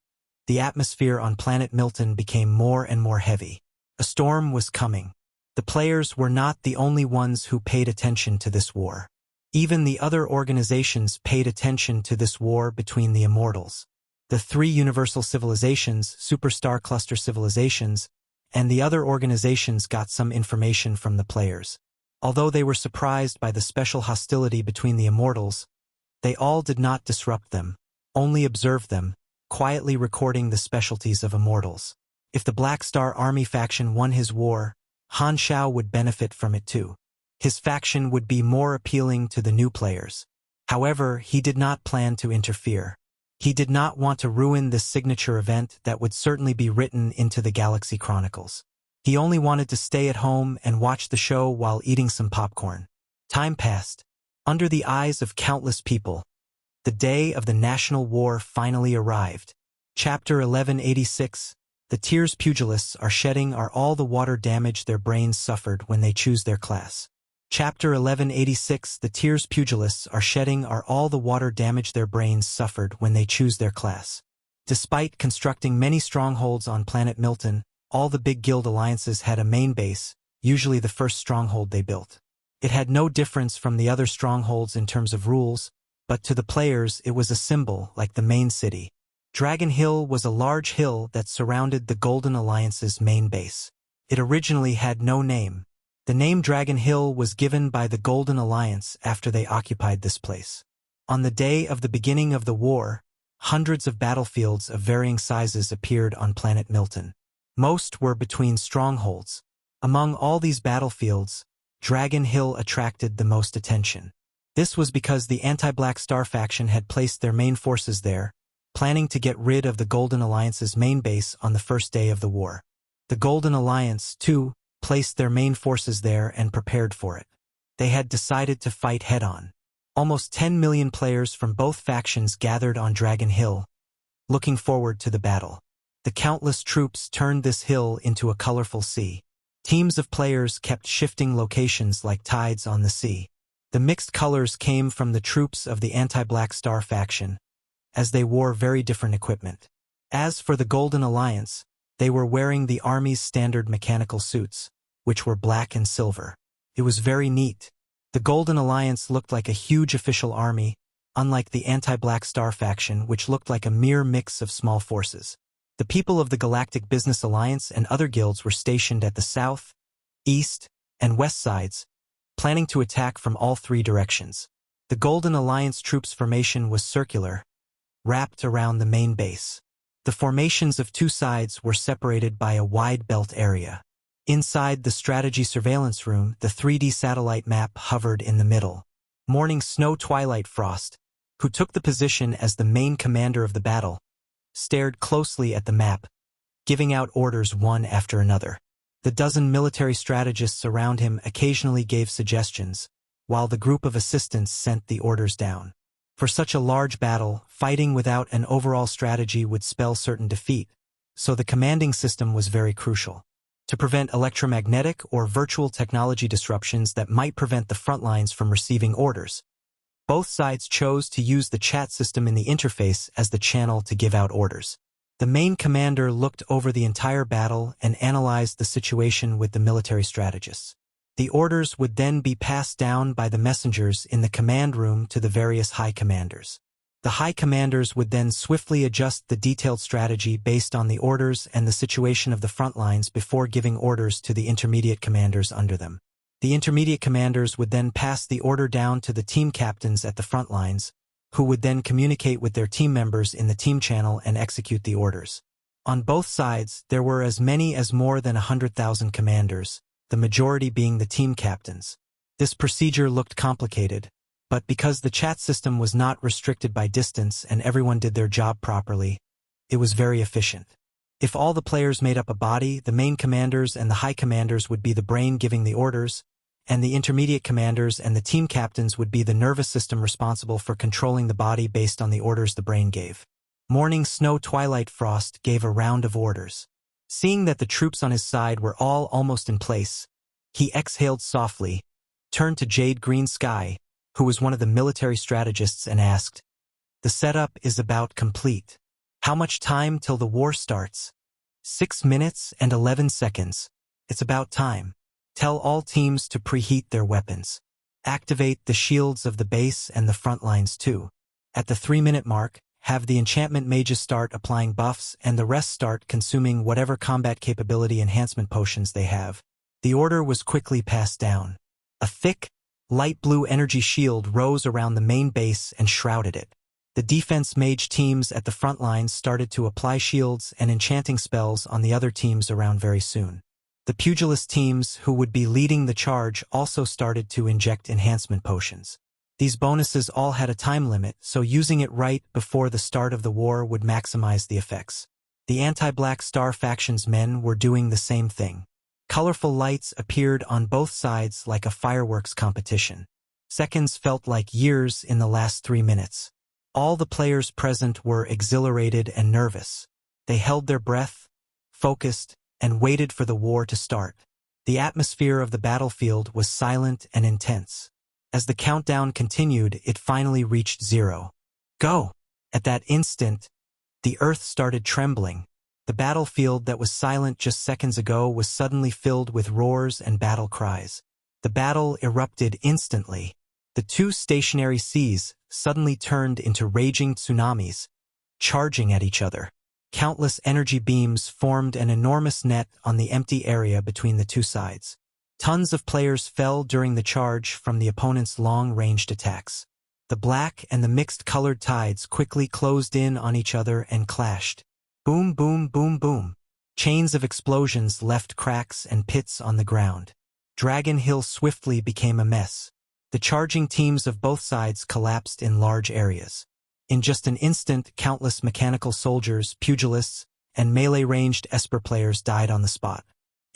the atmosphere on planet Milton became more and more heavy. A storm was coming. The players were not the only ones who paid attention to this war. Even the other organizations paid attention to this war between the immortals. The 3 universal civilizations, superstar cluster civilizations, and the other organizations got some information from the players. Although they were surprised by the special hostility between the immortals, they all did not disrupt them, only observed them, quietly recording the specialties of immortals. If the Black Star Army faction won his war, Han Shao would benefit from it too. His faction would be more appealing to the new players. However, he did not plan to interfere. He did not want to ruin this signature event that would certainly be written into the Galaxy Chronicles. He only wanted to stay at home and watch the show while eating some popcorn. Time passed. Under the eyes of countless people, the day of the national war finally arrived. Chapter 1186. The tears pugilists are shedding are all the water damage their brains suffered when they choose their class. Chapter 1186. The tears pugilists are shedding are all the water damage their brains suffered when they choose their class. Despite constructing many strongholds on planet Milton, all the big guild alliances had a main base, usually the first stronghold they built. It had no difference from the other strongholds in terms of rules, but to the players it was a symbol like the main city. Dragon Hill was a large hill that surrounded the Golden Alliance's main base. It originally had no name. The name Dragon Hill was given by the Golden Alliance after they occupied this place. On the day of the beginning of the war, hundreds of battlefields of varying sizes appeared on planet Milton. Most were between strongholds. Among all these battlefields, Dragon Hill attracted the most attention. This was because the anti-Black Star faction had placed their main forces there, planning to get rid of the Golden Alliance's main base on the first day of the war. The Golden Alliance, too, placed their main forces there and prepared for it. They had decided to fight head-on. Almost 10 million players from both factions gathered on Dragon Hill, looking forward to the battle. The countless troops turned this hill into a colorful sea. Teams of players kept shifting locations like tides on the sea. The mixed colors came from the troops of the anti-Black Star faction, as they wore very different equipment. As for the Golden Alliance, they were wearing the army's standard mechanical suits, which were black and silver. It was very neat. The Golden Alliance looked like a huge official army, unlike the anti-Black Star faction, which looked like a mere mix of small forces. The people of the Galactic Business Alliance and other guilds were stationed at the south, east, and west sides, planning to attack from all three directions. The Golden Alliance troops' formation was circular, wrapped around the main base. The formations of two sides were separated by a wide belt area. Inside the strategy surveillance room, the 3D satellite map hovered in the middle. Morning Snow Twilight Frost, who took the position as the main commander of the battle, stared closely at the map, giving out orders one after another. The dozen military strategists around him occasionally gave suggestions, while the group of assistants sent the orders down. For such a large battle, fighting without an overall strategy would spell certain defeat, so the commanding system was very crucial. To prevent electromagnetic or virtual technology disruptions that might prevent the front lines from receiving orders, both sides chose to use the chat system in the interface as the channel to give out orders. The main commander looked over the entire battle and analyzed the situation with the military strategists. The orders would then be passed down by the messengers in the command room to the various high commanders. The high commanders would then swiftly adjust the detailed strategy based on the orders and the situation of the front lines before giving orders to the intermediate commanders under them. The intermediate commanders would then pass the order down to the team captains at the front lines, who would then communicate with their team members in the team channel and execute the orders. On both sides, there were as many as more than 100,000 commanders, the majority being the team captains. This procedure looked complicated, but because the chat system was not restricted by distance and everyone did their job properly, it was very efficient. If all the players made up a body, the main commanders and the high commanders would be the brain giving the orders, and the intermediate commanders and the team captains would be the nervous system responsible for controlling the body based on the orders the brain gave. Morning Snow Twilight Frost gave a round of orders. Seeing that the troops on his side were all almost in place, he exhaled softly, turned to Jade Green Sky, who was one of the military strategists, and asked, "The setup is about complete. How much time till the war starts?" 6 minutes and 11 seconds. It's about time. Tell all teams to preheat their weapons. Activate the shields of the base and the front lines too. At the 3-minute mark, have the enchantment mages start applying buffs and the rest start consuming whatever combat capability enhancement potions they have. The order was quickly passed down. A thick, light blue energy shield rose around the main base and shrouded it. The defense mage teams at the front lines started to apply shields and enchanting spells on the other teams around very soon. The pugilist teams, who would be leading the charge, also started to inject enhancement potions. These bonuses all had a time limit, so using it right before the start of the war would maximize the effects. The anti-Black Star faction's men were doing the same thing. Colorful lights appeared on both sides like a fireworks competition. Seconds felt like years in the last 3 minutes. All the players present were exhilarated and nervous. They held their breath, focused, and waited for the war to start. The atmosphere of the battlefield was silent and intense. As the countdown continued, it finally reached 0. Go! At that instant, the earth started trembling. The battlefield that was silent just seconds ago was suddenly filled with roars and battle cries. The battle erupted instantly. The two stationary seas suddenly turned into raging tsunamis, charging at each other. Countless energy beams formed an enormous net on the empty area between the two sides. Tons of players fell during the charge from the opponent's long-ranged attacks. The black and the mixed-colored tides quickly closed in on each other and clashed. Boom, boom, boom, boom. Chains of explosions left cracks and pits on the ground. Dragon Hill swiftly became a mess. The charging teams of both sides collapsed in large areas. In just an instant, countless mechanical soldiers, pugilists, and melee-ranged Esper players died on the spot.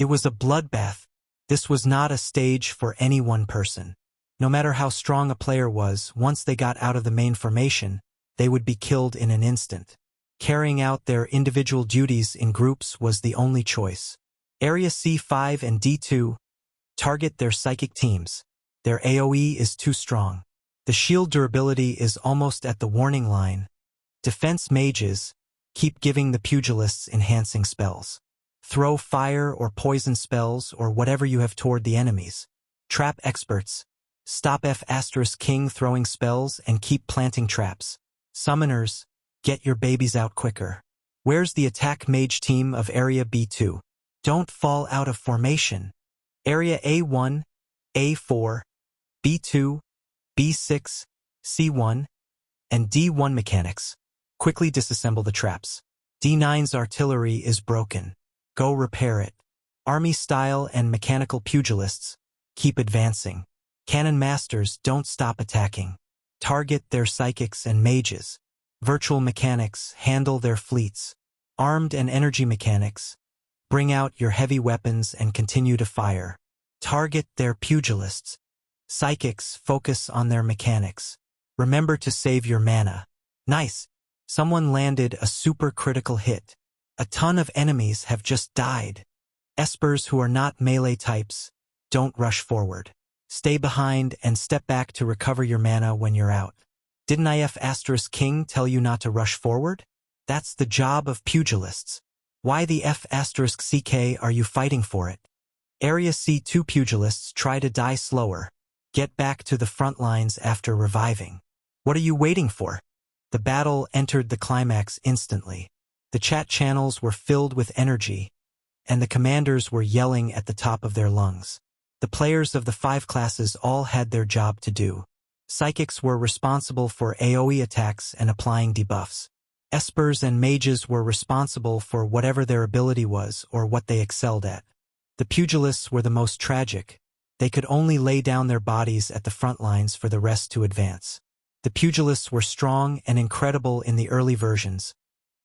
It was a bloodbath. This was not a stage for any one person. No matter how strong a player was, once they got out of the main formation, they would be killed in an instant. Carrying out their individual duties in groups was the only choice. Area C5 and D2 target their psychic teams. Their AoE is too strong. The shield durability is almost at the warning line. Defense mages keep giving the pugilists enhancing spells. Throw fire or poison spells or whatever you have toward the enemies. Trap experts stop F*King throwing spells and keep planting traps. Summoners, get your babies out quicker. Where's the attack mage team of Area B2? Don't fall out of formation. Area A1, A4, B2, B6, C1, and D1 mechanics. Quickly disassemble the traps. D9's artillery is broken. Go repair it. Army style and mechanical pugilists keep advancing. Cannon masters don't stop attacking. Target their psychics and mages. Virtual mechanics handle their fleets. Armed and energy mechanics bring out your heavy weapons and continue to fire. Target their pugilists. Psychics focus on their mechanics. Remember to save your mana. Nice. Someone landed a super critical hit. A ton of enemies have just died. Espers who are not melee types, don't rush forward. Stay behind and step back to recover your mana when you're out. Didn't F*King tell you not to rush forward? That's the job of pugilists. Why the F*CK are you fighting for it? Area C2 pugilists try to die slower. Get back to the front lines after reviving. What are you waiting for? The battle entered the climax instantly. The chat channels were filled with energy, and the commanders were yelling at the top of their lungs. The players of the 5 classes all had their job to do. Psychics were responsible for AoE attacks and applying debuffs. Espers and mages were responsible for whatever their ability was or what they excelled at. The pugilists were the most tragic. They could only lay down their bodies at the front lines for the rest to advance. The pugilists were strong and incredible in the early versions.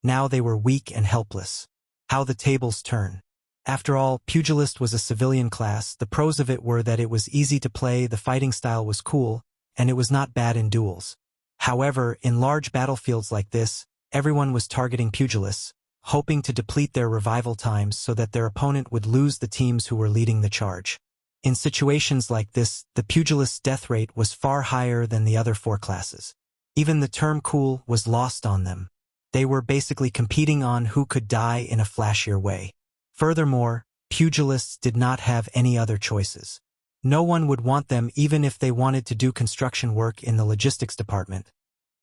Now they were weak and helpless. How the tables turn. After all, pugilist was a civilian class. The pros of it were that it was easy to play, the fighting style was cool, and it was not bad in duels. However, in large battlefields like this, everyone was targeting pugilists, hoping to deplete their revival times so that their opponent would lose the teams who were leading the charge. In situations like this, the pugilist's death rate was far higher than the other 4 classes. Even the term cool was lost on them. They were basically competing on who could die in a flashier way. Furthermore, pugilists did not have any other choices. No one would want them even if they wanted to do construction work in the logistics department.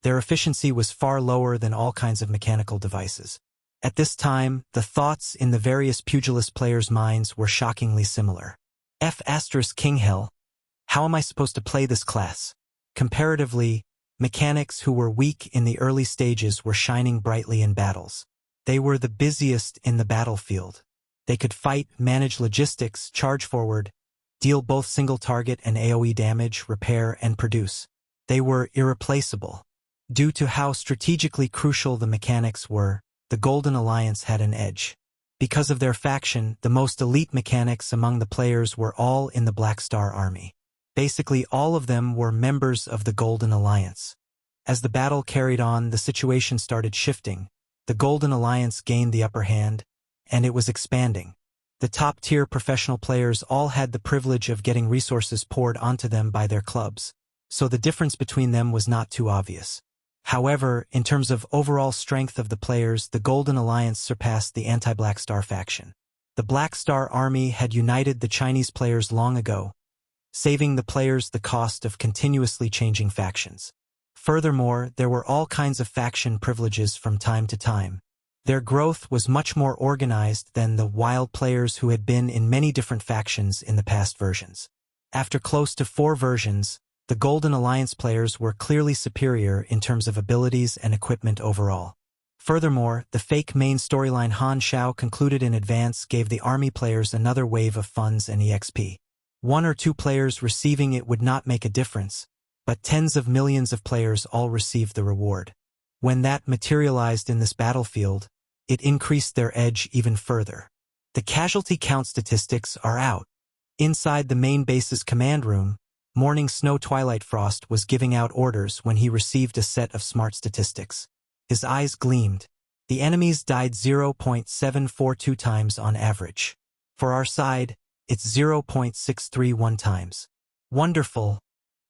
Their efficiency was far lower than all kinds of mechanical devices. At this time, the thoughts in the various pugilist players' minds were shockingly similar. F*King hell. How am I supposed to play this class? Comparatively, mechanics who were weak in the early stages were shining brightly in battles. They were the busiest in the battlefield. They could fight, manage logistics, charge forward, deal both single target and AoE damage, repair, and produce. They were irreplaceable. Due to how strategically crucial the mechanics were, the Golden Alliance had an edge. Because of their faction, the most elite mechanics among the players were all in the Black Star Army. Basically, all of them were members of the Golden Alliance. As the battle carried on, the situation started shifting. The Golden Alliance gained the upper hand, and it was expanding. The top-tier professional players all had the privilege of getting resources poured onto them by their clubs, so the difference between them was not too obvious. However, in terms of overall strength of the players, the Golden Alliance surpassed the anti-Black Star faction. The Black Star Army had united the Chinese players long ago, saving the players the cost of continuously changing factions. Furthermore, there were all kinds of faction privileges from time to time. Their growth was much more organized than the wild players who had been in many different factions in the past versions. After close to 4 versions, the Golden Alliance players were clearly superior in terms of abilities and equipment overall. Furthermore, the fake main storyline Han Xiao concluded in advance gave the army players another wave of funds and EXP. 1 or 2 players receiving it would not make a difference, but tens of millions of players all received the reward. When that materialized in this battlefield, it increased their edge even further. The casualty count statistics are out. Inside the main base's command room, Morning Snow Twilight Frost was giving out orders when he received a set of smart statistics. His eyes gleamed. The enemies died 0.742 times on average. For our side, it's 0.631 times. Wonderful.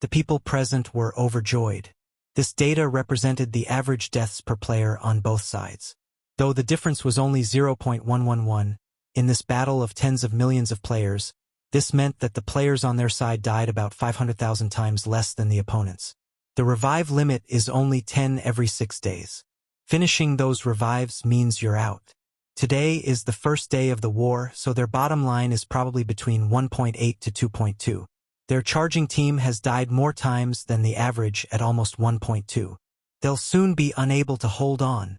The people present were overjoyed. This data represented the average deaths per player on both sides. Though the difference was only 0.111, in this battle of tens of millions of players, this meant that the players on their side died about 500,000 times less than the opponents. The revive limit is only 10 every 6 days. Finishing those revives means you're out. Today is the first day of the war, so their bottom line is probably between 1.8 to 2.2. Their charging team has died more times than the average at almost 1.2. They'll soon be unable to hold on.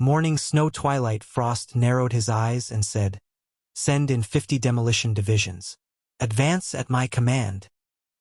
Morning Snow Twilight Frost narrowed his eyes and said, "Send in 50 demolition divisions. Advance at my command."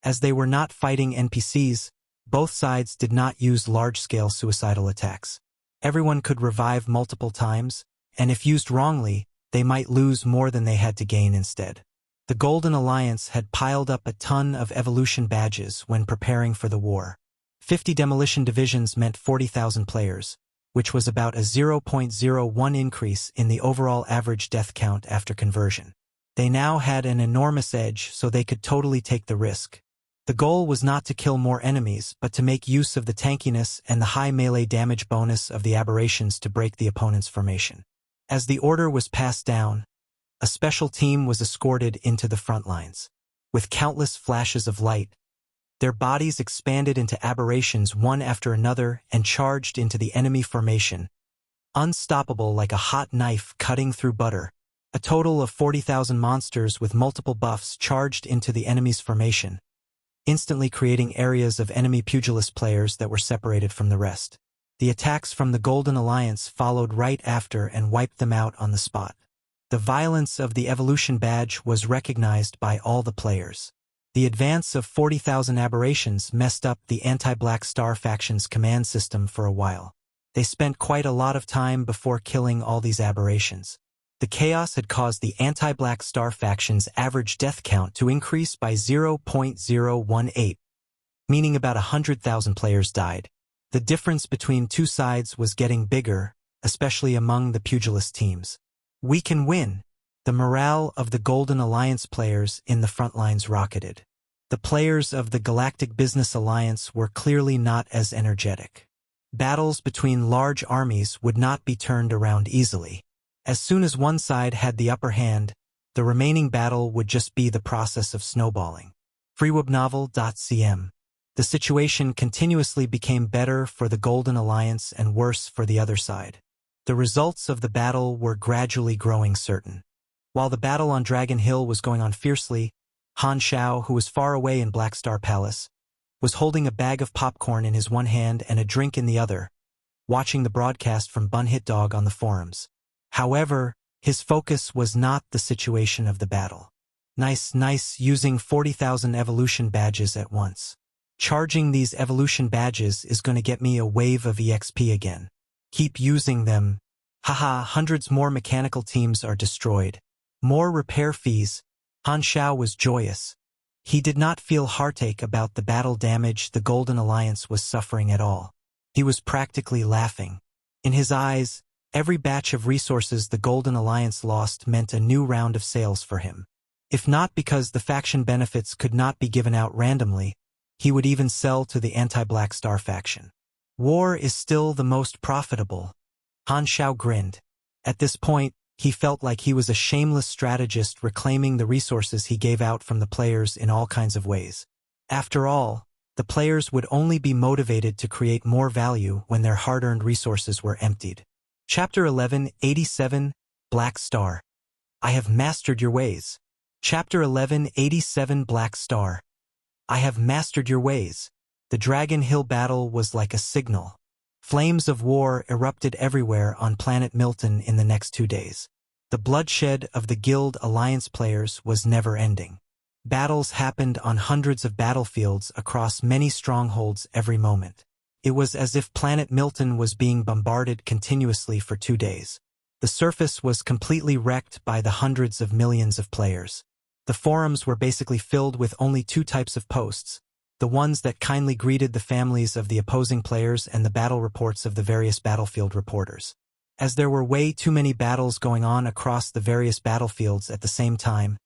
As they were not fighting NPCs, both sides did not use large-scale suicidal attacks. Everyone could revive multiple times, and if used wrongly, they might lose more than they had to gain instead. The Golden Alliance had piled up a ton of evolution badges when preparing for the war. 50 demolition divisions meant 40,000 players, which was about a 0.01 increase in the overall average death count after conversion. They now had an enormous edge, so they could totally take the risk. The goal was not to kill more enemies, but to make use of the tankiness and the high melee damage bonus of the aberrations to break the opponent's formation. As the order was passed down, a special team was escorted into the front lines. With countless flashes of light, their bodies expanded into aberrations one after another and charged into the enemy formation, unstoppable like a hot knife cutting through butter. A total of 40,000 monsters with multiple buffs charged into the enemy's formation, instantly creating areas of enemy pugilist players that were separated from the rest. The attacks from the Golden Alliance followed right after and wiped them out on the spot. The violence of the evolution badge was recognized by all the players. The advance of 40,000 aberrations messed up the anti-Black Star faction's command system for a while. They spent quite a lot of time before killing all these aberrations. The chaos had caused the anti-Black Star faction's average death count to increase by 0.018, meaning about 100,000 players died. The difference between two sides was getting bigger, especially among the pugilist teams. We can win. The morale of the Golden Alliance players in the front lines rocketed. The players of the Galactic Business Alliance were clearly not as energetic. Battles between large armies would not be turned around easily. As soon as one side had the upper hand, the remaining battle would just be the process of snowballing. freewebnovel.cm. The situation continuously became better for the Golden Alliance and worse for the other side. The results of the battle were gradually growing certain. While the battle on Dragon Hill was going on fiercely, Han Xiao, who was far away in Black Star Palace, was holding a bag of popcorn in his one hand and a drink in the other, watching the broadcast from Bun Hit Dog on the forums. However, his focus was not the situation of the battle. Nice, using 40,000 evolution badges at once. Charging these evolution badges is going to get me a wave of EXP again. Keep using them. Haha, hundreds more mechanical teams are destroyed. More repair fees. Han Xiao was joyous. He did not feel heartache about the battle damage the Golden Alliance was suffering at all. He was practically laughing. In his eyes, every batch of resources the Golden Alliance lost meant a new round of sales for him. If not because the faction benefits could not be given out randomly, he would even sell to the anti-Black Star faction. War is still the most profitable. Han Xiao grinned. At this point, he felt like he was a shameless strategist reclaiming the resources he gave out from the players in all kinds of ways. After all, the players would only be motivated to create more value when their hard-earned resources were emptied. Chapter 1187, Black Star. I have mastered your ways. Chapter 1187, Black Star. I have mastered your ways. The Dragon Hill battle was like a signal. Flames of war erupted everywhere on planet Milton in the next 2 days. The bloodshed of the Guild Alliance players was never-ending. Battles happened on hundreds of battlefields across many strongholds every moment. It was as if planet Milton was being bombarded continuously for 2 days. The surface was completely wrecked by the hundreds of millions of players. The forums were basically filled with only 2 types of posts: the ones that kindly greeted the families of the opposing players and the battle reports of the various battlefield reporters. As there were way too many battles going on across the various battlefields at the same time,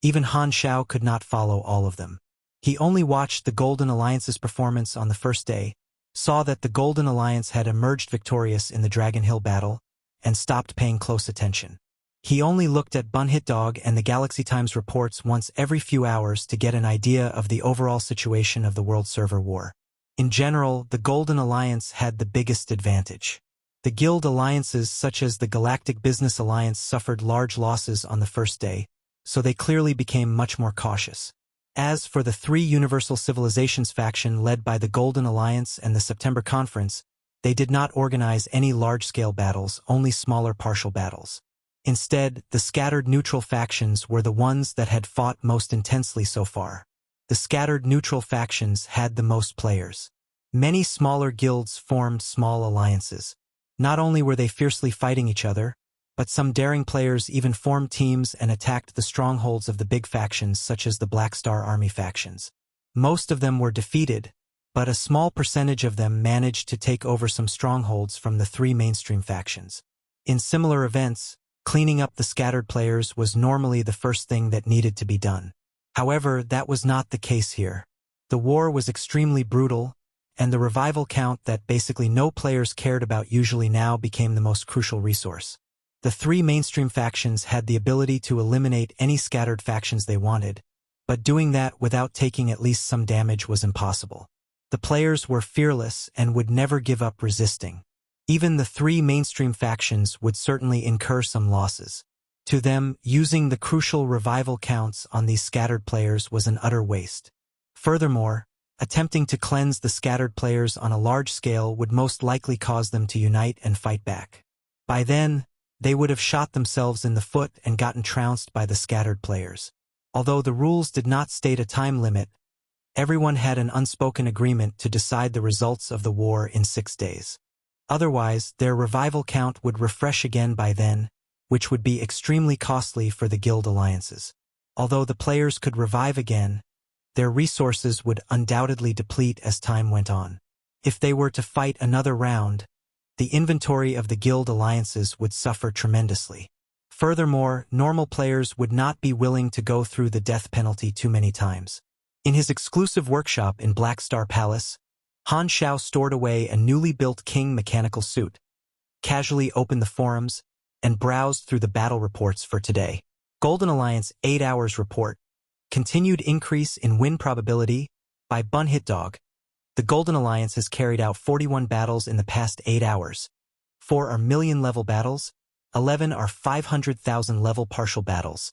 even Han Shao could not follow all of them. He only watched the Golden Alliance's performance on the first day, saw that the Golden Alliance had emerged victorious in the Dragon Hill battle, and stopped paying close attention. He only looked at Bunhitdog and the Galaxy Times reports once every few hours to get an idea of the overall situation of the World Server War. In general, the Golden Alliance had the biggest advantage. The guild alliances such as the Galactic Business Alliance suffered large losses on the first day, so they clearly became much more cautious. As for the 3 Universal Civilizations faction led by the Golden Alliance and the September Conference, they did not organize any large-scale battles, only smaller partial battles. Instead, the scattered neutral factions were the ones that had fought most intensely so far. The scattered neutral factions had the most players. Many smaller guilds formed small alliances. Not only were they fiercely fighting each other, but some daring players even formed teams and attacked the strongholds of the big factions such as the Black Star Army factions. Most of them were defeated, but a small percentage of them managed to take over some strongholds from the 3 mainstream factions. In similar events, cleaning up the scattered players was normally the first thing that needed to be done. However, that was not the case here. The war was extremely brutal, and the revival count that basically no players cared about usually now became the most crucial resource. The 3 mainstream factions had the ability to eliminate any scattered factions they wanted, but doing that without taking at least some damage was impossible. The players were fearless and would never give up resisting. Even the 3 mainstream factions would certainly incur some losses. To them, using the crucial revival counts on these scattered players was an utter waste. Furthermore, attempting to cleanse the scattered players on a large scale would most likely cause them to unite and fight back. By then, they would have shot themselves in the foot and gotten trounced by the scattered players. Although the rules did not state a time limit, everyone had an unspoken agreement to decide the results of the war in 6 days. Otherwise, their revival count would refresh again by then, which would be extremely costly for the guild alliances. Although the players could revive again, their resources would undoubtedly deplete as time went on. If they were to fight another round, the inventory of the guild alliances would suffer tremendously. Furthermore, normal players would not be willing to go through the death penalty too many times. In his exclusive workshop in Black Star Palace, Han Shao stored away a newly built king mechanical suit, casually opened the forums, and browsed through the battle reports for today. Golden Alliance 8 hours report. Continued increase in win probability by Bunhitdog. The Golden Alliance has carried out 41 battles in the past 8 hours. 4 are million-level battles, 11 are 500,000 level partial battles,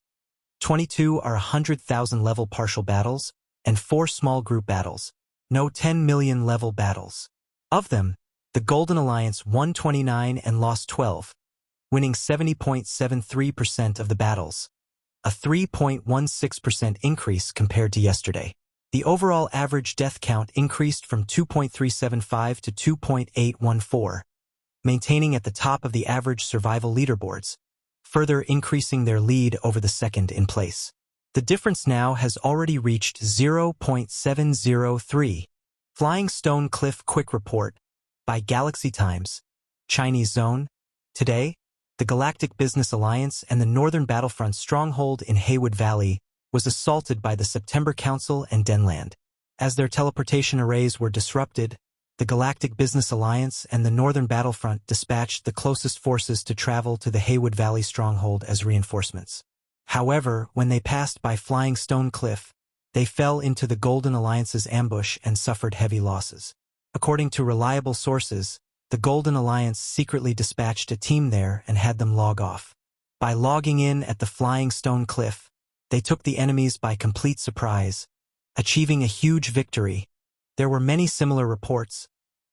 22 are 100,000 level partial battles, and 4 small group battles. No 10 million level battles. Of them, the Golden Alliance won 29 and lost 12, winning 70.73% of the battles, a 3.16% increase compared to yesterday. The overall average death count increased from 2.375 to 2.814, maintaining at the top of the average survival leaderboards, further increasing their lead over the second in place. The difference now has already reached 0.703. Flying Stone Cliff Quick Report by Galaxy Times, Chinese Zone. Today, the Galactic Business Alliance and the Northern Battlefront stronghold in Haywood Valley was assaulted by the September Council and Denland. As their teleportation arrays were disrupted, the Galactic Business Alliance and the Northern Battlefront dispatched the closest forces to travel to the Haywood Valley stronghold as reinforcements. However, when they passed by Flying Stone Cliff, they fell into the Golden Alliance's ambush and suffered heavy losses. According to reliable sources, the Golden Alliance secretly dispatched a team there and had them log off. By logging in at the Flying Stone Cliff, they took the enemies by complete surprise, achieving a huge victory. There were many similar reports,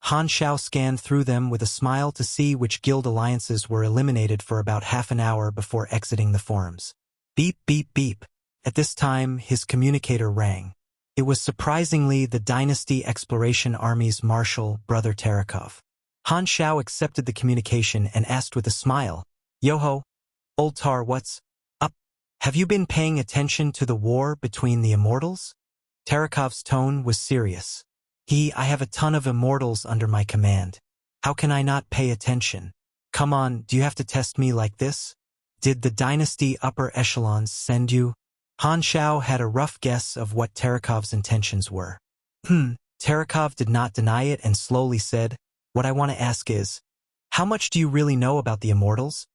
Han Shao scanned through them with a smile to see which guild alliances were eliminated for about half an hour before exiting the forums. Beep, beep, beep. At this time, his communicator rang. It was surprisingly the Dynasty Exploration Army's Marshal, Brother Tarakov. Han Shao accepted the communication and asked with a smile, "Yo-ho, old tar, what's up? Have you been paying attention to the war between the immortals?" Tarakov's tone was serious. I have a ton of immortals under my command. How can I not pay attention? Come on, do you have to test me like this? Did the Dynasty upper echelons send you? Han Shao had a rough guess of what Tarakov's intentions were. Tarakov did not deny it and slowly said, "What I want to ask is, how much do you really know about the immortals?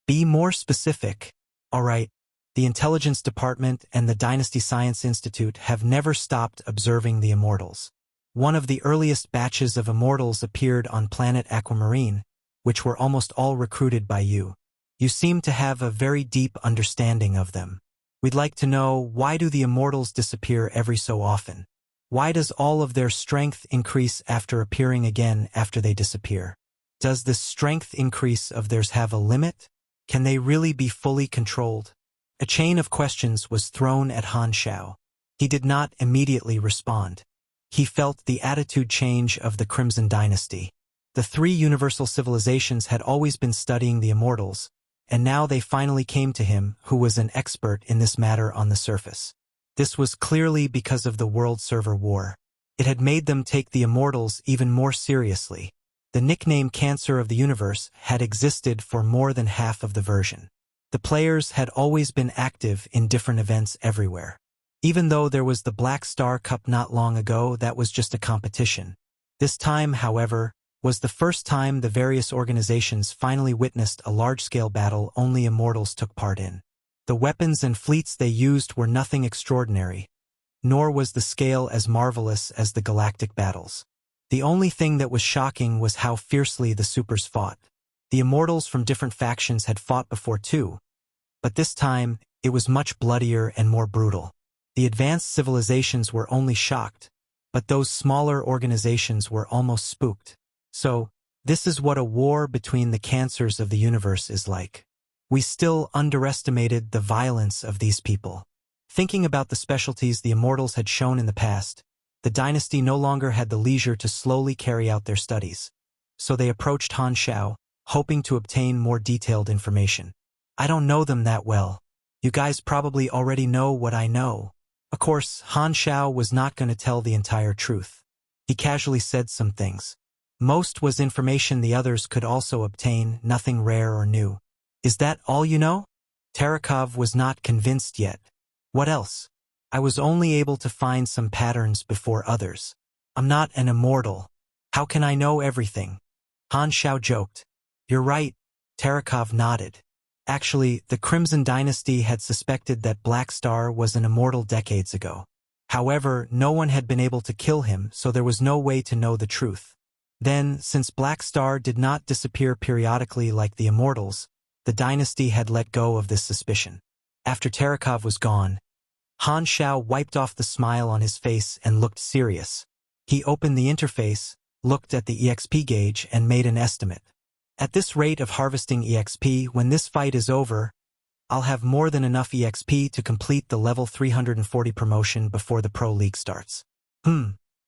Be more specific." All right, the Intelligence Department and the Dynasty Science Institute have never stopped observing the immortals. One of the earliest batches of immortals appeared on planet Aquamarine, which were almost all recruited by you. You seem to have a very deep understanding of them. We'd like to know, why do the immortals disappear every so often? Why does all of their strength increase after appearing again after they disappear? Does this strength increase of theirs have a limit? Can they really be fully controlled? A chain of questions was thrown at Han Shao. He did not immediately respond. He felt the attitude change of the Crimson Dynasty. The three universal civilizations had always been studying the immortals, and now they finally came to him, who was an expert in this matter on the surface. This was clearly because of the World Server War. It had made them take the immortals even more seriously. The nickname Cancer of the Universe had existed for more than half of the version. The players had always been active in different events everywhere. Even though there was the Black Star Cup not long ago, that was just a competition. This time, however, was the first time the various organizations finally witnessed a large-scale battle only immortals took part in. The weapons and fleets they used were nothing extraordinary, nor was the scale as marvelous as the galactic battles. The only thing that was shocking was how fiercely the supers fought. The immortals from different factions had fought before too, but this time it was much bloodier and more brutal. The advanced civilizations were only shocked, but those smaller organizations were almost spooked. So, this is what a war between the cancers of the universe is like. We still underestimated the violence of these people. Thinking about the specialties the immortals had shown in the past, the dynasty no longer had the leisure to slowly carry out their studies. So they approached Han Shao, hoping to obtain more detailed information. "I don't know them that well. You guys probably already know what I know." Of course, Han Shao was not going to tell the entire truth. He casually said some things. Most was information the others could also obtain, nothing rare or new. "Is that all you know?" Tarakov was not convinced yet. "What else? I was only able to find some patterns before others. I'm not an immortal. How can I know everything?" Han Shao joked. "You're right." Tarakov nodded. Actually, the Crimson Dynasty had suspected that Black Star was an immortal decades ago. However, no one had been able to kill him, so there was no way to know the truth. Then, since Black Star did not disappear periodically like the immortals, the dynasty had let go of this suspicion. After Tarakov was gone, Han Shao wiped off the smile on his face and looked serious. He opened the interface, looked at the EXP gauge, and made an estimate. "At this rate of harvesting EXP, when this fight is over, I'll have more than enough EXP to complete the level 340 promotion before the Pro League starts.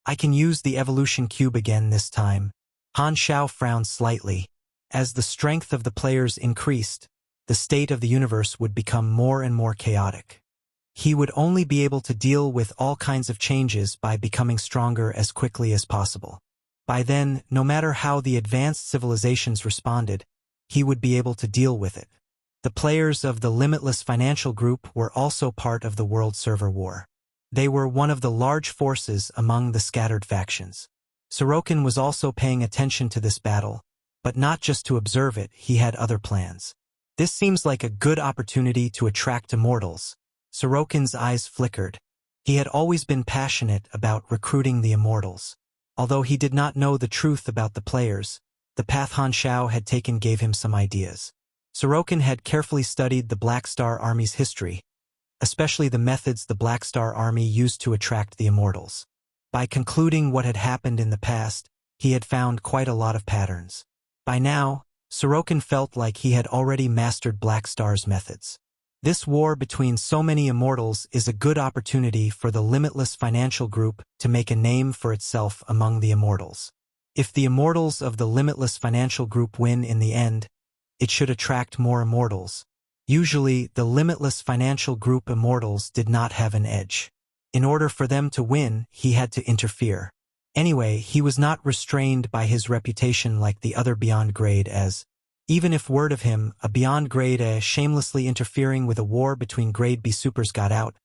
I can use the evolution cube again this time." Han Shao frowned slightly. As the strength of the players increased, the state of the universe would become more and more chaotic. He would only be able to deal with all kinds of changes by becoming stronger as quickly as possible. By then, no matter how the advanced civilizations responded, he would be able to deal with it. The players of the Limitless Financial Group were also part of the World Server War. They were one of the large forces among the scattered factions. Sorokin was also paying attention to this battle, but not just to observe it, he had other plans. "This seems like a good opportunity to attract immortals." Sorokin's eyes flickered. He had always been passionate about recruiting the immortals. Although he did not know the truth about the players, the path Han Shao had taken gave him some ideas. Sorokin had carefully studied the Black Star Army's history, especially the methods the Black Star Army used to attract the immortals. By concluding what had happened in the past, he had found quite a lot of patterns. By now, Sorokin felt like he had already mastered Black Star's methods. This war between so many immortals is a good opportunity for the Limitless Financial Group to make a name for itself among the immortals. If the immortals of the Limitless Financial Group win in the end, it should attract more immortals. Usually, the Limitless Financial Group immortals did not have an edge. In order for them to win, he had to interfere. Anyway, he was not restrained by his reputation like the other Beyond Grade as, even if word of him, a Beyond Grade A shamelessly interfering with a war between Grade B supers got out,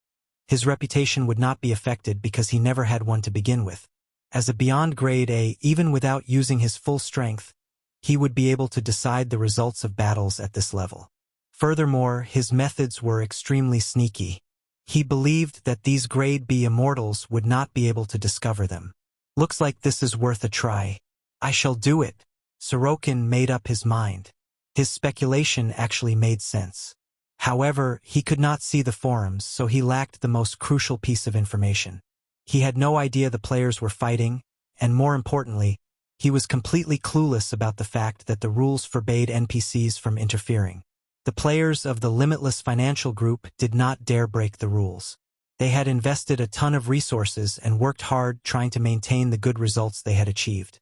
his reputation would not be affected because he never had one to begin with. As a Beyond Grade A, even without using his full strength, he would be able to decide the results of battles at this level. Furthermore, his methods were extremely sneaky. He believed that these Grade B immortals would not be able to discover them. Looks like this is worth a try. I shall do it. Sorokin made up his mind. His speculation actually made sense. However, he could not see the forums, so he lacked the most crucial piece of information. He had no idea the players were fighting, and more importantly, he was completely clueless about the fact that the rules forbade NPCs from interfering. The players of the Limitless Financial Group did not dare break the rules. They had invested a ton of resources and worked hard trying to maintain the good results they had achieved.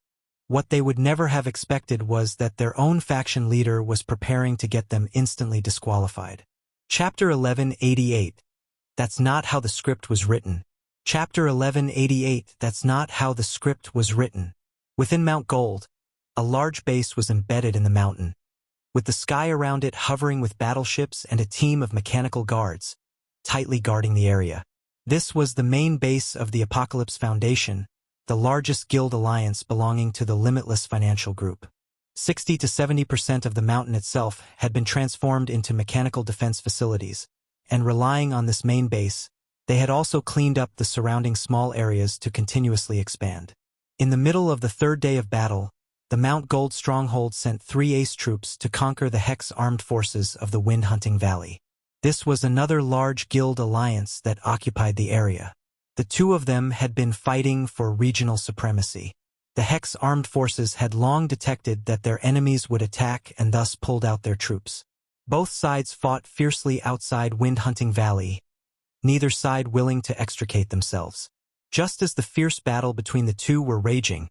What they would never have expected was that their own faction leader was preparing to get them instantly disqualified. Chapter 1188. That's not how the script was written. Chapter 1188. That's not how the script was written. Within Mount Gold, a large base was embedded in the mountain, with the sky around it hovering with battleships and a team of mechanical guards, tightly guarding the area. This was the main base of the Apocalypse Foundation, the largest guild alliance belonging to the Limitless Financial Group. 60 to 70% of the mountain itself had been transformed into mechanical defense facilities, and relying on this main base, they had also cleaned up the surrounding small areas to continuously expand. In the middle of the third day of battle, the Mount Gold stronghold sent 3 ace troops to conquer the Hex armed forces of the Wind Hunting Valley. This was another large guild alliance that occupied the area. The two of them had been fighting for regional supremacy. The Hex armed forces had long detected that their enemies would attack and thus pulled out their troops. Both sides fought fiercely outside Wind Hunting Valley, neither side willing to extricate themselves. Just as the fierce battle between the two were raging,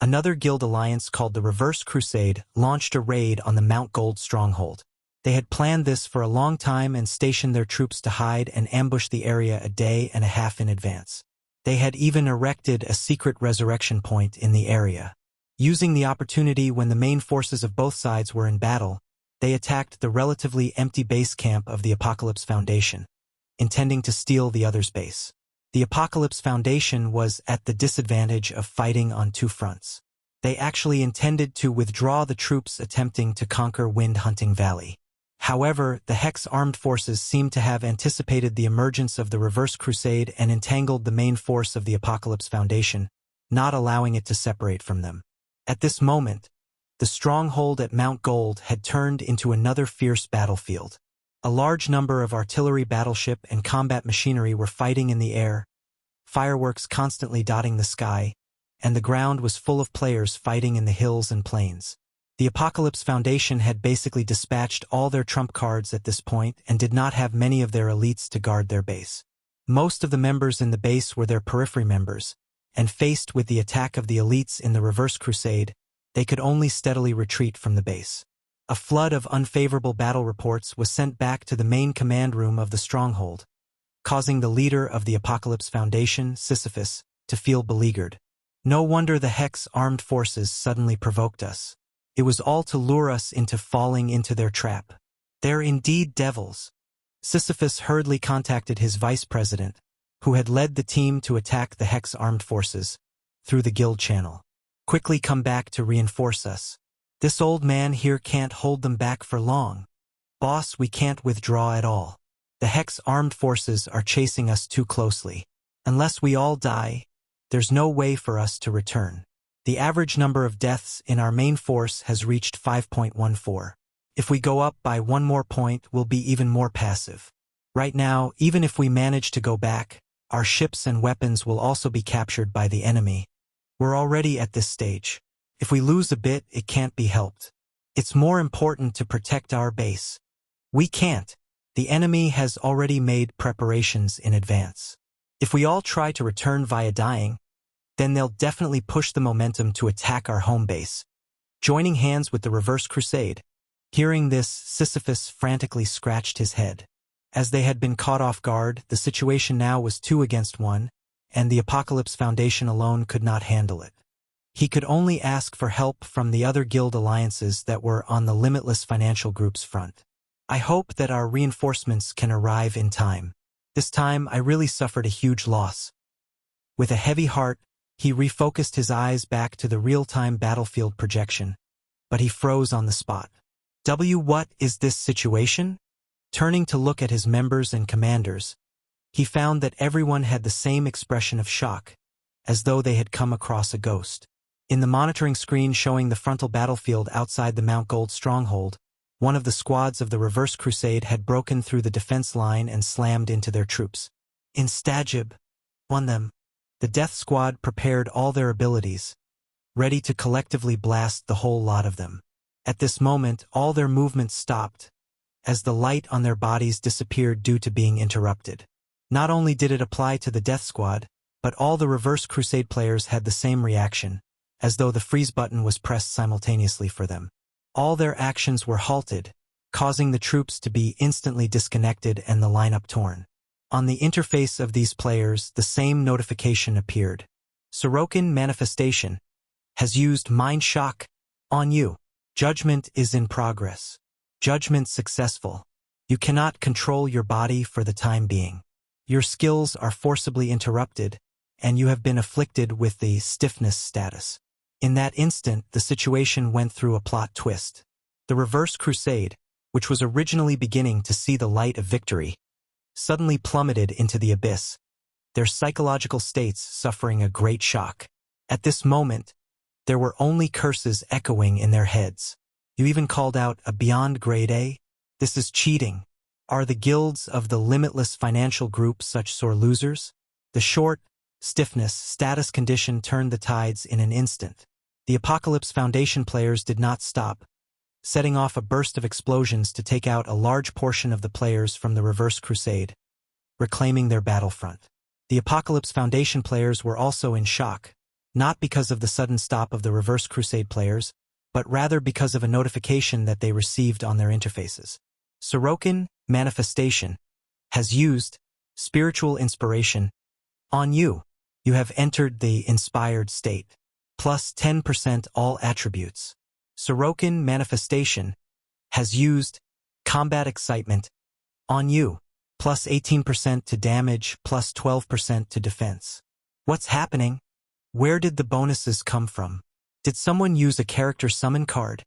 another guild alliance called the Reverse Crusade launched a raid on the Mount Gold stronghold. They had planned this for a long time and stationed their troops to hide and ambush the area a day and a half in advance. They had even erected a secret resurrection point in the area. Using the opportunity when the main forces of both sides were in battle, they attacked the relatively empty base camp of the Apocalypse Foundation, intending to steal the other's base. The Apocalypse Foundation was at the disadvantage of fighting on two fronts. They actually intended to withdraw the troops attempting to conquer Wind Hunting Valley. However, the Hex armed forces seemed to have anticipated the emergence of the Reverse Crusade and entangled the main force of the Apocalypse Foundation, not allowing it to separate from them. At this moment, the stronghold at Mount Gold had turned into another fierce battlefield. A large number of artillery, battleship, and combat machinery were fighting in the air, fireworks constantly dotting the sky, and the ground was full of players fighting in the hills and plains. The Apocalypse Foundation had basically dispatched all their trump cards at this point and did not have many of their elites to guard their base. Most of the members in the base were their periphery members, and faced with the attack of the elites in the Reverse Crusade, they could only steadily retreat from the base. A flood of unfavorable battle reports was sent back to the main command room of the stronghold, causing the leader of the Apocalypse Foundation, Sisyphus, to feel beleaguered. No wonder the Hex armed forces suddenly provoked us. It was all to lure us into falling into their trap. They're indeed devils. Sisyphus hurriedly contacted his vice president, who had led the team to attack the Hex armed forces, through the guild channel. Quickly come back to reinforce us. This old man here can't hold them back for long. Boss, we can't withdraw at all. The Hex armed forces are chasing us too closely. Unless we all die, there's no way for us to return. The average number of deaths in our main force has reached 5.14. If we go up by one more point, we'll be even more passive. Right now, even if we manage to go back, our ships and weapons will also be captured by the enemy. We're already at this stage. If we lose a bit, it can't be helped. It's more important to protect our base. We can't. The enemy has already made preparations in advance. If we all try to return via dying, then they'll definitely push the momentum to attack our home base, joining hands with the Reverse Crusade. Hearing this, Sisyphus frantically scratched his head. As they had been caught off guard, the situation now was 2 against 1, and the Apocalypse Foundation alone could not handle it. He could only ask for help from the other guild alliances that were on the Limitless Financial Group's front. I hope that our reinforcements can arrive in time. This time, I really suffered a huge loss. With a heavy heart, he refocused his eyes back to the real-time battlefield projection, but he froze on the spot. What is this situation? Turning to look at his members and commanders, he found that everyone had the same expression of shock, as though they had come across a ghost. In the monitoring screen showing the frontal battlefield outside the Mount Gold stronghold, one of the squads of the Reverse Crusade had broken through the defense line and slammed into their troops. Instajib won them. The Death Squad prepared all their abilities, ready to collectively blast the whole lot of them. At this moment, all their movements stopped, as the light on their bodies disappeared due to being interrupted. Not only did it apply to the Death Squad, but all the Reverse Crusade players had the same reaction, as though the freeze button was pressed simultaneously for them. All their actions were halted, causing the troops to be instantly disconnected and the lineup torn. On the interface of these players, the same notification appeared. Sorokin Manifestation has used Mind Shock on you. Judgment is in progress. Judgment successful. You cannot control your body for the time being. Your skills are forcibly interrupted, and you have been afflicted with the stiffness status. In that instant, the situation went through a plot twist. The Reverse Crusade, which was originally beginning to see the light of victory, suddenly plummeted into the abyss, their psychological states suffering a great shock. At this moment, there were only curses echoing in their heads. You even called out a beyond grade A? This is cheating. Are the guilds of the Limitless Financial Group such sore losers? The short, stiffness, status condition turned the tides in an instant. The Apocalypse Foundation players did not stop, setting off a burst of explosions to take out a large portion of the players from the Reverse Crusade, reclaiming their battlefront. The Apocalypse Foundation players were also in shock, not because of the sudden stop of the Reverse Crusade players, but rather because of a notification that they received on their interfaces. Sorokin Manifestation has used Spiritual Inspiration on you. You have entered the inspired state. Plus 10% all attributes. Sorokin Manifestation has used Combat Excitement on you. Plus 18% to damage, plus 12% to defense. What's happening? Where did the bonuses come from? Did someone use a character summon card?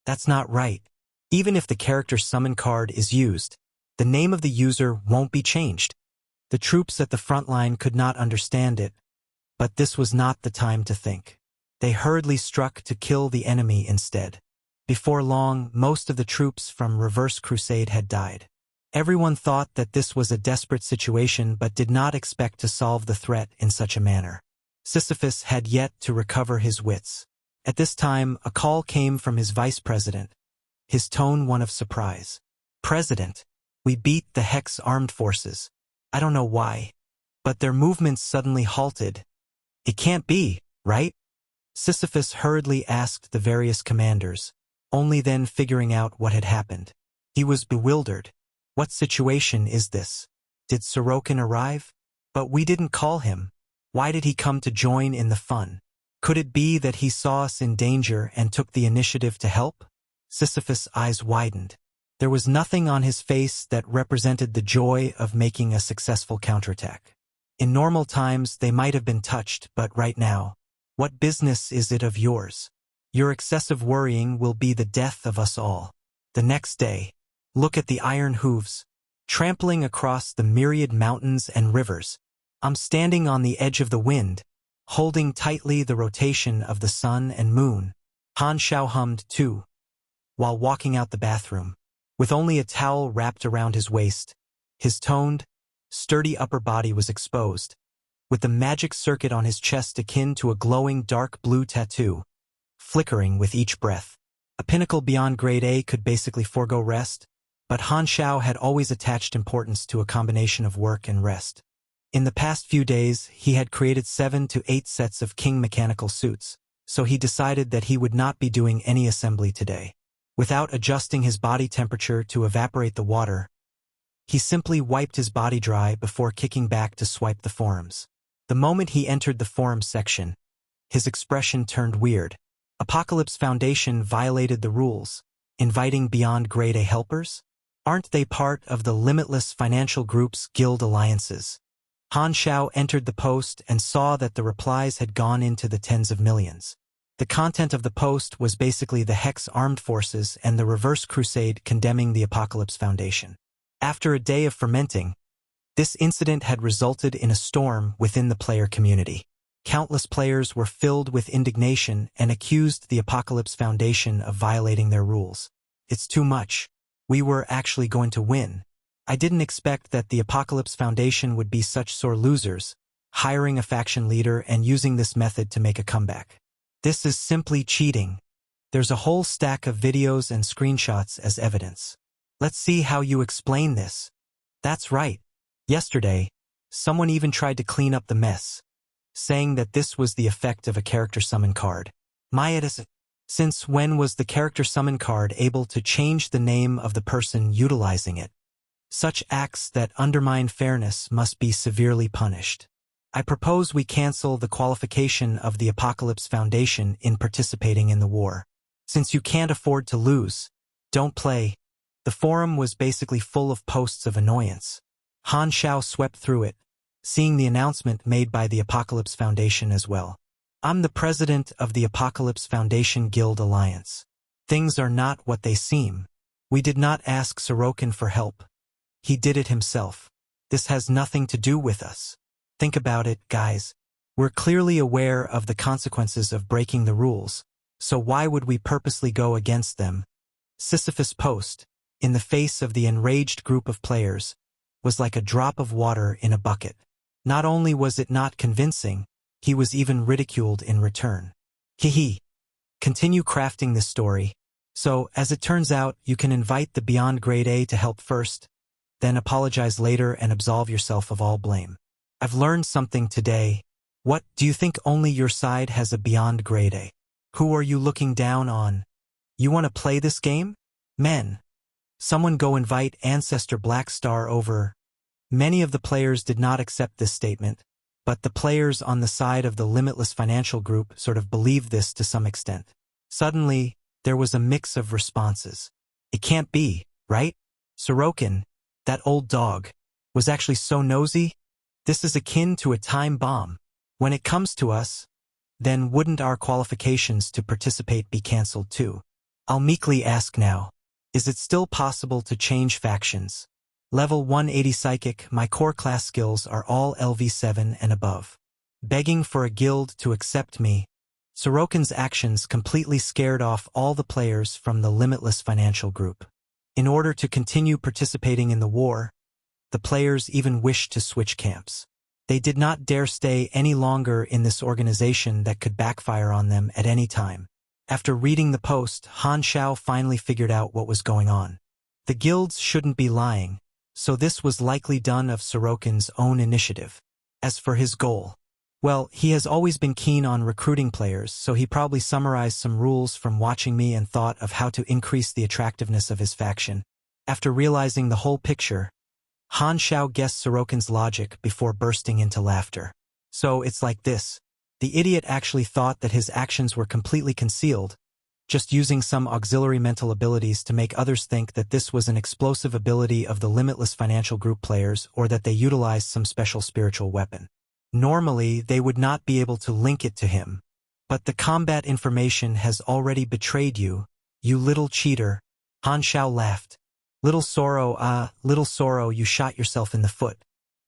That's not right. Even if the character summon card is used, the name of the user won't be changed. The troops at the front line could not understand it, but this was not the time to think. They hurriedly struck to kill the enemy instead. Before long, most of the troops from Reverse Crusade had died. Everyone thought that this was a desperate situation but did not expect to solve the threat in such a manner. Sisyphus had yet to recover his wits. At this time, a call came from his vice president, his tone one of surprise. President, we beat the Hex armed forces. I don't know why, but their movements suddenly halted. It can't be, right? Sisyphus hurriedly asked the various commanders, only then figuring out what had happened. He was bewildered. What situation is this? Did Sorokin arrive? But we didn't call him. Why did he come to join in the fun? Could it be that he saw us in danger and took the initiative to help? Sisyphus' eyes widened. There was nothing on his face that represented the joy of making a successful counterattack. In normal times, they might have been touched, but right now, what business is it of yours? Your excessive worrying will be the death of us all. The next day, look at the iron hooves, trampling across the myriad mountains and rivers. I'm standing on the edge of the wind, holding tightly the rotation of the sun and moon. Han Xiao hummed too, while walking out the bathroom. With only a towel wrapped around his waist, his toned, sturdy upper body was exposed, with the magic circuit on his chest akin to a glowing dark blue tattoo, flickering with each breath. A pinnacle beyond grade A could basically forego rest, but Han Shao had always attached importance to a combination of work and rest. In the past few days, he had created 7 to 8 sets of king mechanical suits, so he decided that he would not be doing any assembly today. Without adjusting his body temperature to evaporate the water, he simply wiped his body dry before kicking back to swipe the forums. The moment he entered the forums section, his expression turned weird. Apocalypse Foundation violated the rules, inviting beyond grade A helpers? Aren't they part of the Limitless Financial Group's guild alliances? Han Shao entered the post and saw that the replies had gone into the tens of millions. The content of the post was basically the Hex armed forces and the Reverse Crusade condemning the Apocalypse Foundation. After a day of fermenting, this incident had resulted in a storm within the player community. Countless players were filled with indignation and accused the Apocalypse Foundation of violating their rules. It's too much. We were actually going to win. I didn't expect that the Apocalypse Foundation would be such sore losers, hiring a faction leader and using this method to make a comeback. This is simply cheating. There's a whole stack of videos and screenshots as evidence. Let's see how you explain this. That's right. Yesterday, someone even tried to clean up the mess, saying that this was the effect of a character summon card. Since when was the character summon card able to change the name of the person utilizing it? Such acts that undermine fairness must be severely punished. I propose we cancel the qualification of the Apocalypse Foundation in participating in the war. Since you can't afford to lose, don't play. The forum was basically full of posts of annoyance. Han Shao swept through it, seeing the announcement made by the Apocalypse Foundation as well. I'm the president of the Apocalypse Foundation Guild Alliance. Things are not what they seem. We did not ask Sorokin for help. He did it himself. This has nothing to do with us. Think about it, guys. We're clearly aware of the consequences of breaking the rules, so why would we purposely go against them? Sisyphus' post, in the face of the enraged group of players, was like a drop of water in a bucket. Not only was it not convincing, he was even ridiculed in return. Hehe. Continue crafting this story. So, as it turns out, you can invite the Beyond Grade A to help first, then apologize later and absolve yourself of all blame. I've learned something today. What, do you think only your side has a Beyond Grade A? Who are you looking down on? You want to play this game? Men. Someone go invite Ancestor Black Star over. Many of the players did not accept this statement, but the players on the side of the Limitless Financial Group sort of believed this to some extent. Suddenly, there was a mix of responses. It can't be, right? Sorokin, that old dog, was actually so nosy? This is akin to a time bomb. When it comes to us, then wouldn't our qualifications to participate be cancelled too? I'll meekly ask now, is it still possible to change factions? Level 180 Psychic, my core class skills are all LV7 and above. Begging for a guild to accept me, Sorokin's actions completely scared off all the players from the Limitless Financial Group. In order to continue participating in the war, the players even wished to switch camps. They did not dare stay any longer in this organization that could backfire on them at any time. After reading the post, Han Shao finally figured out what was going on. The guilds shouldn't be lying, so this was likely done of Sorokin's own initiative. As for his goal, well, he has always been keen on recruiting players, so he probably summarized some rules from watching me and thought of how to increase the attractiveness of his faction. After realizing the whole picture, Han Shao guessed Sorokin's logic before bursting into laughter. So it's like this. The idiot actually thought that his actions were completely concealed, just using some auxiliary mental abilities to make others think that this was an explosive ability of the Limitless Financial Group players or that they utilized some special spiritual weapon. Normally, they would not be able to link it to him. But the combat information has already betrayed you, you little cheater. Han Shao laughed. Little Sorrow, you shot yourself in the foot.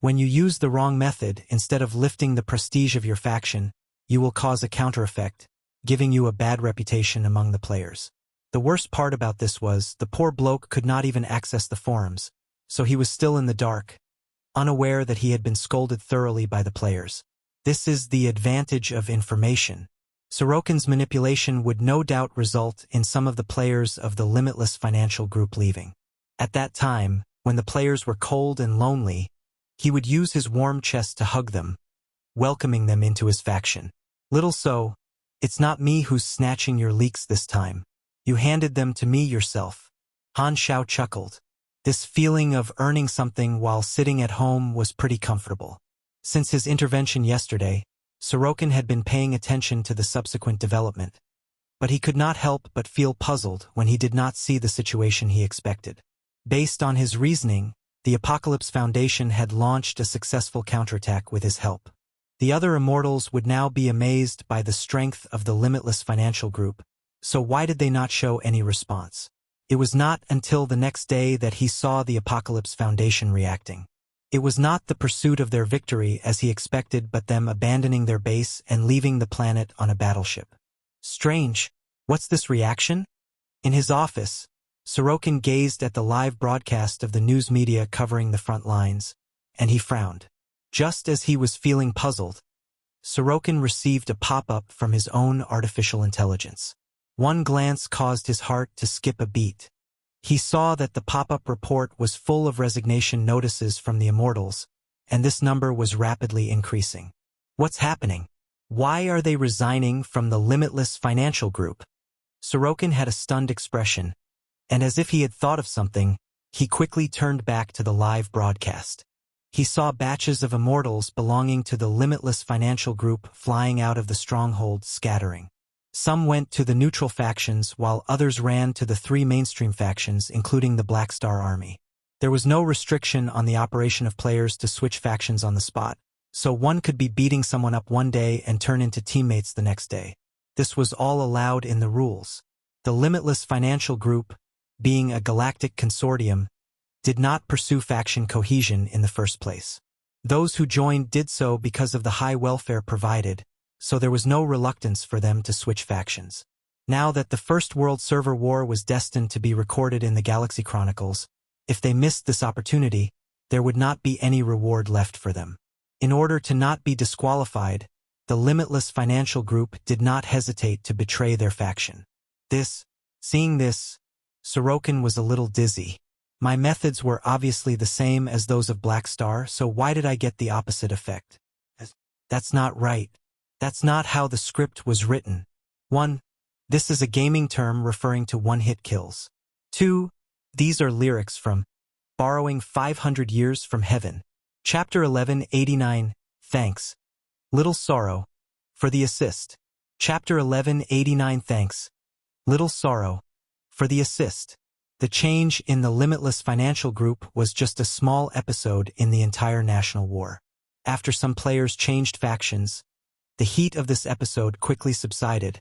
When you use the wrong method, instead of lifting the prestige of your faction, you will cause a counter-effect, giving you a bad reputation among the players. The worst part about this was, the poor bloke could not even access the forums, so he was still in the dark, unaware that he had been scolded thoroughly by the players. This is the advantage of information. Sorokin's manipulation would no doubt result in some of the players of the Limitless Financial Group leaving. At that time, when the players were cold and lonely, he would use his warm chest to hug them, welcoming them into his faction. Little so, it's not me who's snatching your leeks this time. You handed them to me yourself. Han Shao chuckled. This feeling of earning something while sitting at home was pretty comfortable. Since his intervention yesterday, Sorokin had been paying attention to the subsequent development, but he could not help but feel puzzled when he did not see the situation he expected. Based on his reasoning, the Apocalypse Foundation had launched a successful counterattack with his help. The other immortals would now be amazed by the strength of the Limitless Financial Group, so why did they not show any response? It was not until the next day that he saw the Apocalypse Foundation reacting. It was not the pursuit of their victory as he expected but them abandoning their base and leaving the planet on a battleship. Strange. What's this reaction? In his office, Sorokin gazed at the live broadcast of the news media covering the front lines, and he frowned. Just as he was feeling puzzled, Sorokin received a pop-up from his own artificial intelligence. One glance caused his heart to skip a beat. He saw that the pop-up report was full of resignation notices from the immortals, and this number was rapidly increasing. What's happening? Why are they resigning from the Limitless Financial Group? Sorokin had a stunned expression, and as if he had thought of something, he quickly turned back to the live broadcast. He saw batches of immortals belonging to the Limitless Financial Group flying out of the stronghold, scattering. Some went to the neutral factions while others ran to the three mainstream factions, including the Black Star Army. There was no restriction on the operation of players to switch factions on the spot, so one could be beating someone up one day and turn into teammates the next day. This was all allowed in the rules. The Limitless Financial Group, being a galactic consortium, did not pursue faction cohesion in the first place. Those who joined did so because of the high welfare provided, so there was no reluctance for them to switch factions. Now that the First World Server War was destined to be recorded in the Galaxy Chronicles, if they missed this opportunity, there would not be any reward left for them. In order to not be disqualified, the Limitless Financial Group did not hesitate to betray their faction. Seeing this, Sorokin was a little dizzy. My methods were obviously the same as those of Black Star, so why did I get the opposite effect? That's not right. That's not how the script was written. 1. This is a gaming term referring to one-hit kills. 2. These are lyrics from Borrowing 500 Years from Heaven. Chapter 1189, Thanks, Little Sorrow, for the assist. Chapter 1189, Thanks, Little Sorrow, for the assist. The change in the Limitless Financial Group was just a small episode in the entire national war. After some players changed factions, the heat of this episode quickly subsided,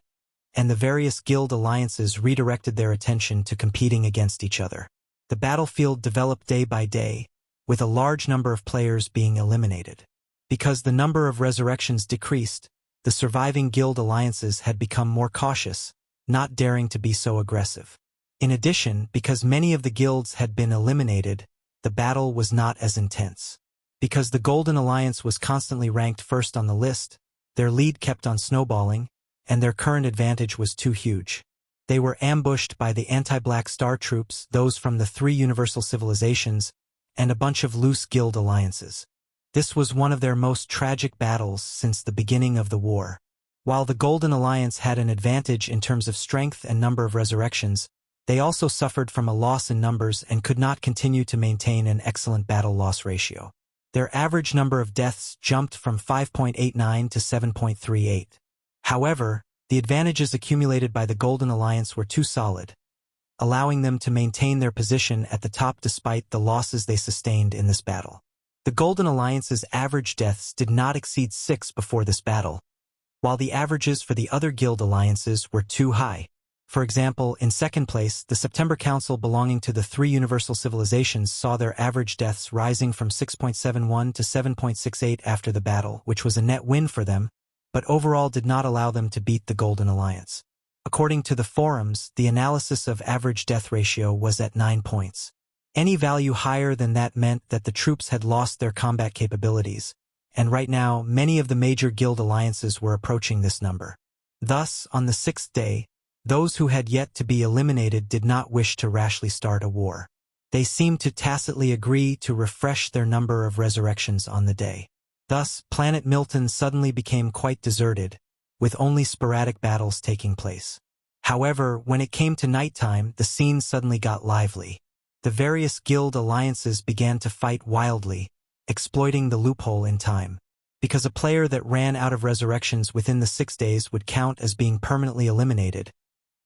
and the various guild alliances redirected their attention to competing against each other. The battlefield developed day by day, with a large number of players being eliminated. Because the number of resurrections decreased, the surviving guild alliances had become more cautious, not daring to be so aggressive. In addition, because many of the guilds had been eliminated, the battle was not as intense. Because the Golden Alliance was constantly ranked first on the list, their lead kept on snowballing, and their current advantage was too huge. They were ambushed by the anti-Black Star troops, those from the three universal civilizations, and a bunch of loose guild alliances. This was one of their most tragic battles since the beginning of the war. While the Golden Alliance had an advantage in terms of strength and number of resurrections, they also suffered from a loss in numbers and could not continue to maintain an excellent battle-loss ratio. Their average number of deaths jumped from 5.89 to 7.38. However, the advantages accumulated by the Golden Alliance were too solid, allowing them to maintain their position at the top despite the losses they sustained in this battle. The Golden Alliance's average deaths did not exceed 6 before this battle, while the averages for the other guild alliances were too high. For example, in second place, the September Council belonging to the three universal civilizations saw their average deaths rising from 6.71 to 7.68 after the battle, which was a net win for them, but overall did not allow them to beat the Golden Alliance. According to the forums, the analysis of average death ratio was at 9 points. Any value higher than that meant that the troops had lost their combat capabilities, and right now many of the major guild alliances were approaching this number. Thus, on the sixth day, those who had yet to be eliminated did not wish to rashly start a war. They seemed to tacitly agree to refresh their number of resurrections on the day. Thus, Planet Milton suddenly became quite deserted, with only sporadic battles taking place. However, when it came to nighttime, the scene suddenly got lively. The various guild alliances began to fight wildly, exploiting the loophole in time. Because a player that ran out of resurrections within the 6 days would count as being permanently eliminated.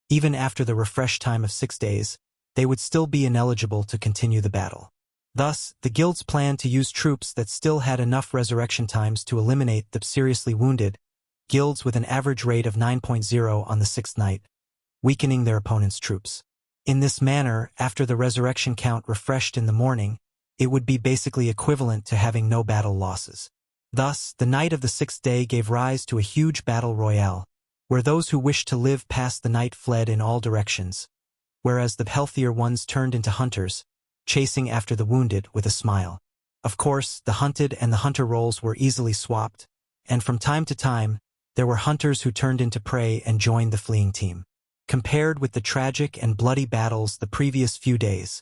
Even after the refresh time of 6 days, they would still be ineligible to continue the battle. Thus, the guilds planned to use troops that still had enough resurrection times to eliminate the seriously wounded, guilds with an average rate of 9.0 on the 6th night, weakening their opponent's troops. In this manner, after the resurrection count refreshed in the morning, it would be basically equivalent to having no battle losses. Thus, the night of the 6th day gave rise to a huge battle royale, where those who wished to live past the night fled in all directions, whereas the healthier ones turned into hunters, chasing after the wounded with a smile. Of course, the hunted and the hunter roles were easily swapped, and from time to time, there were hunters who turned into prey and joined the fleeing team. Compared with the tragic and bloody battles the previous few days,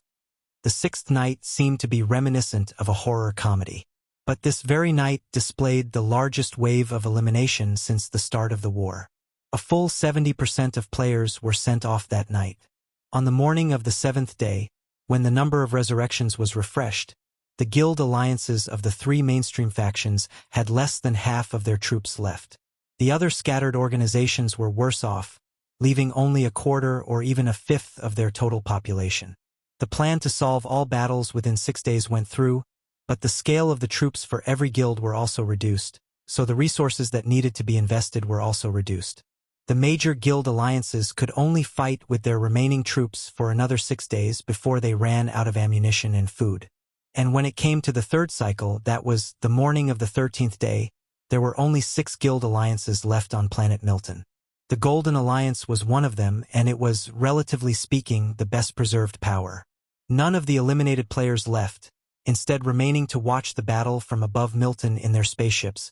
the 6th night seemed to be reminiscent of a horror comedy. But this very night displayed the largest wave of elimination since the start of the war. A full 70% of players were sent off that night. On the morning of the 7th day, when the number of resurrections was refreshed, the guild alliances of the 3 mainstream factions had less than half of their troops left. The other scattered organizations were worse off, leaving only a quarter or even a fifth of their total population. The plan to solve all battles within 6 days went through, but the scale of the troops for every guild were also reduced, so the resources that needed to be invested were also reduced. The major guild alliances could only fight with their remaining troops for another 6 days before they ran out of ammunition and food. And when it came to the 3rd cycle, that was the morning of the 13th day, there were only 6 guild alliances left on planet Milton. The Golden Alliance was one of them, and it was, relatively speaking, the best preserved power. None of the eliminated players left, instead remaining to watch the battle from above Milton in their spaceships,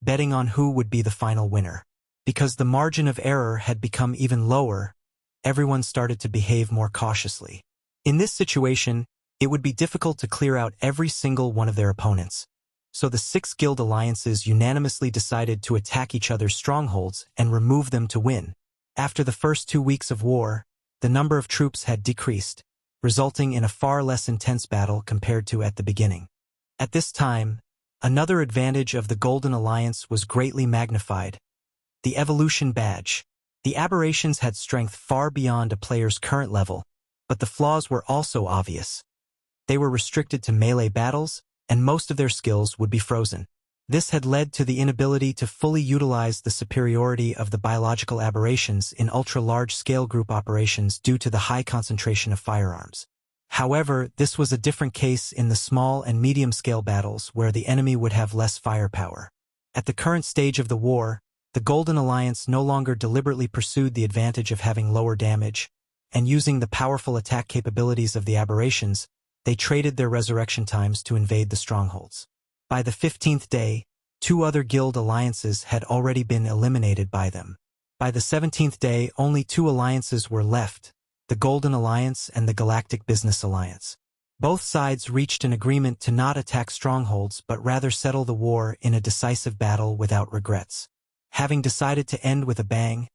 betting on who would be the final winner. Because the margin of error had become even lower, everyone started to behave more cautiously. In this situation, it would be difficult to clear out every single one of their opponents. So the 6 guild alliances unanimously decided to attack each other's strongholds and remove them to win. After the first 2 weeks of war, the number of troops had decreased, resulting in a far less intense battle compared to at the beginning. At this time, another advantage of the Golden Alliance was greatly magnified: the evolution badge. The aberrations had strength far beyond a player's current level, but the flaws were also obvious. They were restricted to melee battles, and most of their skills would be frozen. This had led to the inability to fully utilize the superiority of the biological aberrations in ultra-large-scale group operations due to the high concentration of firearms. However, this was a different case in the small and medium-scale battles where the enemy would have less firepower. At the current stage of the war, the Golden Alliance no longer deliberately pursued the advantage of having lower damage, and using the powerful attack capabilities of the aberrations, they traded their resurrection times to invade the strongholds. By the 15th day, 2 other guild alliances had already been eliminated by them. By the 17th day, only 2 alliances were left, the Golden Alliance and the Galactic Business Alliance. Both sides reached an agreement to not attack strongholds but rather settle the war in a decisive battle without regrets. Having decided to end with a bang,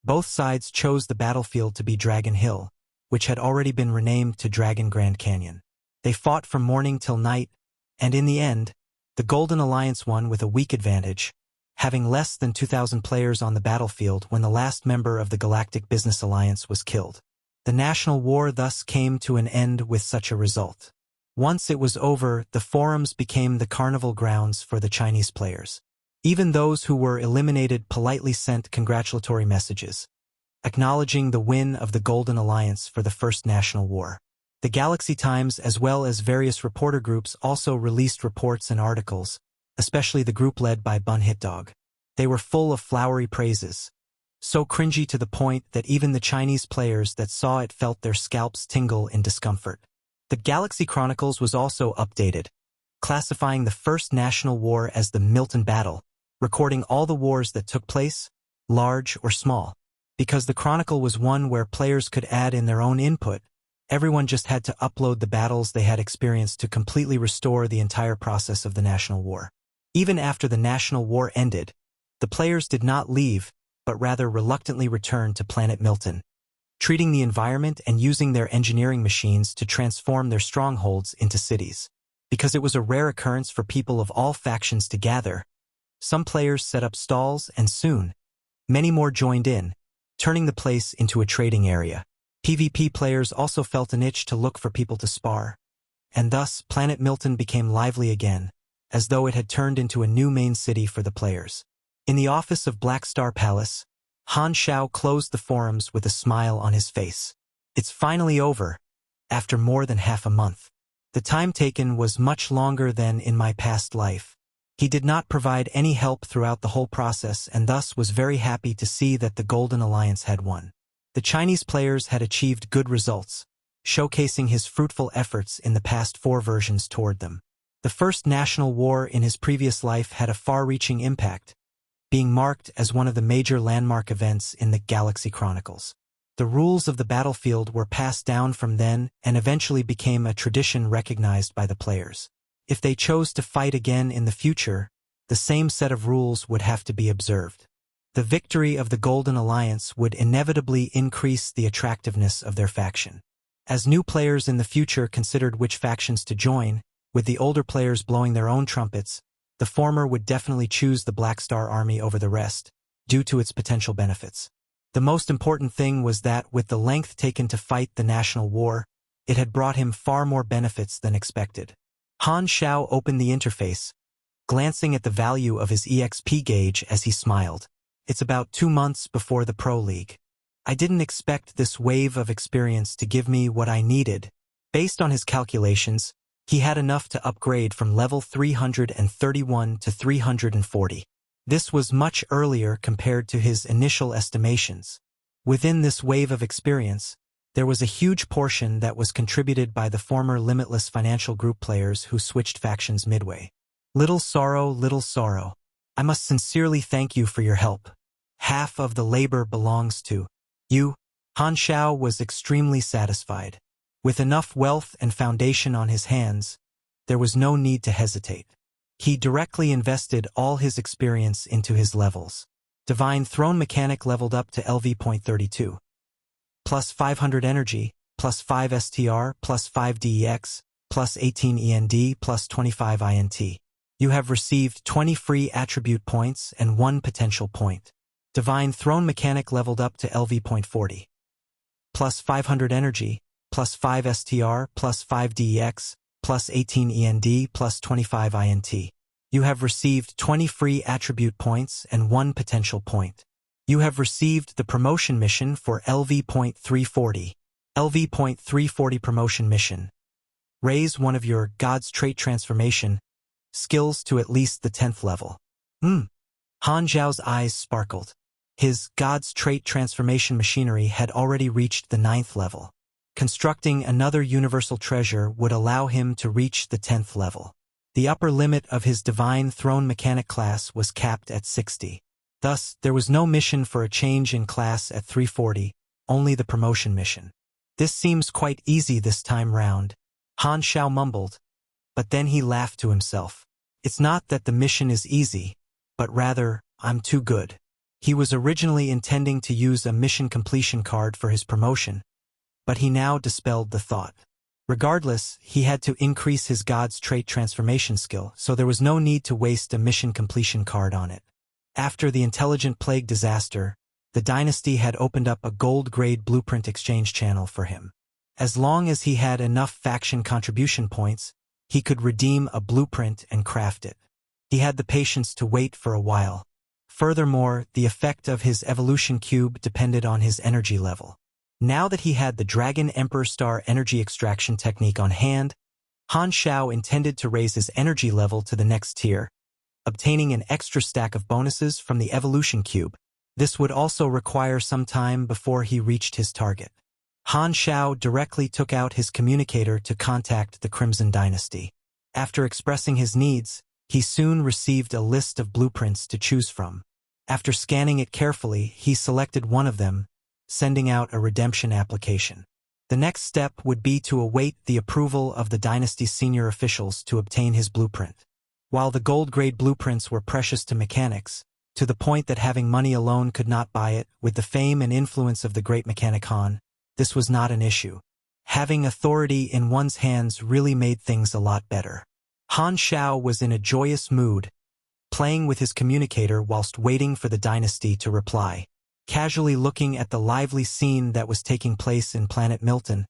both sides chose the battlefield to be Dragon Hill, which had already been renamed to Dragon Grand Canyon. They fought from morning till night, and in the end, the Golden Alliance won with a weak advantage, having less than 2,000 players on the battlefield when the last member of the Galactic Business Alliance was killed. The national war thus came to an end with such a result. Once it was over, the forums became the carnival grounds for the Chinese players. Even those who were eliminated politely sent congratulatory messages, acknowledging the win of the Golden Alliance for the first national war. The Galaxy Times as well as various reporter groups also released reports and articles, especially the group led by Bun Hitdog. They were full of flowery praises, so cringy to the point that even the Chinese players that saw it felt their scalps tingle in discomfort. The Galaxy Chronicles was also updated, classifying the First National War as the Milton Battle, recording all the wars that took place, large or small. Because the chronicle was one where players could add in their own input, everyone just had to upload the battles they had experienced to completely restore the entire process of the National War. Even after the National War ended, the players did not leave, but rather reluctantly returned to planet Milton, treating the environment and using their engineering machines to transform their strongholds into cities. Because it was a rare occurrence for people of all factions to gather, some players set up stalls and soon, many more joined in, turning the place into a trading area. PvP players also felt an itch to look for people to spar, and thus planet Milton became lively again, as though it had turned into a new main city for the players. In the office of Black Star Palace, Han Shao closed the forums with a smile on his face. It's finally over, after more than half a month. The time taken was much longer than in my past life. He did not provide any help throughout the whole process and thus was very happy to see that the Golden Alliance had won. The Chinese players had achieved good results, showcasing his fruitful efforts in the past 4 versions toward them. The First National War in his previous life had a far-reaching impact, being marked as one of the major landmark events in the Galaxy Chronicles. The rules of the battlefield were passed down from then and eventually became a tradition recognized by the players. If they chose to fight again in the future, the same set of rules would have to be observed. The victory of the Golden Alliance would inevitably increase the attractiveness of their faction. As new players in the future considered which factions to join, with the older players blowing their own trumpets, the former would definitely choose the Black Star Army over the rest, due to its potential benefits. The most important thing was that with the length taken to fight the National War, it had brought him far more benefits than expected. Han Shao opened the interface, glancing at the value of his EXP gauge as he smiled. It's about 2 months before the Pro League. I didn't expect this wave of experience to give me what I needed. Based on his calculations, he had enough to upgrade from level 331 to 340. This was much earlier compared to his initial estimations. Within this wave of experience, there was a huge portion that was contributed by the former Limitless Financial Group players who switched factions midway. Little sorrow, I must sincerely thank you for your help. Half of the labor belongs to you. Han Shao was extremely satisfied. With enough wealth and foundation on his hands, there was no need to hesitate. He directly invested all his experience into his levels. Divine Throne Mechanic leveled up to LV.32. Plus 500 energy, plus 5 STR, plus 5 DEX, plus 18 END, plus 25 INT. You have received 20 free attribute points and 1 potential point. Divine Throne Mechanic leveled up to LV.40. Plus 500 energy, plus 5 STR, plus 5 DEX, plus 18 END, plus 25 INT. You have received 20 free attribute points and 1 potential point. You have received the promotion mission for LV.340. LV.340 promotion mission. Raise one of your God's trait transformation skills to at least the 10th level. Han Zhao's eyes sparkled. His God's trait transformation machinery had already reached the 9th level. Constructing another universal treasure would allow him to reach the 10th level. The upper limit of his Divine Throne Mechanic class was capped at 60. Thus, there was no mission for a change in class at 340, only the promotion mission. This seems quite easy this time round, Han Shao mumbled, but then he laughed to himself. It's not that the mission is easy, but rather, I'm too good. He was originally intending to use a mission completion card for his promotion, but he now dispelled the thought. Regardless, he had to increase his God's trait transformation skill, so there was no need to waste a mission completion card on it. After the Intelligent Plague disaster, the dynasty had opened up a gold-grade blueprint exchange channel for him. As long as he had enough faction contribution points, he could redeem a blueprint and craft it. He had the patience to wait for a while. Furthermore, the effect of his evolution cube depended on his energy level. Now that he had the Dragon Emperor Star energy extraction technique on hand, Han Shao intended to raise his energy level to the next tier, obtaining an extra stack of bonuses from the evolution cube. This would also require some time before he reached his target. Han Shao directly took out his communicator to contact the Crimson Dynasty. After expressing his needs, he soon received a list of blueprints to choose from. After scanning it carefully, he selected one of them, sending out a redemption application. The next step would be to await the approval of the dynasty's senior officials to obtain his blueprint. While the gold-grade blueprints were precious to mechanics, to the point that having money alone could not buy it, with the fame and influence of the great mechanic Han, this was not an issue. Having authority in one's hands really made things a lot better. Han Xiao was in a joyous mood, playing with his communicator whilst waiting for the dynasty to reply. Casually looking at the lively scene that was taking place in Planet Milton,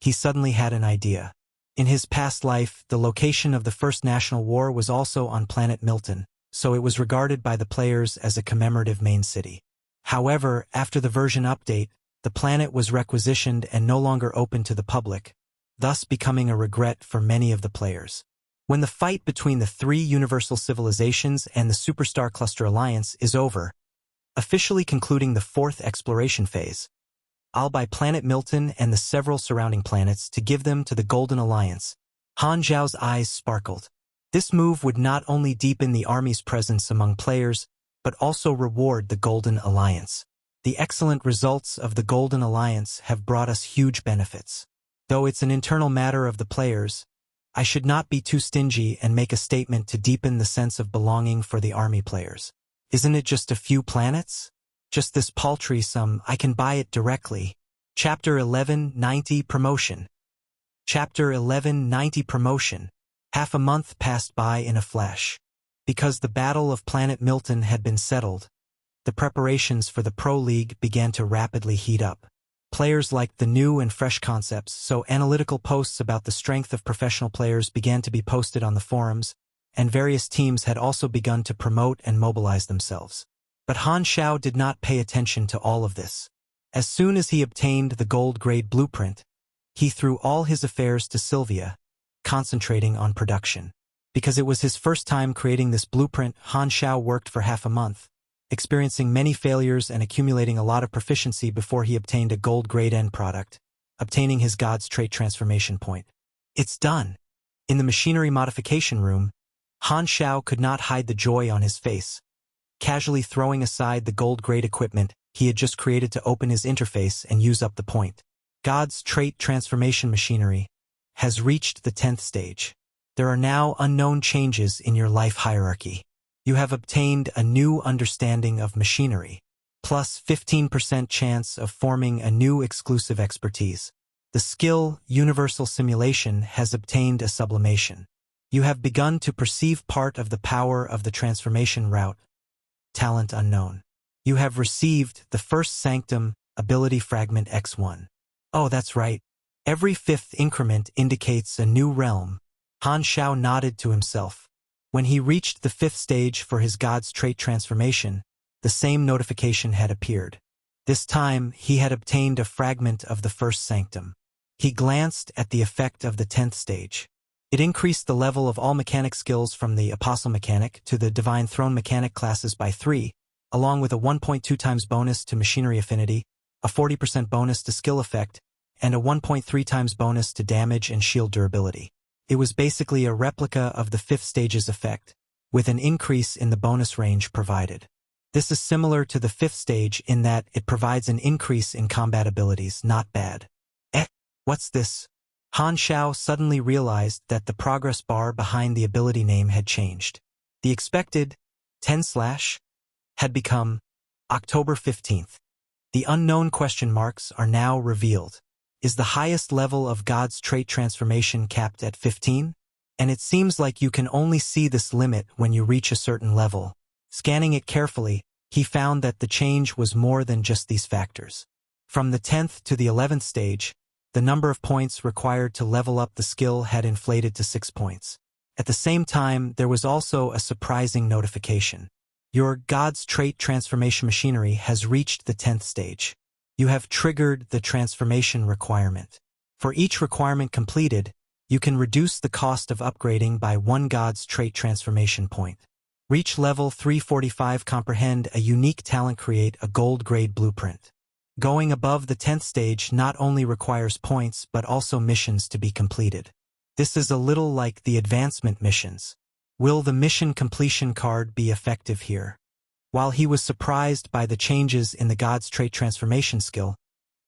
he suddenly had an idea. In his past life, the location of the First National War was also on Planet Milton, so it was regarded by the players as a commemorative main city. However, after the version update, the planet was requisitioned and no longer open to the public, thus becoming a regret for many of the players. When the fight between the three universal civilizations and the Superstar Cluster Alliance is over, officially concluding the fourth exploration phase, I'll buy Planet Milton and the several surrounding planets to give them to the Golden Alliance. Han Zhao's eyes sparkled. This move would not only deepen the army's presence among players, but also reward the Golden Alliance. The excellent results of the Golden Alliance have brought us huge benefits. Though it's an internal matter of the players, I should not be too stingy and make a statement to deepen the sense of belonging for the army players. Isn't it just a few planets? Just this paltry sum, I can buy it directly. Chapter 1190 Promotion. Chapter 1190 Promotion. Half a month passed by in a flash. Because the Battle of Planet Milton had been settled, the preparations for the Pro League began to rapidly heat up. Players liked the new and fresh concepts, so analytical posts about the strength of professional players began to be posted on the forums, and various teams had also begun to promote and mobilize themselves. But Han Xiao did not pay attention to all of this. As soon as he obtained the gold-grade blueprint, he threw all his affairs to Sylvia, concentrating on production. Because it was his first time creating this blueprint, Han Xiao worked for half a month, experiencing many failures and accumulating a lot of proficiency before he obtained a gold-grade end product, obtaining his God's Trait transformation point. It's done! In the machinery modification room, Han Xiao could not hide the joy on his face. Casually throwing aside the gold-grade equipment he had just created to open his interface and use up the point. God's Trait transformation machinery has reached the 10th stage. There are now unknown changes in your life hierarchy. You have obtained a new understanding of machinery, plus 15% chance of forming a new exclusive expertise. The skill Universal Simulation has obtained a sublimation. You have begun to perceive part of the power of the transformation route. Talent unknown. You have received the first sanctum ability fragment X1. Oh, that's right. Every fifth increment indicates a new realm. Han Xiao nodded to himself. When he reached the 5th stage for his God's Trait transformation, the same notification had appeared. This time, he had obtained a fragment of the first sanctum. He glanced at the effect of the 10th stage. It increased the level of all mechanic skills from the Apostle Mechanic to the Divine Throne Mechanic classes by 3, along with a 1.2 times bonus to Machinery Affinity, a 40% bonus to Skill Effect, and a 1.3 times bonus to Damage and Shield Durability. It was basically a replica of the 5th stage's effect, with an increase in the bonus range provided. This is similar to the 5th stage in that it provides an increase in combat abilities. Not bad. What's this? Han Xiao suddenly realized that the progress bar behind the ability name had changed. The expected 10/ had become October 15th. The unknown question marks are now revealed. Is the highest level of God's Trait transformation capped at 15? And it seems like you can only see this limit when you reach a certain level. Scanning it carefully, he found that the change was more than just these factors. From the 10th to the 11th stage, the number of points required to level up the skill had inflated to 6 points. At the same time, there was also a surprising notification. Your God's Trait transformation machinery has reached the 10th stage. You have triggered the transformation requirement. For each requirement completed, you can reduce the cost of upgrading by 1 God's Trait transformation point. Reach level 345. Comprehend a unique talent. Create a gold-grade blueprint. Going above the 10th stage not only requires points but also missions to be completed. This is a little like the advancement missions. Will the mission completion card be effective here? While he was surprised by the changes in the God's trait transformation skill,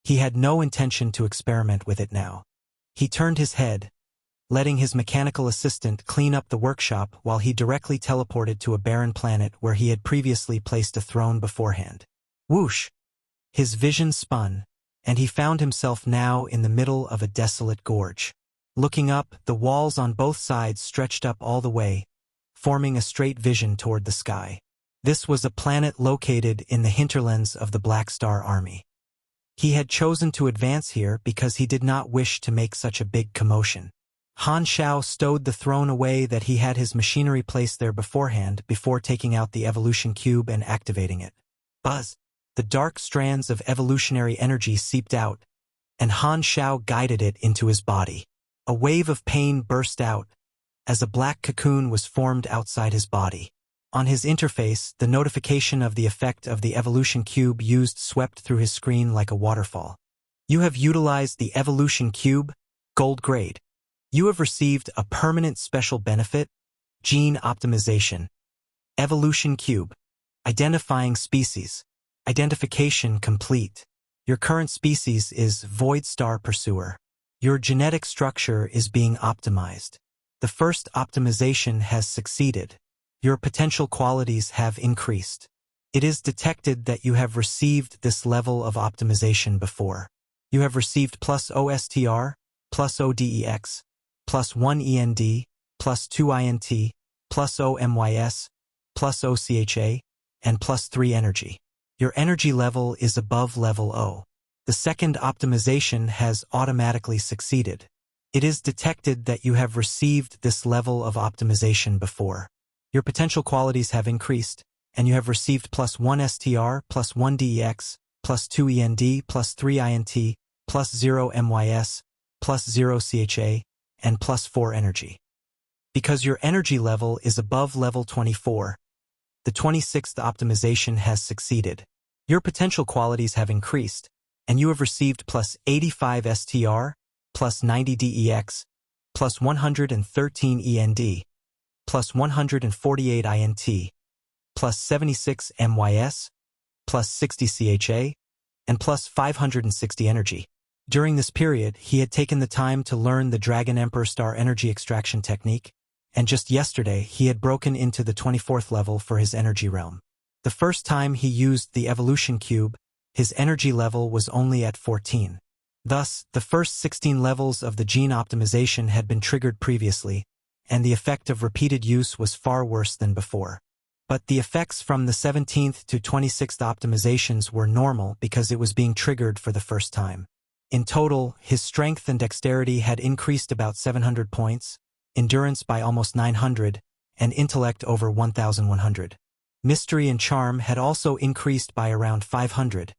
he had no intention to experiment with it now. He turned his head, letting his mechanical assistant clean up the workshop while he directly teleported to a barren planet where he had previously placed a throne beforehand. Whoosh! His vision spun, and he found himself now in the middle of a desolate gorge. Looking up, the walls on both sides stretched up all the way, forming a straight vision toward the sky. This was a planet located in the hinterlands of the Black Star Army. He had chosen to advance here because he did not wish to make such a big commotion. Han Xiao stowed the throne away that he had his machinery placed there beforehand before taking out the evolution cube and activating it. Buzz! The dark strands of evolutionary energy seeped out, and Han Xiao guided it into his body. A wave of pain burst out, as a black cocoon was formed outside his body. On his interface, the notification of the effect of the evolution cube used swept through his screen like a waterfall. You have utilized the evolution cube, gold grade. You have received a permanent special benefit, gene optimization. Evolution cube. Identifying species. Identification complete. Your current species is Void Star Pursuer. Your genetic structure is being optimized. The first optimization has succeeded. Your potential qualities have increased. It is detected that you have received this level of optimization before. You have received plus OSTR, plus ODEX, plus 1 END, plus 2 INT, plus OMYS, plus OCHA, and plus 3 energy. Your energy level is above level O. The second optimization has automatically succeeded. It is detected that you have received this level of optimization before. Your potential qualities have increased, and you have received plus 1 STR, plus 1 DEX, plus 2 END, plus 3 INT, plus 0 MYS, plus 0 CHA, and plus 4 energy. Because your energy level is above level 24, the 26th optimization has succeeded. Your potential qualities have increased, and you have received plus 85 STR, plus 90 DEX, plus 113 END, plus 148 INT, plus 76 MYS, plus 60 CHA, and plus 560 energy. During this period, he had taken the time to learn the Dragon Emperor Star energy extraction technique, and just yesterday he had broken into the 24th level for his energy realm. The first time he used the evolution cube, his energy level was only at 14. Thus, the first 16 levels of the gene optimization had been triggered previously, and the effect of repeated use was far worse than before. But the effects from the 17th to 26th optimizations were normal because it was being triggered for the first time. In total, his strength and dexterity had increased about 700 points, endurance by almost 900, and intellect over 1,100. Mystery and charm had also increased by around 500,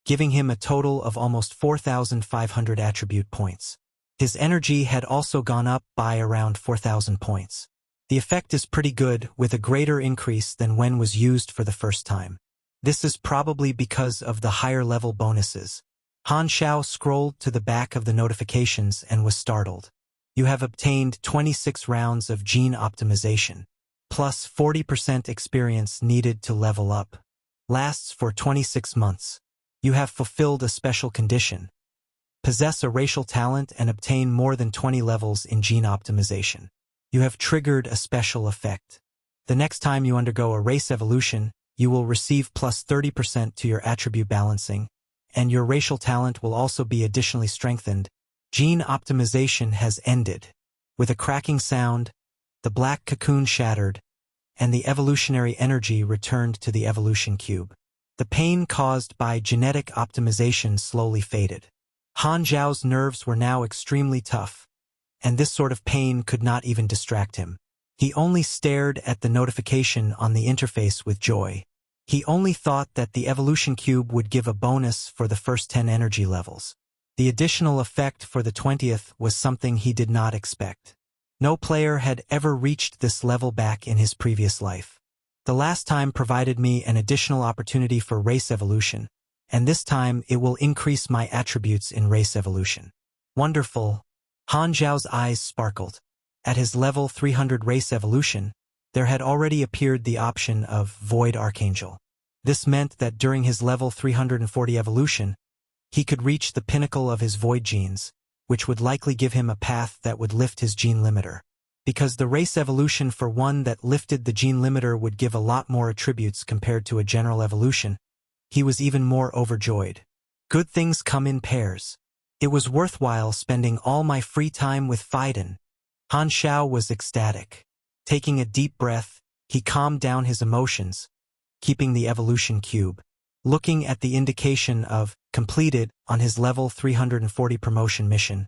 giving him a total of almost 4,500 attribute points. His energy had also gone up by around 4,000 points. The effect is pretty good, with a greater increase than when was used for the first time. This is probably because of the higher level bonuses. Han Xiao scrolled to the back of the notifications and was startled. You have obtained 26 rounds of gene optimization, plus 40% experience needed to level up. Lasts for 26 months. You have fulfilled a special condition. Possess a racial talent and obtain more than 20 levels in gene optimization. You have triggered a special effect. The next time you undergo a race evolution, you will receive plus 30% to your attribute balancing, and your racial talent will also be additionally strengthened. Gene optimization has ended. With a cracking sound, the black cocoon shattered, and the evolutionary energy returned to the evolution cube. The pain caused by genetic optimization slowly faded. Han Zhao's nerves were now extremely tough, and this sort of pain could not even distract him. He only stared at the notification on the interface with joy. He only thought that the evolution cube would give a bonus for the first 10 energy levels. The additional effect for the 20th was something he did not expect. No player had ever reached this level back in his previous life. The last time provided me an additional opportunity for race evolution, and this time it will increase my attributes in race evolution. Wonderful. Han Zhao's eyes sparkled. At his level 300 race evolution, there had already appeared the option of Void Archangel. This meant that during his level 340 evolution, he could reach the pinnacle of his Void genes, which would likely give him a path that would lift his gene limiter. Because the race evolution for one that lifted the gene limiter would give a lot more attributes compared to a general evolution, he was even more overjoyed. Good things come in pairs. It was worthwhile spending all my free time with Fiden. Han Xiao was ecstatic. Taking a deep breath, he calmed down his emotions, keeping the evolution cube. Looking at the indication of completed on his level 340 promotion mission,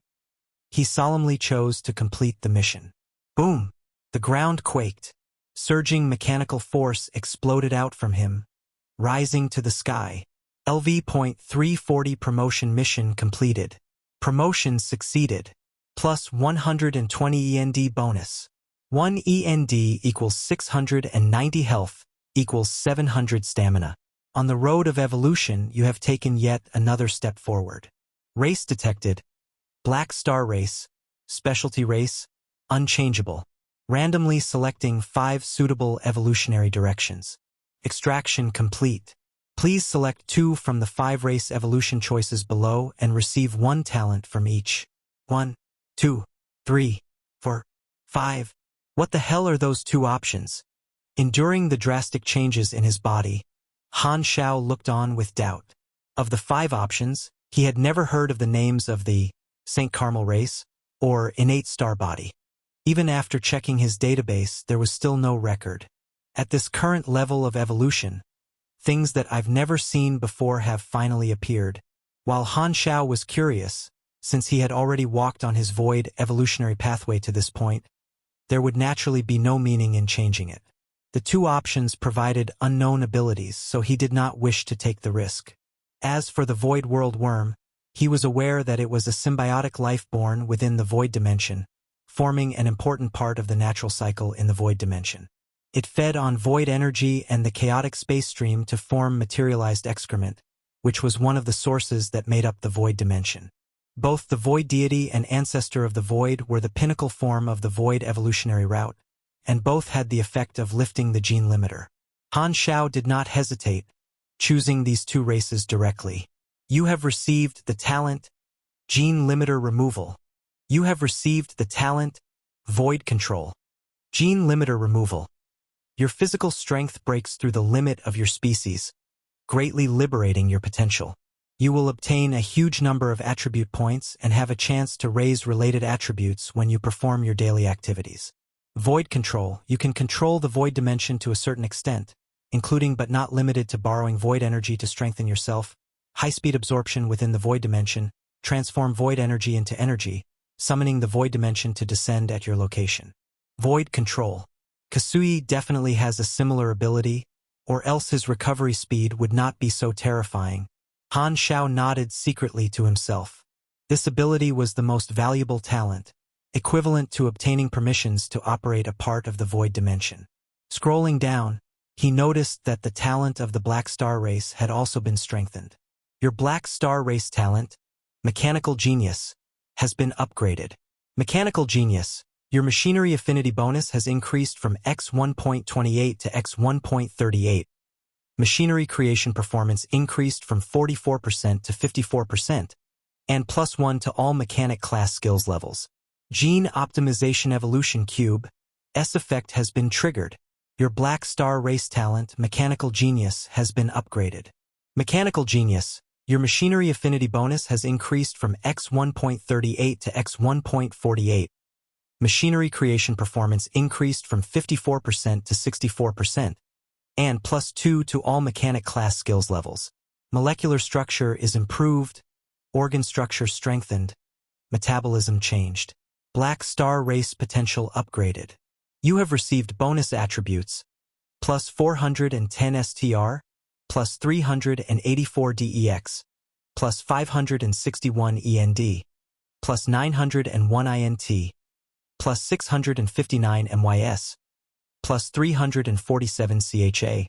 he solemnly chose to complete the mission. Boom! The ground quaked. Surging mechanical force exploded out from him, rising to the sky. LV.340 promotion mission completed. Promotion succeeded. Plus 120 END bonus. 1 END equals 690 health, equals 700 stamina. On the road of evolution, you have taken yet another step forward. Race detected. Black Star Race. Specialty Race. Unchangeable. Randomly selecting 5 suitable evolutionary directions. Extraction complete. Please select 2 from the 5 race evolution choices below and receive 1 talent from each. 1, 2, 3, 4, 5. What the hell are those 2 options? Enduring the drastic changes in his body, Han Xiao looked on with doubt. Of the 5 options, he had never heard of the names of the St. Carmel race or innate star body. Even after checking his database, there was still no record. At this current level of evolution, things that I've never seen before have finally appeared. While Han Xiao was curious, since he had already walked on his void evolutionary pathway to this point, there would naturally be no meaning in changing it. The 2 options provided unknown abilities, so he did not wish to take the risk. As for the Void World Worm, he was aware that it was a symbiotic life born within the Void Dimension, forming an important part of the natural cycle in the Void Dimension. It fed on void energy and the chaotic space stream to form materialized excrement, which was one of the sources that made up the Void Dimension. Both the Void Deity and Ancestor of the Void were the pinnacle form of the Void evolutionary route, and both had the effect of lifting the gene limiter. Han Xiao did not hesitate, choosing these 2 races directly. You have received the talent, Gene Limiter Removal. You have received the talent, Void Control. Gene Limiter Removal. Your physical strength breaks through the limit of your species, greatly liberating your potential. You will obtain a huge number of attribute points and have a chance to raise related attributes when you perform your daily activities. Void Control. You can control the Void Dimension to a certain extent, including but not limited to borrowing void energy to strengthen yourself, high-speed absorption within the Void Dimension, transform void energy into energy, summoning the Void Dimension to descend at your location. Void Control. Kasui definitely has a similar ability, or else his recovery speed would not be so terrifying. Han Xiao nodded secretly to himself. This ability was the most valuable talent, equivalent to obtaining permissions to operate a part of the Void Dimension. Scrolling down, he noticed that the talent of the Black Star Race had also been strengthened. Your Black Star Race talent, Mechanical Genius, has been upgraded. Mechanical Genius. Your machinery affinity bonus has increased from X 1.28 to X 1.38. Machinery creation performance increased from 44% to 54%, and +1 to all mechanic class skills levels. Gene Optimization Evolution Cube. S effect has been triggered. Your Black Star Race talent, Mechanical Genius, has been upgraded. Mechanical Genius. Your machinery affinity bonus has increased from X 1.38 to X 1.48. Machinery creation performance increased from 54% to 64%, and +2 to all mechanic class skills levels. Molecular structure is improved, organ structure strengthened, metabolism changed. Black Star Race potential upgraded. You have received bonus attributes, +410 STR, +384 DEX, +561 END, +901 INT, +659 MYS, +347 CHA,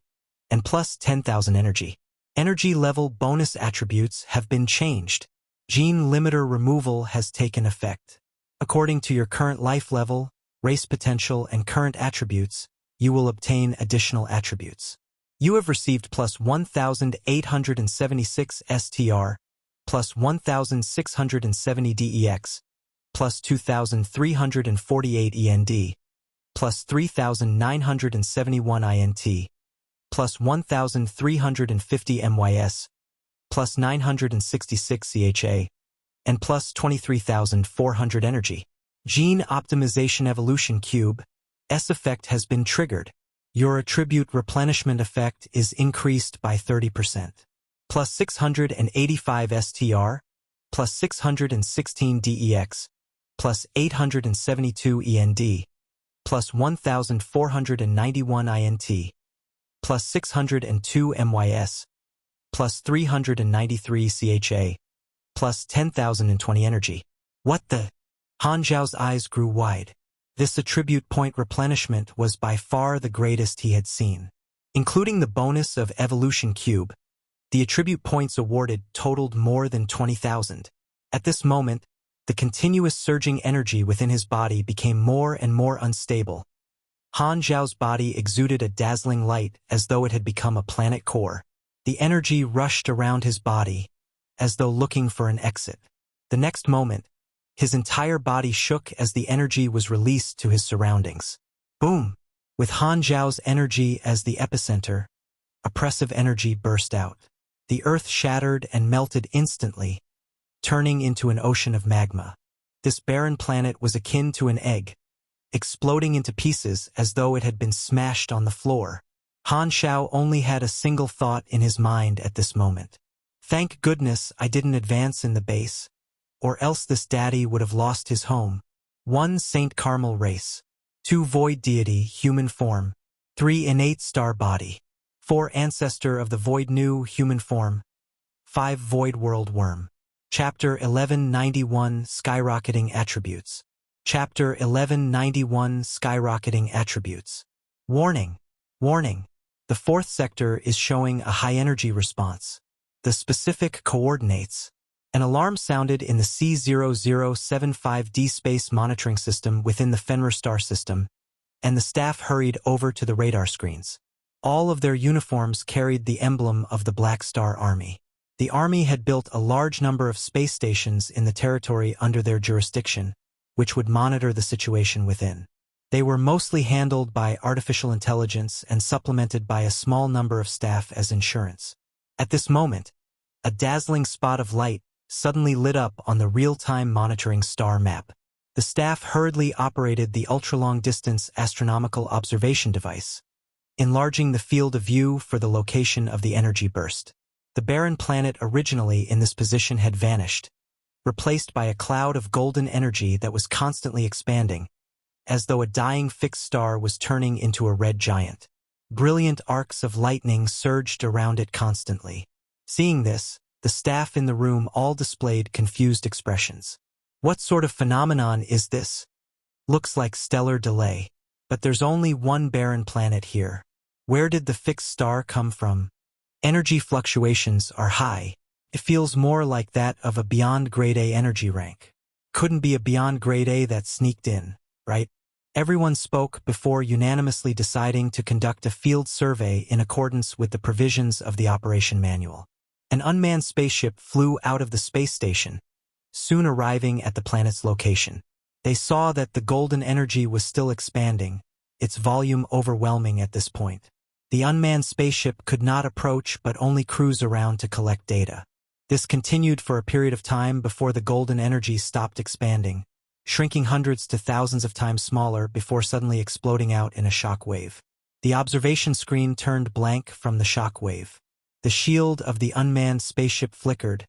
and +10,000 energy. Energy level bonus attributes have been changed. Gene limiter removal has taken effect. According to your current life level, race potential, and current attributes, you will obtain additional attributes. You have received plus 1,876 STR, plus 1,670 DEX, plus 2,348 END, plus 3,971 INT, plus 1,350 MYS, plus 966 CHA, and plus 23,400 energy. Gene Optimization Evolution Cube, S effect has been triggered. Your attribute replenishment effect is increased by 30%. Plus 685 STR, plus 616 DEX, plus 872 END, plus 1,491 INT, plus 602 MYS, plus 393 CHA, plus 10,020 energy. What the? Han Zhao's eyes grew wide. This attribute point replenishment was by far the greatest he had seen. Including the bonus of Evolution Cube, the attribute points awarded totaled more than 20,000. At this moment, the continuous surging energy within his body became more and more unstable. Han Zhao's body exuded a dazzling light as though it had become a planet core. The energy rushed around his body, as though looking for an exit. The next moment, his entire body shook as the energy was released to his surroundings. Boom! With Han Zhao's energy as the epicenter, oppressive energy burst out. The earth shattered and melted instantly, turning into an ocean of magma. This barren planet was akin to an egg, exploding into pieces as though it had been smashed on the floor. Han Zhao only had a single thought in his mind at this moment. Thank goodness I didn't advance in the base, or else this daddy would have lost his home. 1 Saint Carmel race. 2 Void deity human form. 3 innate star body. 4 ancestor of the Void new human form. 5 Void world worm. Chapter 1191 Skyrocketing Attributes. Chapter 1191 Skyrocketing Attributes. Warning! Warning! The 4th sector is showing a high energy response. The specific coordinates. An alarm sounded in the C0075D space monitoring system within the Fenrir star system, and the staff hurried over to the radar screens. All of their uniforms carried the emblem of the Black Star Army. The army had built a large number of space stations in the territory under their jurisdiction, which would monitor the situation within. They were mostly handled by artificial intelligence and supplemented by a small number of staff as insurance. At this moment, a dazzling spot of light suddenly lit up on the real-time monitoring star map. The staff hurriedly operated the ultra-long-distance astronomical observation device, enlarging the field of view for the location of the energy burst. The barren planet originally in this position had vanished, replaced by a cloud of golden energy that was constantly expanding, as though a dying fixed star was turning into a red giant. Brilliant arcs of lightning surged around it constantly. Seeing this, the staff in the room all displayed confused expressions. What sort of phenomenon is this? Looks like stellar delay. But there's only one barren planet here. Where did the fixed star come from? Energy fluctuations are high. It feels more like that of a beyond grade A energy rank. Couldn't be a beyond grade A that sneaked in, right? Everyone spoke before unanimously deciding to conduct a field survey in accordance with the provisions of the operation manual. An unmanned spaceship flew out of the space station, soon arriving at the planet's location. They saw that the golden energy was still expanding, its volume overwhelming at this point. The unmanned spaceship could not approach but only cruise around to collect data. This continued for a period of time before the golden energy stopped expanding, shrinking hundreds to thousands of times smaller before suddenly exploding out in a shock wave. The observation screen turned blank from the shock wave. The shield of the unmanned spaceship flickered,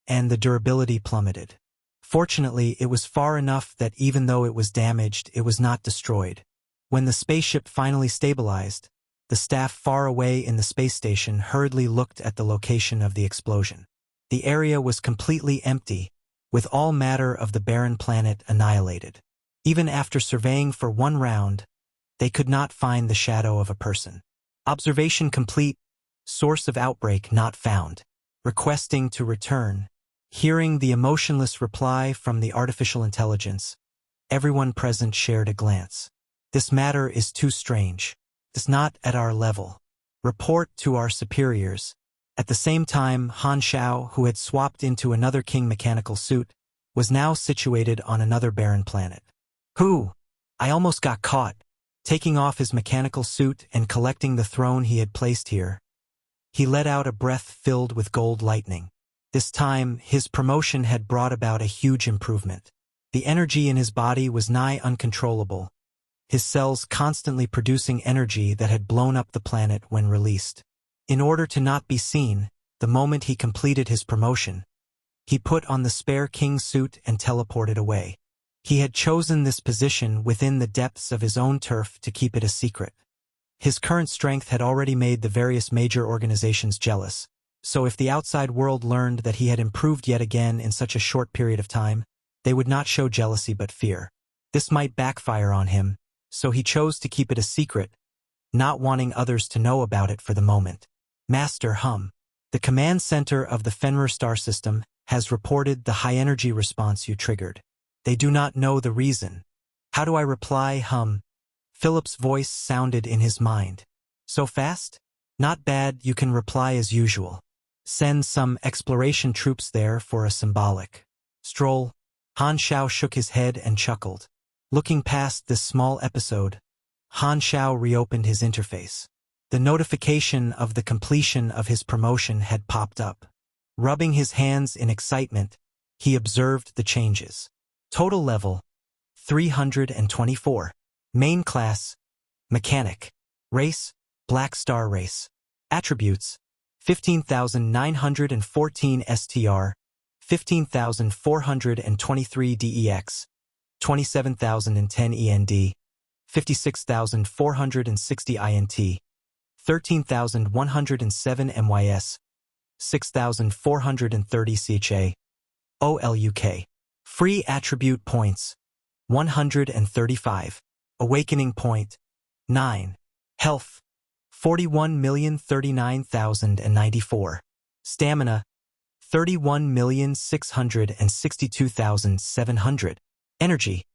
and the durability plummeted. Fortunately, it was far enough that even though it was damaged, it was not destroyed. When the spaceship finally stabilized, the staff far away in the space station hurriedly looked at the location of the explosion. The area was completely empty, with all matter of the barren planet annihilated. Even after surveying for one round, they could not find the shadow of a person. Observation complete. Source of outbreak not found. Requesting to return. Hearing the emotionless reply from the artificial intelligence, Everyone present shared a glance. This matter is too strange. It's not at our level. Report to our superiors. At the same time, Han Shao, who had swapped into another king mechanical suit, was now situated on another barren planet. I almost got caught. Taking off his mechanical suit and collecting the throne he had placed here, he let out a breath filled with gold lightning. This time, his promotion had brought about a huge improvement. The energy in his body was nigh uncontrollable, his cells constantly producing energy that had blown up the planet when released. In order to not be seen, the moment he completed his promotion, he put on the spare king suit and teleported away. He had chosen this position within the depths of his own turf to keep it a secret. His current strength had already made the various major organizations jealous, so if the outside world learned that he had improved yet again in such a short period of time, they would not show jealousy but fear. This might backfire on him, so he chose to keep it a secret, not wanting others to know about it for the moment. Master Hum. The command center of the Fenrir star system has reported the high-energy response you triggered. They do not know the reason. How do I reply, Hum? Philip's voice sounded in his mind. So fast? Not bad, you can reply as usual. Send some exploration troops there for a symbolic stroll. Han Shao shook his head and chuckled. Looking past this small episode, Han Shao reopened his interface. The notification of the completion of his promotion had popped up. Rubbing his hands in excitement, he observed the changes. Total level, 324. Main class, Mechanic. Race, Black Star Race. Attributes, 15,914 STR, 15,423 DEX, 27,010 END, 56,460 INT, 13,107 MYS, 6,430 CHA, OLUK. Free attribute points, 135. Awakening point, 9. Health, 41,039,094. Stamina, 31,662,700. Energy,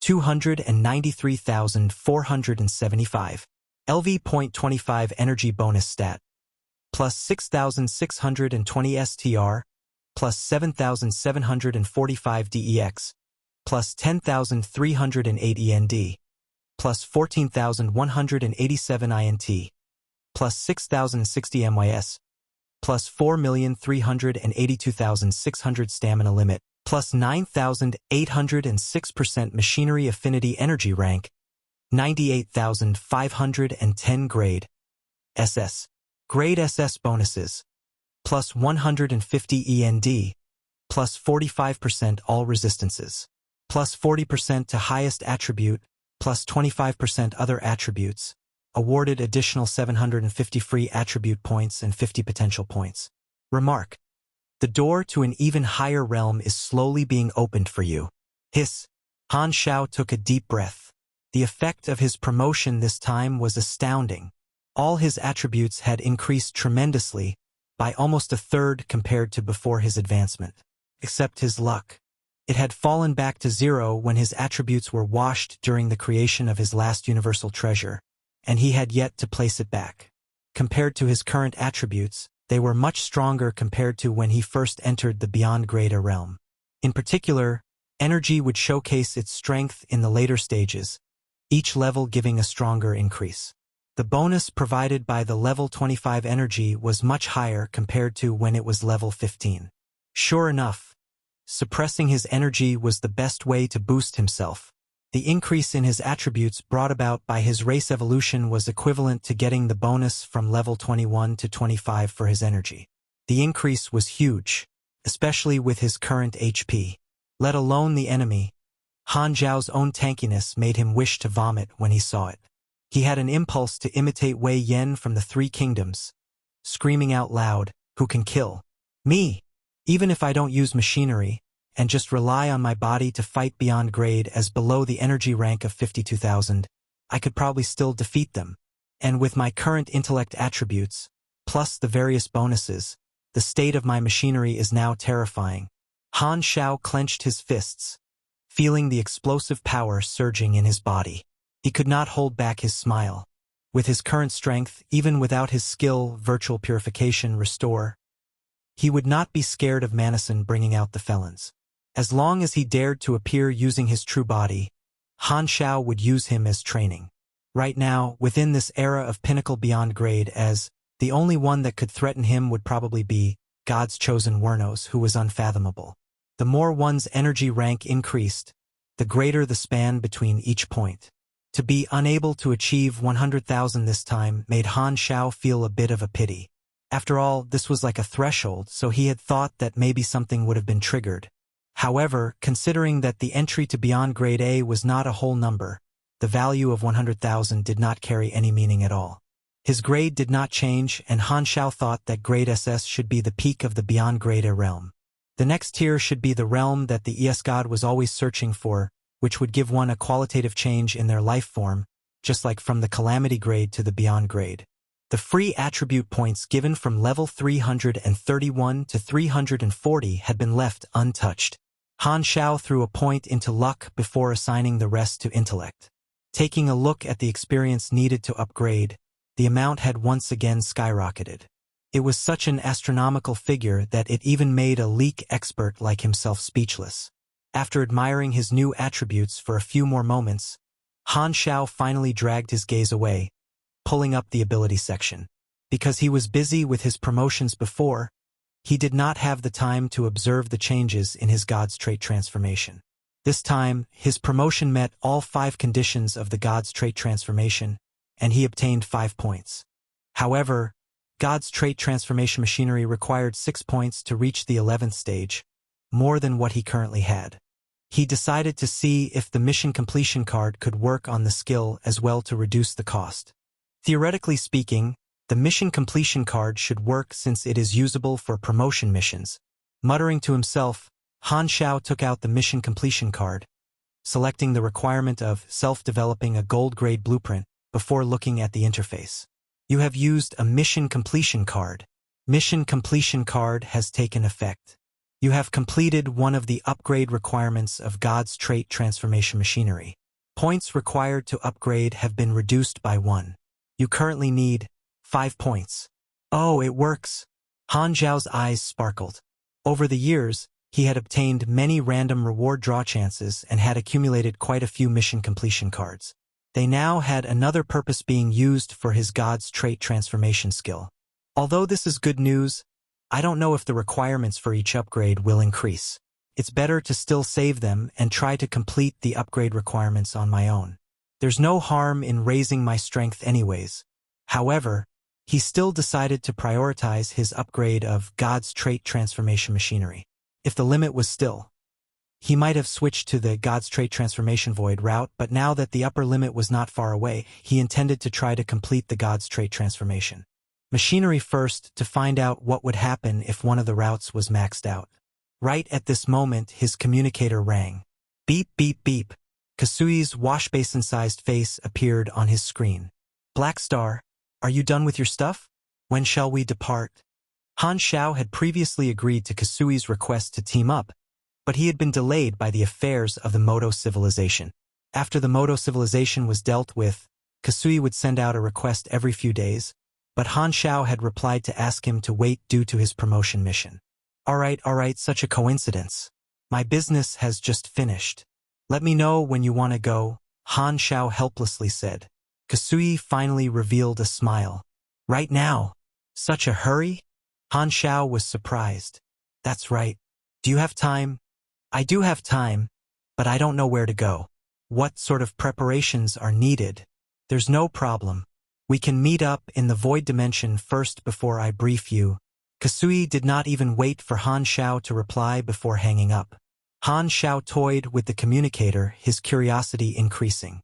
293,475. LV.25 energy bonus stat, plus 6,620 STR, plus 7,745 DEX, plus 10,308 END, plus 14,187 INT, plus 6,060 MYS, plus 4,382,600 stamina limit, plus 9,806% machinery affinity energy rank, 98,510 grade. SS. Grade SS bonuses. Plus 150 END. Plus 45% all resistances. Plus 40% to highest attribute. Plus 25% other attributes. Awarded additional 750 free attribute points and 50 potential points. Remark. The door to an even higher realm is slowly being opened for you. Hiss. Han Shao took a deep breath. The effect of his promotion this time was astounding. All his attributes had increased tremendously, by almost a third compared to before his advancement. Except his luck. It had fallen back to 0 when his attributes were washed during the creation of his last universal treasure, and he had yet to place it back. Compared to his current attributes, they were much stronger compared to when he first entered the Beyond Grade realm. In particular, energy would showcase its strength in the later stages, each level giving a stronger increase. The bonus provided by the level 25 energy was much higher compared to when it was level 15. Sure enough, suppressing his energy was the best way to boost himself. The increase in his attributes brought about by his race evolution was equivalent to getting the bonus from level 21 to 25 for his energy. The increase was huge, especially with his current HP. Let alone the enemy. Han Zhao's own tankiness made him wish to vomit when he saw it. He had an impulse to imitate Wei Yan from the Three Kingdoms, screaming out loud, "Who can kill me? Even if I don't use machinery, and just rely on my body to fight beyond grade as below the energy rank of 52,000, I could probably still defeat them. And with my current intellect attributes, plus the various bonuses, the state of my machinery is now terrifying." Han Shao clenched his fists, feeling the explosive power surging in his body. He could not hold back his smile. With his current strength, even without his skill, virtual purification, restore, he would not be scared of Manison bringing out the felons. As long as he dared to appear using his true body, Han Shao would use him as training. Right now, within this era of pinnacle beyond grade, as the only one that could threaten him would probably be God's chosen Wernos, who was unfathomable. The more one's energy rank increased, the greater the span between each point. To be unable to achieve 100,000 this time made Han Shao feel a bit of a pity. After all, this was like a threshold, so he had thought that maybe something would have been triggered. However, considering that the entry to Beyond Grade A was not a whole number, the value of 100,000 did not carry any meaning at all. His grade did not change, and Han Shao thought that Grade SS should be the peak of the Beyond Grade A realm. The next tier should be the realm that the ES God was always searching for, which would give one a qualitative change in their life form, just like from the Calamity grade to the Beyond grade. The free attribute points given from level 331 to 340 had been left untouched. Han Shao threw a point into luck before assigning the rest to intellect. Taking a look at the experience needed to upgrade, the amount had once again skyrocketed. It was such an astronomical figure that it even made a leak expert like himself speechless. After admiring his new attributes for a few more moments, Han Shao finally dragged his gaze away, pulling up the ability section. Because he was busy with his promotions before, he did not have the time to observe the changes in his God's trait transformation. This time, his promotion met all 5 conditions of the God's trait transformation, and he obtained 5 points. However, God's trait transformation machinery required 6 points to reach the 11th stage, more than what he currently had. He decided to see if the mission completion card could work on the skill as well to reduce the cost. Theoretically speaking, the mission completion card should work since it is usable for promotion missions. Muttering to himself, Han Shao took out the mission completion card, selecting the requirement of self-developing a gold-grade blueprint before looking at the interface. You have used a mission completion card. Mission completion card has taken effect. You have completed one of the upgrade requirements of God's trait transformation machinery. Points required to upgrade have been reduced by 1. You currently need 5 points. Oh, it works. Han Zhao's eyes sparkled. Over the years, he had obtained many random reward draw chances and had accumulated quite a few mission completion cards. They now had another purpose being used for his God's trait transformation skill. Although this is good news, I don't know if the requirements for each upgrade will increase. It's better to still save them and try to complete the upgrade requirements on my own. There's no harm in raising my strength anyways. However, he still decided to prioritize his upgrade of God's trait transformation machinery. If the limit was still, he might have switched to the God's trait transformation void route, but now that the upper limit was not far away, he intended to try to complete the God's trait transformation machinery first to find out what would happen if one of the routes was maxed out. Right at this moment, his communicator rang. Beep, beep, beep. Kasui's washbasin-sized face appeared on his screen. Black Star, are you done with your stuff? When shall we depart? Han Shao had previously agreed to Kasui's request to team up, but he had been delayed by the affairs of the Modo Civilization. After the Modo Civilization was dealt with, Kasui would send out a request every few days, but Han Shao had replied to ask him to wait due to his promotion mission. Alright, such a coincidence. My business has just finished. Let me know when you want to go, Han Shao helplessly said. Kasui finally revealed a smile. Right now? Such a hurry? Han Shao was surprised. That's right. Do you have time? I do have time, but I don't know where to go. What sort of preparations are needed? There's no problem. We can meet up in the Void Dimension first before I brief you. Kasui did not even wait for Han Shao to reply before hanging up. Han Shao toyed with the communicator, his curiosity increasing.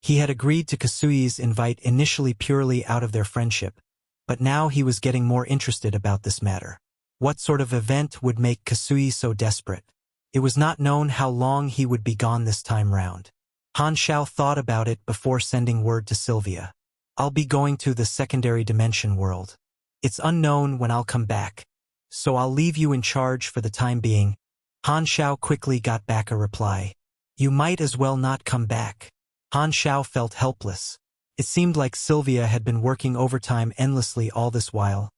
He had agreed to Kasui's invite initially purely out of their friendship, but now he was getting more interested about this matter. What sort of event would make Kasui so desperate? It was not known how long he would be gone this time round. Han Shao thought about it before sending word to Sylvia. I'll be going to the secondary dimension world. It's unknown when I'll come back, so I'll leave you in charge for the time being. Han Shao quickly got back a reply. You might as well not come back. Han Xiao felt helpless. It seemed like Sylvia had been working overtime endlessly all this while,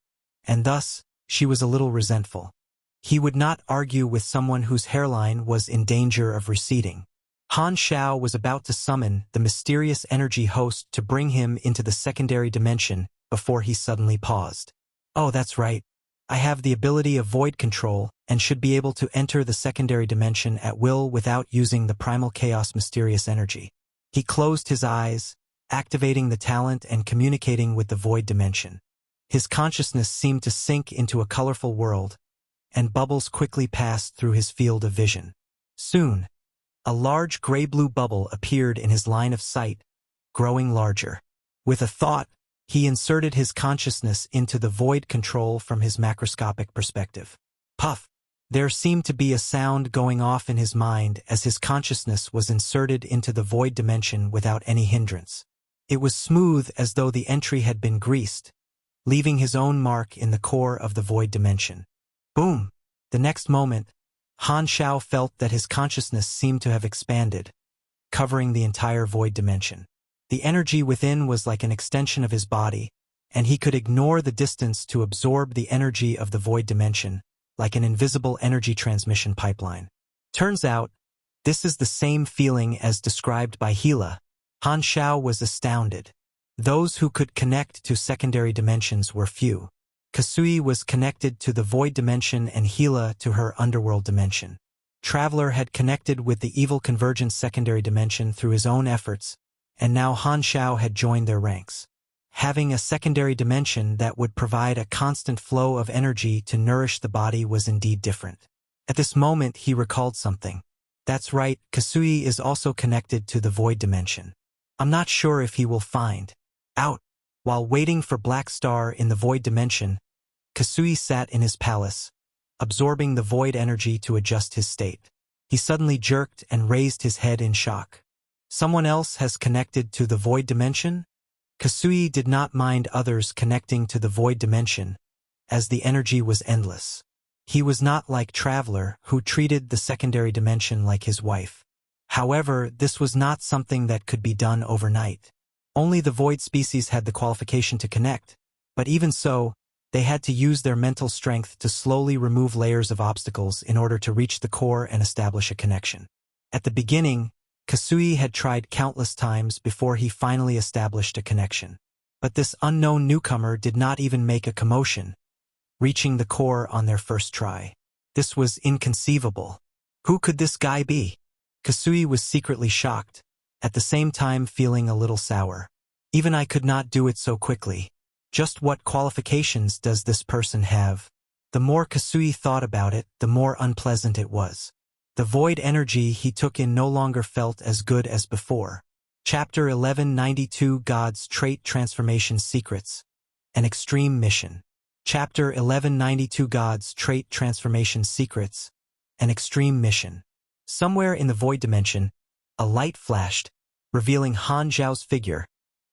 and thus, she was a little resentful. He would not argue with someone whose hairline was in danger of receding. Han Xiao was about to summon the mysterious energy host to bring him into the secondary dimension before he suddenly paused. Oh, that's right. I have the ability of void control and should be able to enter the secondary dimension at will without using the primal chaos mysterious energy. He closed his eyes, activating the talent and communicating with the void dimension. His consciousness seemed to sink into a colorful world, and bubbles quickly passed through his field of vision. Soon, a large gray-blue bubble appeared in his line of sight, growing larger. With a thought, he inserted his consciousness into the void control from his macroscopic perspective. Puff! There seemed to be a sound going off in his mind as his consciousness was inserted into the void dimension without any hindrance. It was smooth as though the entry had been greased, leaving his own mark in the core of the void dimension. Boom! The next moment, Han Xiao felt that his consciousness seemed to have expanded, covering the entire void dimension. The energy within was like an extension of his body, and he could ignore the distance to absorb the energy of the void dimension, like an invisible energy transmission pipeline. Turns out, this is the same feeling as described by Gila. Han Xiao was astounded. Those who could connect to secondary dimensions were few. Kasui was connected to the void dimension and Gila to her underworld dimension. Traveler had connected with the evil convergence secondary dimension through his own efforts, and now Han Xiao had joined their ranks. Having a secondary dimension that would provide a constant flow of energy to nourish the body was indeed different. At this moment he recalled something. That's right, Kasui is also connected to the void dimension. I'm not sure if he will find out. While waiting for Black Star in the void dimension, Kasui sat in his palace, absorbing the void energy to adjust his state. He suddenly jerked and raised his head in shock. Someone else has connected to the void dimension? Kasui did not mind others connecting to the void dimension, as the energy was endless. He was not like Traveler, who treated the secondary dimension like his wife. However, this was not something that could be done overnight. Only the void species had the qualification to connect, but even so, they had to use their mental strength to slowly remove layers of obstacles in order to reach the core and establish a connection. At the beginning, Kasui had tried countless times before he finally established a connection. But this unknown newcomer did not even make a commotion, reaching the core on their first try. This was inconceivable. Who could this guy be? Kasui was secretly shocked, at the same time feeling a little sour. Even I could not do it so quickly. Just what qualifications does this person have? The more Kasui thought about it, the more unpleasant it was. The void energy he took in no longer felt as good as before. Chapter 1192 God's Trait Transformation Secrets. An Extreme Mission. Chapter 1192 God's Trait Transformation Secrets. An Extreme Mission. Somewhere in the void dimension, a light flashed, revealing Han Xiao's figure,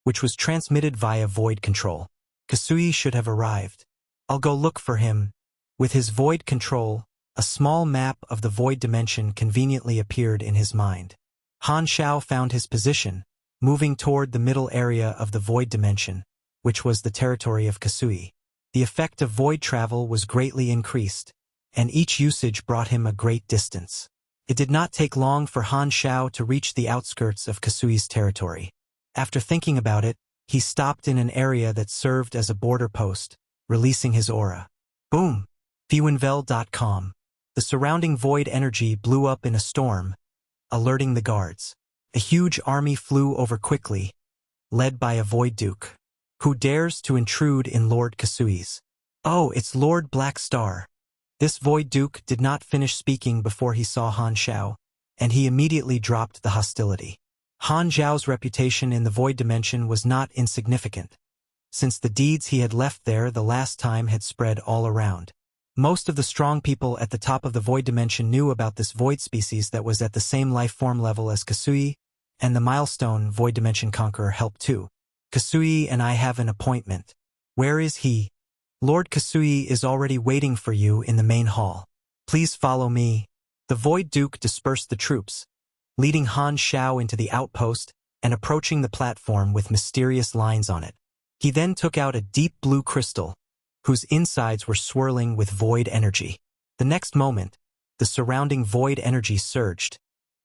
which was transmitted via void control. Kasui should have arrived. I'll go look for him. With his void control, a small map of the void dimension conveniently appeared in his mind. Han Xiao found his position, moving toward the middle area of the void dimension, which was the territory of Kasui. The effect of void travel was greatly increased, and each usage brought him a great distance. It did not take long for Han Xiao to reach the outskirts of Kasui's territory. After thinking about it, he stopped in an area that served as a border post, releasing his aura. Boom! Fuenvel.com. The surrounding void energy blew up in a storm, alerting the guards. A huge army flew over quickly, led by a void duke. Who dares to intrude in Lord Kasui's? Oh, it's Lord Black Star. This void duke did not finish speaking before he saw Han Xiao, and he immediately dropped the hostility. Han Xiao's reputation in the void dimension was not insignificant, since the deeds he had left there the last time had spread all around. Most of the strong people at the top of the void dimension knew about this void species that was at the same life form level as Kasui, and the milestone void dimension conqueror helped too. Kasui and I have an appointment. Where is he? Lord Kasui is already waiting for you in the main hall. Please follow me. The void duke dispersed the troops, leading Han Xiao into the outpost and approaching the platform with mysterious lines on it. He then took out a deep blue crystal, whose insides were swirling with void energy. The next moment, the surrounding void energy surged,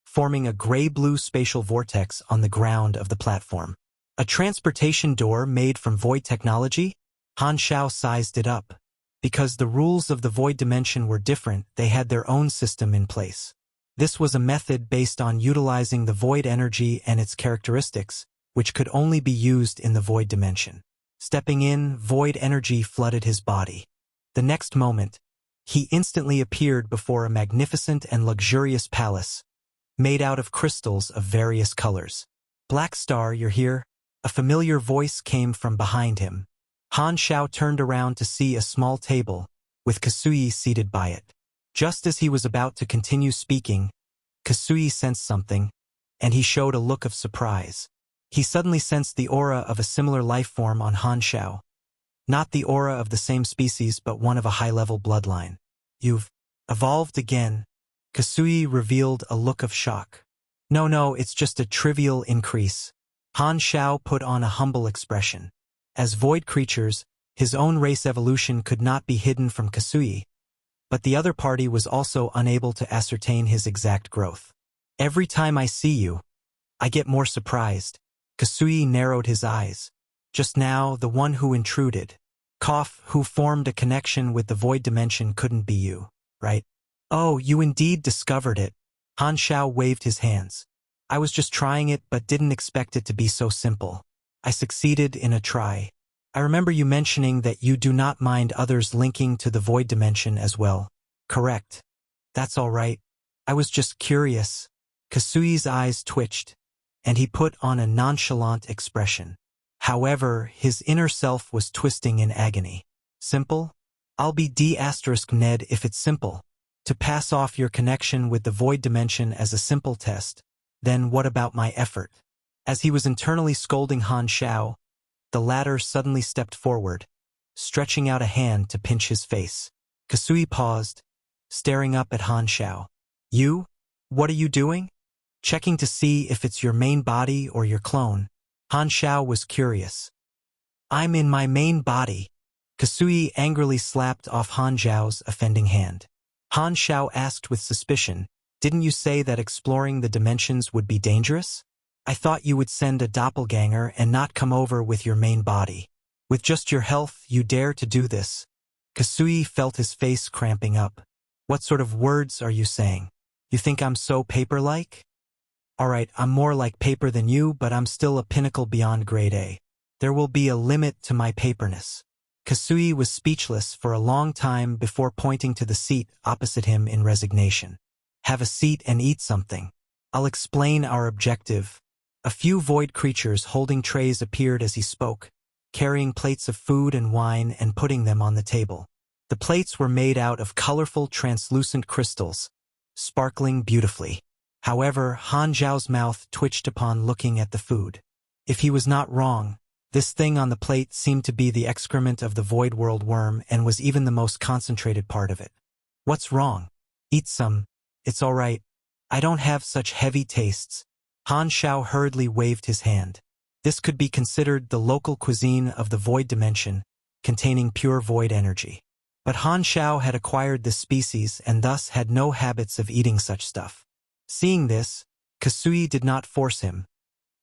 forming a gray-blue spatial vortex on the ground of the platform. A transportation door made from void technology? Han Xiao sized it up. Because the rules of the void dimension were different, they had their own system in place. This was a method based on utilizing the void energy and its characteristics, which could only be used in the void dimension. Stepping in, void energy flooded his body. The next moment, he instantly appeared before a magnificent and luxurious palace, made out of crystals of various colors. "Black Star, you're here?" A familiar voice came from behind him. Han Xiao turned around to see a small table, with Kasui seated by it. Just as he was about to continue speaking, Kasui sensed something, and he showed a look of surprise. He suddenly sensed the aura of a similar life form on Han Xiao. Not the aura of the same species, but one of a high-level bloodline. "You've evolved again," Kasui revealed a look of shock. No, it's just a trivial increase." Han Xiao put on a humble expression. As void creatures, his own race evolution could not be hidden from Kasui, but the other party was also unable to ascertain his exact growth. "Every time I see you, I get more surprised." Kasui narrowed his eyes. "Just now, the one who intruded, who formed a connection with the void dimension, couldn't be you, right?" "Oh, you indeed discovered it." Han Xiao waved his hands. "I was just trying it but didn't expect it to be so simple. I succeeded in a try. I remember you mentioning that you do not mind others linking to the void dimension as well." "Correct. That's all right. I was just curious." Kasui's eyes twitched, and he put on a nonchalant expression. However, his inner self was twisting in agony. "Simple? I'll be D*Ned if it's simple. To pass off your connection with the void dimension as a simple test. Then what about my effort?" As he was internally scolding Han Xiao, the latter suddenly stepped forward, stretching out a hand to pinch his face. Kasui paused, staring up at Han Xiao. "You? What are you doing?" "Checking to see if it's your main body or your clone." Han Xiao was curious. "I'm in my main body." Kasui angrily slapped off Han Xiao's offending hand. Han Xiao asked with suspicion, "Didn't you say that exploring the dimensions would be dangerous? I thought you would send a doppelganger and not come over with your main body. With just your health, you dare to do this?" Kasui felt his face cramping up. "What sort of words are you saying? You think I'm so paper-like?" "Alright, I'm more like paper than you, but I'm still a pinnacle beyond grade A. There will be a limit to my paperness." Kasui was speechless for a long time before pointing to the seat opposite him in resignation. "Have a seat and eat something. I'll explain our objective." A few void creatures holding trays appeared as he spoke, carrying plates of food and wine and putting them on the table. The plates were made out of colorful, translucent crystals, sparkling beautifully. However, Han Zhao's mouth twitched upon looking at the food. If he was not wrong, this thing on the plate seemed to be the excrement of the void world worm and was even the most concentrated part of it. "What's wrong? Eat some. It's all right. I don't have such heavy tastes." Han Xiao hurriedly waved his hand. This could be considered the local cuisine of the void dimension, containing pure void energy. But Han Xiao had acquired this species and thus had no habits of eating such stuff. Seeing this, Kasui did not force him,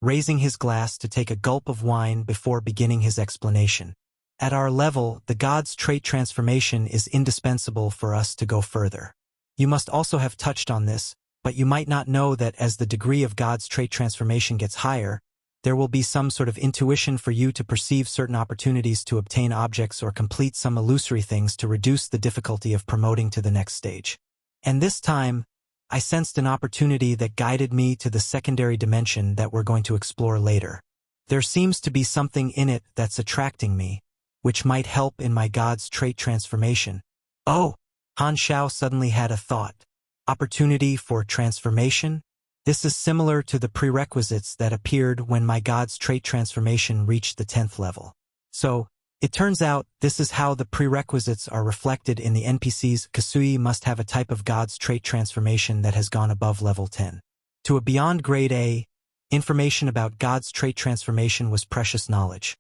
raising his glass to take a gulp of wine before beginning his explanation. "At our level, the god's trait transformation is indispensable for us to go further. You must also have touched on this, but you might not know that as the degree of God's trait transformation gets higher, there will be some sort of intuition for you to perceive certain opportunities to obtain objects or complete some illusory things to reduce the difficulty of promoting to the next stage. And this time, I sensed an opportunity that guided me to the secondary dimension that we're going to explore later. There seems to be something in it that's attracting me, which might help in my God's trait transformation." "Oh!" Han Xiao suddenly had a thought. "Opportunity for transformation? This is similar to the prerequisites that appeared when my God's trait transformation reached the 10th level. So, it turns out this is how the prerequisites are reflected in the NPCs. Kasui must have a type of God's trait transformation that has gone above level 10. To a beyond grade A, information about God's trait transformation was precious knowledge,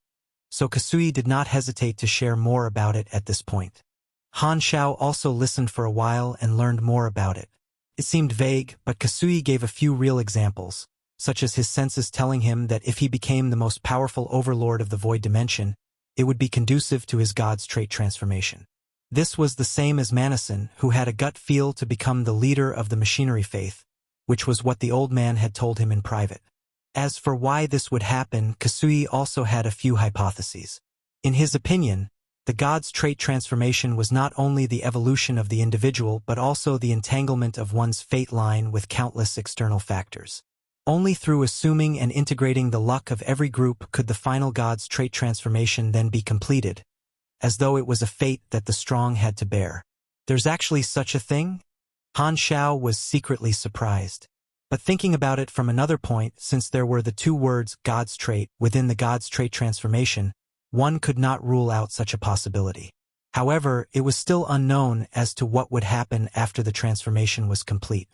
so Kasui did not hesitate to share more about it at this point. Han Xiao also listened for a while and learned more about it. It seemed vague, but Kasui gave a few real examples, such as his senses telling him that if he became the most powerful overlord of the void dimension, it would be conducive to his God's trait transformation. This was the same as Manison, who had a gut feel to become the leader of the machinery faith, which was what the old man had told him in private. As for why this would happen, Kasui also had a few hypotheses. In his opinion, the God's trait transformation was not only the evolution of the individual but also the entanglement of one's fate line with countless external factors. Only through assuming and integrating the luck of every group could the final God's trait transformation then be completed, as though it was a fate that the strong had to bear. There's actually such a thing? Han Xiao was secretly surprised. But thinking about it from another point, since there were the two words God's trait within the God's trait transformation, one could not rule out such a possibility. However, it was still unknown as to what would happen after the transformation was complete.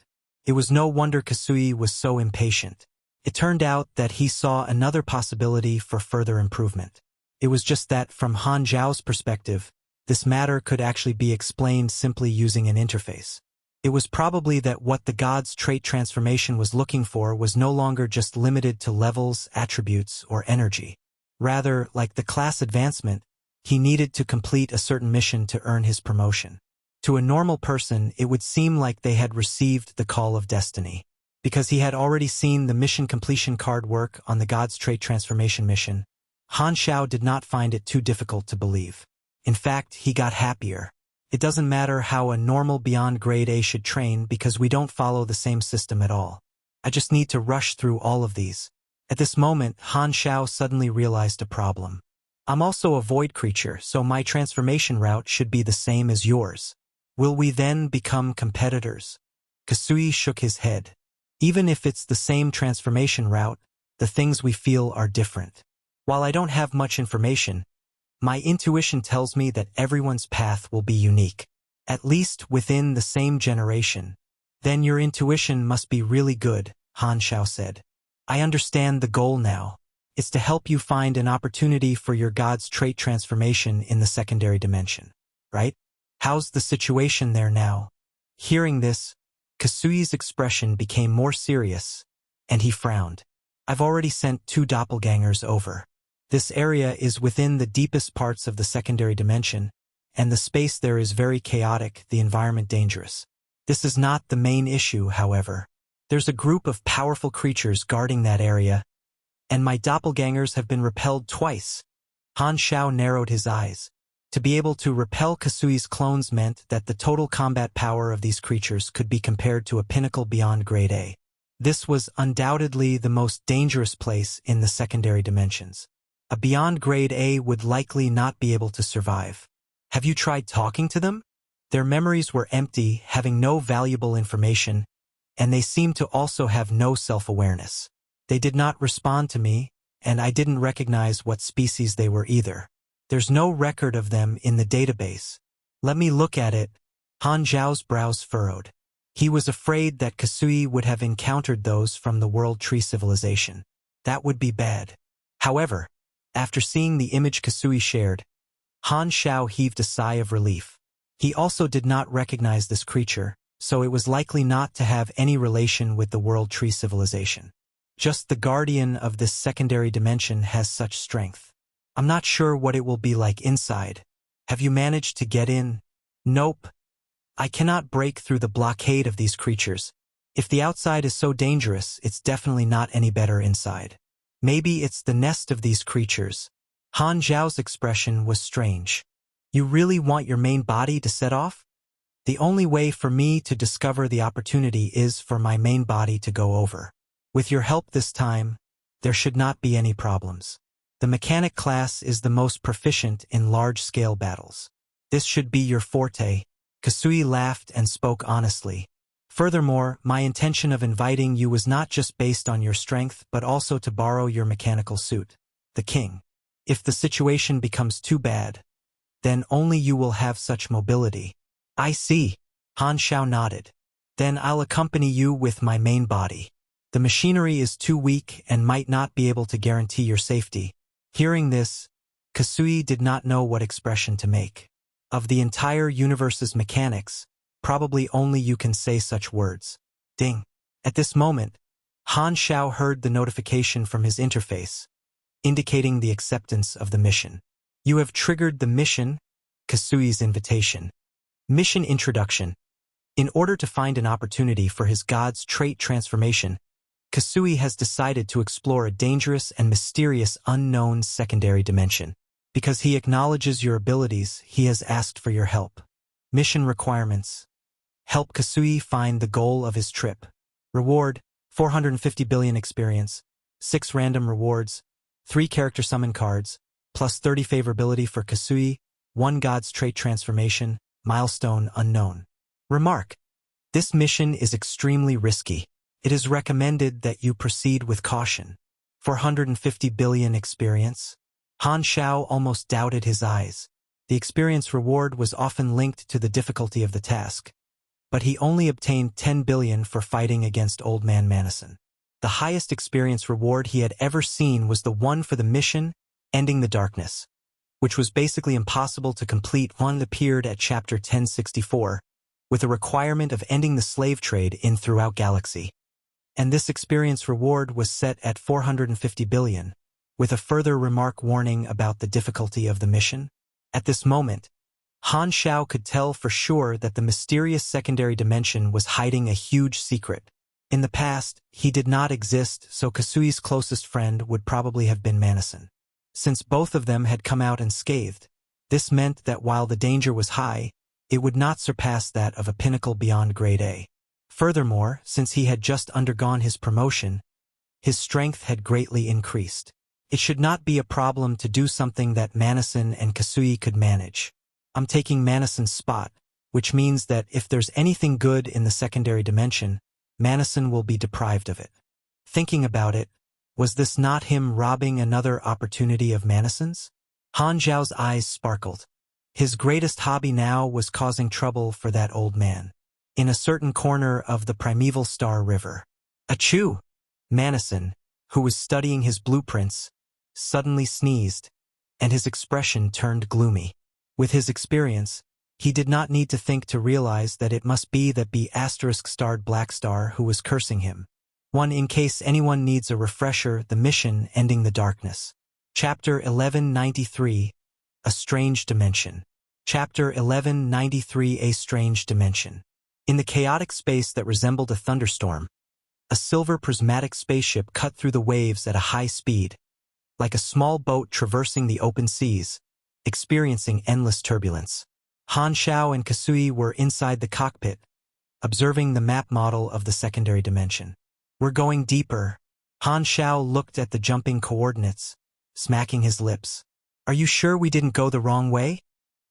It was no wonder Kasui was so impatient. It turned out that he saw another possibility for further improvement. It was just that, from Han Zhao's perspective, this matter could actually be explained simply using an interface. It was probably that what the God's trait transformation was looking for was no longer just limited to levels, attributes, or energy. Rather, like the class advancement, he needed to complete a certain mission to earn his promotion. To a normal person, it would seem like they had received the call of destiny. Because he had already seen the mission completion card work on the God's trait transformation mission, Han Xiao did not find it too difficult to believe. In fact, he got happier. It doesn't matter how a normal beyond grade A should train because we don't follow the same system at all. I just need to rush through all of these. At this moment, Han Xiao suddenly realized a problem. I'm also a void creature, so my transformation route should be the same as yours. Will we then become competitors? Kasui shook his head. Even if it's the same transformation route, the things we feel are different. While I don't have much information, my intuition tells me that everyone's path will be unique, at least within the same generation. Then your intuition must be really good, Han Xiao said. I understand the goal now. It's to help you find an opportunity for your God's trait transformation in the secondary dimension, right? How's the situation there now? Hearing this, Kasui's expression became more serious, and he frowned. I've already sent 2 doppelgangers over. This area is within the deepest parts of the secondary dimension, and the space there is very chaotic, the environment dangerous. This is not the main issue, however. There's a group of powerful creatures guarding that area, and my doppelgangers have been repelled twice. Han Xiao narrowed his eyes. To be able to repel Kasui's clones meant that the total combat power of these creatures could be compared to a pinnacle beyond grade A. This was undoubtedly the most dangerous place in the secondary dimensions. A beyond grade A would likely not be able to survive. Have you tried talking to them? Their memories were empty, having no valuable information, and they seemed to also have no self-awareness. They did not respond to me, and I didn't recognize what species they were either. There's no record of them in the database. Let me look at it. Han Zhao's brows furrowed. He was afraid that Kasui would have encountered those from the World Tree Civilization. That would be bad. However, after seeing the image Kasui shared, Han Xiao heaved a sigh of relief. He also did not recognize this creature, so it was likely not to have any relation with the World Tree Civilization. Just the guardian of this secondary dimension has such strength. I'm not sure what it will be like inside. Have you managed to get in? Nope. I cannot break through the blockade of these creatures. If the outside is so dangerous, it's definitely not any better inside. Maybe it's the nest of these creatures. Han Zhao's expression was strange. You really want your main body to set off? The only way for me to discover the opportunity is for my main body to go over. With your help this time, there should not be any problems. The mechanic class is the most proficient in large-scale battles. This should be your forte. Kasui laughed and spoke honestly. Furthermore, my intention of inviting you was not just based on your strength but also to borrow your mechanical suit, the king. If the situation becomes too bad, then only you will have such mobility. I see. Han Xiao nodded. Then I'll accompany you with my main body. The machinery is too weak and might not be able to guarantee your safety. Hearing this, Kasui did not know what expression to make. Of the entire universe's mechanics, probably only you can say such words. Ding. At this moment, Han Xiao heard the notification from his interface, indicating the acceptance of the mission. You have triggered the mission, Kasui's invitation. Mission introduction. In order to find an opportunity for his god's trait transformation, Kasui has decided to explore a dangerous and mysterious unknown secondary dimension. Because he acknowledges your abilities, he has asked for your help. Mission requirements. Help Kasui find the goal of his trip. Reward, 450 billion experience, 6 random rewards, 3 character summon cards, plus 30 favorability for Kasui, 1 god's trait transformation, milestone unknown. Remark. This mission is extremely risky. It is recommended that you proceed with caution. 450 billion experience. Han Xiao almost doubted his eyes. The experience reward was often linked to the difficulty of the task, but he only obtained 10 billion for fighting against Old Man Manison. The highest experience reward he had ever seen was the one for the mission, Ending the Darkness, which was basically impossible to complete. One appeared at chapter 1064, with a requirement of ending the slave trade in throughout galaxy. And this experience reward was set at 450 billion, with a further remark warning about the difficulty of the mission. At this moment, Han Xiao could tell for sure that the mysterious secondary dimension was hiding a huge secret. In the past, he did not exist, so Kasui's closest friend would probably have been Manison. Since both of them had come out unscathed, this meant that while the danger was high, it would not surpass that of a pinnacle beyond grade A. Furthermore, since he had just undergone his promotion, his strength had greatly increased. It should not be a problem to do something that Manison and Kasui could manage. I'm taking Manison's spot, which means that if there's anything good in the secondary dimension, Manison will be deprived of it. Thinking about it, was this not him robbing another opportunity of Manison's? Han Zhao's eyes sparkled. His greatest hobby now was causing trouble for that old man. In a certain corner of the primeval Star River. Achoo! Manison, who was studying his blueprints, suddenly sneezed, and his expression turned gloomy. With his experience, he did not need to think to realize that it must be that B***starred Black Star who was cursing him. In case anyone needs a refresher, the mission Ending the Darkness. Chapter 1193, A Strange Dimension. Chapter 1193, A Strange Dimension. In the chaotic space that resembled a thunderstorm, a silver prismatic spaceship cut through the waves at a high speed, like a small boat traversing the open seas, experiencing endless turbulence. Han Xiao and Kasui were inside the cockpit, observing the map model of the secondary dimension. We're going deeper. Han Xiao looked at the jumping coordinates, smacking his lips. Are you sure we didn't go the wrong way?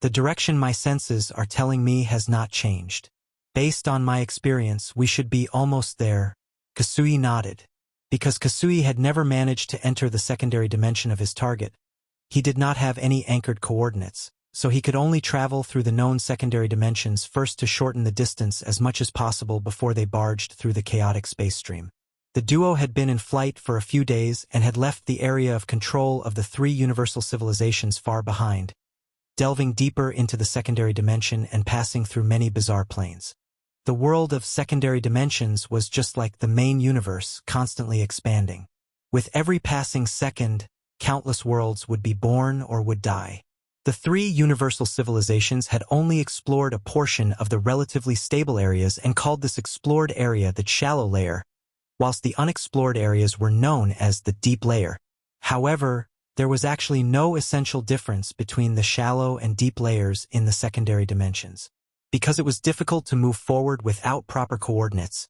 The direction my senses are telling me has not changed. Based on my experience, we should be almost there. Kasui nodded. Because Kasui had never managed to enter the secondary dimension of his target, he did not have any anchored coordinates, so he could only travel through the known secondary dimensions first to shorten the distance as much as possible before they barged through the chaotic space stream. The duo had been in flight for a few days and had left the area of control of the 3 universal civilizations far behind, delving deeper into the secondary dimension and passing through many bizarre planes. The world of secondary dimensions was just like the main universe, constantly expanding. With every passing second, countless worlds would be born or would die. The 3 universal civilizations had only explored a portion of the relatively stable areas and called this explored area the shallow layer, whilst the unexplored areas were known as the deep layer. However, there was actually no essential difference between the shallow and deep layers in the secondary dimensions. Because it was difficult to move forward without proper coordinates,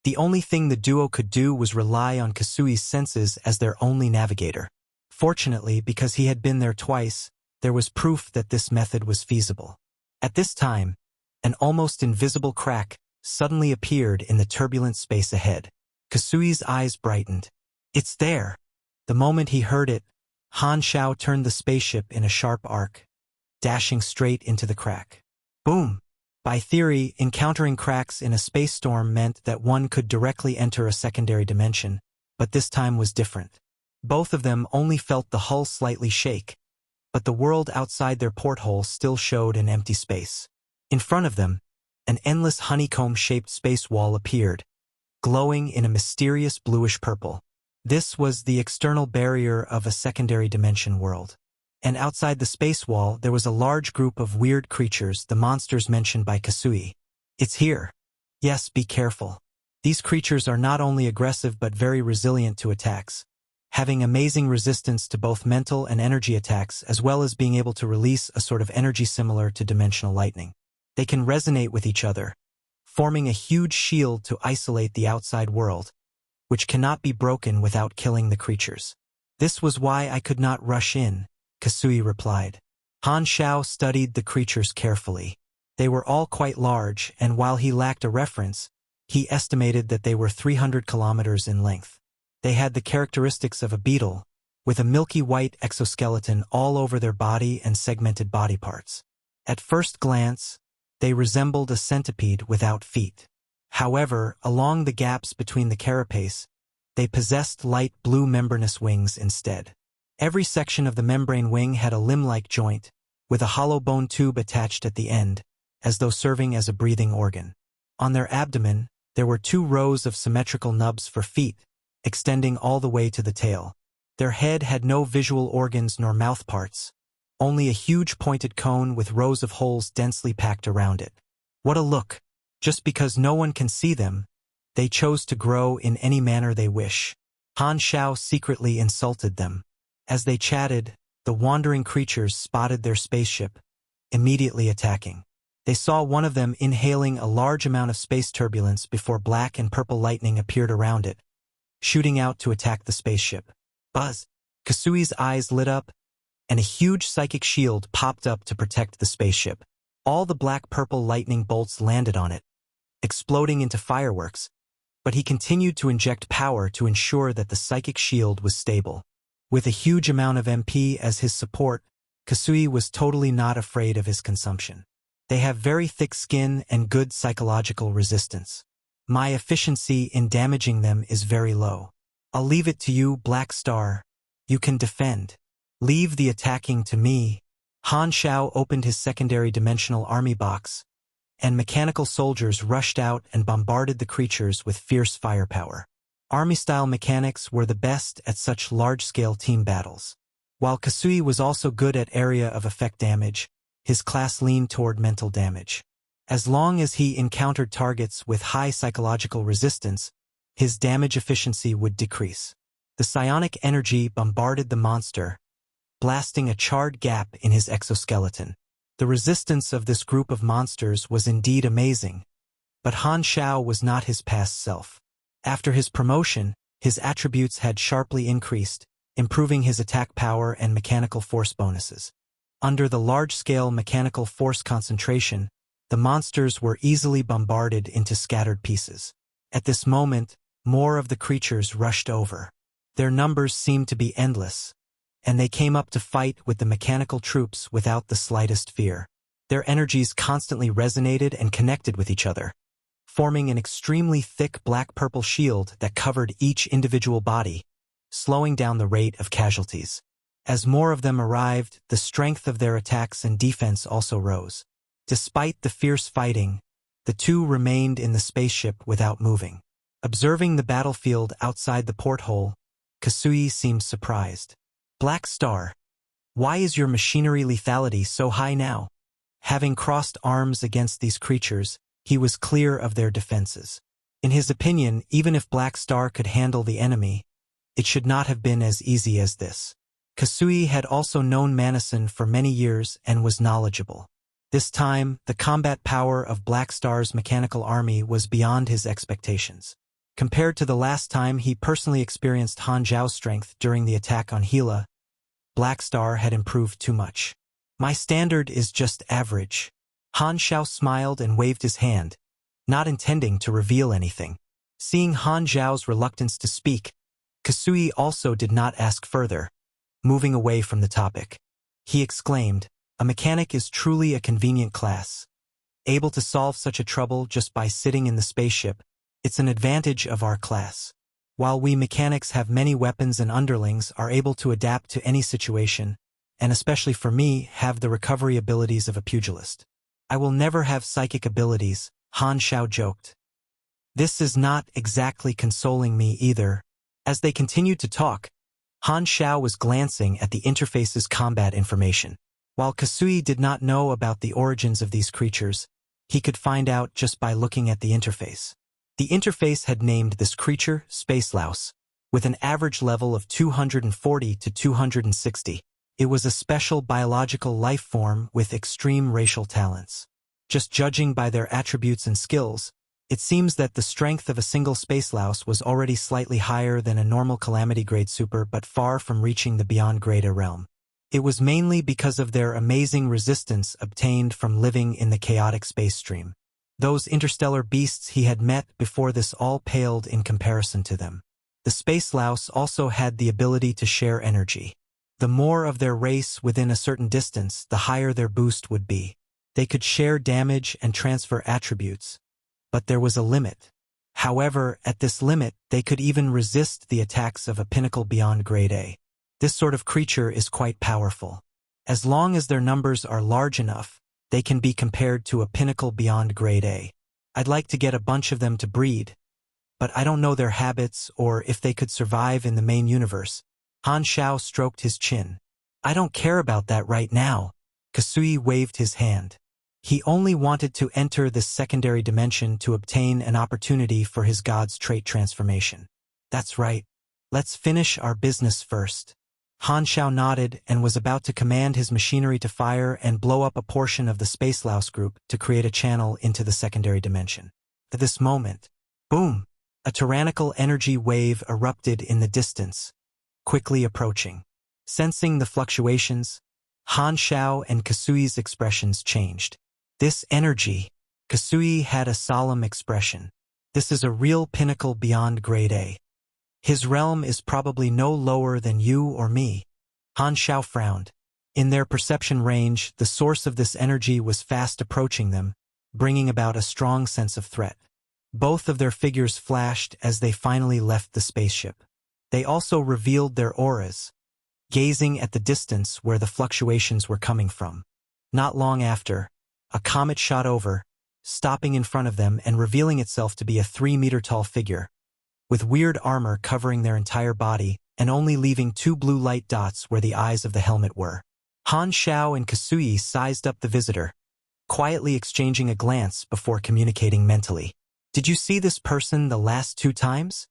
the only thing the duo could do was rely on Kasui's senses as their only navigator. Fortunately, because he had been there twice, there was proof that this method was feasible. At this time, an almost invisible crack suddenly appeared in the turbulent space ahead. Kasui's eyes brightened. It's there! The moment he heard it, Han Xiao turned the spaceship in a sharp arc, dashing straight into the crack. Boom! By theory, encountering cracks in a space storm meant that one could directly enter a secondary dimension, but this time was different. Both of them only felt the hull slightly shake, but the world outside their porthole still showed an empty space. In front of them, an endless honeycomb-shaped space wall appeared, glowing in a mysterious bluish purple. This was the external barrier of a secondary dimension world. And outside the space wall there was a large group of weird creatures, the monsters mentioned by Kasui. It's here. Yes, be careful. These creatures are not only aggressive but very resilient to attacks, having amazing resistance to both mental and energy attacks, as well as being able to release a sort of energy similar to dimensional lightning. They can resonate with each other, forming a huge shield to isolate the outside world, which cannot be broken without killing the creatures. This was why I could not rush in, Kasui replied. Han Xiao studied the creatures carefully. They were all quite large, and while he lacked a reference, he estimated that they were 300 kilometers in length. They had the characteristics of a beetle, with a milky white exoskeleton all over their body and segmented body parts. At first glance, they resembled a centipede without feet. However, along the gaps between the carapace, they possessed light blue membranous wings instead. Every section of the membrane wing had a limb-like joint, with a hollow bone tube attached at the end, as though serving as a breathing organ. On their abdomen, there were 2 rows of symmetrical nubs for feet, extending all the way to the tail. Their head had no visual organs nor mouth parts, only a huge pointed cone with rows of holes densely packed around it. What a look! Just because no one can see them, they chose to grow in any manner they wish. Han Xiao secretly insulted them. As they chatted, the wandering creatures spotted their spaceship, immediately attacking. They saw one of them inhaling a large amount of space turbulence before black and purple lightning appeared around it, shooting out to attack the spaceship. Buzz! Kasui's eyes lit up, and a huge psychic shield popped up to protect the spaceship. All the black-purple lightning bolts landed on it, exploding into fireworks, but he continued to inject power to ensure that the psychic shield was stable. With a huge amount of MP as his support, Kasui was totally not afraid of his consumption. They have very thick skin and good psychological resistance. My efficiency in damaging them is very low. I'll leave it to you, Black Star. You can defend. Leave the attacking to me. Han Xiao opened his secondary dimensional army box, and mechanical soldiers rushed out and bombarded the creatures with fierce firepower. Army-style mechanics were the best at such large-scale team battles. While Kasui was also good at area of effect damage, his class leaned toward mental damage. As long as he encountered targets with high psychological resistance, his damage efficiency would decrease. The psionic energy bombarded the monster, blasting a charred gap in his exoskeleton. The resistance of this group of monsters was indeed amazing, but Han Xiao was not his past self. After his promotion, his attributes had sharply increased, improving his attack power and mechanical force bonuses. Under the large-scale mechanical force concentration, the monsters were easily bombarded into scattered pieces. At this moment, more of the creatures rushed over. Their numbers seemed to be endless, and they came up to fight with the mechanical troops without the slightest fear. Their energies constantly resonated and connected with each other, forming an extremely thick black-purple shield that covered each individual body, slowing down the rate of casualties. As more of them arrived, the strength of their attacks and defense also rose. Despite the fierce fighting, the 2 remained in the spaceship without moving. Observing the battlefield outside the porthole, Kasui seemed surprised. Black Star, why is your machinery lethality so high now? Having crossed arms against these creatures, he was clear of their defenses. In his opinion, even if Black Star could handle the enemy, it should not have been as easy as this. Kasui had also known Manison for many years and was knowledgeable. This time, the combat power of Black Star's mechanical army was beyond his expectations. Compared to the last time he personally experienced Han Zhao's strength during the attack on Gila, Black Star had improved too much. My standard is just average. Han Xiao smiled and waved his hand, not intending to reveal anything. Seeing Han Zhao's reluctance to speak, Kasui also did not ask further, moving away from the topic. He exclaimed, "A mechanic is truly a convenient class. able to solve such a trouble just by sitting in the spaceship. It's an advantage of our class. While we mechanics have many weapons and underlings are able to adapt to any situation, and especially for me, have the recovery abilities of a pugilist. I will never have psychic abilities, Han Xiao joked. This is not exactly consoling me either. As they continued to talk, Han Xiao was glancing at the interface's combat information. While Kasui did not know about the origins of these creatures, he could find out just by looking at the interface. The interface had named this creature Space Louse, with an average level of 240 to 260. It was a special biological life form with extreme racial talents. Just judging by their attributes and skills, it seems that the strength of a single Space Louse was already slightly higher than a normal Calamity-grade super but far from reaching the beyond-grade A realm. It was mainly because of their amazing resistance obtained from living in the chaotic space stream. Those interstellar beasts he had met before this all paled in comparison to them. The Space Louse also had the ability to share energy. The more of their race within a certain distance, the higher their boost would be. They could share damage and transfer attributes, but there was a limit. However, at this limit, they could even resist the attacks of a pinnacle beyond grade A. This sort of creature is quite powerful. As long as their numbers are large enough, they can be compared to a pinnacle beyond grade A. I'd like to get a bunch of them to breed, but I don't know their habits or if they could survive in the main universe. Han Xiao stroked his chin. I don't care about that right now. Kasui waved his hand. He only wanted to enter this secondary dimension to obtain an opportunity for his god's trait transformation. That's right. Let's finish our business first. Han Xiao nodded and was about to command his machinery to fire and blow up a portion of the Space Louse group to create a channel into the secondary dimension. At this moment, boom! A tyrannical energy wave erupted in the distance, quickly approaching. Sensing the fluctuations, Han Xiao and Kasui's expressions changed. This energy, Kasui had a solemn expression. This is a real pinnacle beyond grade A. His realm is probably no lower than you or me. Han Xiao frowned. In their perception range, the source of this energy was fast approaching them, bringing about a strong sense of threat. Both of their figures flashed as they finally left the spaceship. They also revealed their auras, gazing at the distance where the fluctuations were coming from. Not long after, a comet shot over, stopping in front of them and revealing itself to be a 3-meter-tall figure, with weird armor covering their entire body and only leaving 2 blue light dots where the eyes of the helmet were. Han Xiao and Kasui sized up the visitor, quietly exchanging a glance before communicating mentally. Did you see this person the last 2 times?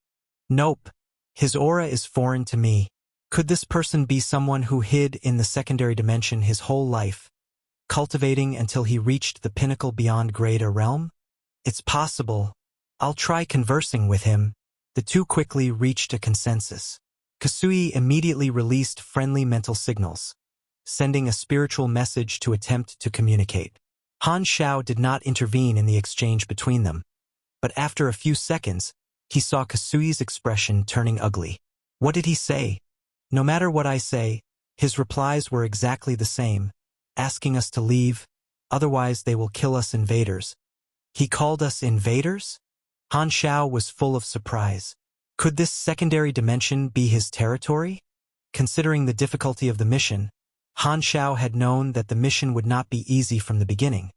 Nope. His aura is foreign to me. Could this person be someone who hid in the secondary dimension his whole life, cultivating until he reached the pinnacle beyond grade A realm? It's possible. I'll try conversing with him. The two quickly reached a consensus. Kasui immediately released friendly mental signals, sending a spiritual message to attempt to communicate. Han Xiao did not intervene in the exchange between them, but after a few seconds, he saw Kasui's expression turning ugly. What did he say? No matter what I say, his replies were exactly the same, asking us to leave, otherwise they will kill us invaders. He called us invaders? Han Xiao was full of surprise. Could this secondary dimension be his territory? Considering the difficulty of the mission, Han Xiao had known that the mission would not be easy from the beginning,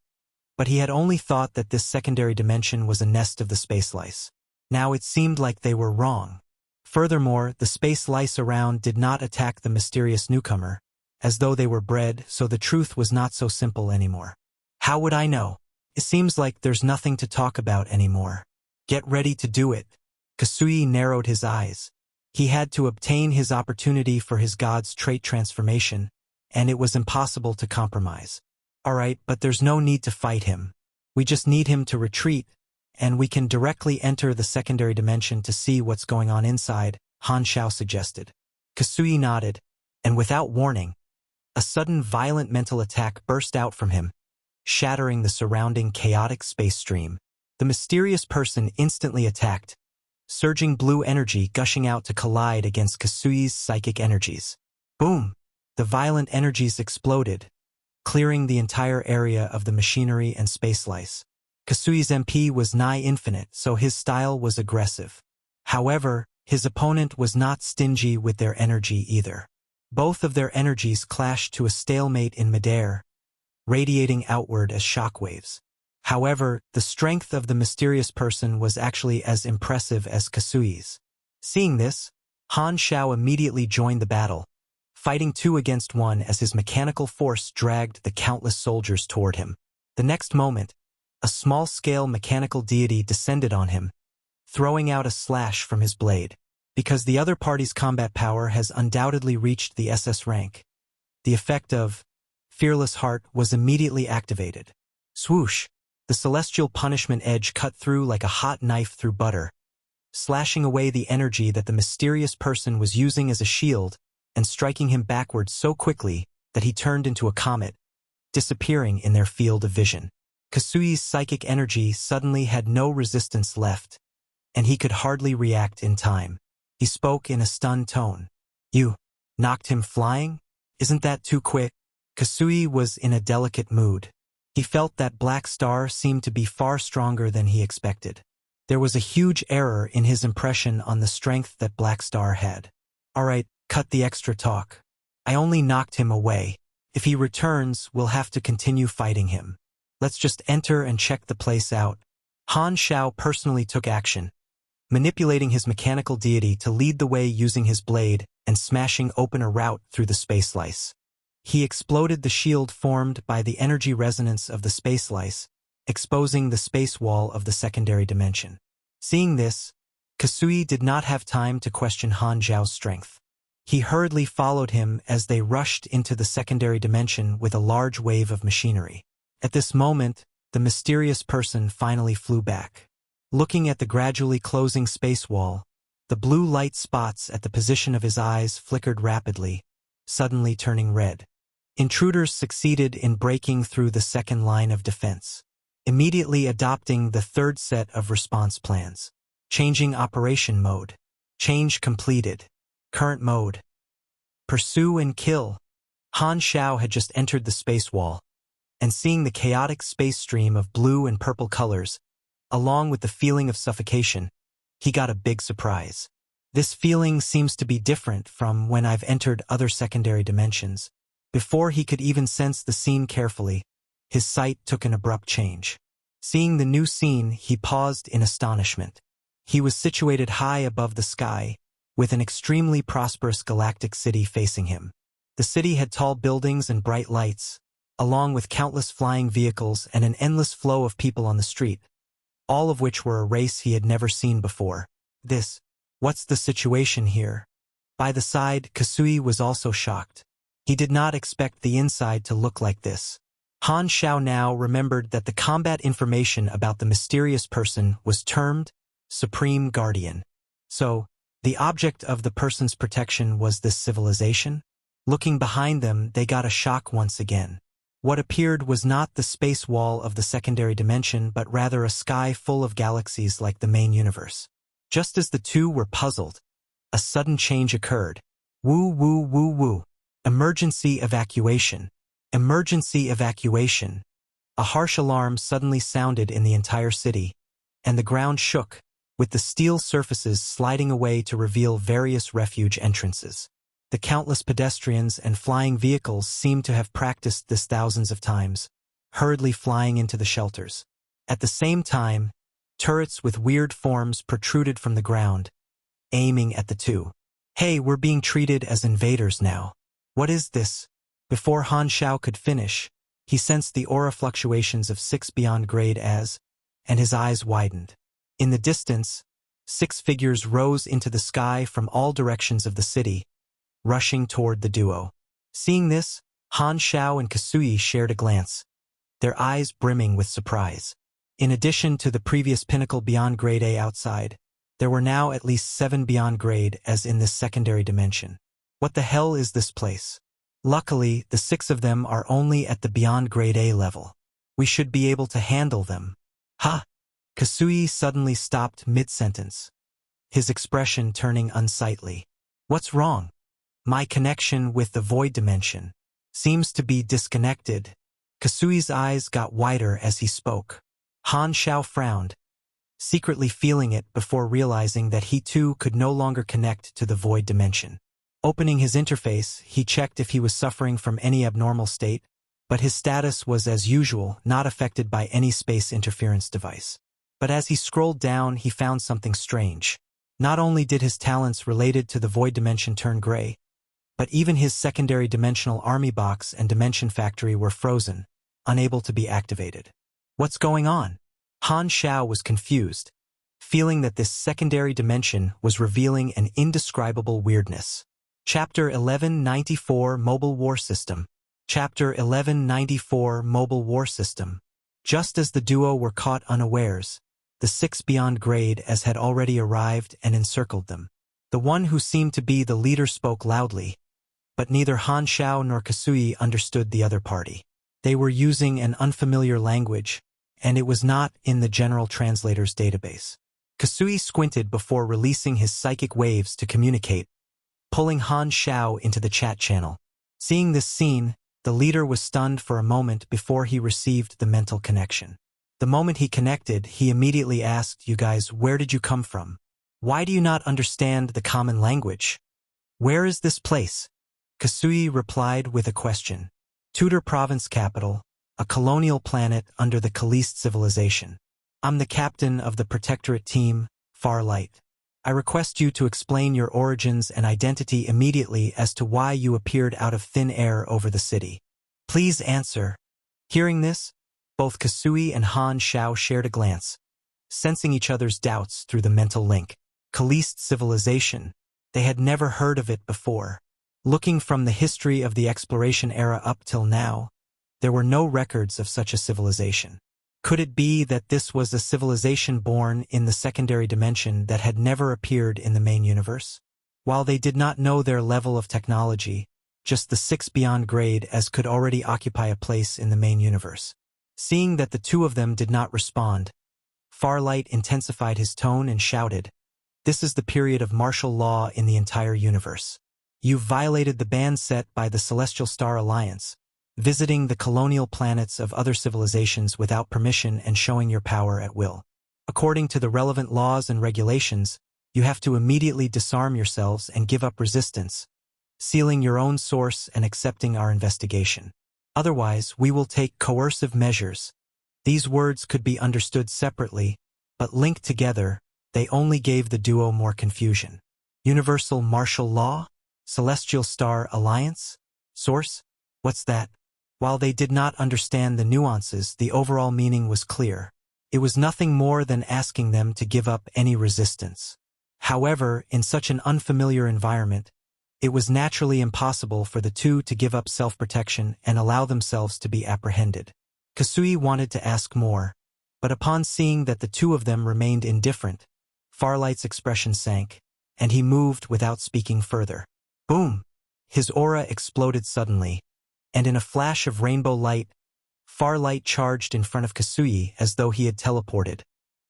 but he had only thought that this secondary dimension was a nest of the space lice. Now it seemed like they were wrong. Furthermore, the space lice around did not attack the mysterious newcomer, as though they were bred, so the truth was not so simple anymore. How would I know? It seems like there's nothing to talk about anymore. Get ready to do it. Kasui narrowed his eyes. He had to obtain his opportunity for his god's trait transformation, and it was impossible to compromise. Alright, but there's no need to fight him. We just need him to retreat, and we can directly enter the secondary dimension to see what's going on inside, Han Xiao suggested. Kasui nodded, and without warning, a sudden violent mental attack burst out from him, shattering the surrounding chaotic space stream. The mysterious person instantly attacked, surging blue energy gushing out to collide against Kasui's psychic energies. Boom! The violent energies exploded, clearing the entire area of the machinery and space slice. Kasui's MP was nigh infinite, so his style was aggressive. However, his opponent was not stingy with their energy either. Both of their energies clashed to a stalemate in midair, radiating outward as shockwaves. However, the strength of the mysterious person was actually as impressive as Kasui's. Seeing this, Han Xiao immediately joined the battle, fighting 2 against 1 as his mechanical force dragged the countless soldiers toward him. The next moment, a small-scale mechanical deity descended on him, throwing out a slash from his blade. Because the other party's combat power has undoubtedly reached the SS rank, the effect of Fearless Heart was immediately activated. Swoosh! The celestial punishment edge cut through like a hot knife through butter, slashing away the energy that the mysterious person was using as a shield and striking him backwards so quickly that he turned into a comet, disappearing in their field of vision. Kasui's psychic energy suddenly had no resistance left, and he could hardly react in time. He spoke in a stunned tone. "You knocked him flying? Isn't that too quick?" Kasui was in a delicate mood. He felt that Black Star seemed to be far stronger than he expected. There was a huge error in his impression on the strength that Black Star had. "All right, cut the extra talk. I only knocked him away. If he returns, we'll have to continue fighting him. Let's just enter and check the place out." Han Xiao personally took action, manipulating his mechanical deity to lead the way using his blade and smashing open a route through the space slice. He exploded the shield formed by the energy resonance of the space slice, exposing the space wall of the secondary dimension. Seeing this, Kasui did not have time to question Han Zhao's strength. He hurriedly followed him as they rushed into the secondary dimension with a large wave of machinery. At this moment, the mysterious person finally flew back. Looking at the gradually closing space wall, the blue light spots at the position of his eyes flickered rapidly, suddenly turning red. Intruders succeeded in breaking through the second line of defense, immediately adopting the third set of response plans. Changing operation mode. Change completed. Current mode. Pursue and kill. Han Xiao had just entered the space wall, and seeing the chaotic space stream of blue and purple colors, along with the feeling of suffocation, he got a big surprise. This feeling seems to be different from when I've entered other secondary dimensions. Before he could even sense the scene carefully, his sight took an abrupt change. Seeing the new scene, he paused in astonishment. He was situated high above the sky, with an extremely prosperous galactic city facing him. The city had tall buildings and bright lights, along with countless flying vehicles and an endless flow of people on the street, all of which were a race he had never seen before. What's the situation here? By the side, Kasui was also shocked. He did not expect the inside to look like this. Han Xiao now remembered that the combat information about the mysterious person was termed Supreme Guardian. So, the object of the person's protection was this civilization? Looking behind them, they got a shock once again. What appeared was not the space wall of the secondary dimension, but rather a sky full of galaxies like the main universe. Just as the two were puzzled, a sudden change occurred. Woo woo woo woo. Emergency evacuation. Emergency evacuation. A harsh alarm suddenly sounded in the entire city, and the ground shook, with the steel surfaces sliding away to reveal various refuge entrances. The countless pedestrians and flying vehicles seemed to have practiced this thousands of times, hurriedly flying into the shelters. At the same time, turrets with weird forms protruded from the ground, aiming at the two. "Hey, we're being treated as invaders now. What is this?" Before Han Xiao could finish, he sensed the aura fluctuations of 6 beyond grade and his eyes widened. In the distance, 6 figures rose into the sky from all directions of the city, rushing toward the duo. Seeing this, Han Xiao and Kasui shared a glance, their eyes brimming with surprise. In addition to the previous pinnacle beyond grade A outside, there were now at least 7 beyond grade as in this secondary dimension. What the hell is this place? Luckily, the 6 of them are only at the beyond grade A level. We should be able to handle them. Ha! Kasui suddenly stopped mid-sentence, his expression turning unsightly. What's wrong? My connection with the void dimension. Seems to be disconnected. Kasui's eyes got wider as he spoke. Han Xiao frowned, secretly feeling it before realizing that he too could no longer connect to the void dimension. Opening his interface, he checked if he was suffering from any abnormal state, but his status was as usual, not affected by any space interference device. But as he scrolled down, he found something strange. Not only did his talents related to the void dimension turn gray, but even his secondary dimensional army box and dimension factory were frozen, unable to be activated. What's going on? Han Xiao was confused, feeling that this secondary dimension was revealing an indescribable weirdness. Chapter 1194 Mobile War System. Chapter 1194 Mobile War System. Just as the duo were caught unawares, the six beyond grade as had already arrived and encircled them. The one who seemed to be the leader spoke loudly, but neither Han Xiao nor Kasui understood the other party. They were using an unfamiliar language, and it was not in the general translator's database. Kasui squinted before releasing his psychic waves to communicate, pulling Han Xiao into the chat channel. Seeing this scene, the leader was stunned for a moment before he received the mental connection. The moment he connected, he immediately asked, "You guys, where did you come from? Why do you not understand the common language? Where is this place?" Kasui replied with a question. Tudor province capital, a colonial planet under the Caliste civilization. I'm the captain of the Protectorate team, Farlight. I request you to explain your origins and identity immediately as to why you appeared out of thin air over the city. Please answer. Hearing this, both Kasui and Han Xiao shared a glance, sensing each other's doubts through the mental link. Caliste civilization. They had never heard of it before. Looking from the history of the exploration era up till now, there were no records of such a civilization. Could it be that this was a civilization born in the secondary dimension that had never appeared in the main universe? While they did not know their level of technology, just the six beyond grade as could already occupy a place in the main universe. Seeing that the two of them did not respond, Farlight intensified his tone and shouted, "This is the period of martial law in the entire universe. You've violated the ban set by the Celestial Star Alliance, visiting the colonial planets of other civilizations without permission and showing your power at will. According to the relevant laws and regulations, you have to immediately disarm yourselves and give up resistance, sealing your own source and accepting our investigation. Otherwise, we will take coercive measures." These words could be understood separately, but linked together, they only gave the duo more confusion. Universal martial law? Celestial Star Alliance? Source? What's that? While they did not understand the nuances, the overall meaning was clear. It was nothing more than asking them to give up any resistance. However, in such an unfamiliar environment, it was naturally impossible for the two to give up self-protection and allow themselves to be apprehended. Kasui wanted to ask more, but upon seeing that the two of them remained indifferent, Farlight's expression sank, and he moved without speaking further. Boom! His aura exploded suddenly, and in a flash of rainbow light, Farlight charged in front of Kasui as though he had teleported,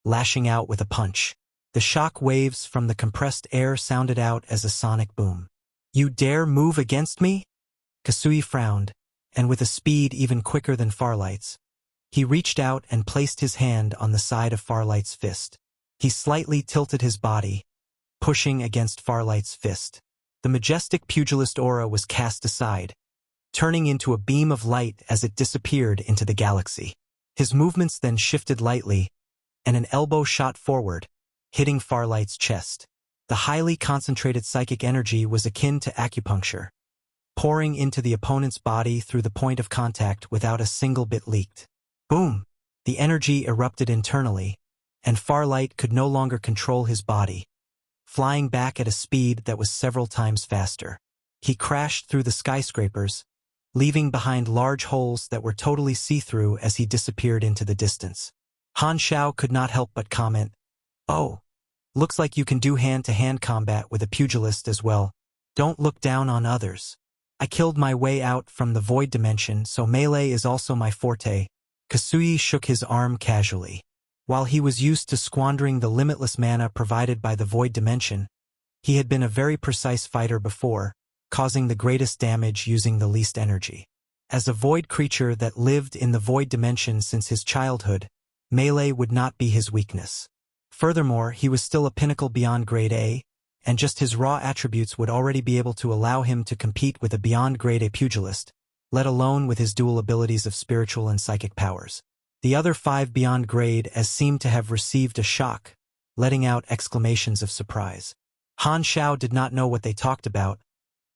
lashing out with a punch. The shock waves from the compressed air sounded out as a sonic boom. "You dare move against me?" Kasui frowned, and with a speed even quicker than Farlight's, he reached out and placed his hand on the side of Farlight's fist. He slightly tilted his body, pushing against Farlight's fist. The majestic pugilist aura was cast aside, turning into a beam of light as it disappeared into the galaxy. His movements then shifted lightly, and an elbow shot forward, hitting Farlight's chest. The highly concentrated psychic energy was akin to acupuncture, pouring into the opponent's body through the point of contact without a single bit leaked. Boom! The energy erupted internally, and Farlight could no longer control his body, flying back at a speed that was several times faster. He crashed through the skyscrapers, leaving behind large holes that were totally see-through as he disappeared into the distance. Han Xiao could not help but comment, "Oh, looks like you can do hand-to-hand combat with a pugilist as well. Don't look down on others. I killed my way out from the void dimension, so melee is also my forte." Kasui shook his arm casually. While he was used to squandering the limitless mana provided by the void dimension, he had been a very precise fighter before, causing the greatest damage using the least energy. As a void creature that lived in the void dimension since his childhood, melee would not be his weakness. Furthermore, he was still a pinnacle beyond grade A, and just his raw attributes would already be able to allow him to compete with a beyond grade A pugilist, let alone with his dual abilities of spiritual and psychic powers. The other 5 beyond grade as seemed to have received a shock, letting out exclamations of surprise. Han Xiao did not know what they talked about,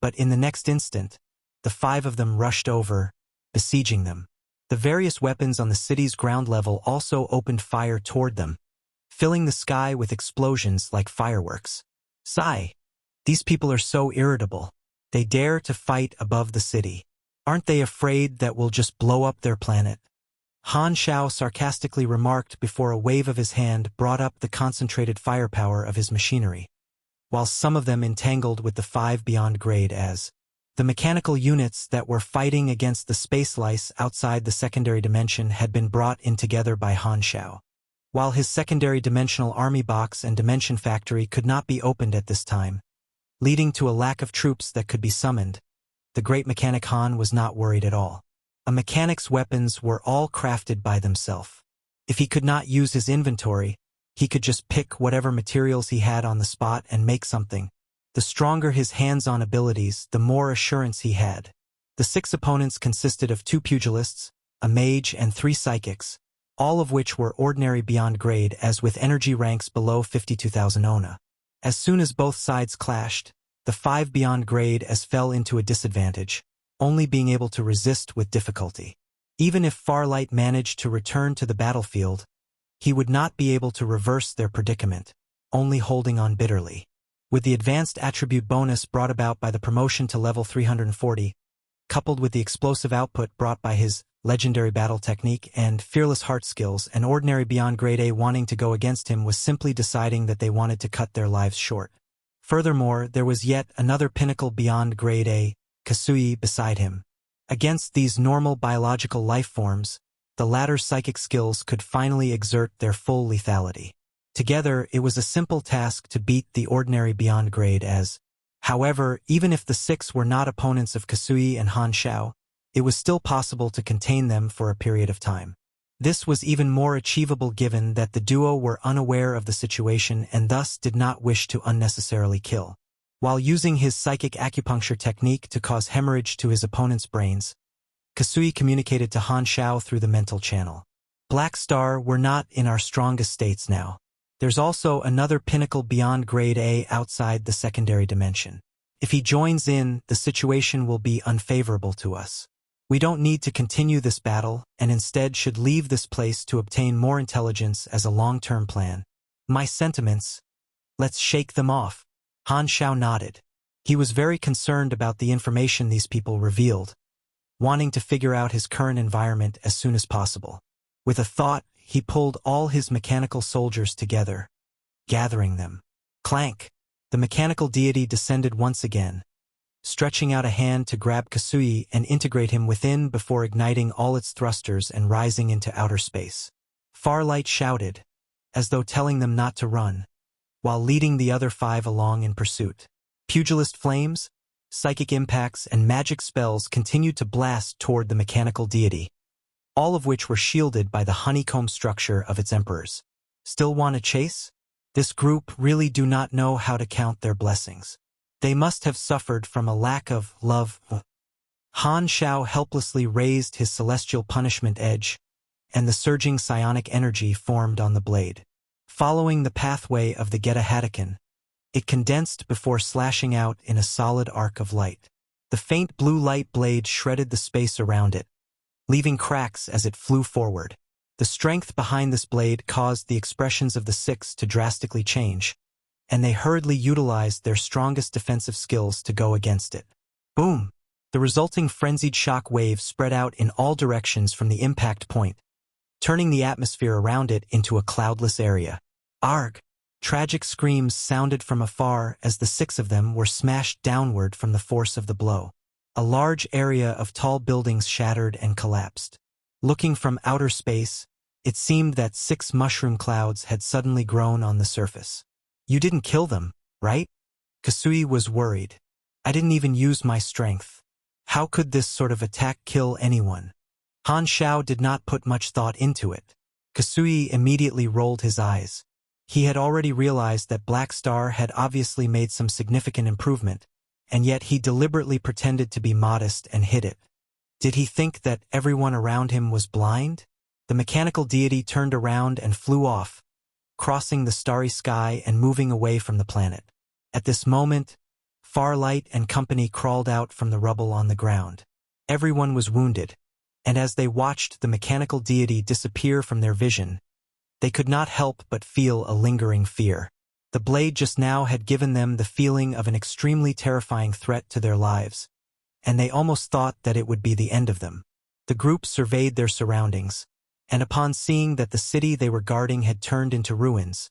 but in the next instant, the 5 of them rushed over, besieging them. The various weapons on the city's ground level also opened fire toward them, filling the sky with explosions like fireworks. Sigh. These people are so irritable. They dare to fight above the city. Aren't they afraid that we'll just blow up their planet? Han Xiao sarcastically remarked before a wave of his hand brought up the concentrated firepower of his machinery, while some of them entangled with the 5 beyond grade as the mechanical units that were fighting against the space lice outside the secondary dimension had been brought in together by Han Xiao. While his secondary dimensional army box and dimension factory could not be opened at this time, leading to a lack of troops that could be summoned, the great mechanic Han was not worried at all. A mechanic's weapons were all crafted by themselves. If he could not use his inventory, he could just pick whatever materials he had on the spot and make something. The stronger his hands-on abilities, the more assurance he had. The 6 opponents consisted of 2 pugilists, a mage and 3 psychics, all of which were ordinary beyond grade as with energy ranks below 52,000 ona. As soon as both sides clashed, the 5 beyond grade as fell into a disadvantage, only being able to resist with difficulty. Even if Farlight managed to return to the battlefield, he would not be able to reverse their predicament, only holding on bitterly. With the advanced attribute bonus brought about by the promotion to level 340, coupled with the explosive output brought by his legendary battle technique and fearless heart skills, an ordinary beyond grade A wanting to go against him was simply deciding that they wanted to cut their lives short. Furthermore, there was yet another pinnacle beyond grade A, Kasui, beside him. Against these normal biological life forms, the latter's psychic skills could finally exert their full lethality. Together, it was a simple task to beat the ordinary beyond grade as. However, even if the 6 were not opponents of Kasui and Han Xiao, it was still possible to contain them for a period of time. This was even more achievable given that the duo were unaware of the situation and thus did not wish to unnecessarily kill. While using his psychic acupuncture technique to cause hemorrhage to his opponent's brains, Kasui communicated to Han Xiao through the mental channel. Black Star, we're not in our strongest states now. There's also another pinnacle beyond grade A outside the secondary dimension. If he joins in, the situation will be unfavorable to us. We don't need to continue this battle and instead should leave this place to obtain more intelligence as a long-term plan. My sentiments. Let's shake them off. Han Xiao nodded. He was very concerned about the information these people revealed, wanting to figure out his current environment as soon as possible. With a thought, he pulled all his mechanical soldiers together, gathering them. Clank! The mechanical deity descended once again, stretching out a hand to grab Kasui and integrate him within before igniting all its thrusters and rising into outer space. Farlight shouted, as though telling them not to run, while leading the other 5 along in pursuit. Pugilist flames, psychic impacts, and magic spells continued to blast toward the mechanical deity, all of which were shielded by the honeycomb structure of its emperors. Still want to chase? This group really do not know how to count their blessings. They must have suffered from a lack of love. Han Xiao helplessly raised his celestial punishment edge, and the surging psionic energy formed on the blade. Following the pathway of the Geta Hatakan, it condensed before slashing out in a solid arc of light. The faint blue light blade shredded the space around it, leaving cracks as it flew forward. The strength behind this blade caused the expressions of the 6 to drastically change, and they hurriedly utilized their strongest defensive skills to go against it. Boom! The resulting frenzied shock wave spread out in all directions from the impact point, turning the atmosphere around it into a cloudless area. Arg! Tragic screams sounded from afar as the 6 of them were smashed downward from the force of the blow. A large area of tall buildings shattered and collapsed. Looking from outer space, it seemed that 6 mushroom clouds had suddenly grown on the surface. You didn't kill them, right? Kasui was worried. I didn't even use my strength. How could this sort of attack kill anyone? Han Xiao did not put much thought into it. Kasui immediately rolled his eyes. He had already realized that Black Star had obviously made some significant improvement, and yet he deliberately pretended to be modest and hid it. Did he think that everyone around him was blind? The mechanical deity turned around and flew off, crossing the starry sky and moving away from the planet. At this moment, Farlight and company crawled out from the rubble on the ground. Everyone was wounded, and as they watched the mechanical deity disappear from their vision, they could not help but feel a lingering fear. The blade just now had given them the feeling of an extremely terrifying threat to their lives, and they almost thought that it would be the end of them. The group surveyed their surroundings, and upon seeing that the city they were guarding had turned into ruins,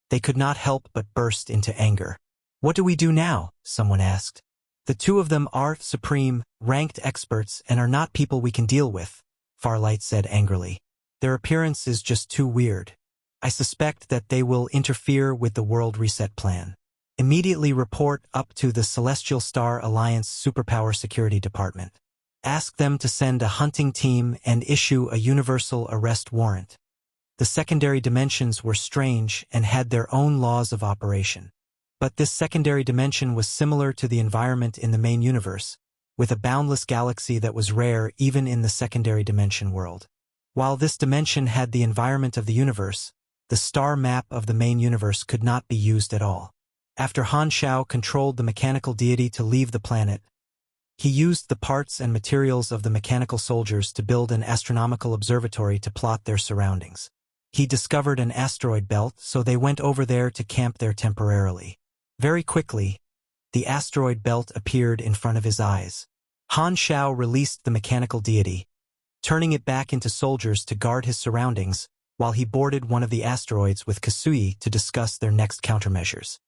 they could not help but burst into anger. "What do we do now?" someone asked. "The two of them are supreme, ranked experts and are not people we can deal with," Farlight said angrily. "Their appearance is just too weird. I suspect that they will interfere with the World Reset Plan. Immediately report up to the Celestial Star Alliance Superpower Security Department. Ask them to send a hunting team and issue a universal arrest warrant." The secondary dimensions were strange and had their own laws of operation. But this secondary dimension was similar to the environment in the main universe, with a boundless galaxy that was rare even in the secondary dimension world. While this dimension had the environment of the universe, the star map of the main universe could not be used at all. After Han Xiao controlled the mechanical deity to leave the planet, he used the parts and materials of the mechanical soldiers to build an astronomical observatory to plot their surroundings. He discovered an asteroid belt, so they went over there to camp there temporarily. Very quickly, the asteroid belt appeared in front of his eyes. Han Xiao released the mechanical deity, turning it back into soldiers to guard his surroundings, while he boarded one of the asteroids with Kasui to discuss their next countermeasures.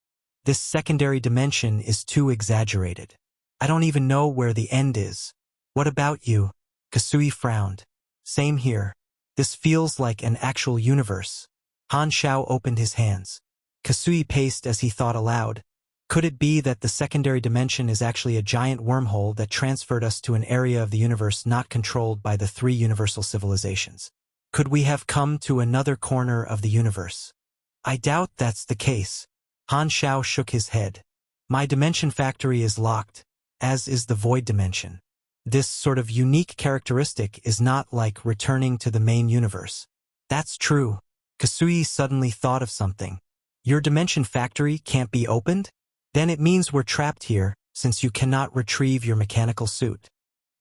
"This secondary dimension is too exaggerated. I don't even know where the end is." "What about you?" Kasui frowned. "Same here. This feels like an actual universe." Han Xiao opened his hands. Kasui paced as he thought aloud. Could it be that the secondary dimension is actually a giant wormhole that transferred us to an area of the universe not controlled by the three universal civilizations? Could we have come to another corner of the universe? "I doubt that's the case." Han Xiao shook his head. "My dimension factory is locked, as is the void dimension. This sort of unique characteristic is not like returning to the main universe." "That's true." Kasui suddenly thought of something. "Your dimension factory can't be opened? Then it means we're trapped here, since you cannot retrieve your mechanical suit."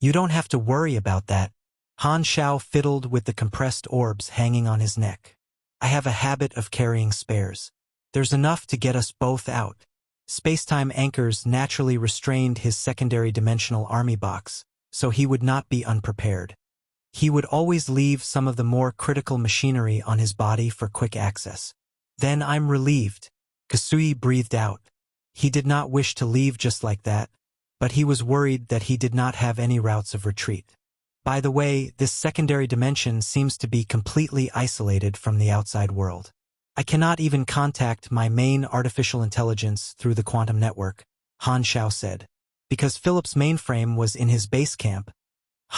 "You don't have to worry about that." Han Xiao fiddled with the compressed orbs hanging on his neck. "I have a habit of carrying spares. There's enough to get us both out." Spacetime anchors naturally restrained his secondary dimensional army box, so he would not be unprepared. He would always leave some of the more critical machinery on his body for quick access. "Then I'm relieved." Kasui breathed out. He did not wish to leave just like that, but he was worried that he did not have any routes of retreat. "By the way, this secondary dimension seems to be completely isolated from the outside world. I cannot even contact my main artificial intelligence through the quantum network," Han Xiao said. Because Philip's mainframe was in his base camp,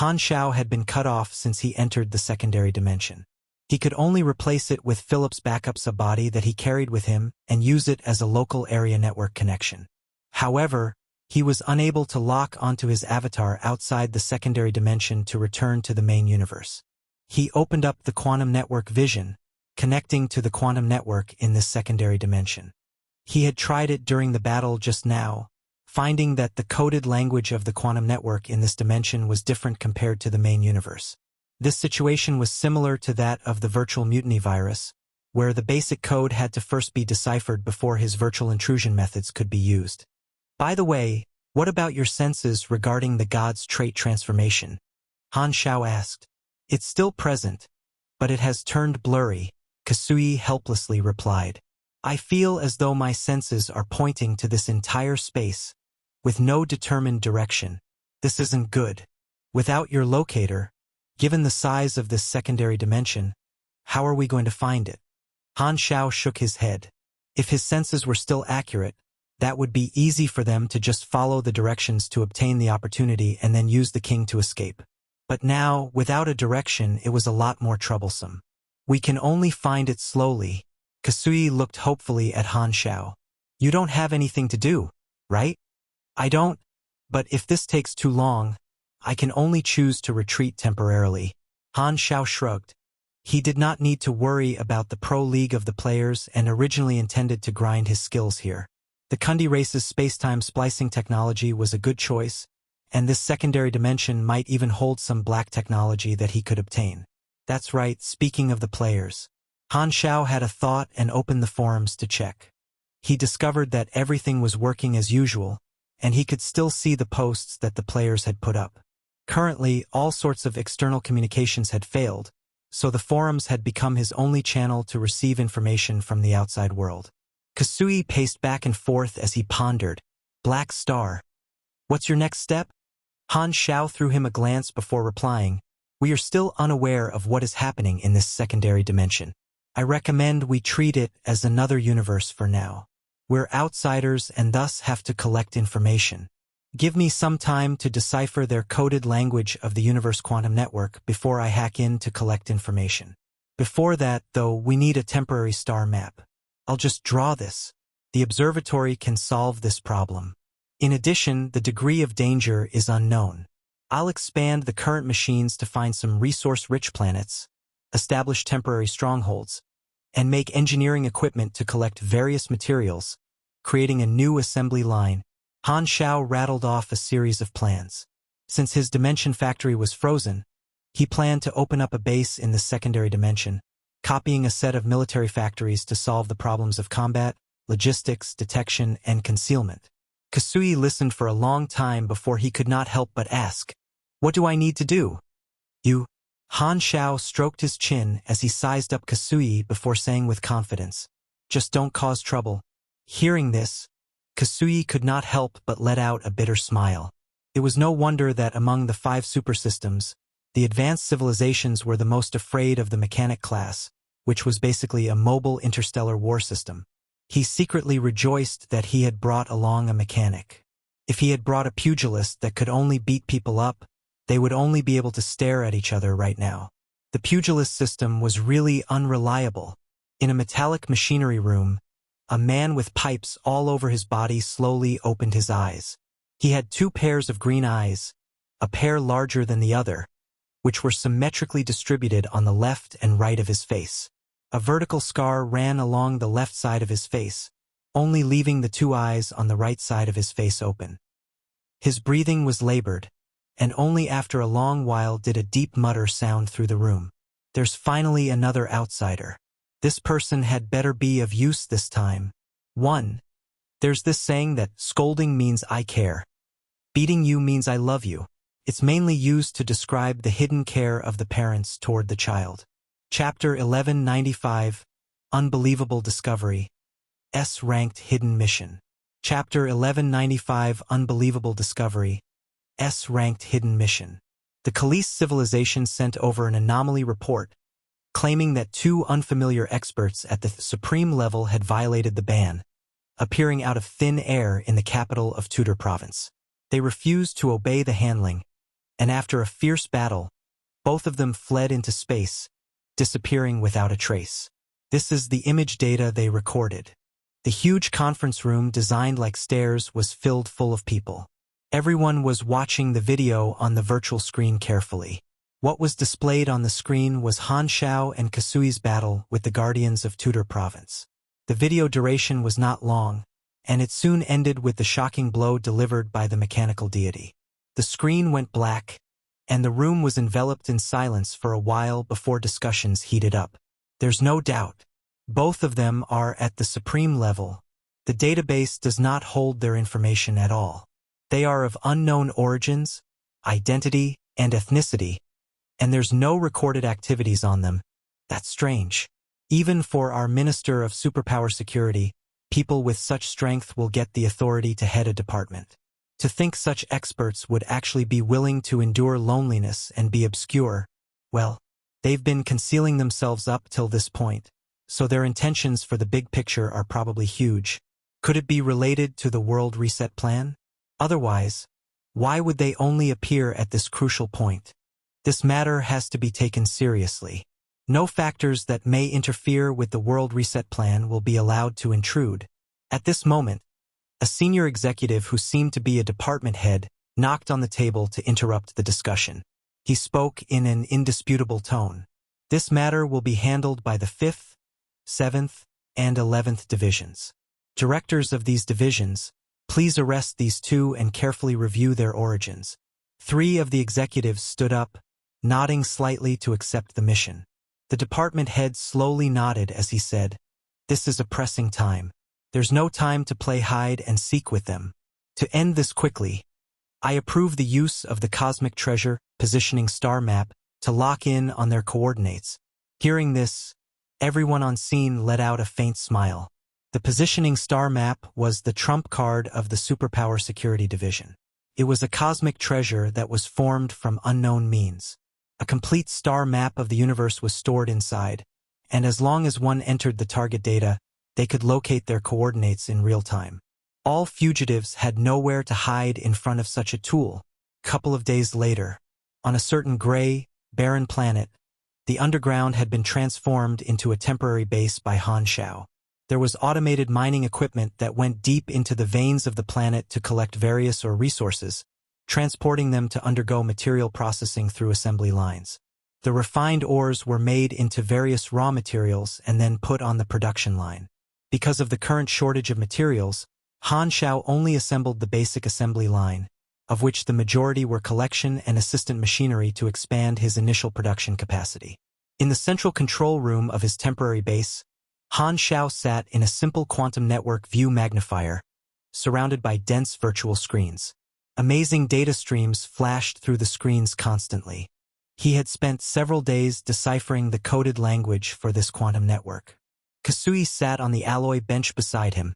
Han Xiao had been cut off since he entered the secondary dimension. He could only replace it with Philip's backup subbody that he carried with him and use it as a local area network connection. However, he was unable to lock onto his avatar outside the secondary dimension to return to the main universe. He opened up the quantum network vision, connecting to the quantum network in this secondary dimension. He had tried it during the battle just now, finding that the coded language of the quantum network in this dimension was different compared to the main universe. This situation was similar to that of the virtual mutiny virus, where the basic code had to first be deciphered before his virtual intrusion methods could be used. "By the way, what about your senses regarding the god's trait transformation?" Han Xiao asked. "It's still present, but it has turned blurry," Kasui helplessly replied. "I feel as though my senses are pointing to this entire space, with no determined direction. This isn't good. Without your locator, given the size of this secondary dimension, how are we going to find it?" Han Xiao shook his head. If his senses were still accurate, That would be easy for them to just follow the directions to obtain the opportunity and then use the king to escape. But now, without a direction, it was a lot more troublesome. We can only find it slowly. Kasui looked hopefully at Han Xiao. You don't have anything to do, right? I don't, but if this takes too long, I can only choose to retreat temporarily. Han Xiao shrugged. He did not need to worry about the pro league of the players and originally intended to grind his skills here. The Kundi race's space-time splicing technology was a good choice, and this secondary dimension might even hold some black technology that he could obtain. That's right, speaking of the players. Han Xiao had a thought and opened the forums to check. He discovered that everything was working as usual, and he could still see the posts that the players had put up. Currently, all sorts of external communications had failed, so the forums had become his only channel to receive information from the outside world. Kasui paced back and forth as he pondered. Black Star. What's your next step? Han Xiao threw him a glance before replying. We are still unaware of what is happening in this secondary dimension. I recommend we treat it as another universe for now. We're outsiders and thus have to collect information. Give me some time to decipher their coded language of the universe quantum network before I hack in to collect information. Before that, though, we need a temporary star map. I'll just draw this. The observatory can solve this problem. In addition, the degree of danger is unknown. I'll expand the current machines to find some resource-rich planets, establish temporary strongholds, and make engineering equipment to collect various materials, creating a new assembly line. Han Xiao rattled off a series of plans. Since his dimension factory was frozen, he planned to open up a base in the secondary dimension, copying a set of military factories to solve the problems of combat, logistics, detection, and concealment. Kasui listened for a long time before he could not help but ask, "What do I need to do?" "You." Han Xiao stroked his chin as he sized up Kasui before saying with confidence, "Just don't cause trouble." Hearing this, Kasui could not help but let out a bitter smile. It was no wonder that among the 5 supersystems, the advanced civilizations were the most afraid of the mechanic class, which was basically a mobile interstellar war system. He secretly rejoiced that he had brought along a mechanic. If he had brought a pugilist that could only beat people up, they would only be able to stare at each other right now. The pugilist system was really unreliable. In a metallic machinery room, a man with pipes all over his body slowly opened his eyes. He had 2 pairs of green eyes, a pair larger than the other, which were symmetrically distributed on the left and right of his face. A vertical scar ran along the left side of his face, only leaving the 2 eyes on the right side of his face open. His breathing was labored, and only after a long while did a deep mutter sound through the room. There's finally another outsider. This person had better be of use this time. 1. There's this saying that scolding means I care. Beating you means I love you. It's mainly used to describe the hidden care of the parents toward the child. Chapter 1195, Unbelievable Discovery, S-Ranked Hidden Mission. Chapter 1195, Unbelievable Discovery, S-Ranked Hidden Mission. The Khalees civilization sent over an anomaly report, claiming that 2 unfamiliar experts at the supreme level had violated the ban, appearing out of thin air in the capital of Tudor province. They refused to obey the handling, and after a fierce battle, both of them fled into space, disappearing without a trace. This is the image data they recorded. The huge conference room designed like stairs was filled full of people. Everyone was watching the video on the virtual screen carefully. What was displayed on the screen was Han Xiao and Kasui's battle with the Guardians of Tudor Province. The video duration was not long, and it soon ended with the shocking blow delivered by the mechanical deity. The screen went black, and the room was enveloped in silence for a while before discussions heated up. There's no doubt. Both of them are at the supreme level. The database does not hold their information at all. They are of unknown origins, identity, and ethnicity, and there's no recorded activities on them. That's strange. Even for our Minister of Superpower Security, people with such strength will get the authority to head a department. To think such experts would actually be willing to endure loneliness and be obscure, well, they've been concealing themselves up till this point, so their intentions for the big picture are probably huge. Could it be related to the world reset plan? Otherwise, why would they only appear at this crucial point? This matter has to be taken seriously. No factors that may interfere with the world reset plan will be allowed to intrude. At this moment, a senior executive who seemed to be a department head knocked on the table to interrupt the discussion. He spoke in an indisputable tone. This matter will be handled by the 5th, 7th, and 11th divisions. Directors of these divisions, please arrest these two and carefully review their origins. 3 of the executives stood up, nodding slightly to accept the mission. The department head slowly nodded as he said, "This is a pressing time. There's no time to play hide and seek with them. To end this quickly, I approve the use of the Cosmic Treasure Positioning Star Map to lock in on their coordinates." Hearing this, everyone on scene let out a faint smile. The Positioning Star Map was the trump card of the Superpower Security Division. It was a cosmic treasure that was formed from unknown means. A complete star map of the universe was stored inside, and as long as one entered the target data, they could locate their coordinates in real time. All fugitives had nowhere to hide in front of such a tool. Couple of days later, on a certain gray, barren planet, the underground had been transformed into a temporary base by Han Shao. There was automated mining equipment that went deep into the veins of the planet to collect various resources, transporting them to undergo material processing through assembly lines. The refined ores were made into various raw materials and then put on the production line. Because of the current shortage of materials, Han Shao only assembled the basic assembly line, of which the majority were collection and assistant machinery to expand his initial production capacity. In the central control room of his temporary base, Han Shao sat in a simple quantum network view magnifier, surrounded by dense virtual screens. Amazing data streams flashed through the screens constantly. He had spent several days deciphering the coded language for this quantum network. Kasui sat on the alloy bench beside him,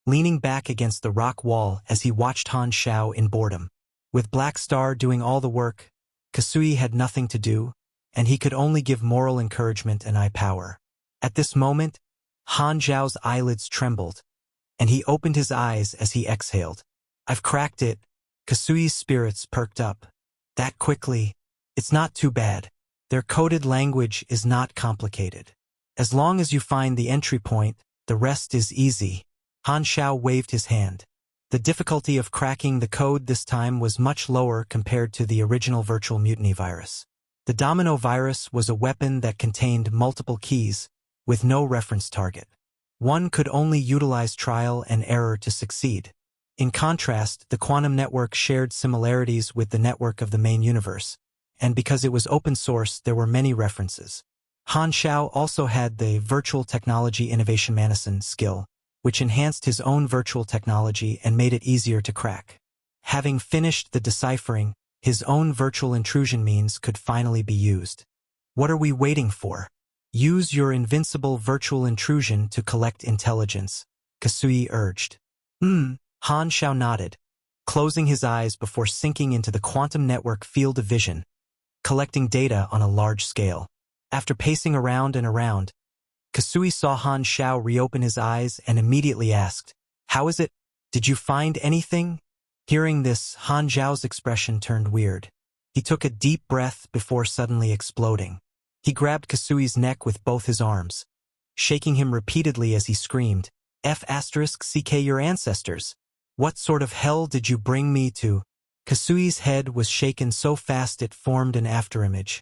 leaning back against the rock wall as he watched Han Shao in boredom. With Black Star doing all the work, Kasui had nothing to do, and he could only give moral encouragement and eye power. At this moment, Han Zhao's eyelids trembled, and he opened his eyes as he exhaled. "I've cracked it." Kasui's spirits perked up. "That quickly? It's not too bad. Their coded language is not complicated. As long as you find the entry point, the rest is easy." Han Shao waved his hand. The difficulty of cracking the code this time was much lower compared to the original virtual mutiny virus. The domino virus was a weapon that contained multiple keys, with no reference target. One could only utilize trial and error to succeed. In contrast, the quantum network shared similarities with the network of the main universe, and because it was open source, there were many references. Han Shao also had the Virtual Technology Innovation Manison skill, which enhanced his own virtual technology and made it easier to crack. Having finished the deciphering, his own virtual intrusion means could finally be used. What are we waiting for? Use your invincible virtual intrusion to collect intelligence, Kasui urged. Han Shao nodded, closing his eyes before sinking into the quantum network field of vision, collecting data on a large scale. After pacing around and around, Kasui saw Han Shao reopen his eyes and immediately asked, "How is it? Did you find anything?" Hearing this, Han Zhao's expression turned weird. He took a deep breath before suddenly exploding. He grabbed Kasui's neck with both his arms, shaking him repeatedly as he screamed, "F***CK your ancestors! What sort of hell did you bring me to?" Kasui's head was shaken so fast it formed an afterimage,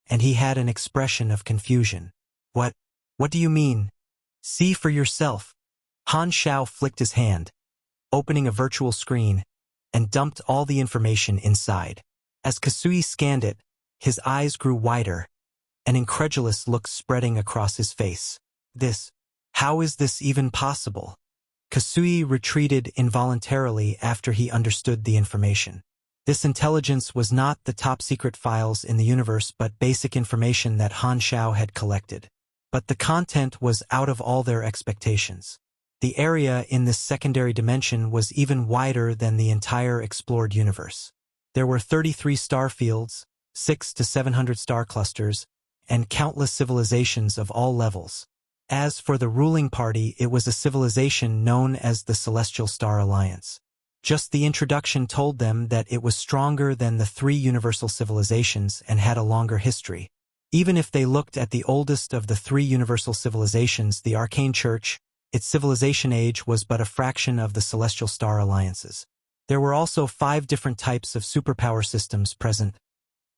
and he had an expression of confusion. What do you mean? See for yourself." Han Shao flicked his hand, opening a virtual screen, and dumped all the information inside. As Kasui scanned it, his eyes grew wider, an incredulous look spreading across his face. How is this even possible?" Kasui retreated involuntarily after he understood the information. This intelligence was not the top-secret files in the universe but basic information that Han Shao had collected. But the content was out of all their expectations. The area in this secondary dimension was even wider than the entire explored universe. There were 33 star fields, 600 to 700 star clusters, and countless civilizations of all levels. As for the ruling party, it was a civilization known as the Celestial Star Alliance. Just the introduction told them that it was stronger than the three universal civilizations and had a longer history. Even if they looked at the oldest of the three universal civilizations, the Arcane Church, its civilization age was but a fraction of the Celestial Star Alliance's. There were also 5 different types of superpower systems present: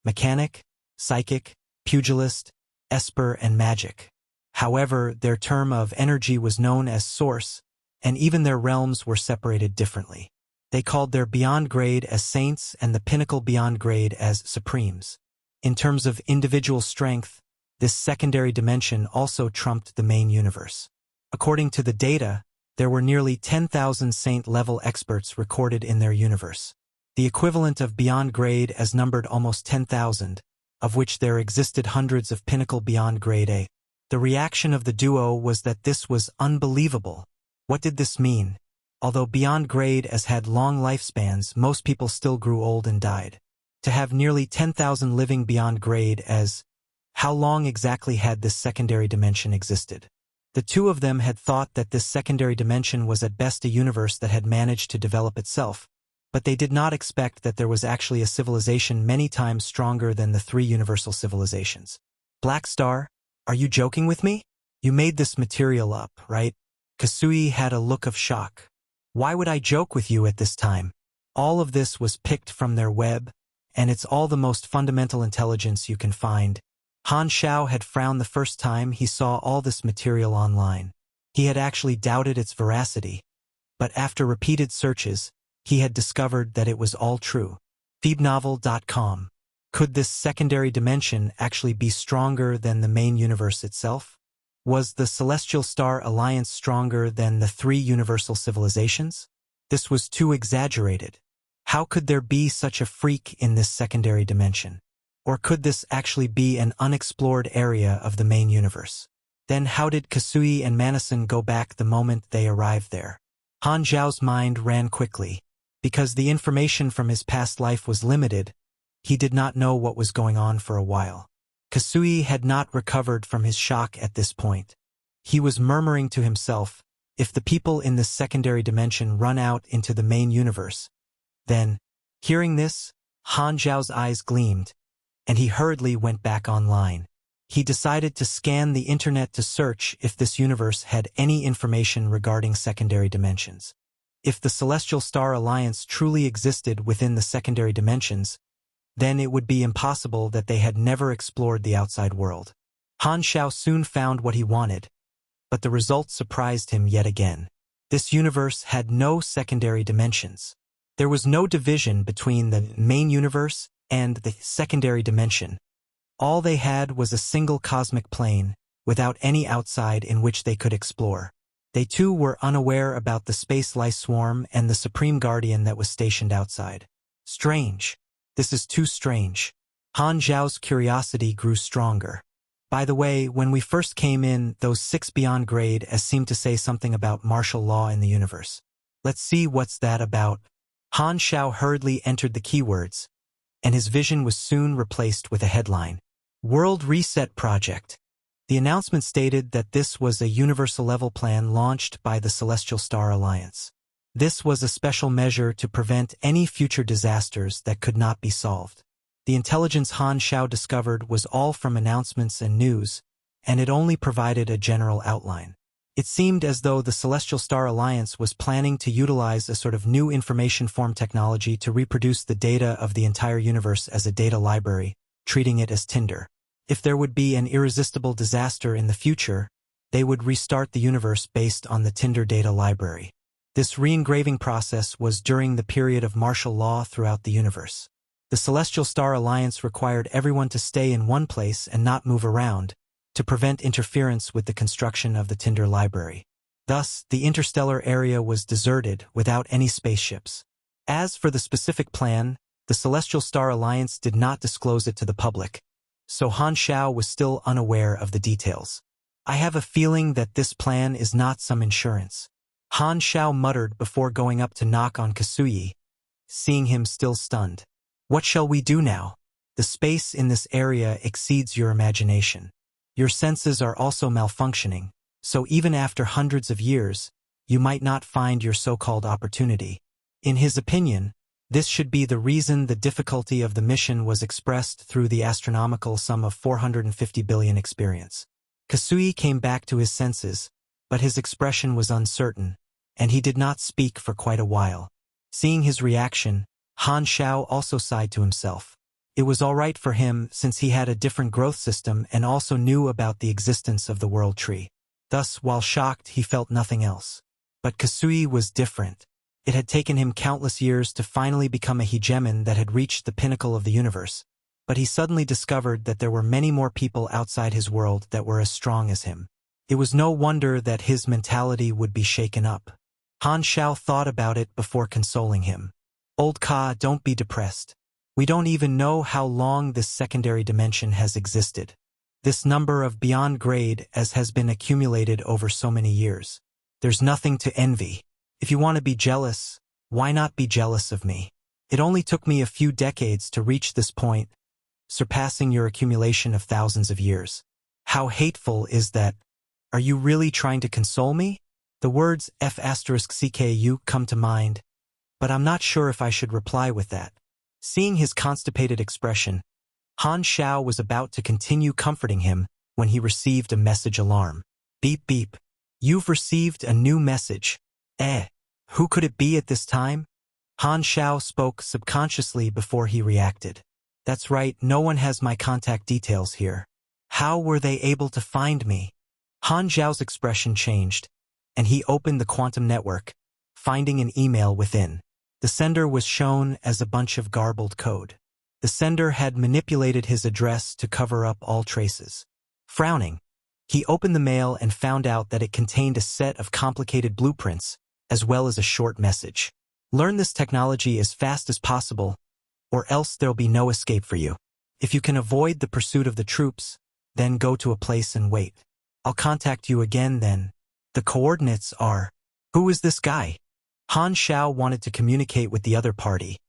mechanic, psychic, pugilist, esper, and magic. However, their term of energy was known as source, and even their realms were separated differently. They called their beyond grade as saints and the pinnacle beyond grade as supremes. In terms of individual strength, this secondary dimension also trumped the main universe. According to the data, there were nearly 10,000 saint-level experts recorded in their universe. The equivalent of beyond grade as numbered almost 10,000, of which there existed hundreds of pinnacle beyond grade A. The reaction of the duo was that this was unbelievable. What did this mean? Although beyond grade as had long lifespans, most people still grew old and died. To have nearly 10,000 living beyond grade as, how long exactly had this secondary dimension existed? The two of them had thought that this secondary dimension was at best a universe that had managed to develop itself, but they did not expect that there was actually a civilization many times stronger than the three universal civilizations. Black Star, are you joking with me? You made this material up, right? Kasui had a look of shock. Why would I joke with you at this time? All of this was picked from their web, and it's all the most fundamental intelligence you can find. Han Xiao had frowned the first time he saw all this material online. He had actually doubted its veracity, but after repeated searches, he had discovered that it was all true. Phoebnovel.com. Could this secondary dimension actually be stronger than the main universe itself? Was the Celestial Star Alliance stronger than the three universal civilizations? This was too exaggerated. How could there be such a freak in this secondary dimension? Or could this actually be an unexplored area of the main universe? Then how did Kasui and Manasan go back the moment they arrived there? Han Zhao's mind ran quickly. Because the information from his past life was limited, he did not know what was going on for a while. Kasui had not recovered from his shock at this point. He was murmuring to himself, if the people in this secondary dimension run out into the main universe, then, hearing this, Han Zhao's eyes gleamed, and he hurriedly went back online. He decided to scan the internet to search if this universe had any information regarding secondary dimensions. If the Celestial Star Alliance truly existed within the secondary dimensions, then it would be impossible that they had never explored the outside world. Han Xiao soon found what he wanted, but the result surprised him yet again. This universe had no secondary dimensions. There was no division between the main universe and the secondary dimension. All they had was a single cosmic plane, without any outside in which they could explore. They too were unaware about the space lice swarm and the Supreme Guardian that was stationed outside. Strange. This is too strange. Han Zhao's curiosity grew stronger. By the way, when we first came in, those 6 beyond grade as seemed to say something about martial law in the universe. Let's see what's that about. Han Xiao hurriedly entered the keywords, and his vision was soon replaced with a headline. World Reset Project. The announcement stated that this was a universal-level plan launched by the Celestial Star Alliance. This was a special measure to prevent any future disasters that could not be solved. The intelligence Han Xiao discovered was all from announcements and news, and it only provided a general outline. It seemed as though the Celestial Star Alliance was planning to utilize a sort of new information form technology to reproduce the data of the entire universe as a data library, treating it as Tinder. If there would be an irresistible disaster in the future, they would restart the universe based on the Tinder data library. This re-engraving process was during the period of martial law throughout the universe. The Celestial Star Alliance required everyone to stay in one place and not move around, to prevent interference with the construction of the Tinder library. Thus, the interstellar area was deserted without any spaceships. As for the specific plan, the Celestial Star Alliance did not disclose it to the public, so Han Xiao was still unaware of the details. I have a feeling that this plan is not some insurance. Han Xiao muttered before going up to knock on Kasui, seeing him still stunned. What shall we do now? The space in this area exceeds your imagination. Your senses are also malfunctioning, So even after hundreds of years, you might not find your so-called opportunity. In his opinion, this should be the reason the difficulty of the mission was expressed through the astronomical sum of 450 billion experience. Kasui came back to his senses, but his expression was uncertain, and he did not speak for quite a while. Seeing his reaction, Han Xiao also sighed to himself. It was all right for him since he had a different growth system and also knew about the existence of the world tree. Thus, while shocked, he felt nothing else. But Kasui was different. It had taken him countless years to finally become a hegemon that had reached the pinnacle of the universe, but he suddenly discovered that there were many more people outside his world that were as strong as him. It was no wonder that his mentality would be shaken up. Han Xiao thought about it before consoling him. Old Ka, don't be depressed. We don't even know how long this secondary dimension has existed. This number of beyond grade as has been accumulated over so many years. There's nothing to envy. If you want to be jealous, why not be jealous of me? It only took me a few decades to reach this point, surpassing your accumulation of thousands of years. How hateful is that? Are you really trying to console me? The words F*CKU come to mind, but I'm not sure if I should reply with that. Seeing his constipated expression, Han Xiao was about to continue comforting him when he received a message alarm. Beep beep. You've received a new message. Who could it be at this time? Han Xiao spoke subconsciously before he reacted. That's right, no one has my contact details here. How were they able to find me? Han Xiao's expression changed, and he opened the quantum network, finding an email within. The sender was shown as a bunch of garbled code. The sender had manipulated his address to cover up all traces. Frowning, he opened the mail and found out that it contained a set of complicated blueprints, as well as a short message. Learn this technology as fast as possible, or else there'll be no escape for you. If you can avoid the pursuit of the troops, then go to a place and wait. I'll contact you again then. The coordinates are... Who is this guy? Han Xiao wanted to communicate with the other party,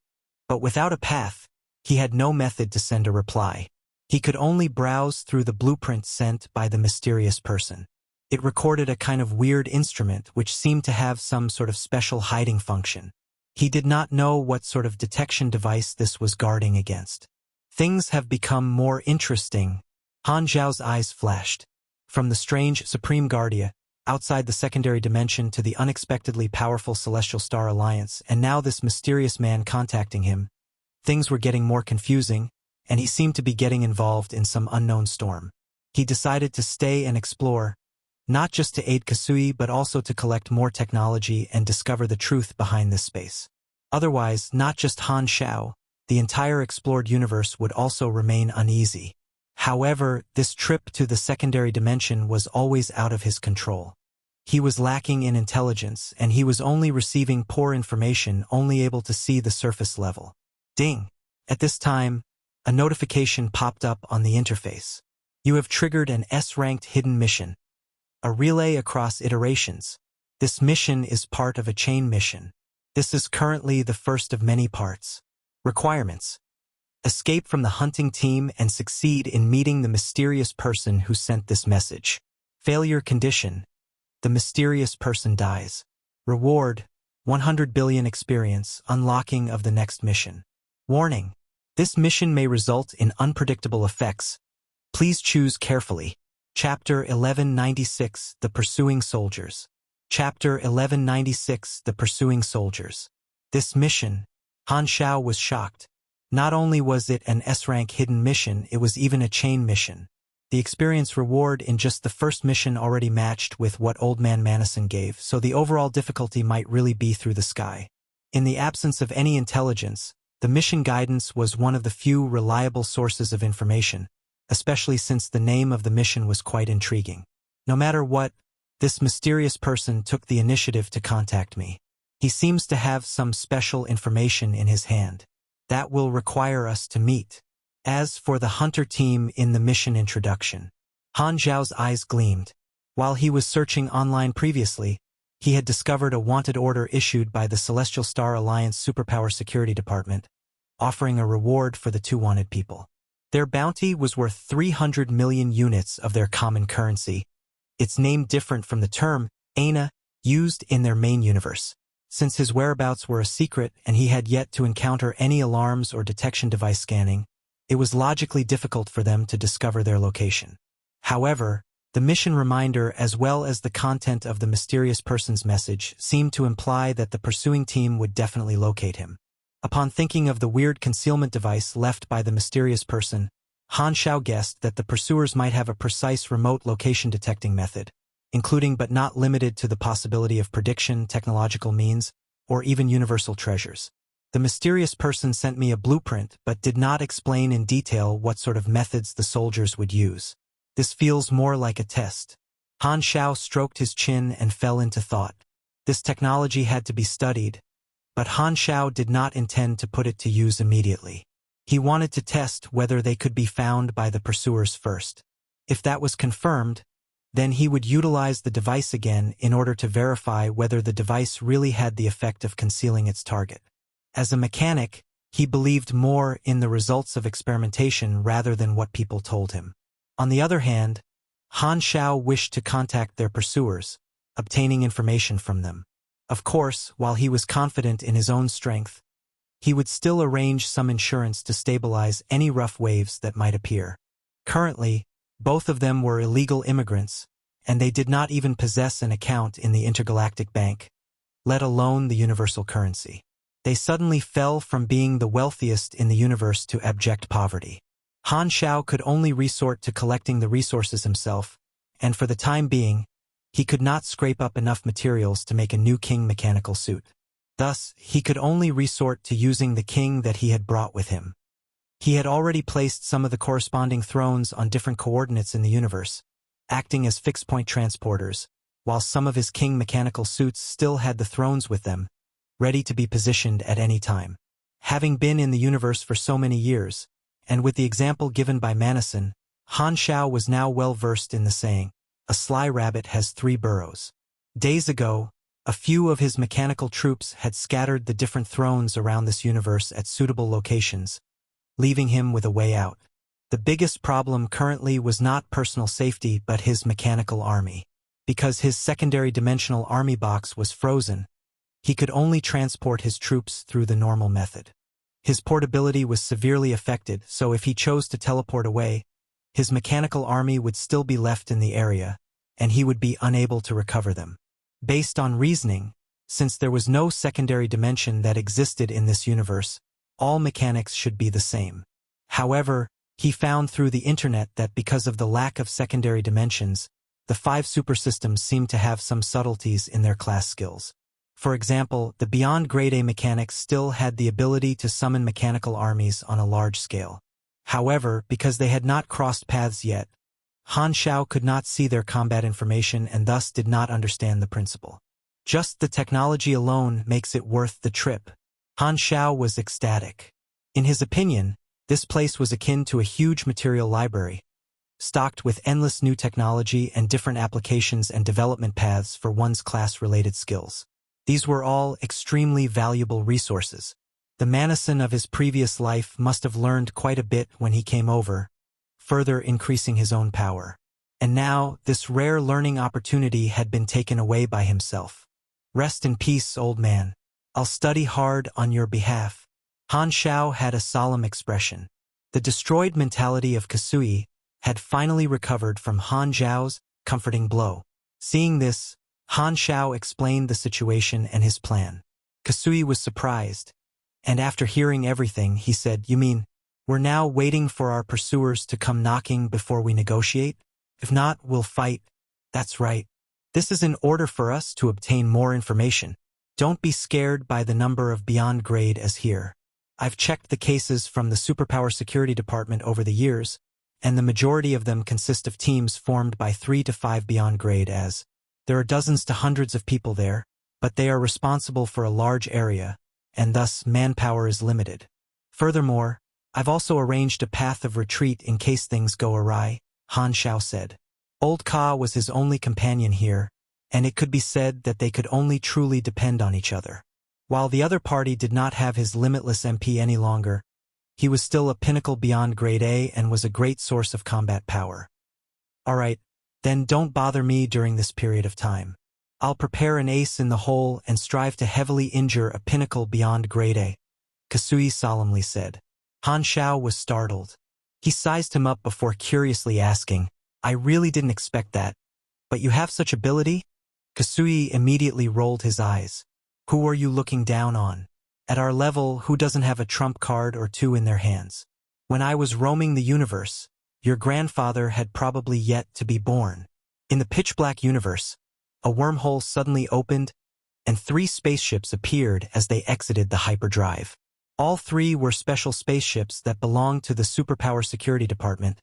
but without a path, he had no method to send a reply. He could only browse through the blueprint sent by the mysterious person. It recorded a kind of weird instrument which seemed to have some sort of special hiding function. He did not know what sort of detection device this was guarding against. Things have become more interesting. Han Xiao's eyes flashed. From the strange Supreme Guardia, outside the secondary dimension to the unexpectedly powerful Celestial Star Alliance, and now this mysterious man contacting him. Things were getting more confusing, and he seemed to be getting involved in some unknown storm. He decided to stay and explore, not just to aid Kasui but also to collect more technology and discover the truth behind this space. Otherwise, not just Han Xiao, the entire explored universe would also remain uneasy. However, this trip to the secondary dimension was always out of his control. He was lacking in intelligence, and he was only receiving poor information, only able to see the surface level. Ding! At this time, a notification popped up on the interface. You have triggered an S-ranked hidden mission. A relay across iterations. This mission is part of a chain mission. This is currently the first of many parts. Requirements. Escape from the hunting team and succeed in meeting the mysterious person who sent this message. Failure condition. The mysterious person dies. Reward. 100 billion experience, unlocking of the next mission. Warning. This mission may result in unpredictable effects. Please choose carefully. Chapter 1196, The Pursuing Soldiers. Chapter 1196, The Pursuing Soldiers. This mission. Han Xiao was shocked. Not only was it an S-rank hidden mission, it was even a chain mission. The experience reward in just the first mission already matched with what Old Man Manison gave, so the overall difficulty might really be through the sky. In the absence of any intelligence, the mission guidance was one of the few reliable sources of information, especially since the name of the mission was quite intriguing. No matter what, this mysterious person took the initiative to contact me. He seems to have some special information in his hand. That will require us to meet. As for the hunter team in the mission introduction, Han Xiao's eyes gleamed. While he was searching online previously, he had discovered a wanted order issued by the Celestial Star Alliance Superpower Security Department, offering a reward for the two wanted people. Their bounty was worth 300 million units of their common currency, its name different from the term, Aina, used in their main universe. Since his whereabouts were a secret and he had yet to encounter any alarms or detection device scanning, it was logically difficult for them to discover their location. However, the mission reminder as well as the content of the mysterious person's message seemed to imply that the pursuing team would definitely locate him. Upon thinking of the weird concealment device left by the mysterious person, Han Xiao guessed that the pursuers might have a precise remote location detecting method, including but not limited to the possibility of prediction, technological means, or even universal treasures. The mysterious person sent me a blueprint but did not explain in detail what sort of methods the soldiers would use. This feels more like a test. Han Xiao stroked his chin and fell into thought. This technology had to be studied, but Han Xiao did not intend to put it to use immediately. He wanted to test whether they could be found by the pursuers first. If that was confirmed, then he would utilize the device again in order to verify whether the device really had the effect of concealing its target. As a mechanic, he believed more in the results of experimentation rather than what people told him. On the other hand, Han Xiao wished to contact their pursuers, obtaining information from them. Of course, while he was confident in his own strength, he would still arrange some insurance to stabilize any rough waves that might appear. Currently, both of them were illegal immigrants, and they did not even possess an account in the intergalactic bank, let alone the universal currency. They suddenly fell from being the wealthiest in the universe to abject poverty. Han Xiao could only resort to collecting the resources himself, and for the time being, he could not scrape up enough materials to make a new king mechanical suit. Thus, he could only resort to using the king that he had brought with him. He had already placed some of the corresponding thrones on different coordinates in the universe, acting as fixed-point transporters, while some of his king mechanical suits still had the thrones with them, ready to be positioned at any time. Having been in the universe for so many years, and with the example given by Manison, Han Xiao was now well versed in the saying, "A sly rabbit has 3 burrows." Days ago, a few of his mechanical troops had scattered the different thrones around this universe at suitable locations, leaving him with a way out. The biggest problem currently was not personal safety but his mechanical army. Because his secondary dimensional army box was frozen, he could only transport his troops through the normal method. His portability was severely affected, so if he chose to teleport away, his mechanical army would still be left in the area, and he would be unable to recover them. Based on reasoning, since there was no secondary dimension that existed in this universe, all mechanics should be the same. However, he found through the internet that because of the lack of secondary dimensions, the 5 supersystems seemed to have some subtleties in their class skills. For example, the Beyond Grade A mechanics still had the ability to summon mechanical armies on a large scale. However, because they had not crossed paths yet, Han Xiao could not see their combat information and thus did not understand the principle. Just the technology alone makes it worth the trip. Han Xiao was ecstatic. In his opinion, this place was akin to a huge material library, stocked with endless new technology and different applications and development paths for one's class-related skills. These were all extremely valuable resources. The Manison of his previous life must have learned quite a bit when he came over, further increasing his own power. And now, this rare learning opportunity had been taken away by himself. Rest in peace, old man. I'll study hard on your behalf. Han Xiao had a solemn expression. The destroyed mentality of Kasui had finally recovered from Han Zhao's comforting blow. Seeing this, Han Xiao explained the situation and his plan. Kasui was surprised, and after hearing everything, he said, "You mean, we're now waiting for our pursuers to come knocking before we negotiate? If not, we'll fight." "That's right. This is in order for us to obtain more information. Don't be scared by the number of beyond grade as here. I've checked the cases from the Superpower Security Department over the years, and the majority of them consist of teams formed by 3 to 5 beyond grade as. There are dozens to hundreds of people there, but they are responsible for a large area, and thus manpower is limited. Furthermore, I've also arranged a path of retreat in case things go awry," Han Xiao said. Old Ka was his only companion here, and it could be said that they could only truly depend on each other. While the other party did not have his limitless MP any longer, he was still a pinnacle beyond grade A and was a great source of combat power. "All right, Then don't bother me during this period of time. I'll prepare an ace in the hole and strive to heavily injure a pinnacle beyond grade A, Kasui solemnly said. Han Xiao was startled. He sized him up before curiously asking, I really didn't expect that. But you have such ability? Kasui immediately rolled his eyes. Who are you looking down on? At our level, who doesn't have a trump card or two in their hands? When I was roaming the universe, your grandfather had probably yet to be born. In the pitch-black universe, a wormhole suddenly opened, and 3 spaceships appeared as they exited the hyperdrive. All 3 were special spaceships that belonged to the Superpower Security Department,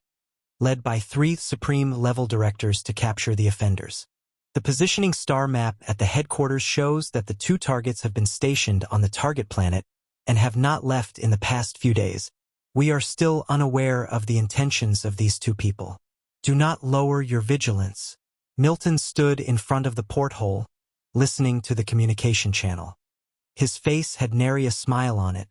led by 3 Supreme-level directors to capture the offenders. The positioning star map at the headquarters shows that the 2 targets have been stationed on the target planet and have not left in the past few days. We are still unaware of the intentions of these 2 people. Do not lower your vigilance. Milton stood in front of the porthole, listening to the communication channel. His face had nary a smile on it,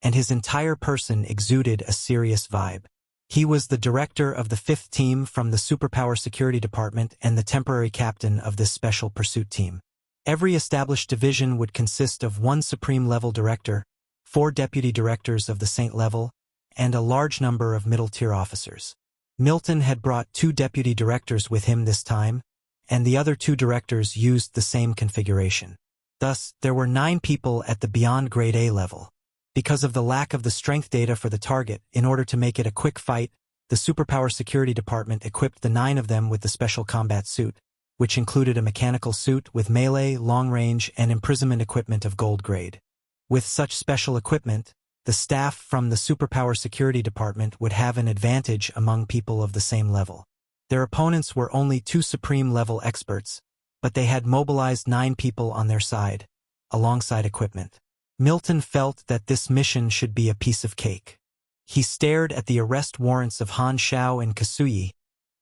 and his entire person exuded a serious vibe. He was the director of the 5th team from the Superpower Security Department and the temporary captain of this special pursuit team. Every established division would consist of 1 supreme-level director, 4 deputy directors of the Saint level, and a large number of middle-tier officers. Milton had brought 2 deputy directors with him this time, and the other 2 directors used the same configuration. Thus, there were 9 people at the beyond grade A level. Because of the lack of the strength data for the target, in order to make it a quick fight, the Superpower Security Department equipped the 9 of them with the special combat suit, which included a mechanical suit with melee, long-range, and imprisonment equipment of gold grade. With such special equipment, the staff from the Superpower Security Department would have an advantage among people of the same level. Their opponents were only 2 supreme-level experts, but they had mobilized 9 people on their side, alongside equipment. Milton felt that this mission should be a piece of cake. He stared at the arrest warrants of Han Xiao and Kasui,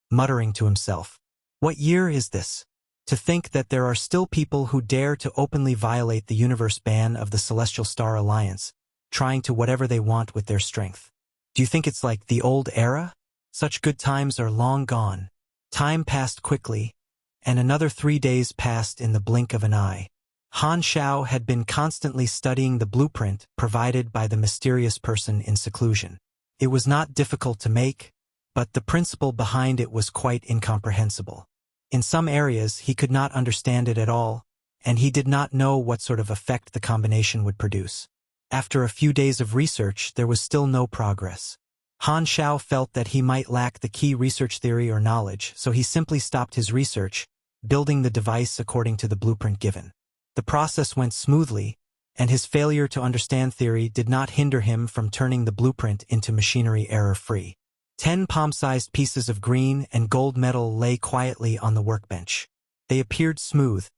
muttering to himself, "What year is this? To think that there are still people who dare to openly violate the universe ban of the Celestial Star Alliance, trying to whatever they want with their strength. Do you think it's like the old era? Such good times are long gone." Time passed quickly, and another 3 days passed in the blink of an eye. Han Xiao had been constantly studying the blueprint provided by the mysterious person in seclusion. It was not difficult to make, but the principle behind it was quite incomprehensible. In some areas, he could not understand it at all, and he did not know what sort of effect the combination would produce. After a few days of research, there was still no progress. Han Xiao felt that he might lack the key research theory or knowledge, so he simply stopped his research, building the device according to the blueprint given. The process went smoothly, and his failure to understand theory did not hinder him from turning the blueprint into machinery error-free. 10 palm-sized pieces of green and gold metal lay quietly on the workbench. They appeared smooth,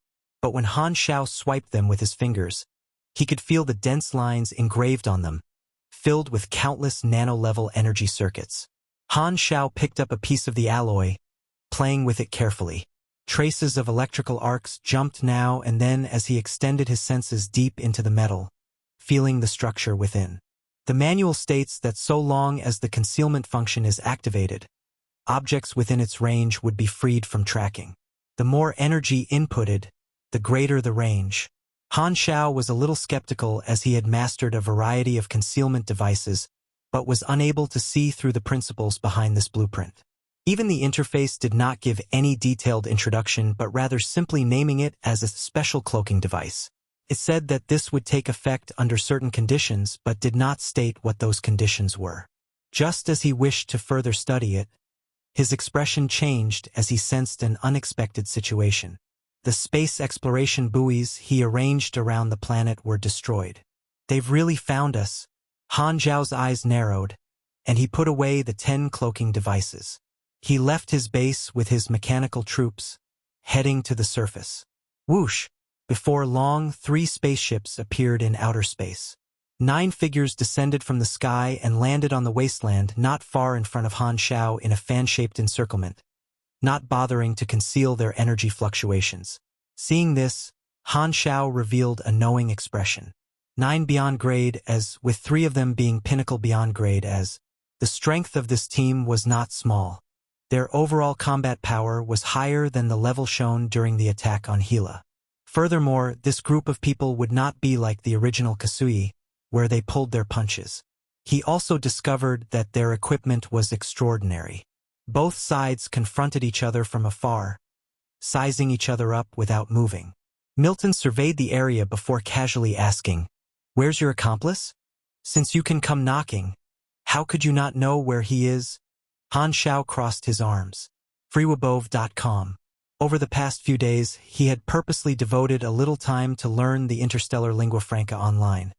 but when Han Xiao swiped them with his fingers, he could feel the dense lines engraved on them, filled with countless nano-level energy circuits. Han Xiao picked up a piece of the alloy, playing with it carefully. Traces of electrical arcs jumped now and then as he extended his senses deep into the metal, feeling the structure within. The manual states that so long as the concealment function is activated, objects within its range would be freed from tracking. The more energy inputted, the greater the range. Han Xiao was a little skeptical as he had mastered a variety of concealment devices, but was unable to see through the principles behind this blueprint. Even the interface did not give any detailed introduction, but rather simply naming it as a special cloaking device. It said that this would take effect under certain conditions, but did not state what those conditions were. Just as he wished to further study it, his expression changed as he sensed an unexpected situation. The space exploration buoys he arranged around the planet were destroyed. "They've really found us." Han Zhao's eyes narrowed, and he put away the 10 cloaking devices. He left his base with his mechanical troops, heading to the surface. Whoosh! Before long, 3 spaceships appeared in outer space. 9 figures descended from the sky and landed on the wasteland not far in front of Han Xiao in a fan-shaped encirclement, not bothering to conceal their energy fluctuations. Seeing this, Han Xiao revealed a knowing expression. 9 beyond grade as, with 3 of them being pinnacle beyond grade as. The strength of this team was not small. Their overall combat power was higher than the level shown during the attack on Gila. Furthermore, this group of people would not be like the original Kasui, where they pulled their punches. He also discovered that their equipment was extraordinary. Both sides confronted each other from afar, sizing each other up without moving. Milton surveyed the area before casually asking, "Where's your accomplice? Since you can come knocking, how could you not know where he is?" Han Xiao crossed his arms. Freewabove.com. Over the past few days, he had purposely devoted a little time to learn the interstellar lingua franca online,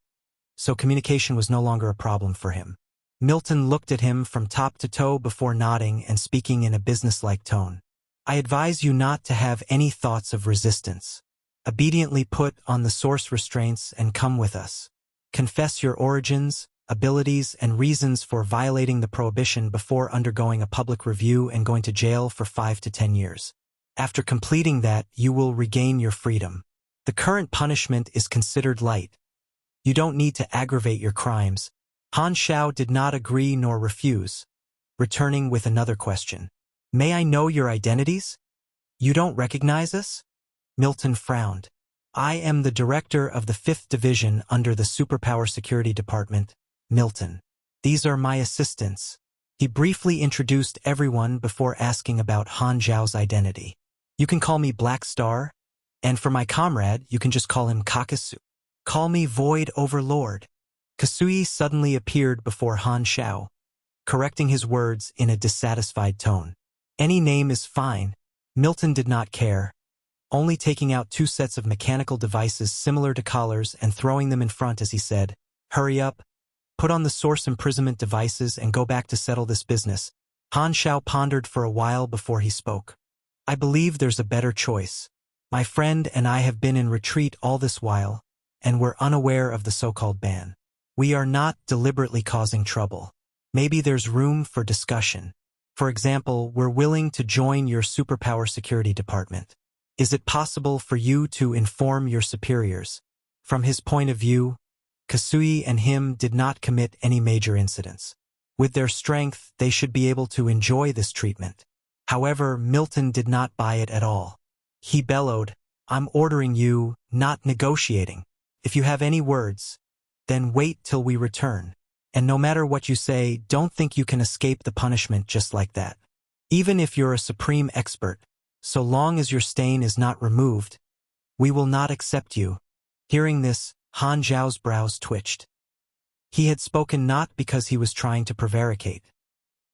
so communication was no longer a problem for him. Milton looked at him from top to toe before nodding and speaking in a businesslike tone. "I advise you not to have any thoughts of resistance. Obediently put on the source restraints and come with us. Confess your origins, abilities, and reasons for violating the prohibition before undergoing a public review and going to jail for 5 to 10 years. After completing that, you will regain your freedom. The current punishment is considered light. You don't need to aggravate your crimes." Han Xiao did not agree nor refuse, returning with another question. "May I know your identities? You don't recognize us?" Milton frowned. "I am the director of the 5th Division under the Superpower Security Department, Milton. These are my assistants." He briefly introduced everyone before asking about Han Xiao's identity. "You can call me Black Star, and for my comrade, you can just call him Kakasu. Call me Void Overlord." Kasui suddenly appeared before Han Xiao, correcting his words in a dissatisfied tone. "Any name is fine." Milton did not care, only taking out 2 sets of mechanical devices similar to collars and throwing them in front as he said, "Hurry up, put on the source imprisonment devices and go back to settle this business." Han Xiao pondered for a while before he spoke. "I believe there's a better choice. My friend and I have been in retreat all this while, and we're unaware of the so-called ban. We are not deliberately causing trouble. Maybe there's room for discussion. For example, we're willing to join your superpower security department. Is it possible for you to inform your superiors?" From his point of view, Kasui and him did not commit any major incidents. With their strength, they should be able to enjoy this treatment. However, Milton did not buy it at all. He bellowed, "I'm ordering you, not negotiating. If you have any words, then wait till we return. And no matter what you say, don't think you can escape the punishment just like that. Even if you're a supreme expert, so long as your stain is not removed, we will not accept you." Hearing this, Han Xiao's brows twitched. He had spoken not because he was trying to prevaricate.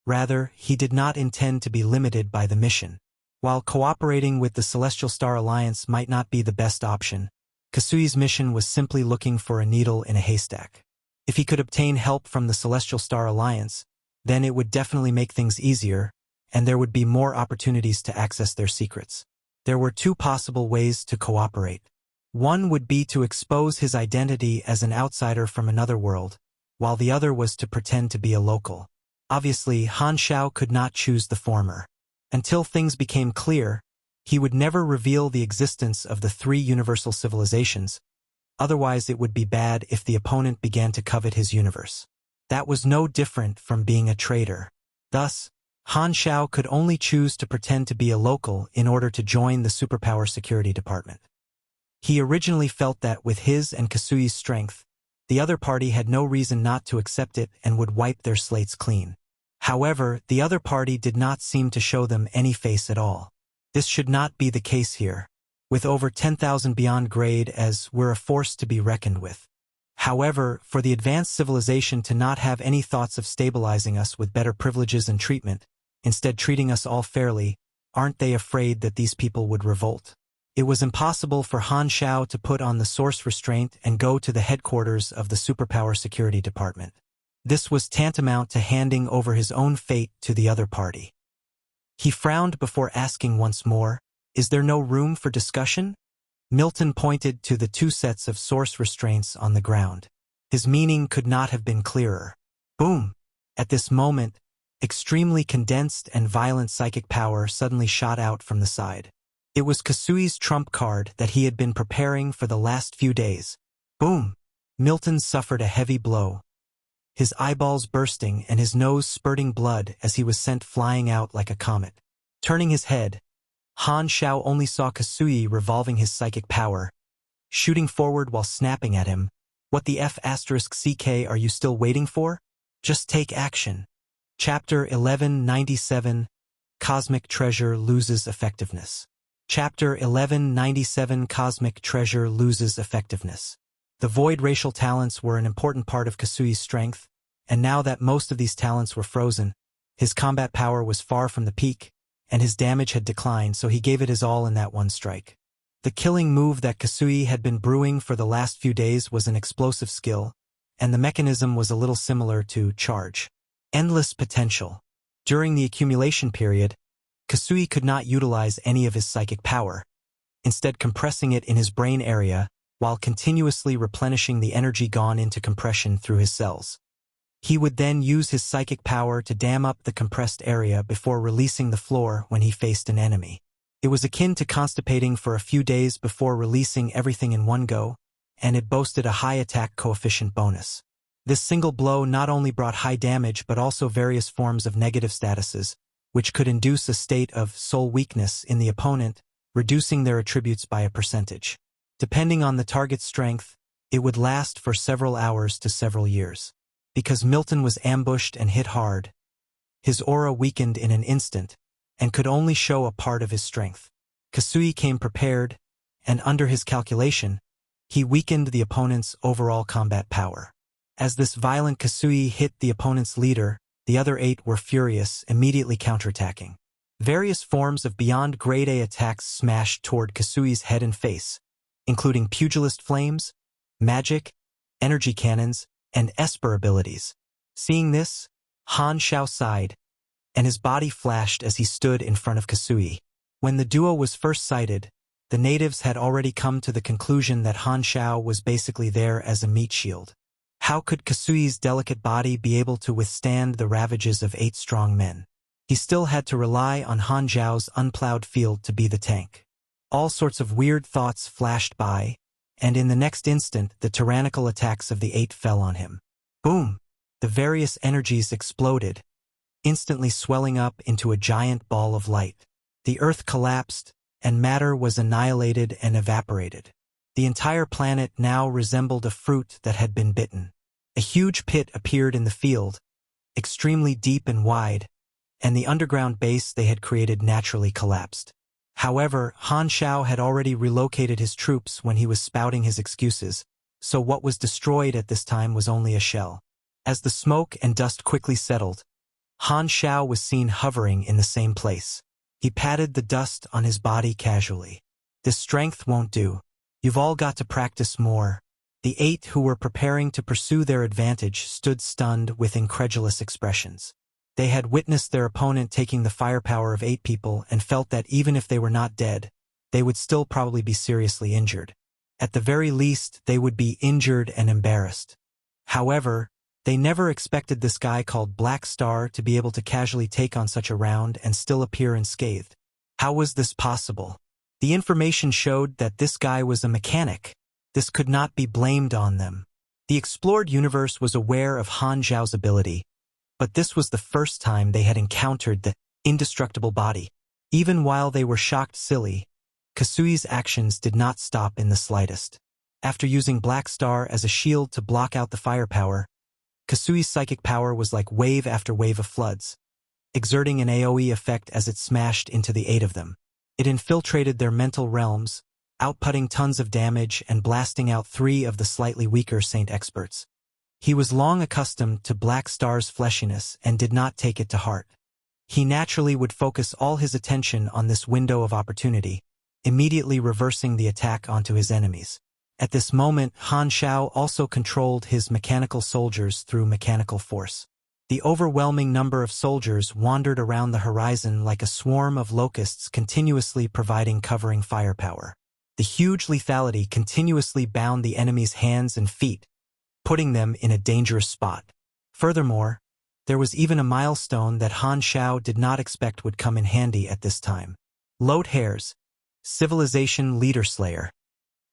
Rather, he did not intend to be limited by the mission. While cooperating with the Celestial Star Alliance might not be the best option, Kasui's mission was simply looking for a needle in a haystack. If he could obtain help from the Celestial Star Alliance, then it would definitely make things easier, and there would be more opportunities to access their secrets. There were 2 possible ways to cooperate. One would be to expose his identity as an outsider from another world, while the other was to pretend to be a local. Obviously, Han Xiao could not choose the former. Until things became clear, he would never reveal the existence of the 3 universal civilizations, otherwise it would be bad if the opponent began to covet his universe. That was no different from being a traitor. Thus, Han Xiao could only choose to pretend to be a local in order to join the Superpower Security Department. He originally felt that with his and Kasui's strength, the other party had no reason not to accept it and would wipe their slates clean. However, the other party did not seem to show them any face at all. This should not be the case here. With over 10,000 beyond grade as we're a force to be reckoned with. However, for the advanced civilization to not have any thoughts of stabilizing us with better privileges and treatment, instead treating us all fairly, aren't they afraid that these people would revolt? It was impossible for Han Xiao to put on the source restraint and go to the headquarters of the Superpower Security Department. This was tantamount to handing over his own fate to the other party. He frowned before asking once more, "Is there no room for discussion?" Milton pointed to the 2 sets of source restraints on the ground. His meaning could not have been clearer. Boom! At this moment, extremely condensed and violent psychic power suddenly shot out from the side. It was Kasui's trump card that he had been preparing for the last few days. Boom! Milton suffered a heavy blow. his eyeballs bursting and his nose spurting blood as he was sent flying out like a comet. Turning his head, Han Xiao only saw Kasui revolving his psychic power, shooting forward while snapping at him. What the F***CK are you still waiting for? Just take action. Chapter 1197, Cosmic Treasure Loses Effectiveness. Chapter 1197, Cosmic Treasure Loses Effectiveness. The void racial talents were an important part of Kasui's strength, and now that most of these talents were frozen, his combat power was far from the peak, and his damage had declined, so he gave it his all in that one strike. The killing move that Kasui had been brewing for the last few days was an explosive skill, and the mechanism was a little similar to charge. Endless potential. During the accumulation period, Kasui could not utilize any of his psychic power, instead compressing it in his brain area while continuously replenishing the energy gone into compression through his cells. He would then use his psychic power to dam up the compressed area before releasing the floor when he faced an enemy. It was akin to constipating for a few days before releasing everything in one go, and it boasted a high attack coefficient bonus. This single blow not only brought high damage but also various forms of negative statuses, which could induce a state of soul weakness in the opponent, reducing their attributes by a percentage. Depending on the target's strength, it would last for several hours to several years. Because Milton was ambushed and hit hard, his aura weakened in an instant, and could only show a part of his strength. Kasui came prepared, and under his calculation, he weakened the opponent's overall combat power. As this violent Kasui hit the opponent's leader, the other 8 were furious, immediately counterattacking. Various forms of beyond grade A attacks smashed toward Kasui's head and face, including pugilist flames, magic, energy cannons, and Esper abilities. Seeing this, Han Xiao sighed, and his body flashed as he stood in front of Kasui. When the duo was first sighted, the natives had already come to the conclusion that Han Xiao was basically there as a meat shield. How could Kasui's delicate body be able to withstand the ravages of 8 strong men? He still had to rely on Han Xiao's unplowed field to be the tank. All sorts of weird thoughts flashed by, and in the next instant the tyrannical attacks of the 8 fell on him. Boom! The various energies exploded, instantly swelling up into a giant ball of light. The earth collapsed, and matter was annihilated and evaporated. The entire planet now resembled a fruit that had been bitten. A huge pit appeared in the field, extremely deep and wide, and the underground base they had created naturally collapsed. However, Han Xiao had already relocated his troops when he was spouting his excuses, so what was destroyed at this time was only a shell. As the smoke and dust quickly settled, Han Xiao was seen hovering in the same place. He patted the dust on his body casually. This strength won't do. You've all got to practice more. The 8 who were preparing to pursue their advantage stood stunned with incredulous expressions. They had witnessed their opponent taking the firepower of 8 people and felt that even if they were not dead, they would still probably be seriously injured. At the very least, they would be injured and embarrassed. However, they never expected this guy called Black Star to be able to casually take on such a round and still appear unscathed. How was this possible? The information showed that this guy was a mechanic. This could not be blamed on them. The explored universe was aware of Han Zhao's ability, but this was the first time they had encountered the indestructible body. Even while they were shocked silly, Kasui's actions did not stop in the slightest. After using Black Star as a shield to block out the firepower, Kasui's psychic power was like wave after wave of floods, exerting an AoE effect as it smashed into the 8 of them. It infiltrated their mental realms, outputting tons of damage and blasting out 3 of the slightly weaker Saint experts. He was long accustomed to Black Star's fleshiness and did not take it to heart. He naturally would focus all his attention on this window of opportunity, immediately reversing the attack onto his enemies. At this moment, Han Xiao also controlled his mechanical soldiers through mechanical force. The overwhelming number of soldiers wandered around the horizon like a swarm of locusts, continuously providing covering firepower. The huge lethality continuously bound the enemy's hands and feet, putting them in a dangerous spot. Furthermore, there was even a milestone that Han Xiao did not expect would come in handy at this time. Load Hairs, Civilization Leader Slayer.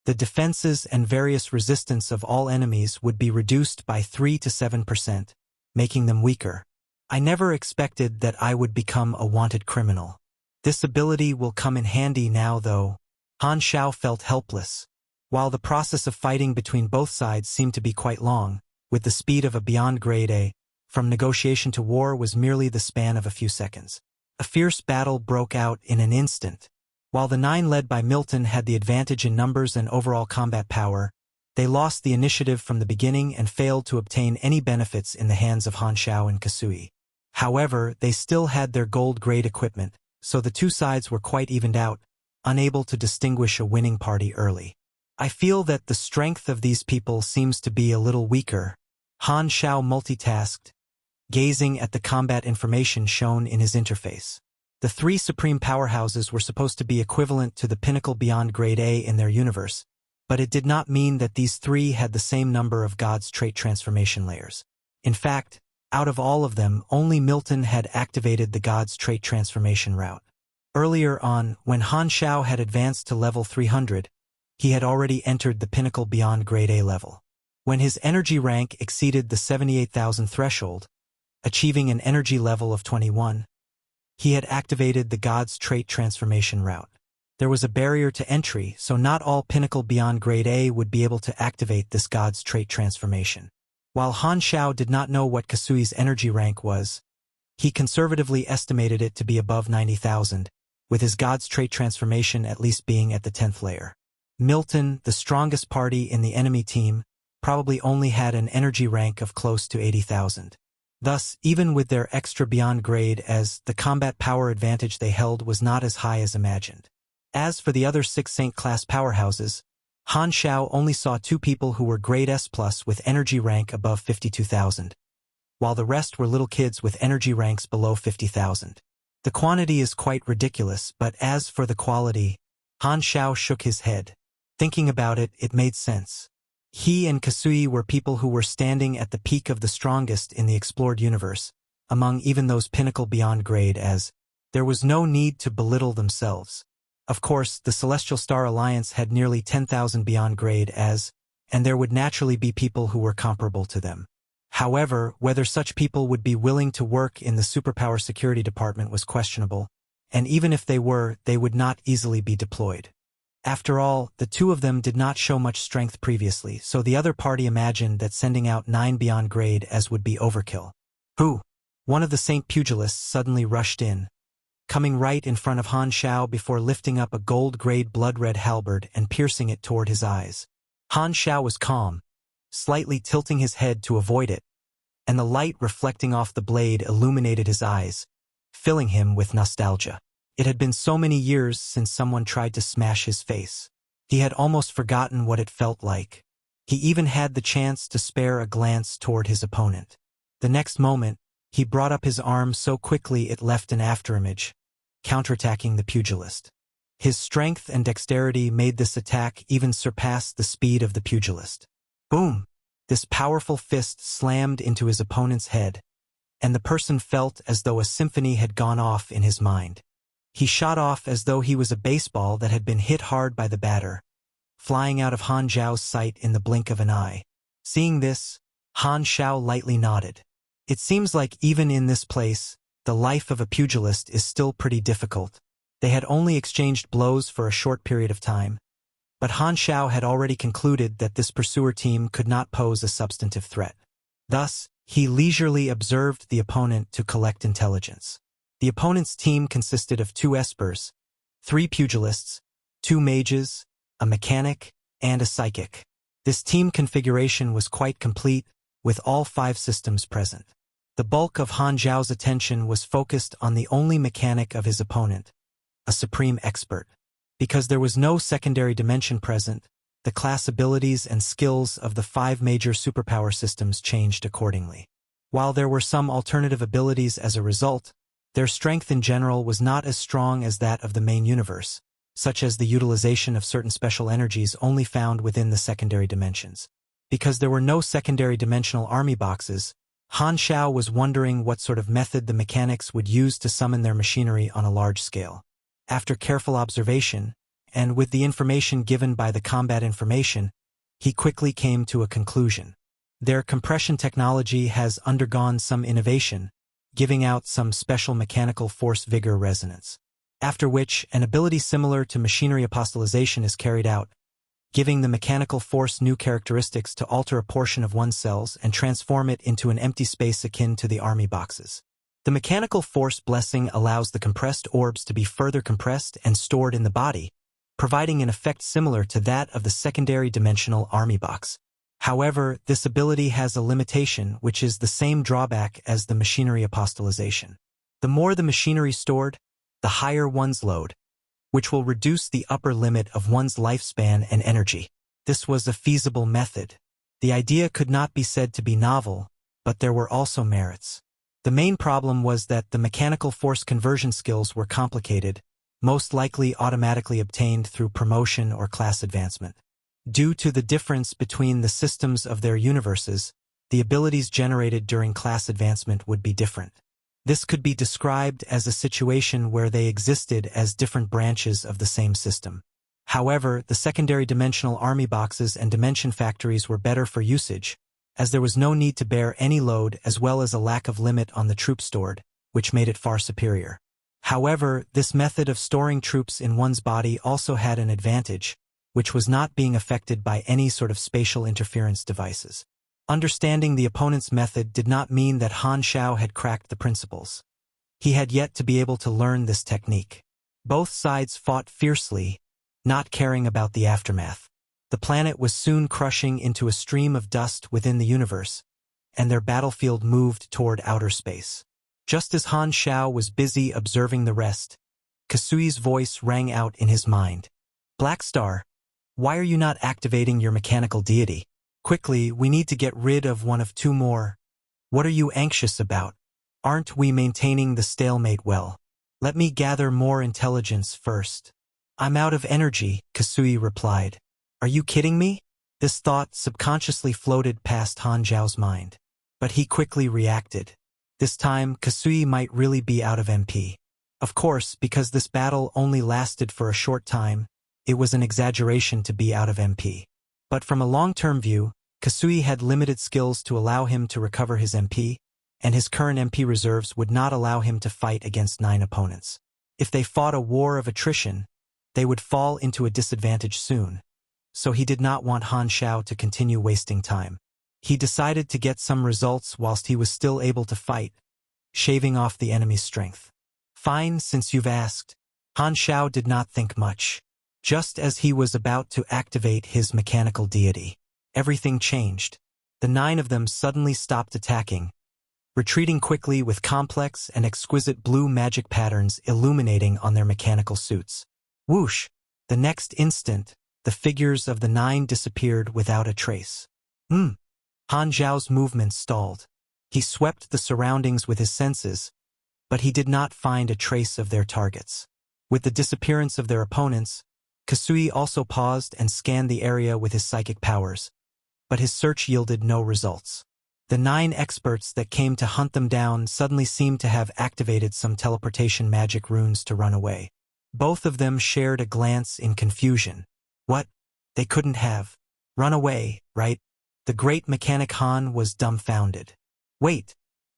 The defenses and various resistance of all enemies would be reduced by 3 to 7%, making them weaker. I never expected that I would become a wanted criminal. This ability will come in handy now though. Han Xiao felt helpless. While the process of fighting between both sides seemed to be quite long, with the speed of a beyond grade A, from negotiation to war was merely the span of a few seconds. A fierce battle broke out in an instant. While the 9 led by Milton had the advantage in numbers and overall combat power, they lost the initiative from the beginning and failed to obtain any benefits in the hands of Han Xiao and Kasui. However, they still had their gold-grade equipment, so the two sides were quite evened out, unable to distinguish a winning party early. I feel that the strength of these people seems to be a little weaker. Han Xiao multitasked, gazing at the combat information shown in his interface. The 3 supreme powerhouses were supposed to be equivalent to the pinnacle beyond grade A in their universe, but it did not mean that these 3 had the same number of God's trait transformation layers. In fact, out of all of them, only Milton had activated the God's trait transformation route. Earlier on, when Han Xiao had advanced to level 300, he had already entered the pinnacle beyond grade A level. When his energy rank exceeded the 78,000 threshold, achieving an energy level of 21, he had activated the God's trait transformation route. There was a barrier to entry, so not all pinnacle beyond grade A would be able to activate this God's trait transformation. While Han Xiao did not know what Kasui's energy rank was, he conservatively estimated it to be above 90,000, with his God's trait transformation at least being at the 10th layer. Milton, the strongest party in the enemy team, probably only had an energy rank of close to 80,000. Thus, even with their extra beyond grade as the combat power advantage they held was not as high as imagined. As for the other 6 Saint-class powerhouses, Han Xiao only saw 2 people who were grade S+ with energy rank above 52,000, while the rest were little kids with energy ranks below 50,000. The quantity is quite ridiculous, but as for the quality, Han Xiao shook his head. Thinking about it, it made sense. He and Kasui were people who were standing at the peak of the strongest in the explored universe, among even those pinnacle beyond grade as there was no need to belittle themselves. Of course, the Celestial Star Alliance had nearly 10,000 beyond grade as, and there would naturally be people who were comparable to them. However, whether such people would be willing to work in the Superpower Security Department was questionable, and even if they were, they would not easily be deployed. After all, the 2 of them did not show much strength previously, so the other party imagined that sending out 9 beyond grade as would be overkill. Who? One of the Saint Pugilists suddenly rushed in, coming right in front of Han Xiao before lifting up a gold-grade blood-red halberd and piercing it toward his eyes. Han Xiao was calm, slightly tilting his head to avoid it, and the light reflecting off the blade illuminated his eyes, filling him with nostalgia. It had been so many years since someone tried to smash his face. He had almost forgotten what it felt like. He even had the chance to spare a glance toward his opponent. The next moment, he brought up his arm so quickly it left an afterimage, counterattacking the pugilist. His strength and dexterity made this attack even surpass the speed of the pugilist. Boom! This powerful fist slammed into his opponent's head, and the person felt as though a symphony had gone off in his mind. He shot off as though he was a baseball that had been hit hard by the batter, flying out of Han Xiao's sight in the blink of an eye. Seeing this, Han Xiao lightly nodded. It seems like even in this place, the life of a pugilist is still pretty difficult. They had only exchanged blows for a short period of time, but Han Xiao had already concluded that this pursuer team could not pose a substantive threat. Thus, he leisurely observed the opponent to collect intelligence. The opponent's team consisted of 2 espers, 3 pugilists, 2 mages, a mechanic, and a psychic. This team configuration was quite complete, with all 5 systems present. The bulk of Han Xiao's attention was focused on the only mechanic of his opponent, a supreme expert. Because there was no secondary dimension present, the class abilities and skills of the 5 major superpower systems changed accordingly. While there were some alternative abilities as a result, their strength in general was not as strong as that of the main universe, such as the utilization of certain special energies only found within the secondary dimensions. Because there were no secondary dimensional army boxes, Han Xiao was wondering what sort of method the mechanics would use to summon their machinery on a large scale. After careful observation, and with the information given by the combat information, he quickly came to a conclusion. Their compression technology has undergone some innovation, giving out some special mechanical force vigor resonance. After which, an ability similar to machinery apostolization is carried out, giving the mechanical force new characteristics to alter a portion of one's cells and transform it into an empty space akin to the army boxes. The mechanical force blessing allows the compressed orbs to be further compressed and stored in the body, providing an effect similar to that of the secondary dimensional army box. However, this ability has a limitation, which is the same drawback as the machinery apostolization. The more the machinery stored, the higher one's load, which will reduce the upper limit of one's lifespan and energy. This was a feasible method. The idea could not be said to be novel, but there were also merits. The main problem was that the mechanical force conversion skills were complicated, most likely automatically obtained through promotion or class advancement. Due to the difference between the systems of their universes, the abilities generated during class advancement would be different. This could be described as a situation where they existed as different branches of the same system. However, the secondary dimensional army boxes and dimension factories were better for usage, as there was no need to bear any load as well as a lack of limit on the troops stored, which made it far superior. However, this method of storing troops in one's body also had an advantage, which was not being affected by any sort of spatial interference devices. Understanding the opponent's method did not mean that Han Shao had cracked the principles. He had yet to be able to learn this technique. Both sides fought fiercely, not caring about the aftermath. The planet was soon crushing into a stream of dust within the universe, and their battlefield moved toward outer space. Just as Han Shao was busy observing the rest, Kasui's voice rang out in his mind. "Black Star, why are you not activating your mechanical deity? Quickly, we need to get rid of one of two more. What are you anxious about? Aren't we maintaining the stalemate well? Let me gather more intelligence first." "I'm out of energy," Kasui replied. "Are you kidding me?" This thought subconsciously floated past Han Zhao's mind. But he quickly reacted. This time, Kasui might really be out of MP. Of course, because this battle only lasted for a short time, it was an exaggeration to be out of MP. But from a long-term view, Kasui had limited skills to allow him to recover his MP, and his current MP reserves would not allow him to fight against 9 opponents. If they fought a war of attrition, they would fall into a disadvantage soon, so he did not want Han Shao to continue wasting time. He decided to get some results whilst he was still able to fight, shaving off the enemy's strength. "Fine, since you've asked." Han Shao did not think much. Just as he was about to activate his mechanical deity, everything changed. The 9 of them suddenly stopped attacking, retreating quickly with complex and exquisite blue magic patterns illuminating on their mechanical suits. Whoosh! The next instant, the figures of the 9 disappeared without a trace. Han Zhao's movements stalled. He swept the surroundings with his senses, but he did not find a trace of their targets. With the disappearance of their opponents, Kasui also paused and scanned the area with his psychic powers, but his search yielded no results. The 9 experts that came to hunt them down suddenly seemed to have activated some teleportation magic runes to run away. Both of them shared a glance in confusion. What? They couldn't have run away, right? The great mechanic Han was dumbfounded. Wait,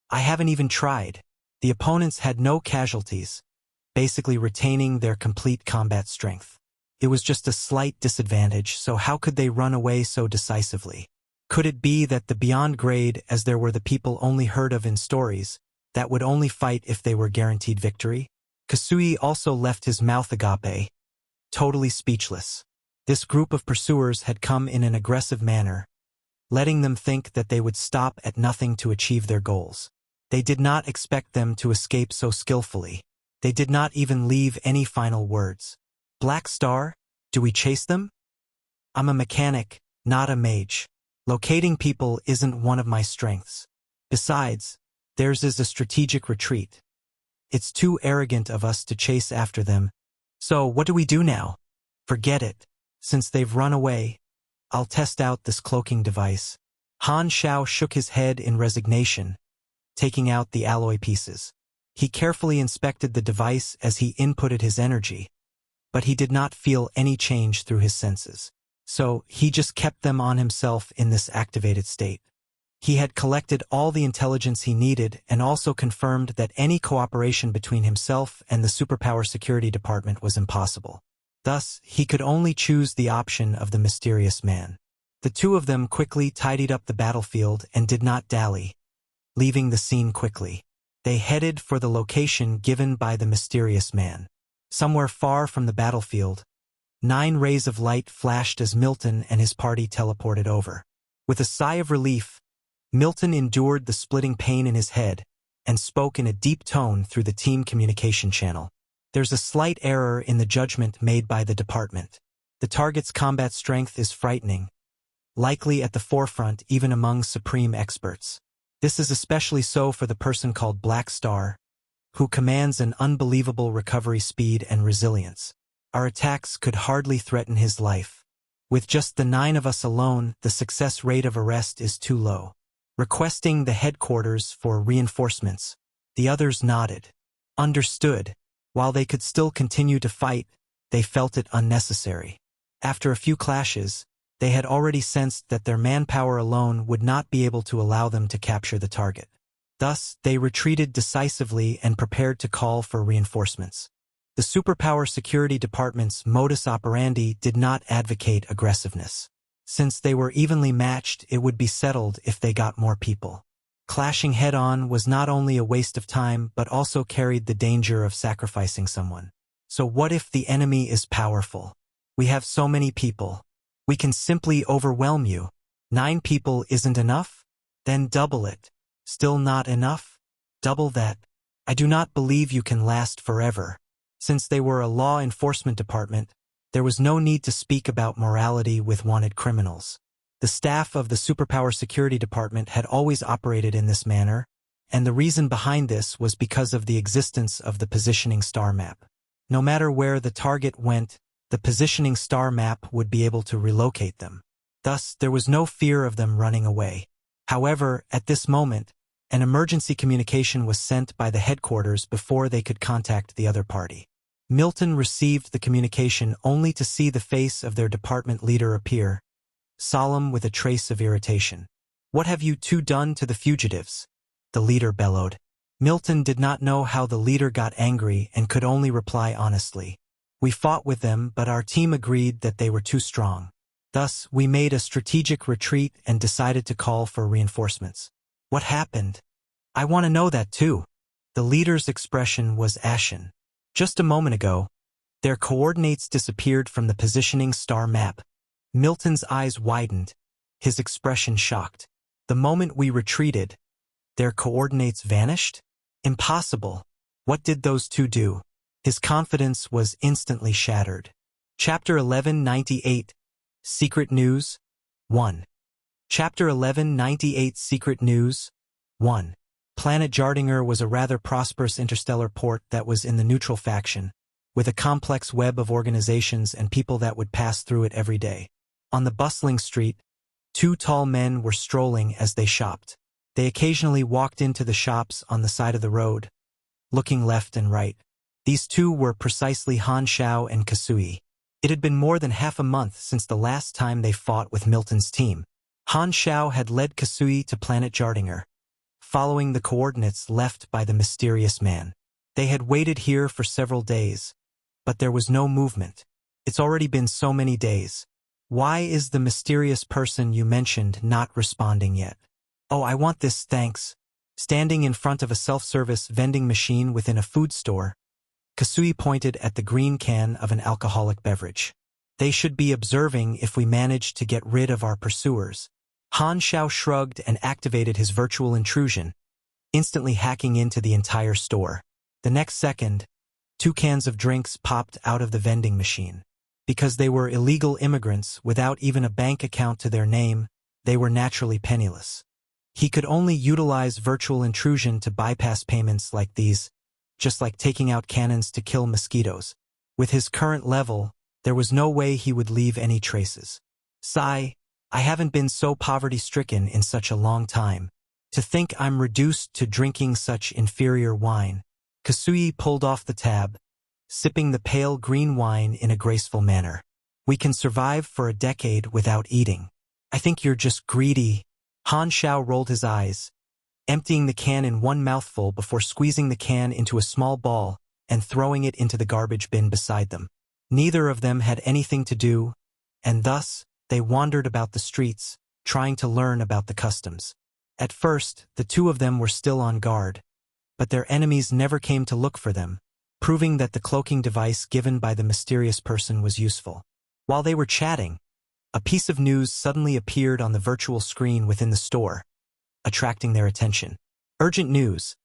I haven't even tried. The opponents had no casualties, basically retaining their complete combat strength. It was just a slight disadvantage, so how could they run away so decisively? Could it be that the beyond grade, as there were the people only heard of in stories, that would only fight if they were guaranteed victory? Kasui also left his mouth agape, totally speechless. This group of pursuers had come in an aggressive manner, letting them think that they would stop at nothing to achieve their goals. They did not expect them to escape so skillfully. They did not even leave any final words. "Black Star, do we chase them?" "I'm a mechanic, not a mage. Locating people isn't one of my strengths. Besides, theirs is a strategic retreat. It's too arrogant of us to chase after them. So what do we do now?" "Forget it. Since they've run away, I'll test out this cloaking device." Han Shao shook his head in resignation, taking out the alloy pieces. He carefully inspected the device as he inputted his energy, but he did not feel any change through his senses. So, he just kept them on himself in this activated state. He had collected all the intelligence he needed and also confirmed that any cooperation between himself and the Superpower Security Department was impossible. Thus, he could only choose the option of the mysterious man. The two of them quickly tidied up the battlefield and did not dally, leaving the scene quickly. They headed for the location given by the mysterious man. Somewhere far from the battlefield, 9 rays of light flashed as Milton and his party teleported over. With a sigh of relief, Milton endured the splitting pain in his head and spoke in a deep tone through the team communication channel. There's a slight error in the judgment made by the department. The target's combat strength is frightening, likely at the forefront even among supreme experts. This is especially so for the person called Black Star, who commands an unbelievable recovery speed and resilience. Our attacks could hardly threaten his life. With just the 9 of us alone, the success rate of arrest is too low. Requesting the headquarters for reinforcements, the others nodded. Understood. While they could still continue to fight, they felt it unnecessary. After a few clashes, they had already sensed that their manpower alone would not be able to allow them to capture the target. Thus, they retreated decisively and prepared to call for reinforcements. The Superpower Security Department's modus operandi did not advocate aggressiveness. Since they were evenly matched, it would be settled if they got more people. Clashing head-on was not only a waste of time but also carried the danger of sacrificing someone. So what if the enemy is powerful? We have so many people. We can simply overwhelm you. 9 people isn't enough? Then double it. Still not enough? Double that. I do not believe you can last forever. Since they were a law enforcement department, there was no need to speak about morality with wanted criminals. The staff of the Superpower Security Department had always operated in this manner, and the reason behind this was because of the existence of the positioning star map. No matter where the target went, the positioning star map would be able to relocate them. Thus, there was no fear of them running away. However, at this moment, an emergency communication was sent by the headquarters before they could contact the other party. Milton received the communication only to see the face of their department leader appear, solemn with a trace of irritation. "What have you two done to the fugitives?" the leader bellowed. Milton did not know how the leader got angry and could only reply honestly. "We fought with them, but our team agreed that they were too strong. Thus, we made a strategic retreat and decided to call for reinforcements." "What happened? I want to know that too." The leader's expression was ashen. Just a moment ago, their coordinates disappeared from the positioning star map. Milton's eyes widened, his expression shocked. "The moment we retreated, their coordinates vanished? Impossible. What did those two do?" His confidence was instantly shattered. Chapter 1198, Secret News 1. Chapter 1198 Secret News 1. Planet Jardinger was a rather prosperous interstellar port that was in the neutral faction, with a complex web of organizations and people that would pass through it every day. On the bustling street, 2 tall men were strolling as they shopped. They occasionally walked into the shops on the side of the road, looking left and right. These 2 were precisely Han Xiao and Kasui. It had been more than half a month since the last time they fought with Milton's team. Han Xiao had led Kasui to Planet Jardinger, following the coordinates left by the mysterious man. They had waited here for several days, but there was no movement. "It's already been so many days. Why is the mysterious person you mentioned not responding yet?" "Oh, I want this, thanks." Standing in front of a self-service vending machine within a food store, Kasui pointed at the green can of an alcoholic beverage. "They should be observing if we manage to get rid of our pursuers." Han Xiao shrugged and activated his virtual intrusion, instantly hacking into the entire store. The next second, 2 cans of drinks popped out of the vending machine. Because they were illegal immigrants without even a bank account to their name, they were naturally penniless. He could only utilize virtual intrusion to bypass payments like these, just like taking out cannons to kill mosquitoes. With his current level, there was no way he would leave any traces. "Sigh, I haven't been so poverty-stricken in such a long time. To think I'm reduced to drinking such inferior wine." Kasui pulled off the tab, sipping the pale green wine in a graceful manner. "We can survive for a decade without eating. I think you're just greedy." Han Xiao rolled his eyes, emptying the can in one mouthful before squeezing the can into a small ball and throwing it into the garbage bin beside them. Neither of them had anything to do, and thus they wandered about the streets, trying to learn about the customs. At first, the two of them were still on guard, but their enemies never came to look for them, proving that the cloaking device given by the mysterious person was useful. While they were chatting, a piece of news suddenly appeared on the virtual screen within the store, attracting their attention. Urgent news.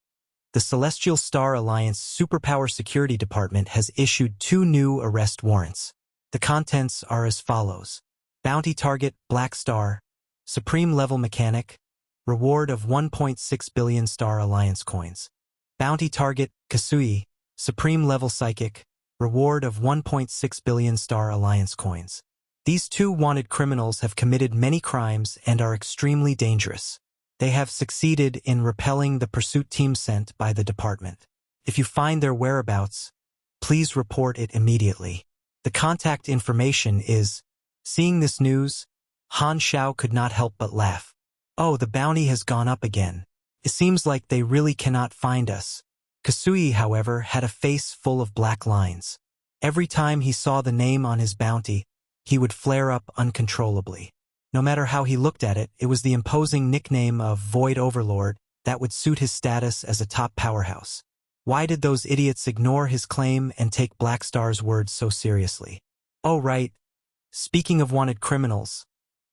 The Celestial Star Alliance Superpower Security Department has issued 2 new arrest warrants. The contents are as follows. Bounty target, Black Star, Supreme Level Mechanic, reward of 1.6 billion Star Alliance coins. Bounty target, Kasui, Supreme Level Psychic, reward of 1.6 billion Star Alliance coins. These 2 wanted criminals have committed many crimes and are extremely dangerous. They have succeeded in repelling the pursuit team sent by the department. If you find their whereabouts, please report it immediately. The contact information is... Seeing this news, Han Xiao could not help but laugh. "Oh, the bounty has gone up again. It seems like they really cannot find us." Kasui, however, had a face full of black lines. Every time he saw the name on his bounty, he would flare up uncontrollably. No matter how he looked at it, it was the imposing nickname of Void Overlord that would suit his status as a top powerhouse. Why did those idiots ignore his claim and take Black Star's words so seriously? "Oh right, speaking of wanted criminals,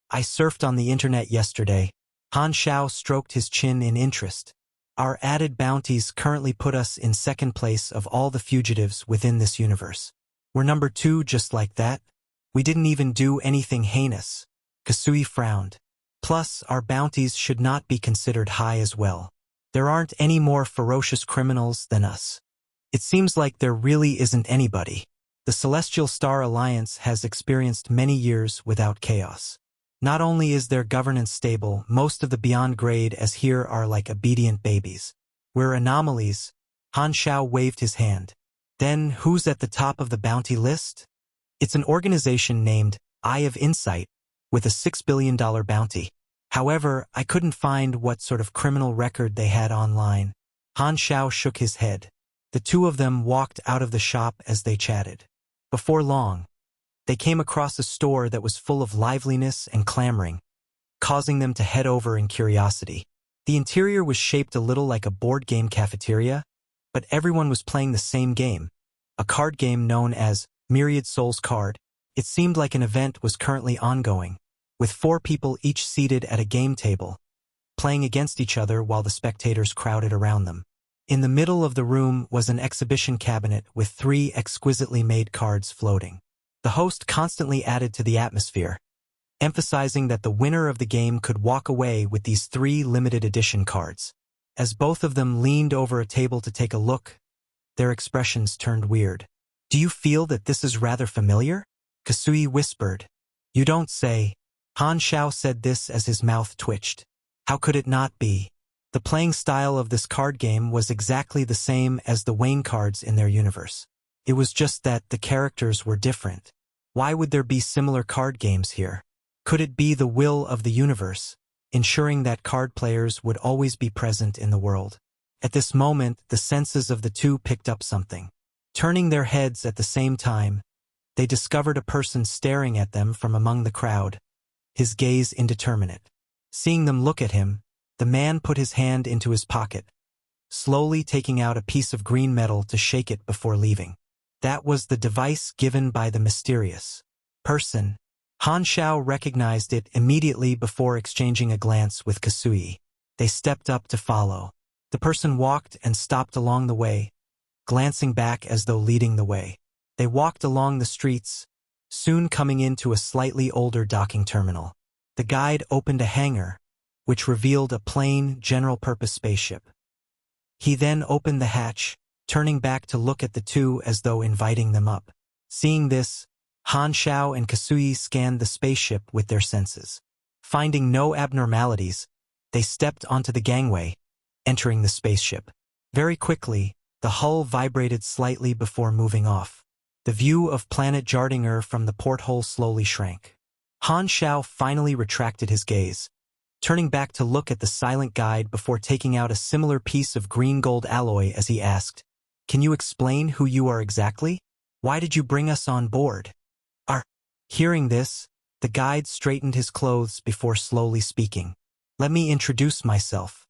I surfed on the internet yesterday." Han Xiao stroked his chin in interest. "Our added bounties currently put us in second place of all the fugitives within this universe. We're number 2 just like that. We didn't even do anything heinous." Kasui frowned. "Plus, our bounties should not be considered high as well. There aren't any more ferocious criminals than us. It seems like there really isn't anybody. The Celestial Star Alliance has experienced many years without chaos. Not only is their governance stable, most of the beyond grade as here are like obedient babies. We're anomalies." Han Xiao waved his hand. "Then who's at the top of the bounty list?" "It's an organization named Eye of Insight, with a $6 billion bounty. However, I couldn't find what sort of criminal record they had online." Han Xiao shook his head. The 2 of them walked out of the shop as they chatted. Before long, they came across a store that was full of liveliness and clamoring, causing them to head over in curiosity. The interior was shaped a little like a board game cafeteria, but everyone was playing the same game, a card game known as Myriad Souls Card. It seemed like an event was currently ongoing, with 4 people each seated at a game table, playing against each other while the spectators crowded around them. In the middle of the room was an exhibition cabinet with 3 exquisitely made cards floating. The host constantly added to the atmosphere, emphasizing that the winner of the game could walk away with these 3 limited edition cards. As both of them leaned over a table to take a look, their expressions turned weird. "Do you feel that this is rather familiar?" Kasui whispered. "You don't say." Han Xiao said this as his mouth twitched. How could it not be? The playing style of this card game was exactly the same as the Wayne cards in their universe. It was just that the characters were different. Why would there be similar card games here? Could it be the will of the universe, ensuring that card players would always be present in the world? At this moment, the senses of the 2 picked up something. Turning their heads at the same time, they discovered a person staring at them from among the crowd, his gaze indeterminate. Seeing them look at him, the man put his hand into his pocket, slowly taking out a piece of green metal to shake it before leaving. That was the device given by the mysterious person. Han Xiao recognized it immediately before exchanging a glance with Kasui. They stepped up to follow. The person walked and stopped along the way, glancing back as though leading the way. They walked along the streets, soon coming into a slightly older docking terminal. The guide opened a hangar, which revealed a plain, general-purpose spaceship. He then opened the hatch, turning back to look at the 2 as though inviting them up. Seeing this, Han Xiao and Kasui scanned the spaceship with their senses. Finding no abnormalities, they stepped onto the gangway, entering the spaceship. Very quickly, The hull vibrated slightly before moving off. The view of planet Jardinger from the porthole slowly shrank. Han Shao finally retracted his gaze, turning back to look at the silent guide before taking out a similar piece of green-gold alloy as he asked, "Can you explain who you are exactly? Why did you bring us on board?" Hearing this, the guide straightened his clothes before slowly speaking. "Let me introduce myself.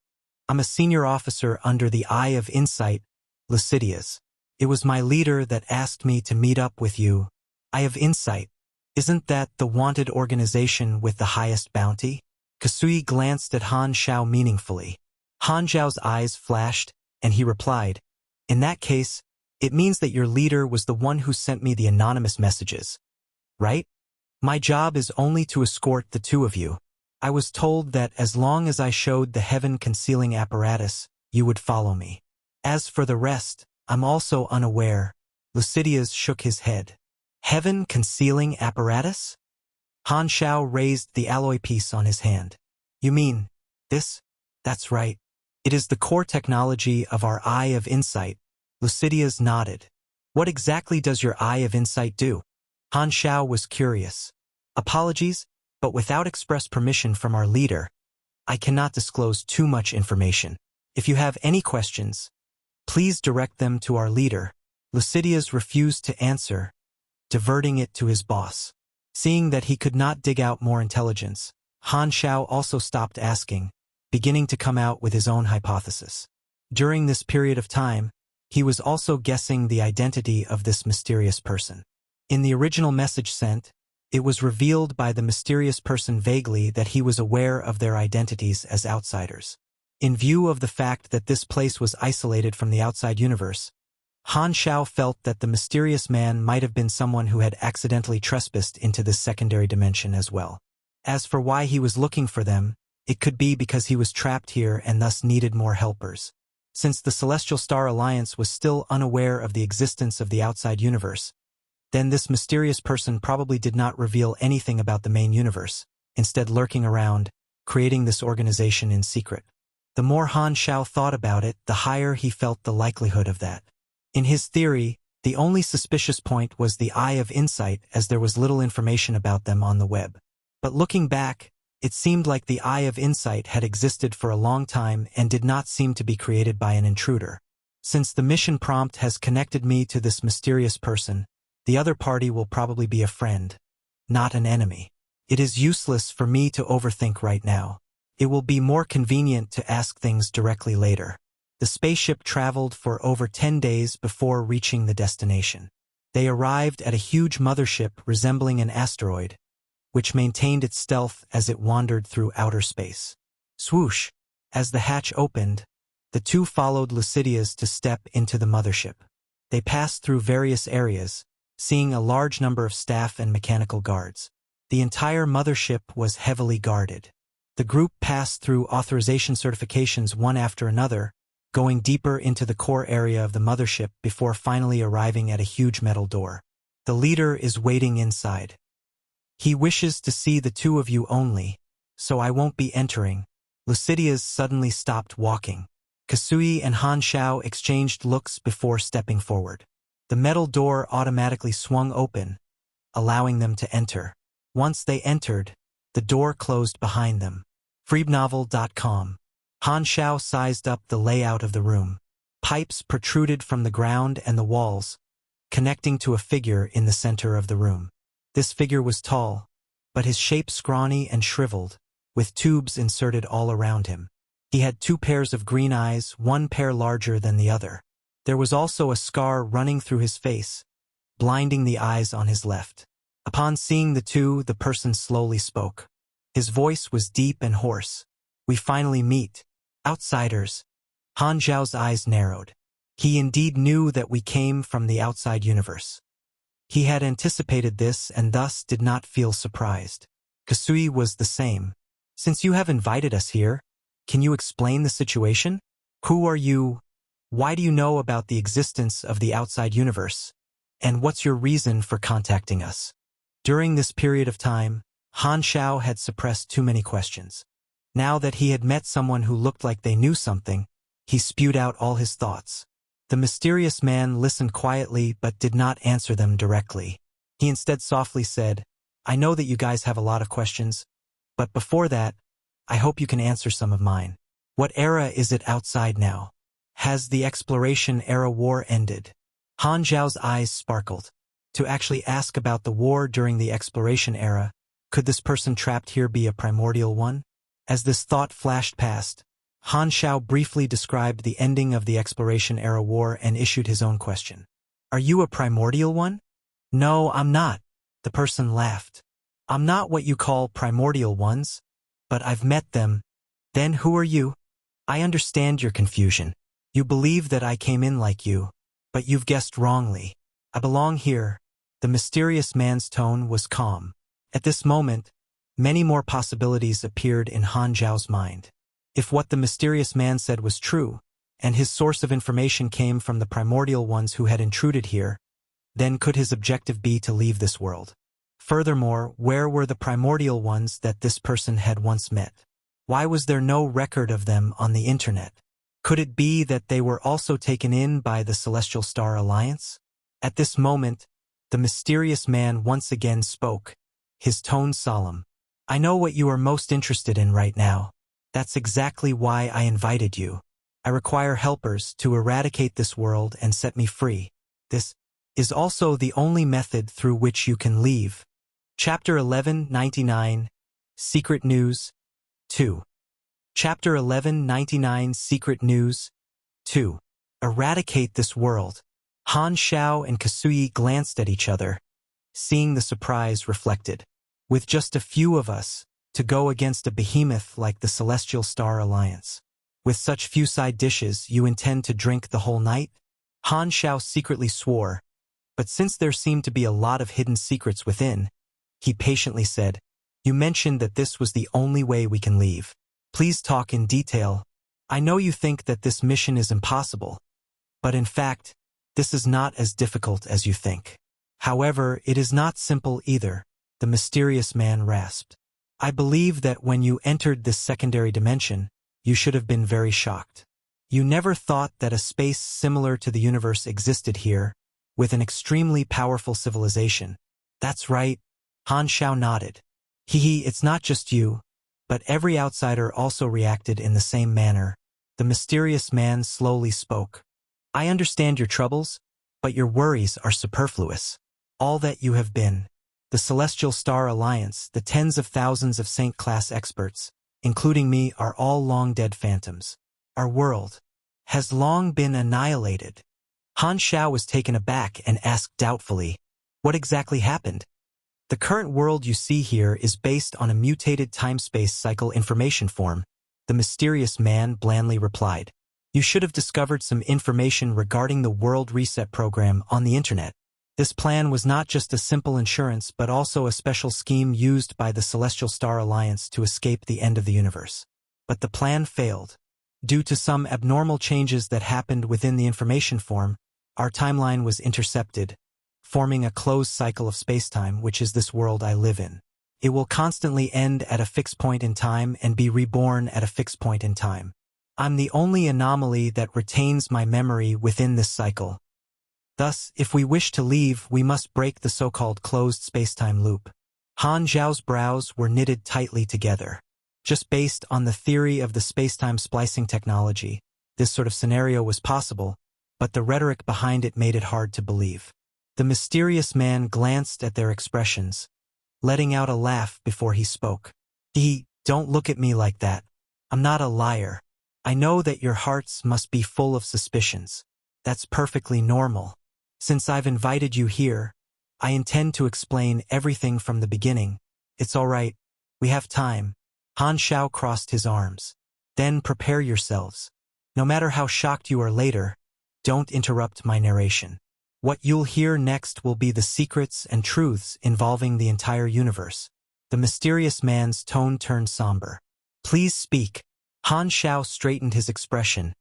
I'm a senior officer under the Eye of Insight, Lucidia's. It was my leader that asked me to meet up with you. Eye of Insight. Isn't that the wanted organization with the highest bounty?" Kasui glanced at Han Shao meaningfully. Han Zhao's eyes flashed, and he replied, "In that case, it means that your leader was the one who sent me the anonymous messages. Right? My job is only to escort the two of you. I was told that as long as I showed the heaven-concealing apparatus, you would follow me. As for the rest, I'm also unaware." Lucidius shook his head. "Heaven-concealing apparatus?" Han Shao raised the alloy piece on his hand. "You mean this?" "That's right. It is the core technology of our Eye of Insight." Lucidius nodded. "What exactly does your Eye of Insight do?" Han Shao was curious. "Apologies, but without express permission from our leader, I cannot disclose too much information. If you have any questions, please direct them to our leader." Lucidius refused to answer, diverting it to his boss. Seeing that he could not dig out more intelligence, Han Shao also stopped asking, beginning to come out with his own hypothesis. During this period of time, he was also guessing the identity of this mysterious person. In the original message sent, it was revealed by the mysterious person vaguely that he was aware of their identities as outsiders. In view of the fact that this place was isolated from the outside universe, Han Shao felt that the mysterious man might have been someone who had accidentally trespassed into this secondary dimension as well. As for why he was looking for them, it could be because he was trapped here and thus needed more helpers. Since the Celestial Star Alliance was still unaware of the existence of the outside universe, then this mysterious person probably did not reveal anything about the main universe, instead lurking around, creating this organization in secret. The more Han Shao thought about it, the higher he felt the likelihood of that. In his theory, the only suspicious point was the Eye of Insight, as there was little information about them on the web. But looking back, it seemed like the Eye of Insight had existed for a long time and did not seem to be created by an intruder. Since the mission prompt has connected me to this mysterious person, the other party will probably be a friend, not an enemy. It is useless for me to overthink right now. It will be more convenient to ask things directly later. The spaceship traveled for over 10 days before reaching the destination. They arrived at a huge mothership resembling an asteroid, which maintained its stealth as it wandered through outer space. Swoosh! As the hatch opened, the two followed Lucidius to step into the mothership. They passed through various areas, seeing a large number of staff and mechanical guards. The entire mothership was heavily guarded. The group passed through authorization certifications one after another, going deeper into the core area of the mothership before finally arriving at a huge metal door. The leader is waiting inside. He wishes to see the two of you only, so I won't be entering. Lucidius suddenly stopped walking. Kasui and Han Shao exchanged looks before stepping forward. The metal door automatically swung open, allowing them to enter. Once they entered, the door closed behind them. Freebnovel.com. Han Shao sized up the layout of the room. Pipes protruded from the ground and the walls, connecting to a figure in the center of the room. This figure was tall, but his shape scrawny and shriveled, with tubes inserted all around him. He had 2 pairs of green eyes, one pair larger than the other. There was also a scar running through his face, blinding the eyes on his left. Upon seeing the two, the person slowly spoke. His voice was deep and hoarse. "We finally meet. Outsiders." Han Zhao's eyes narrowed. He indeed knew that we came from the outside universe. He had anticipated this and thus did not feel surprised. Kasui was the same. "Since you have invited us here, can you explain the situation? Who are you? Why do you know about the existence of the outside universe? And what's your reason for contacting us?" During this period of time, Han Shao had suppressed too many questions. Now that he had met someone who looked like they knew something, he spewed out all his thoughts. The mysterious man listened quietly but did not answer them directly. He instead softly said, "I know that you guys have a lot of questions, but before that, I hope you can answer some of mine. What era is it outside now? Has the exploration era war ended?" Han Zhao's eyes sparkled. To actually ask about the war during the exploration era, could this person trapped here be a primordial one? As this thought flashed past, Han Zhao briefly described the ending of the exploration era war and issued his own question. "Are you a primordial one?" "No, I'm not." The person laughed. "I'm not what you call primordial ones, but I've met them." "Then who are you?" "I understand your confusion. You believe that I came in like you, but you've guessed wrongly. I belong here." The mysterious man's tone was calm. At this moment, many more possibilities appeared in Han Zhao's mind. If what the mysterious man said was true, and his source of information came from the primordial ones who had intruded here, then could his objective be to leave this world? Furthermore, where were the primordial ones that this person had once met? Why was there no record of them on the internet? Could it be that they were also taken in by the Celestial Star Alliance? At this moment, the mysterious man once again spoke, his tone solemn. "I know what you are most interested in right now. That's exactly why I invited you. I require helpers to eradicate this world and set me free. This is also the only method through which you can leave." Chapter 1199, Secret News 2. Chapter 1199, Secret News 2. Eradicate this world. Han Zhao and Kasui glanced at each other, seeing the surprise reflected. With just a few of us, to go against a behemoth like the Celestial Star Alliance. With such few side dishes, you intend to drink the whole night? Han Zhao secretly swore, but since there seemed to be a lot of hidden secrets within, he patiently said, "You mentioned that this was the only way we can leave. Please talk in detail. I know you think that this mission is impossible, but in fact, this is not as difficult as you think. However, it is not simple either," the mysterious man rasped. "I believe that when you entered this secondary dimension, you should have been very shocked. You never thought that a space similar to the universe existed here, with an extremely powerful civilization." "That's right," Han Zhao nodded. It's not just you, but every outsider also reacted in the same manner." The mysterious man slowly spoke. "I understand your troubles, but your worries are superfluous. All that you have been, the Celestial Star Alliance, the tens of thousands of Saint-class experts, including me, are all long-dead phantoms. Our world has long been annihilated." Han Zhao was taken aback and asked doubtfully, "What exactly happened?" "The current world you see here is based on a mutated time-space cycle information form," the mysterious man blandly replied. "You should have discovered some information regarding the World Reset program on the internet. This plan was not just a simple insurance but also a special scheme used by the Celestial Star Alliance to escape the end of the universe. But the plan failed. Due to some abnormal changes that happened within the information form, our timeline was intercepted, forming a closed cycle of spacetime, which is this world I live in. It will constantly end at a fixed point in time and be reborn at a fixed point in time. I'm the only anomaly that retains my memory within this cycle. Thus, if we wish to leave, we must break the so-called closed spacetime loop." Han Zhao's brows were knitted tightly together. Just based on the theory of the spacetime splicing technology, this sort of scenario was possible, but the rhetoric behind it made it hard to believe. The mysterious man glanced at their expressions, letting out a laugh before he spoke. "Don't look at me like that. I'm not a liar. I know that your hearts must be full of suspicions. That's perfectly normal. Since I've invited you here, I intend to explain everything from the beginning. It's all right. We have time." Han Zhao crossed his arms. "Then prepare yourselves. No matter how shocked you are later, don't interrupt my narration. What you'll hear next will be the secrets and truths involving the entire universe." The mysterious man's tone turned somber. "Please speak." Han Zhao straightened his expression,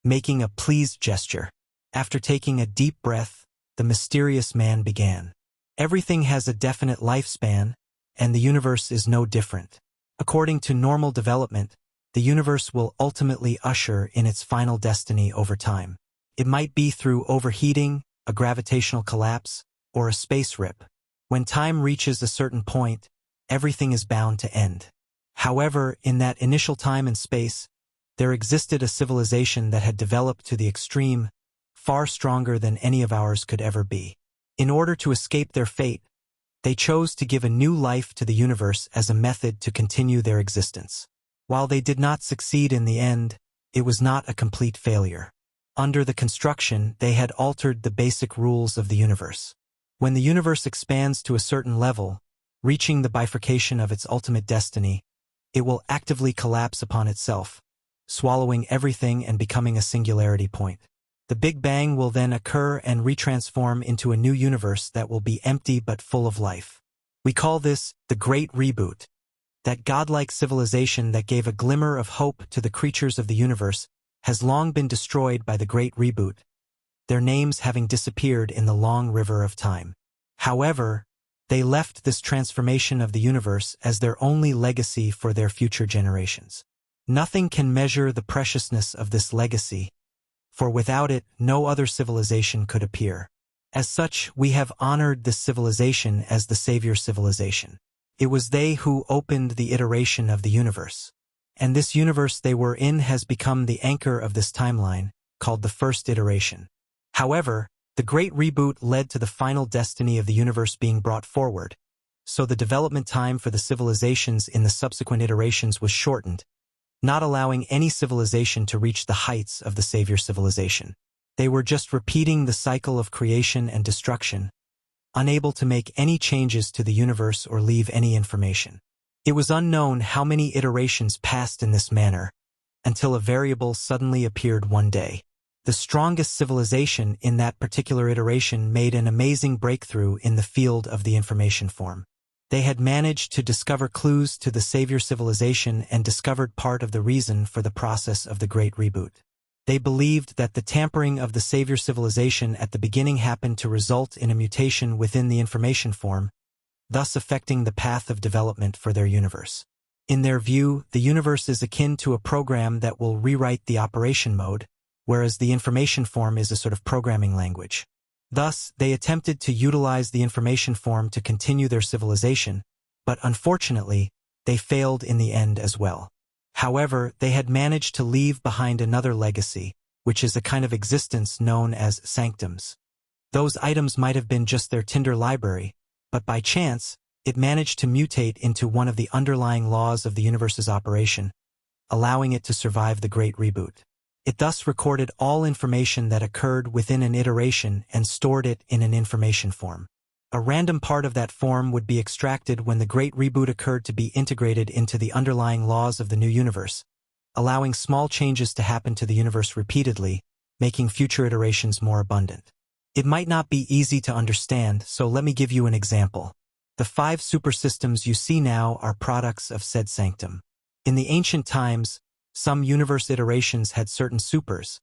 making a pleased gesture. After taking a deep breath, the mysterious man began. "Everything has a definite lifespan, and the universe is no different. According to normal development, the universe will ultimately usher in its final destiny over time. It might be through overheating, a gravitational collapse, or a space rip. When time reaches a certain point, everything is bound to end. However, in that initial time and space, there existed a civilization that had developed to the extreme, far stronger than any of ours could ever be. In order to escape their fate, they chose to give a new life to the universe as a method to continue their existence. While they did not succeed in the end, it was not a complete failure. Under the construction, they had altered the basic rules of the universe. When the universe expands to a certain level, reaching the bifurcation of its ultimate destiny, it will actively collapse upon itself, swallowing everything and becoming a singularity point. The Big Bang will then occur and retransform into a new universe that will be empty but full of life. We call this the Great Reboot. That godlike civilization that gave a glimmer of hope to the creatures of the universe has long been destroyed by the Great Reboot, their names having disappeared in the long river of time. However, they left this transformation of the universe as their only legacy for their future generations. Nothing can measure the preciousness of this legacy, for without it, no other civilization could appear. As such, we have honored this civilization as the Savior Civilization. It was they who opened the iteration of the universe. And this universe they were in has become the anchor of this timeline, called the first iteration. However, the Great Reboot led to the final destiny of the universe being brought forward, so the development time for the civilizations in the subsequent iterations was shortened, not allowing any civilization to reach the heights of the Savior Civilization. They were just repeating the cycle of creation and destruction, unable to make any changes to the universe or leave any information. It was unknown how many iterations passed in this manner, until a variable suddenly appeared one day. The strongest civilization in that particular iteration made an amazing breakthrough in the field of the information form. They had managed to discover clues to the Savior Civilization and discovered part of the reason for the process of the Great Reboot. They believed that the tampering of the Savior Civilization at the beginning happened to result in a mutation within the information form, thus affecting the path of development for their universe. In their view, the universe is akin to a program that will rewrite the operation mode, whereas the information form is a sort of programming language. Thus, they attempted to utilize the information form to continue their civilization, but unfortunately, they failed in the end as well. However, they had managed to leave behind another legacy, which is a kind of existence known as sanctums. Those items might have been just their Tinder library, but by chance, it managed to mutate into one of the underlying laws of the universe's operation, allowing it to survive the Great Reboot. It thus recorded all information that occurred within an iteration and stored it in an information form. A random part of that form would be extracted when the Great Reboot occurred to be integrated into the underlying laws of the new universe, allowing small changes to happen to the universe repeatedly, making future iterations more abundant. It might not be easy to understand, so let me give you an example. The 5 supersystems you see now are products of said sanctum. In the ancient times, some universe iterations had certain supers,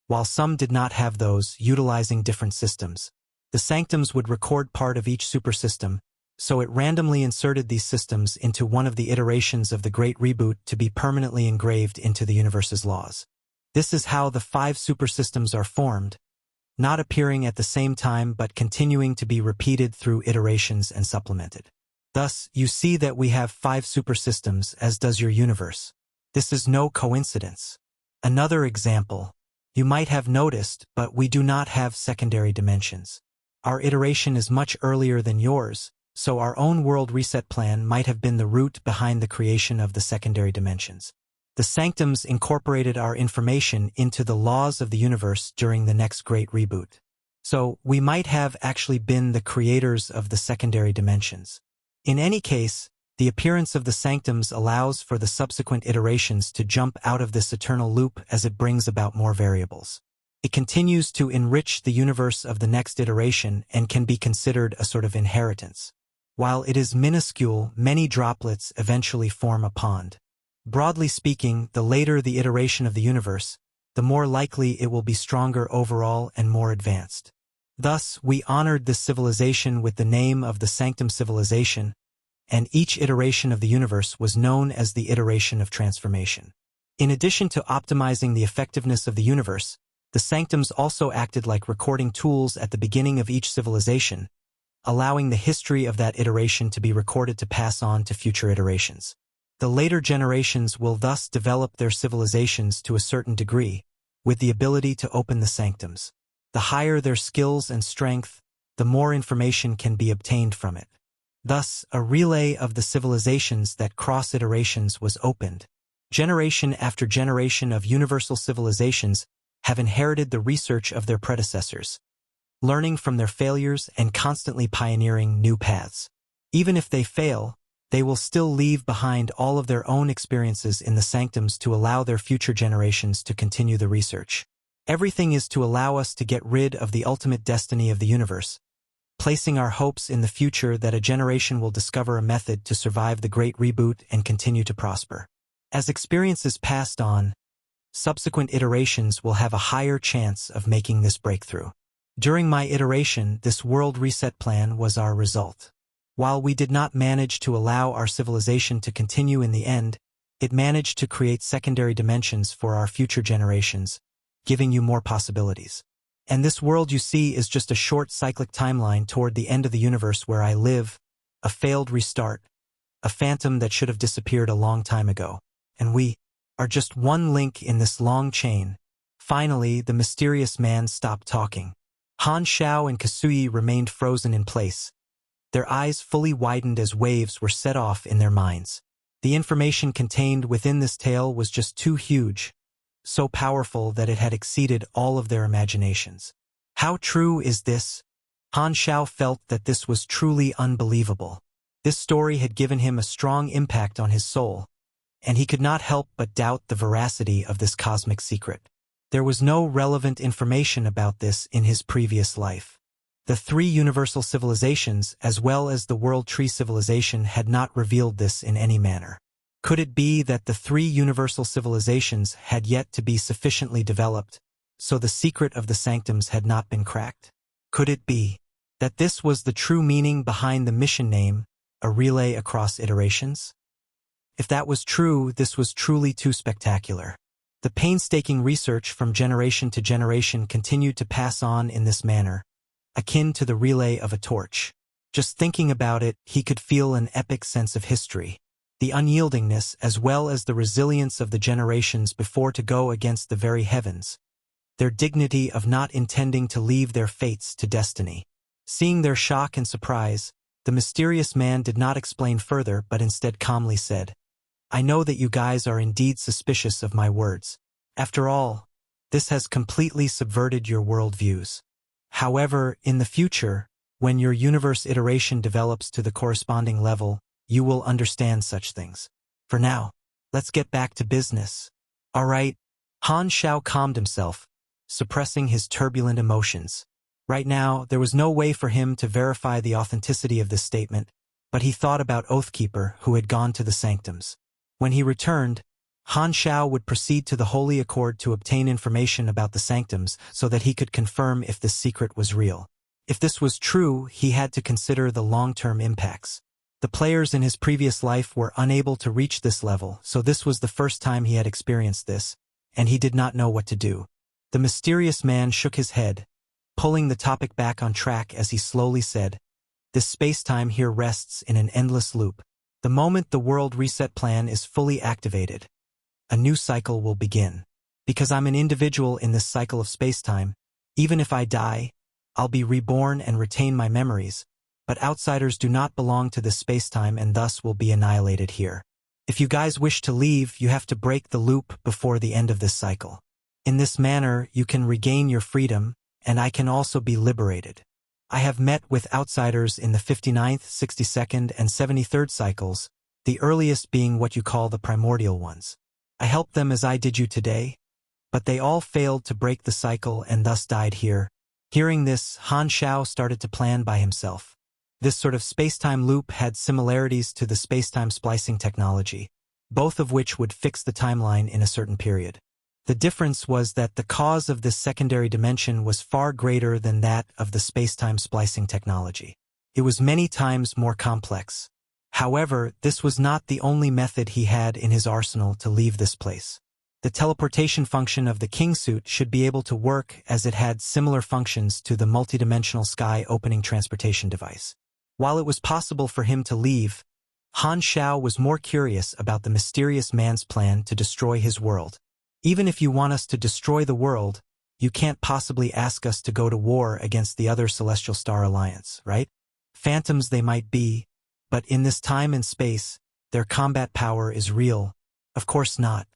while some did not have those, utilizing different systems. The sanctums would record part of each supersystem, so it randomly inserted these systems into one of the iterations of the Great Reboot to be permanently engraved into the universe's laws. This is how the 5 supersystems are formed, not appearing at the same time but continuing to be repeated through iterations and supplemented. Thus, you see that we have 5 supersystems, as does your universe. This is no coincidence. Another example, you might have noticed, but we do not have secondary dimensions. Our iteration is much earlier than yours, so our own world reset plan might have been the root behind the creation of the secondary dimensions. The sanctums incorporated our information into the laws of the universe during the next Great Reboot. So, we might have actually been the creators of the secondary dimensions. In any case, the appearance of the sanctums allows for the subsequent iterations to jump out of this eternal loop as it brings about more variables. It continues to enrich the universe of the next iteration and can be considered a sort of inheritance. While it is minuscule, many droplets eventually form a pond. Broadly speaking, the later the iteration of the universe, the more likely it will be stronger overall and more advanced. Thus, we honored this civilization with the name of the Sanctum Civilization, and each iteration of the universe was known as the iteration of transformation. In addition to optimizing the effectiveness of the universe, The sanctums also acted like recording tools at the beginning of each civilization, allowing the history of that iteration to be recorded to pass on to future iterations. The later generations will thus develop their civilizations to a certain degree, with the ability to open the sanctums. The higher their skills and strength, the more information can be obtained from it. Thus, a relay of the civilizations that cross iterations was opened. Generation after generation of universal civilizations have inherited the research of their predecessors, learning from their failures and constantly pioneering new paths. Even if they fail, they will still leave behind all of their own experiences in the sanctums to allow their future generations to continue the research. Everything is to allow us to get rid of the ultimate destiny of the universe, placing our hopes in the future that a generation will discover a method to survive the great reboot and continue to prosper. As experiences passed on, subsequent iterations will have a higher chance of making this breakthrough. During my iteration, this world reset plan was our result. While we did not manage to allow our civilization to continue in the end, it managed to create secondary dimensions for our future generations, giving you more possibilities. And this world you see is just a short cyclic timeline toward the end of the universe where I live, a failed restart, a phantom that should have disappeared a long time ago. And we are just one link in this long chain. Finally, the mysterious man stopped talking. Han Xiao and Kasui remained frozen in place. Their eyes fully widened as waves were set off in their minds. The information contained within this tale was just too huge, so powerful that it had exceeded all of their imaginations. How true is this? Han Xiao felt that this was truly unbelievable. This story had given him a strong impact on his soul, and he could not help but doubt the veracity of this cosmic secret. There was no relevant information about this in his previous life. The three universal civilizations, as well as the World Tree civilization, had not revealed this in any manner. Could it be that the three universal civilizations had yet to be sufficiently developed, so the secret of the sanctums had not been cracked? Could it be that this was the true meaning behind the mission name, a relay across iterations? If that was true, this was truly too spectacular. The painstaking research from generation to generation continued to pass on in this manner, akin to the relay of a torch. Just thinking about it, he could feel an epic sense of history. The unyieldingness as well as the resilience of the generations before to go against the very heavens. Their dignity of not intending to leave their fates to destiny. Seeing their shock and surprise, the mysterious man did not explain further but instead calmly said, "I know that you guys are indeed suspicious of my words. After all, this has completely subverted your worldviews. However, in the future, when your universe iteration develops to the corresponding level, you will understand such things. For now, let's get back to business." All right. Han Xiao calmed himself, suppressing his turbulent emotions. Right now, there was no way for him to verify the authenticity of this statement, but he thought about Oathkeeper, who had gone to the sanctums. When he returned, Han Xiao would proceed to the Holy Accord to obtain information about the sanctums so that he could confirm if this secret was real. If this was true, he had to consider the long-term impacts. The players in his previous life were unable to reach this level, so this was the first time he had experienced this, and he did not know what to do. The mysterious man shook his head, pulling the topic back on track as he slowly said, "This space-time here rests in an endless loop. The moment the world reset plan is fully activated, a new cycle will begin. Because I'm an individual in this cycle of space-time, even if I die, I'll be reborn and retain my memories, but outsiders do not belong to this space-time and thus will be annihilated here. If you guys wish to leave, you have to break the loop before the end of this cycle. In this manner, you can regain your freedom, and I can also be liberated. I have met with outsiders in the 59th, 62nd, and 73rd cycles, the earliest being what you call the primordial ones. I helped them as I did you today, but they all failed to break the cycle and thus died here." Hearing this, Han Xiao started to plan by himself. This sort of space-time loop had similarities to the space-time splicing technology, both of which would fix the timeline in a certain period. The difference was that the cause of this secondary dimension was far greater than that of the space-time splicing technology. It was many times more complex. However, this was not the only method he had in his arsenal to leave this place. The teleportation function of the king suit should be able to work as it had similar functions to the multidimensional sky opening transportation device. While it was possible for him to leave, Han Xiao was more curious about the mysterious man's plan to destroy his world. Even if you want us to destroy the world, you can't possibly ask us to go to war against the other Celestial Star Alliance, right? Phantoms they might be, but in this time and space, their combat power is real. Of course not.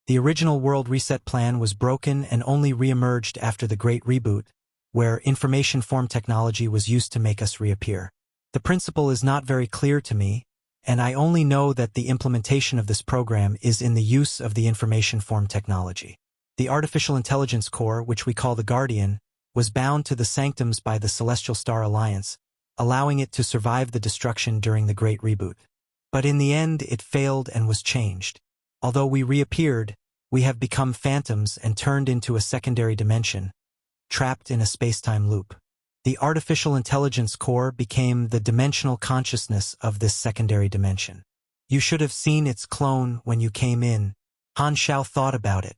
The original world reset plan was broken and only re-emerged after the Great Reboot, where information form technology was used to make us reappear. The principle is not very clear to me, and I only know that the implementation of this program is in the use of the information form technology. The artificial intelligence core, which we call the Guardian, was bound to the sanctums by the Celestial Star Alliance, allowing it to survive the destruction during the Great Reboot. But in the end, it failed and was changed. Although we reappeared, we have become phantoms and turned into a secondary dimension, trapped in a space-time loop. The artificial intelligence core became the dimensional consciousness of this secondary dimension. You should have seen its clone when you came in. Han Xiao thought about it.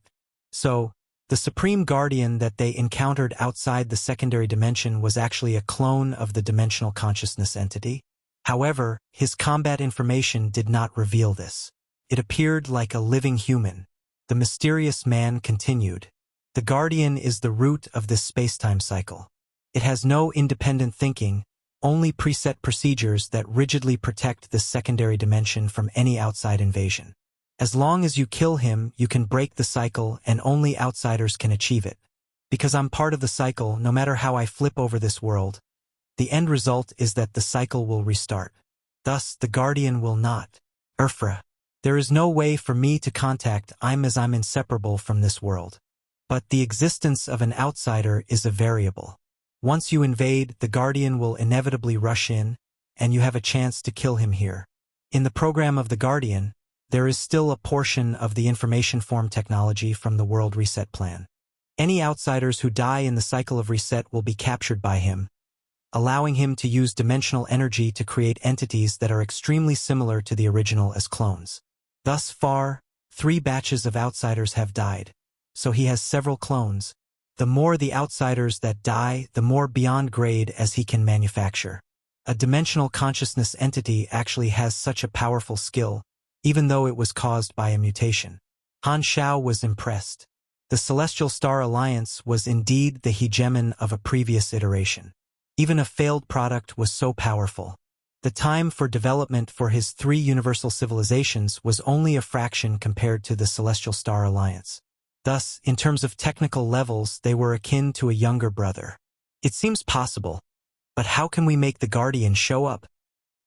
So, the Supreme Guardian that they encountered outside the secondary dimension was actually a clone of the dimensional consciousness entity. However, his combat information did not reveal this. It appeared like a living human. The mysterious man continued. The Guardian is the root of this space-time cycle. It has no independent thinking, only preset procedures that rigidly protect this secondary dimension from any outside invasion. As long as you kill him, you can break the cycle and only outsiders can achieve it. Because I'm part of the cycle, no matter how I flip over this world, the end result is that the cycle will restart. Thus, the Guardian will not. Urfra. There is no way for me to contact I'm as I'm inseparable from this world. But the existence of an outsider is a variable. Once you invade, the Guardian will inevitably rush in, and you have a chance to kill him here. In the program of the Guardian, there is still a portion of the information form technology from the World Reset Plan. Any outsiders who die in the cycle of reset will be captured by him, allowing him to use dimensional energy to create entities that are extremely similar to the original as clones. Thus far, 3 batches of outsiders have died, so he has several clones. The more the outsiders that die, the more beyond grade as he can manufacture. A dimensional consciousness entity actually has such a powerful skill, even though it was caused by a mutation. Han Xiao was impressed. The Celestial Star Alliance was indeed the hegemon of a previous iteration. Even a failed product was so powerful. The time for development for his 3 universal civilizations was only a fraction compared to the Celestial Star Alliance. Thus, in terms of technical levels, they were akin to a younger brother. It seems possible, but how can we make the Guardian show up?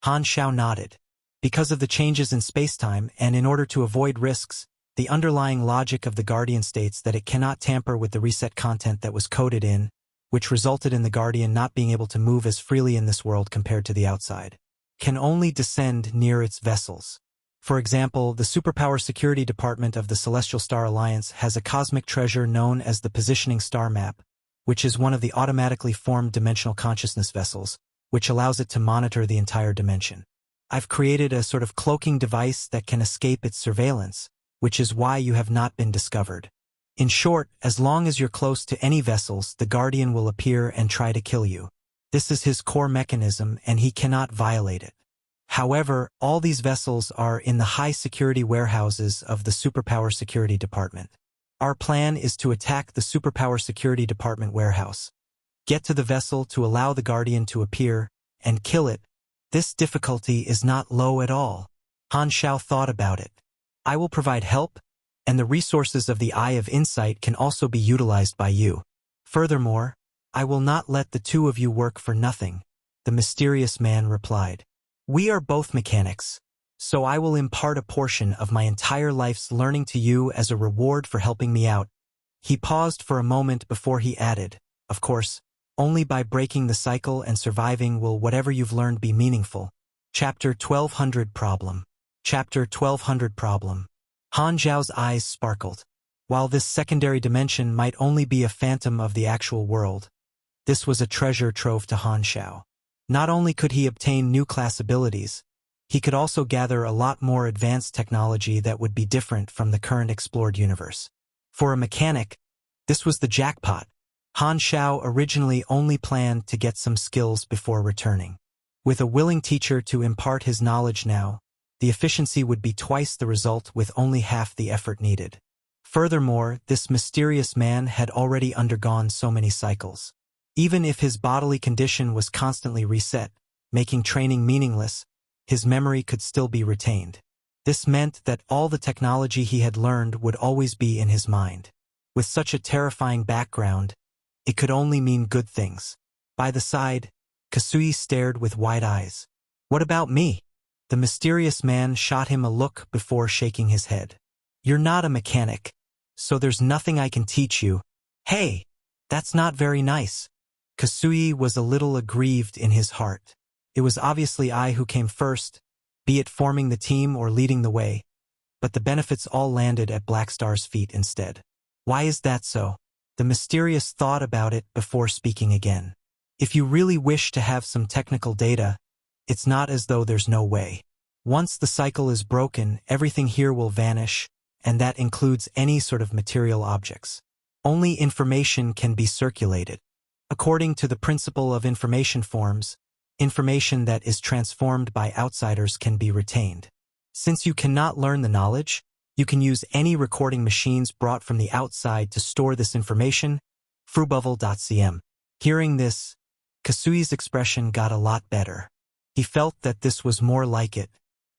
Han Xiao nodded. Because of the changes in spacetime and in order to avoid risks, the underlying logic of the Guardian states that it cannot tamper with the reset content that was coded in, which resulted in the Guardian not being able to move as freely in this world compared to the outside, can only descend near its vessels. For example, the Superpower Security Department of the Celestial Star Alliance has a cosmic treasure known as the Positioning Star Map, which is one of the automatically formed dimensional consciousness vessels, which allows it to monitor the entire dimension. I've created a sort of cloaking device that can escape its surveillance, which is why you have not been discovered. In short, as long as you're close to any vessels, the Guardian will appear and try to kill you. This is his core mechanism, and he cannot violate it. However, all these vessels are in the high-security warehouses of the Superpower Security Department. Our plan is to attack the Superpower Security Department warehouse, get to the vessel to allow the Guardian to appear, and kill it. This difficulty is not low at all. Han Xiao thought about it. I will provide help, and the resources of the Eye of Insight can also be utilized by you. Furthermore, I will not let the 2 of you work for nothing, the mysterious man replied. We are both mechanics, so I will impart a portion of my entire life's learning to you as a reward for helping me out. He paused for a moment before he added, of course, only by breaking the cycle and surviving will whatever you've learned be meaningful. Chapter 1200 Problem. Chapter 1200 Problem. Han Zhao's eyes sparkled. While this secondary dimension might only be a phantom of the actual world, this was a treasure trove to Han Xiao. Not only could he obtain new class abilities, he could also gather a lot more advanced technology that would be different from the current explored universe. For a mechanic, this was the jackpot. Han Xiao originally only planned to get some skills before returning. With a willing teacher to impart his knowledge now, the efficiency would be twice the result with only half the effort needed. Furthermore, this mysterious man had already undergone so many cycles. Even if his bodily condition was constantly reset, making training meaningless, his memory could still be retained. This meant that all the technology he had learned would always be in his mind. With such a terrifying background, it could only mean good things. By the side, Kasui stared with wide eyes. "What about me?" The mysterious man shot him a look before shaking his head. "You're not a mechanic, so there's nothing I can teach you." "Hey, that's not very nice." Kasui was a little aggrieved in his heart. It was obviously I who came first, be it forming the team or leading the way, but the benefits all landed at Blackstar's feet instead. Why is that so? The mysterious thought about it before speaking again. If you really wish to have some technical data, it's not as though there's no way. Once the cycle is broken, everything here will vanish, and that includes any sort of material objects. Only information can be circulated. According to the principle of information forms, information that is transformed by outsiders can be retained. Since you cannot learn the knowledge, you can use any recording machines brought from the outside to store this information. Frubuvel.cm. Hearing this, Kasui's expression got a lot better. He felt that this was more like it.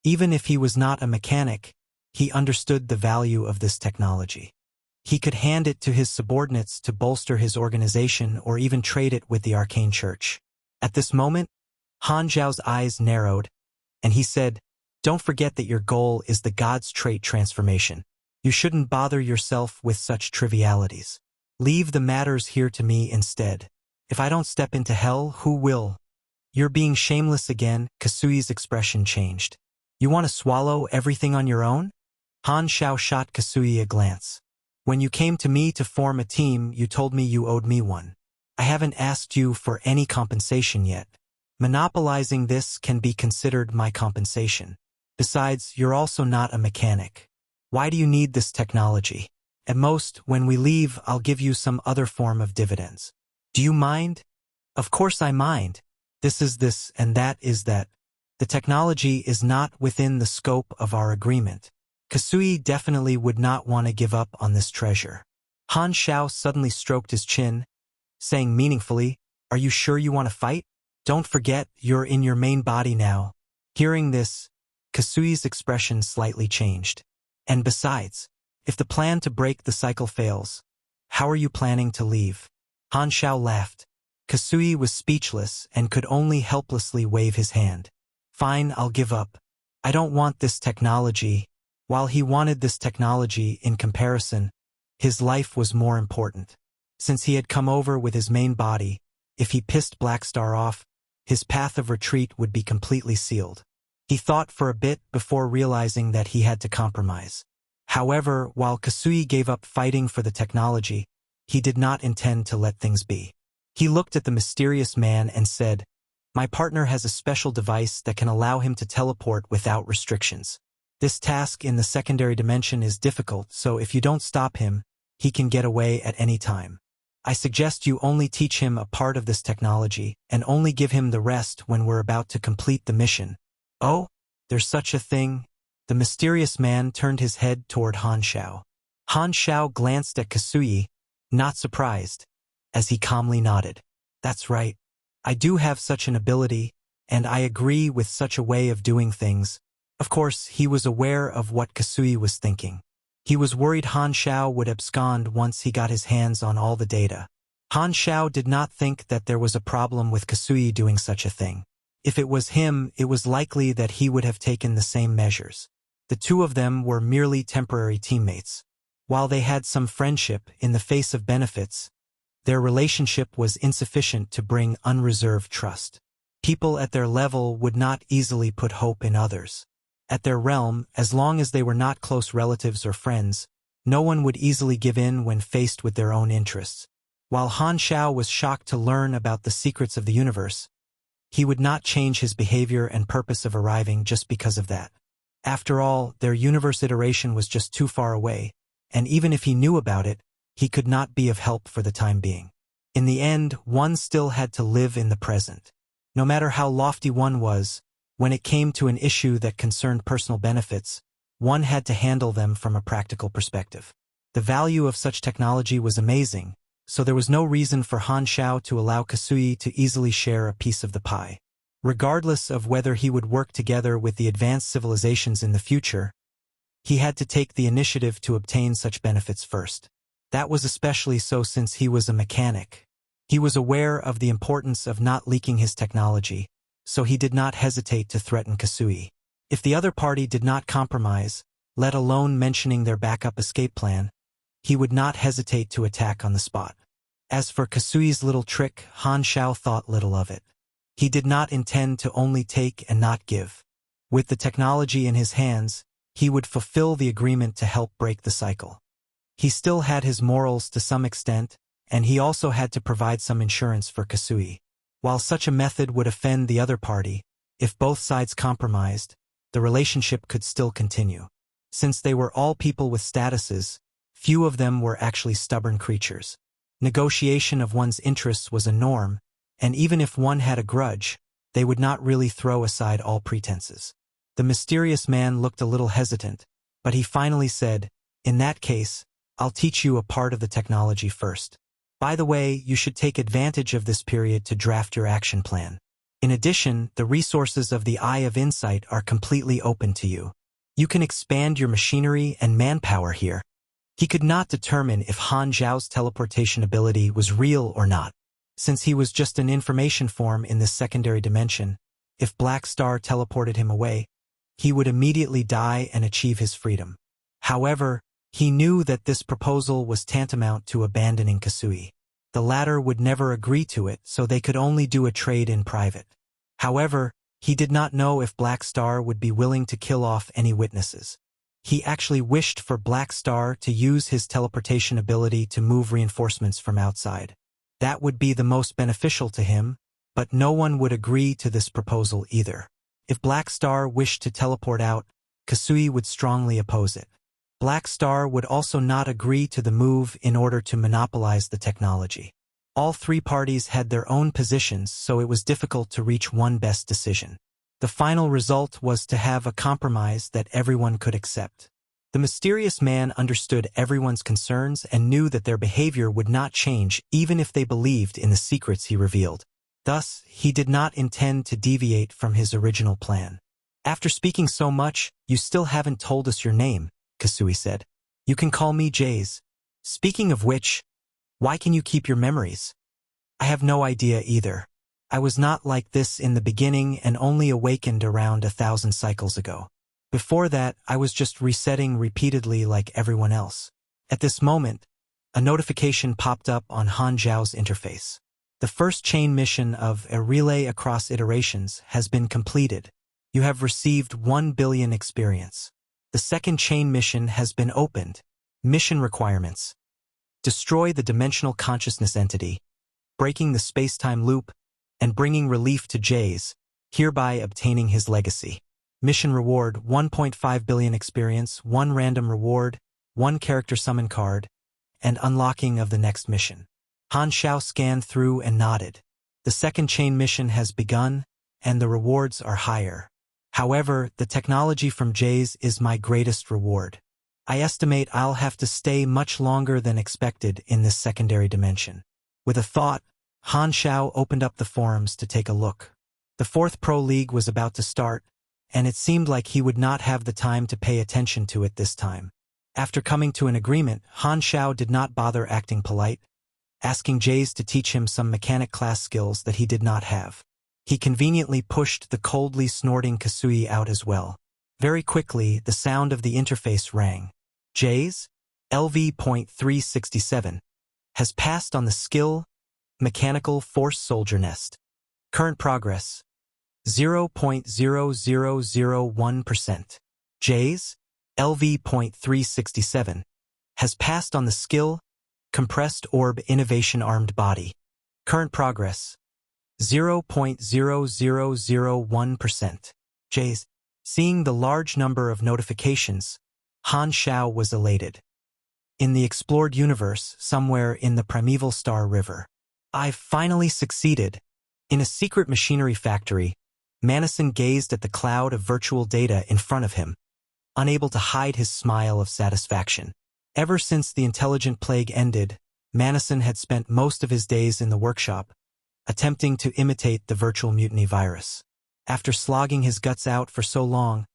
Even if he was not a mechanic, he understood the value of this technology. He could hand it to his subordinates to bolster his organization or even trade it with the Arcane Church. At this moment, Han Zhao's eyes narrowed, and he said, "Don't forget that your goal is the God's trait transformation. You shouldn't bother yourself with such trivialities. Leave the matters here to me instead. If I don't step into hell, who will?" "You're being shameless again." Kasui's expression changed. "You want to swallow everything on your own?" Han Xiao shot Kasui a glance. "When you came to me to form a team, you told me you owed me one. I haven't asked you for any compensation yet. Monopolizing this can be considered my compensation. Besides, you're also not a mechanic. Why do you need this technology? At most, when we leave, I'll give you some other form of dividends. Do you mind?" "Of course I mind. This is this and that is that. The technology is not within the scope of our agreement." Kasui definitely would not want to give up on this treasure. Han Xiao suddenly stroked his chin, saying meaningfully, "Are you sure you want to fight? Don't forget, you're in your main body now." Hearing this, Kasui's expression slightly changed. "And besides, if the plan to break the cycle fails, how are you planning to leave?" Han Xiao laughed. Kasui was speechless and could only helplessly wave his hand. "Fine, I'll give up. I don't want this technology." While he wanted this technology, in comparison, his life was more important. Since he had come over with his main body, if he pissed Blackstar off, his path of retreat would be completely sealed. He thought for a bit before realizing that he had to compromise. However, while Kasui gave up fighting for the technology, he did not intend to let things be. He looked at the mysterious man and said, "My partner has a special device that can allow him to teleport without restrictions. This task in the secondary dimension is difficult, so if you don't stop him, he can get away at any time. I suggest you only teach him a part of this technology and only give him the rest when we're about to complete the mission." "Oh, there's such a thing?" The mysterious man turned his head toward Han Xiao. Han Xiao glanced at Kasui, not surprised, as he calmly nodded. "That's right. I do have such an ability, and I agree with such a way of doing things." Of course, he was aware of what Kasui was thinking. He was worried Han Xiao would abscond once he got his hands on all the data. Han Xiao did not think that there was a problem with Kasui doing such a thing. If it was him, it was likely that he would have taken the same measures. The two of them were merely temporary teammates. While they had some friendship in the face of benefits, their relationship was insufficient to bring unreserved trust. People at their level would not easily put hope in others. At their realm, as long as they were not close relatives or friends, no one would easily give in when faced with their own interests. While Han Xiao was shocked to learn about the secrets of the universe, he would not change his behavior and purpose of arriving just because of that. After all, their universe iteration was just too far away, and even if he knew about it, he could not be of help for the time being. In the end, one still had to live in the present. No matter how lofty one was, when it came to an issue that concerned personal benefits, one had to handle them from a practical perspective. The value of such technology was amazing, so there was no reason for Han Xiao to allow Kasui to easily share a piece of the pie. Regardless of whether he would work together with the advanced civilizations in the future, he had to take the initiative to obtain such benefits first. That was especially so since he was a mechanic. He was aware of the importance of not leaking his technology, so he did not hesitate to threaten Kasui. If the other party did not compromise, let alone mentioning their backup escape plan, he would not hesitate to attack on the spot. As for Kasui's little trick, Han Xiao thought little of it. He did not intend to only take and not give. With the technology in his hands, he would fulfill the agreement to help break the cycle. He still had his morals to some extent, and he also had to provide some insurance for Kasui. While such a method would offend the other party, if both sides compromised, the relationship could still continue. Since they were all people with statuses, few of them were actually stubborn creatures. Negotiation of one's interests was a norm, and even if one had a grudge, they would not really throw aside all pretenses. The mysterious man looked a little hesitant, but he finally said, "In that case, I'll teach you a part of the technology first. By the way, you should take advantage of this period to draft your action plan. In addition, the resources of the Eye of Insight are completely open to you. You can expand your machinery and manpower here." He could not determine if Han Zhao's teleportation ability was real or not. Since he was just an information form in this secondary dimension, if Black Star teleported him away, he would immediately die and achieve his freedom. However, he knew that this proposal was tantamount to abandoning Kasui. The latter would never agree to it, so they could only do a trade in private. However, he did not know if Black Star would be willing to kill off any witnesses. He actually wished for Black Star to use his teleportation ability to move reinforcements from outside. That would be the most beneficial to him, but no one would agree to this proposal either. If Black Star wished to teleport out, Kasui would strongly oppose it. Black Star would also not agree to the move in order to monopolize the technology. All three parties had their own positions, so it was difficult to reach one best decision. The final result was to have a compromise that everyone could accept. The mysterious man understood everyone's concerns and knew that their behavior would not change even if they believed in the secrets he revealed. Thus, he did not intend to deviate from his original plan. "After speaking so much, you still haven't told us your name," Kasui said. "You can call me Jays. Speaking of which, why can you keep your memories?" "I have no idea either. I was not like this in the beginning and only awakened around 1,000 cycles ago. Before that, I was just resetting repeatedly like everyone else." At this moment, a notification popped up on Han Zhao's interface. "The first chain mission of a relay across iterations has been completed. You have received 1 billion experience. The second chain mission has been opened. Mission requirements: destroy the dimensional consciousness entity, breaking the space-time loop, and bringing relief to Jays, hereby obtaining his legacy. Mission reward: 1.5 billion experience, 1 random reward, 1 character summon card, and unlocking of the next mission." Han Xiao scanned through and nodded. The second chain mission has begun, and the rewards are higher. However, the technology from Jays is my greatest reward. I estimate I'll have to stay much longer than expected in this secondary dimension. With a thought, Han Xiao opened up the forums to take a look. The 4th Pro League was about to start, and it seemed like he would not have the time to pay attention to it this time. After coming to an agreement, Han Xiao did not bother acting polite, asking Jays to teach him some mechanic class skills that he did not have. He conveniently pushed the coldly snorting Kasui out as well. Very quickly, the sound of the interface rang. "Jays, LV.367, has passed on the skill Mechanical Force Soldier Nest. Current progress: 0.0001%. Jays, LV.367, has passed on the skill Compressed Orb Innovation Armed Body. Current progress: 0.0001%. J's. Seeing the large number of notifications, Han Xiao was elated. In the explored universe, somewhere in the primeval Star River. I've finally succeeded. In a secret machinery factory, Manison gazed at the cloud of virtual data in front of him, unable to hide his smile of satisfaction. Ever since the intelligent plague ended, Manison had spent most of his days in the workshop, attempting to imitate the virtual mutiny virus. After slogging his guts out for so long,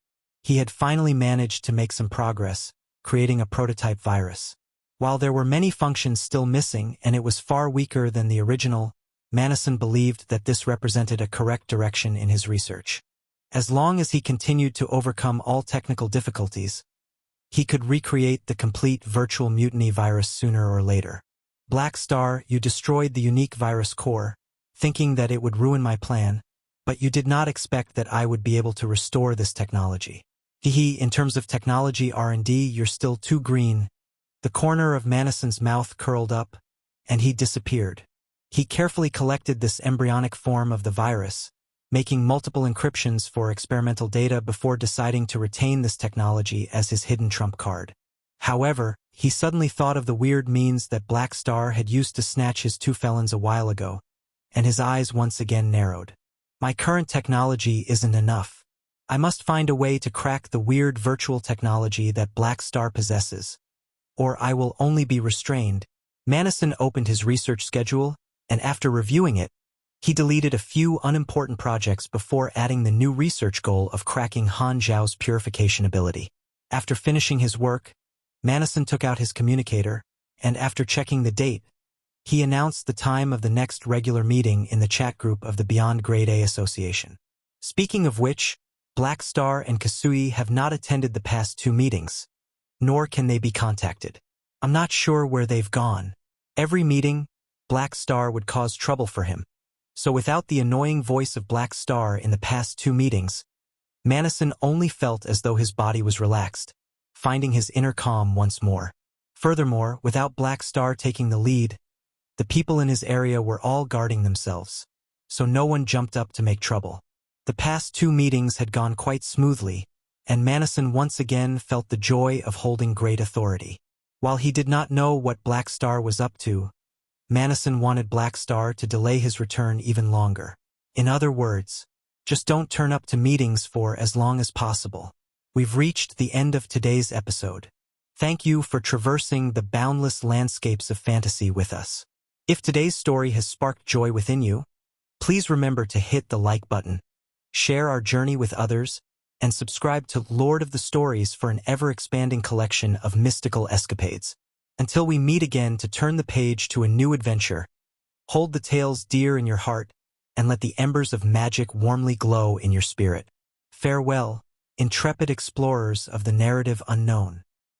he had finally managed to make some progress, creating a prototype virus. While there were many functions still missing and it was far weaker than the original, Manison believed that this represented a correct direction in his research. As long as he continued to overcome all technical difficulties, he could recreate the complete virtual mutiny virus sooner or later. Black Star, you destroyed the unique virus core, thinking that it would ruin my plan, but you did not expect that I would be able to restore this technology. In terms of technology R&D, you're still too green. The corner of Manison's mouth curled up, and he disappeared. He carefully collected this embryonic form of the virus, making multiple encryptions for experimental data before deciding to retain this technology as his hidden trump card. However, he suddenly thought of the weird means that Black Star had used to snatch his two felons a while ago, and his eyes once again narrowed. My current technology isn't enough. I must find a way to crack the weird virtual technology that Black Star possesses, or I will only be restrained. Manison opened his research schedule, and after reviewing it, he deleted a few unimportant projects before adding the new research goal of cracking Han Zhao's purification ability. After finishing his work, Manison took out his communicator, and after checking the date, he announced the time of the next regular meeting in the chat group of the Beyond Grade A Association. Speaking of which, Black Star and Kasui have not attended the past 2 meetings, nor can they be contacted. I'm not sure where they've gone. Every meeting, Black Star would cause trouble for him. So without the annoying voice of Black Star in the past 2 meetings, Manison only felt as though his body was relaxed, finding his inner calm once more. Furthermore, without Black Star taking the lead, the people in his area were all guarding themselves, so no one jumped up to make trouble. The past 2 meetings had gone quite smoothly, and Manison once again felt the joy of holding great authority. While he did not know what Black Star was up to, Manison wanted Black Star to delay his return even longer. In other words, just don't turn up to meetings for as long as possible. We've reached the end of today's episode. Thank you for traversing the boundless landscapes of fantasy with us. If today's story has sparked joy within you, please remember to hit the like button, share our journey with others, and subscribe to Lord of the Stories for an ever-expanding collection of mystical escapades. Until we meet again to turn the page to a new adventure, hold the tales dear in your heart and let the embers of magic warmly glow in your spirit. Farewell, intrepid explorers of the narrative unknown.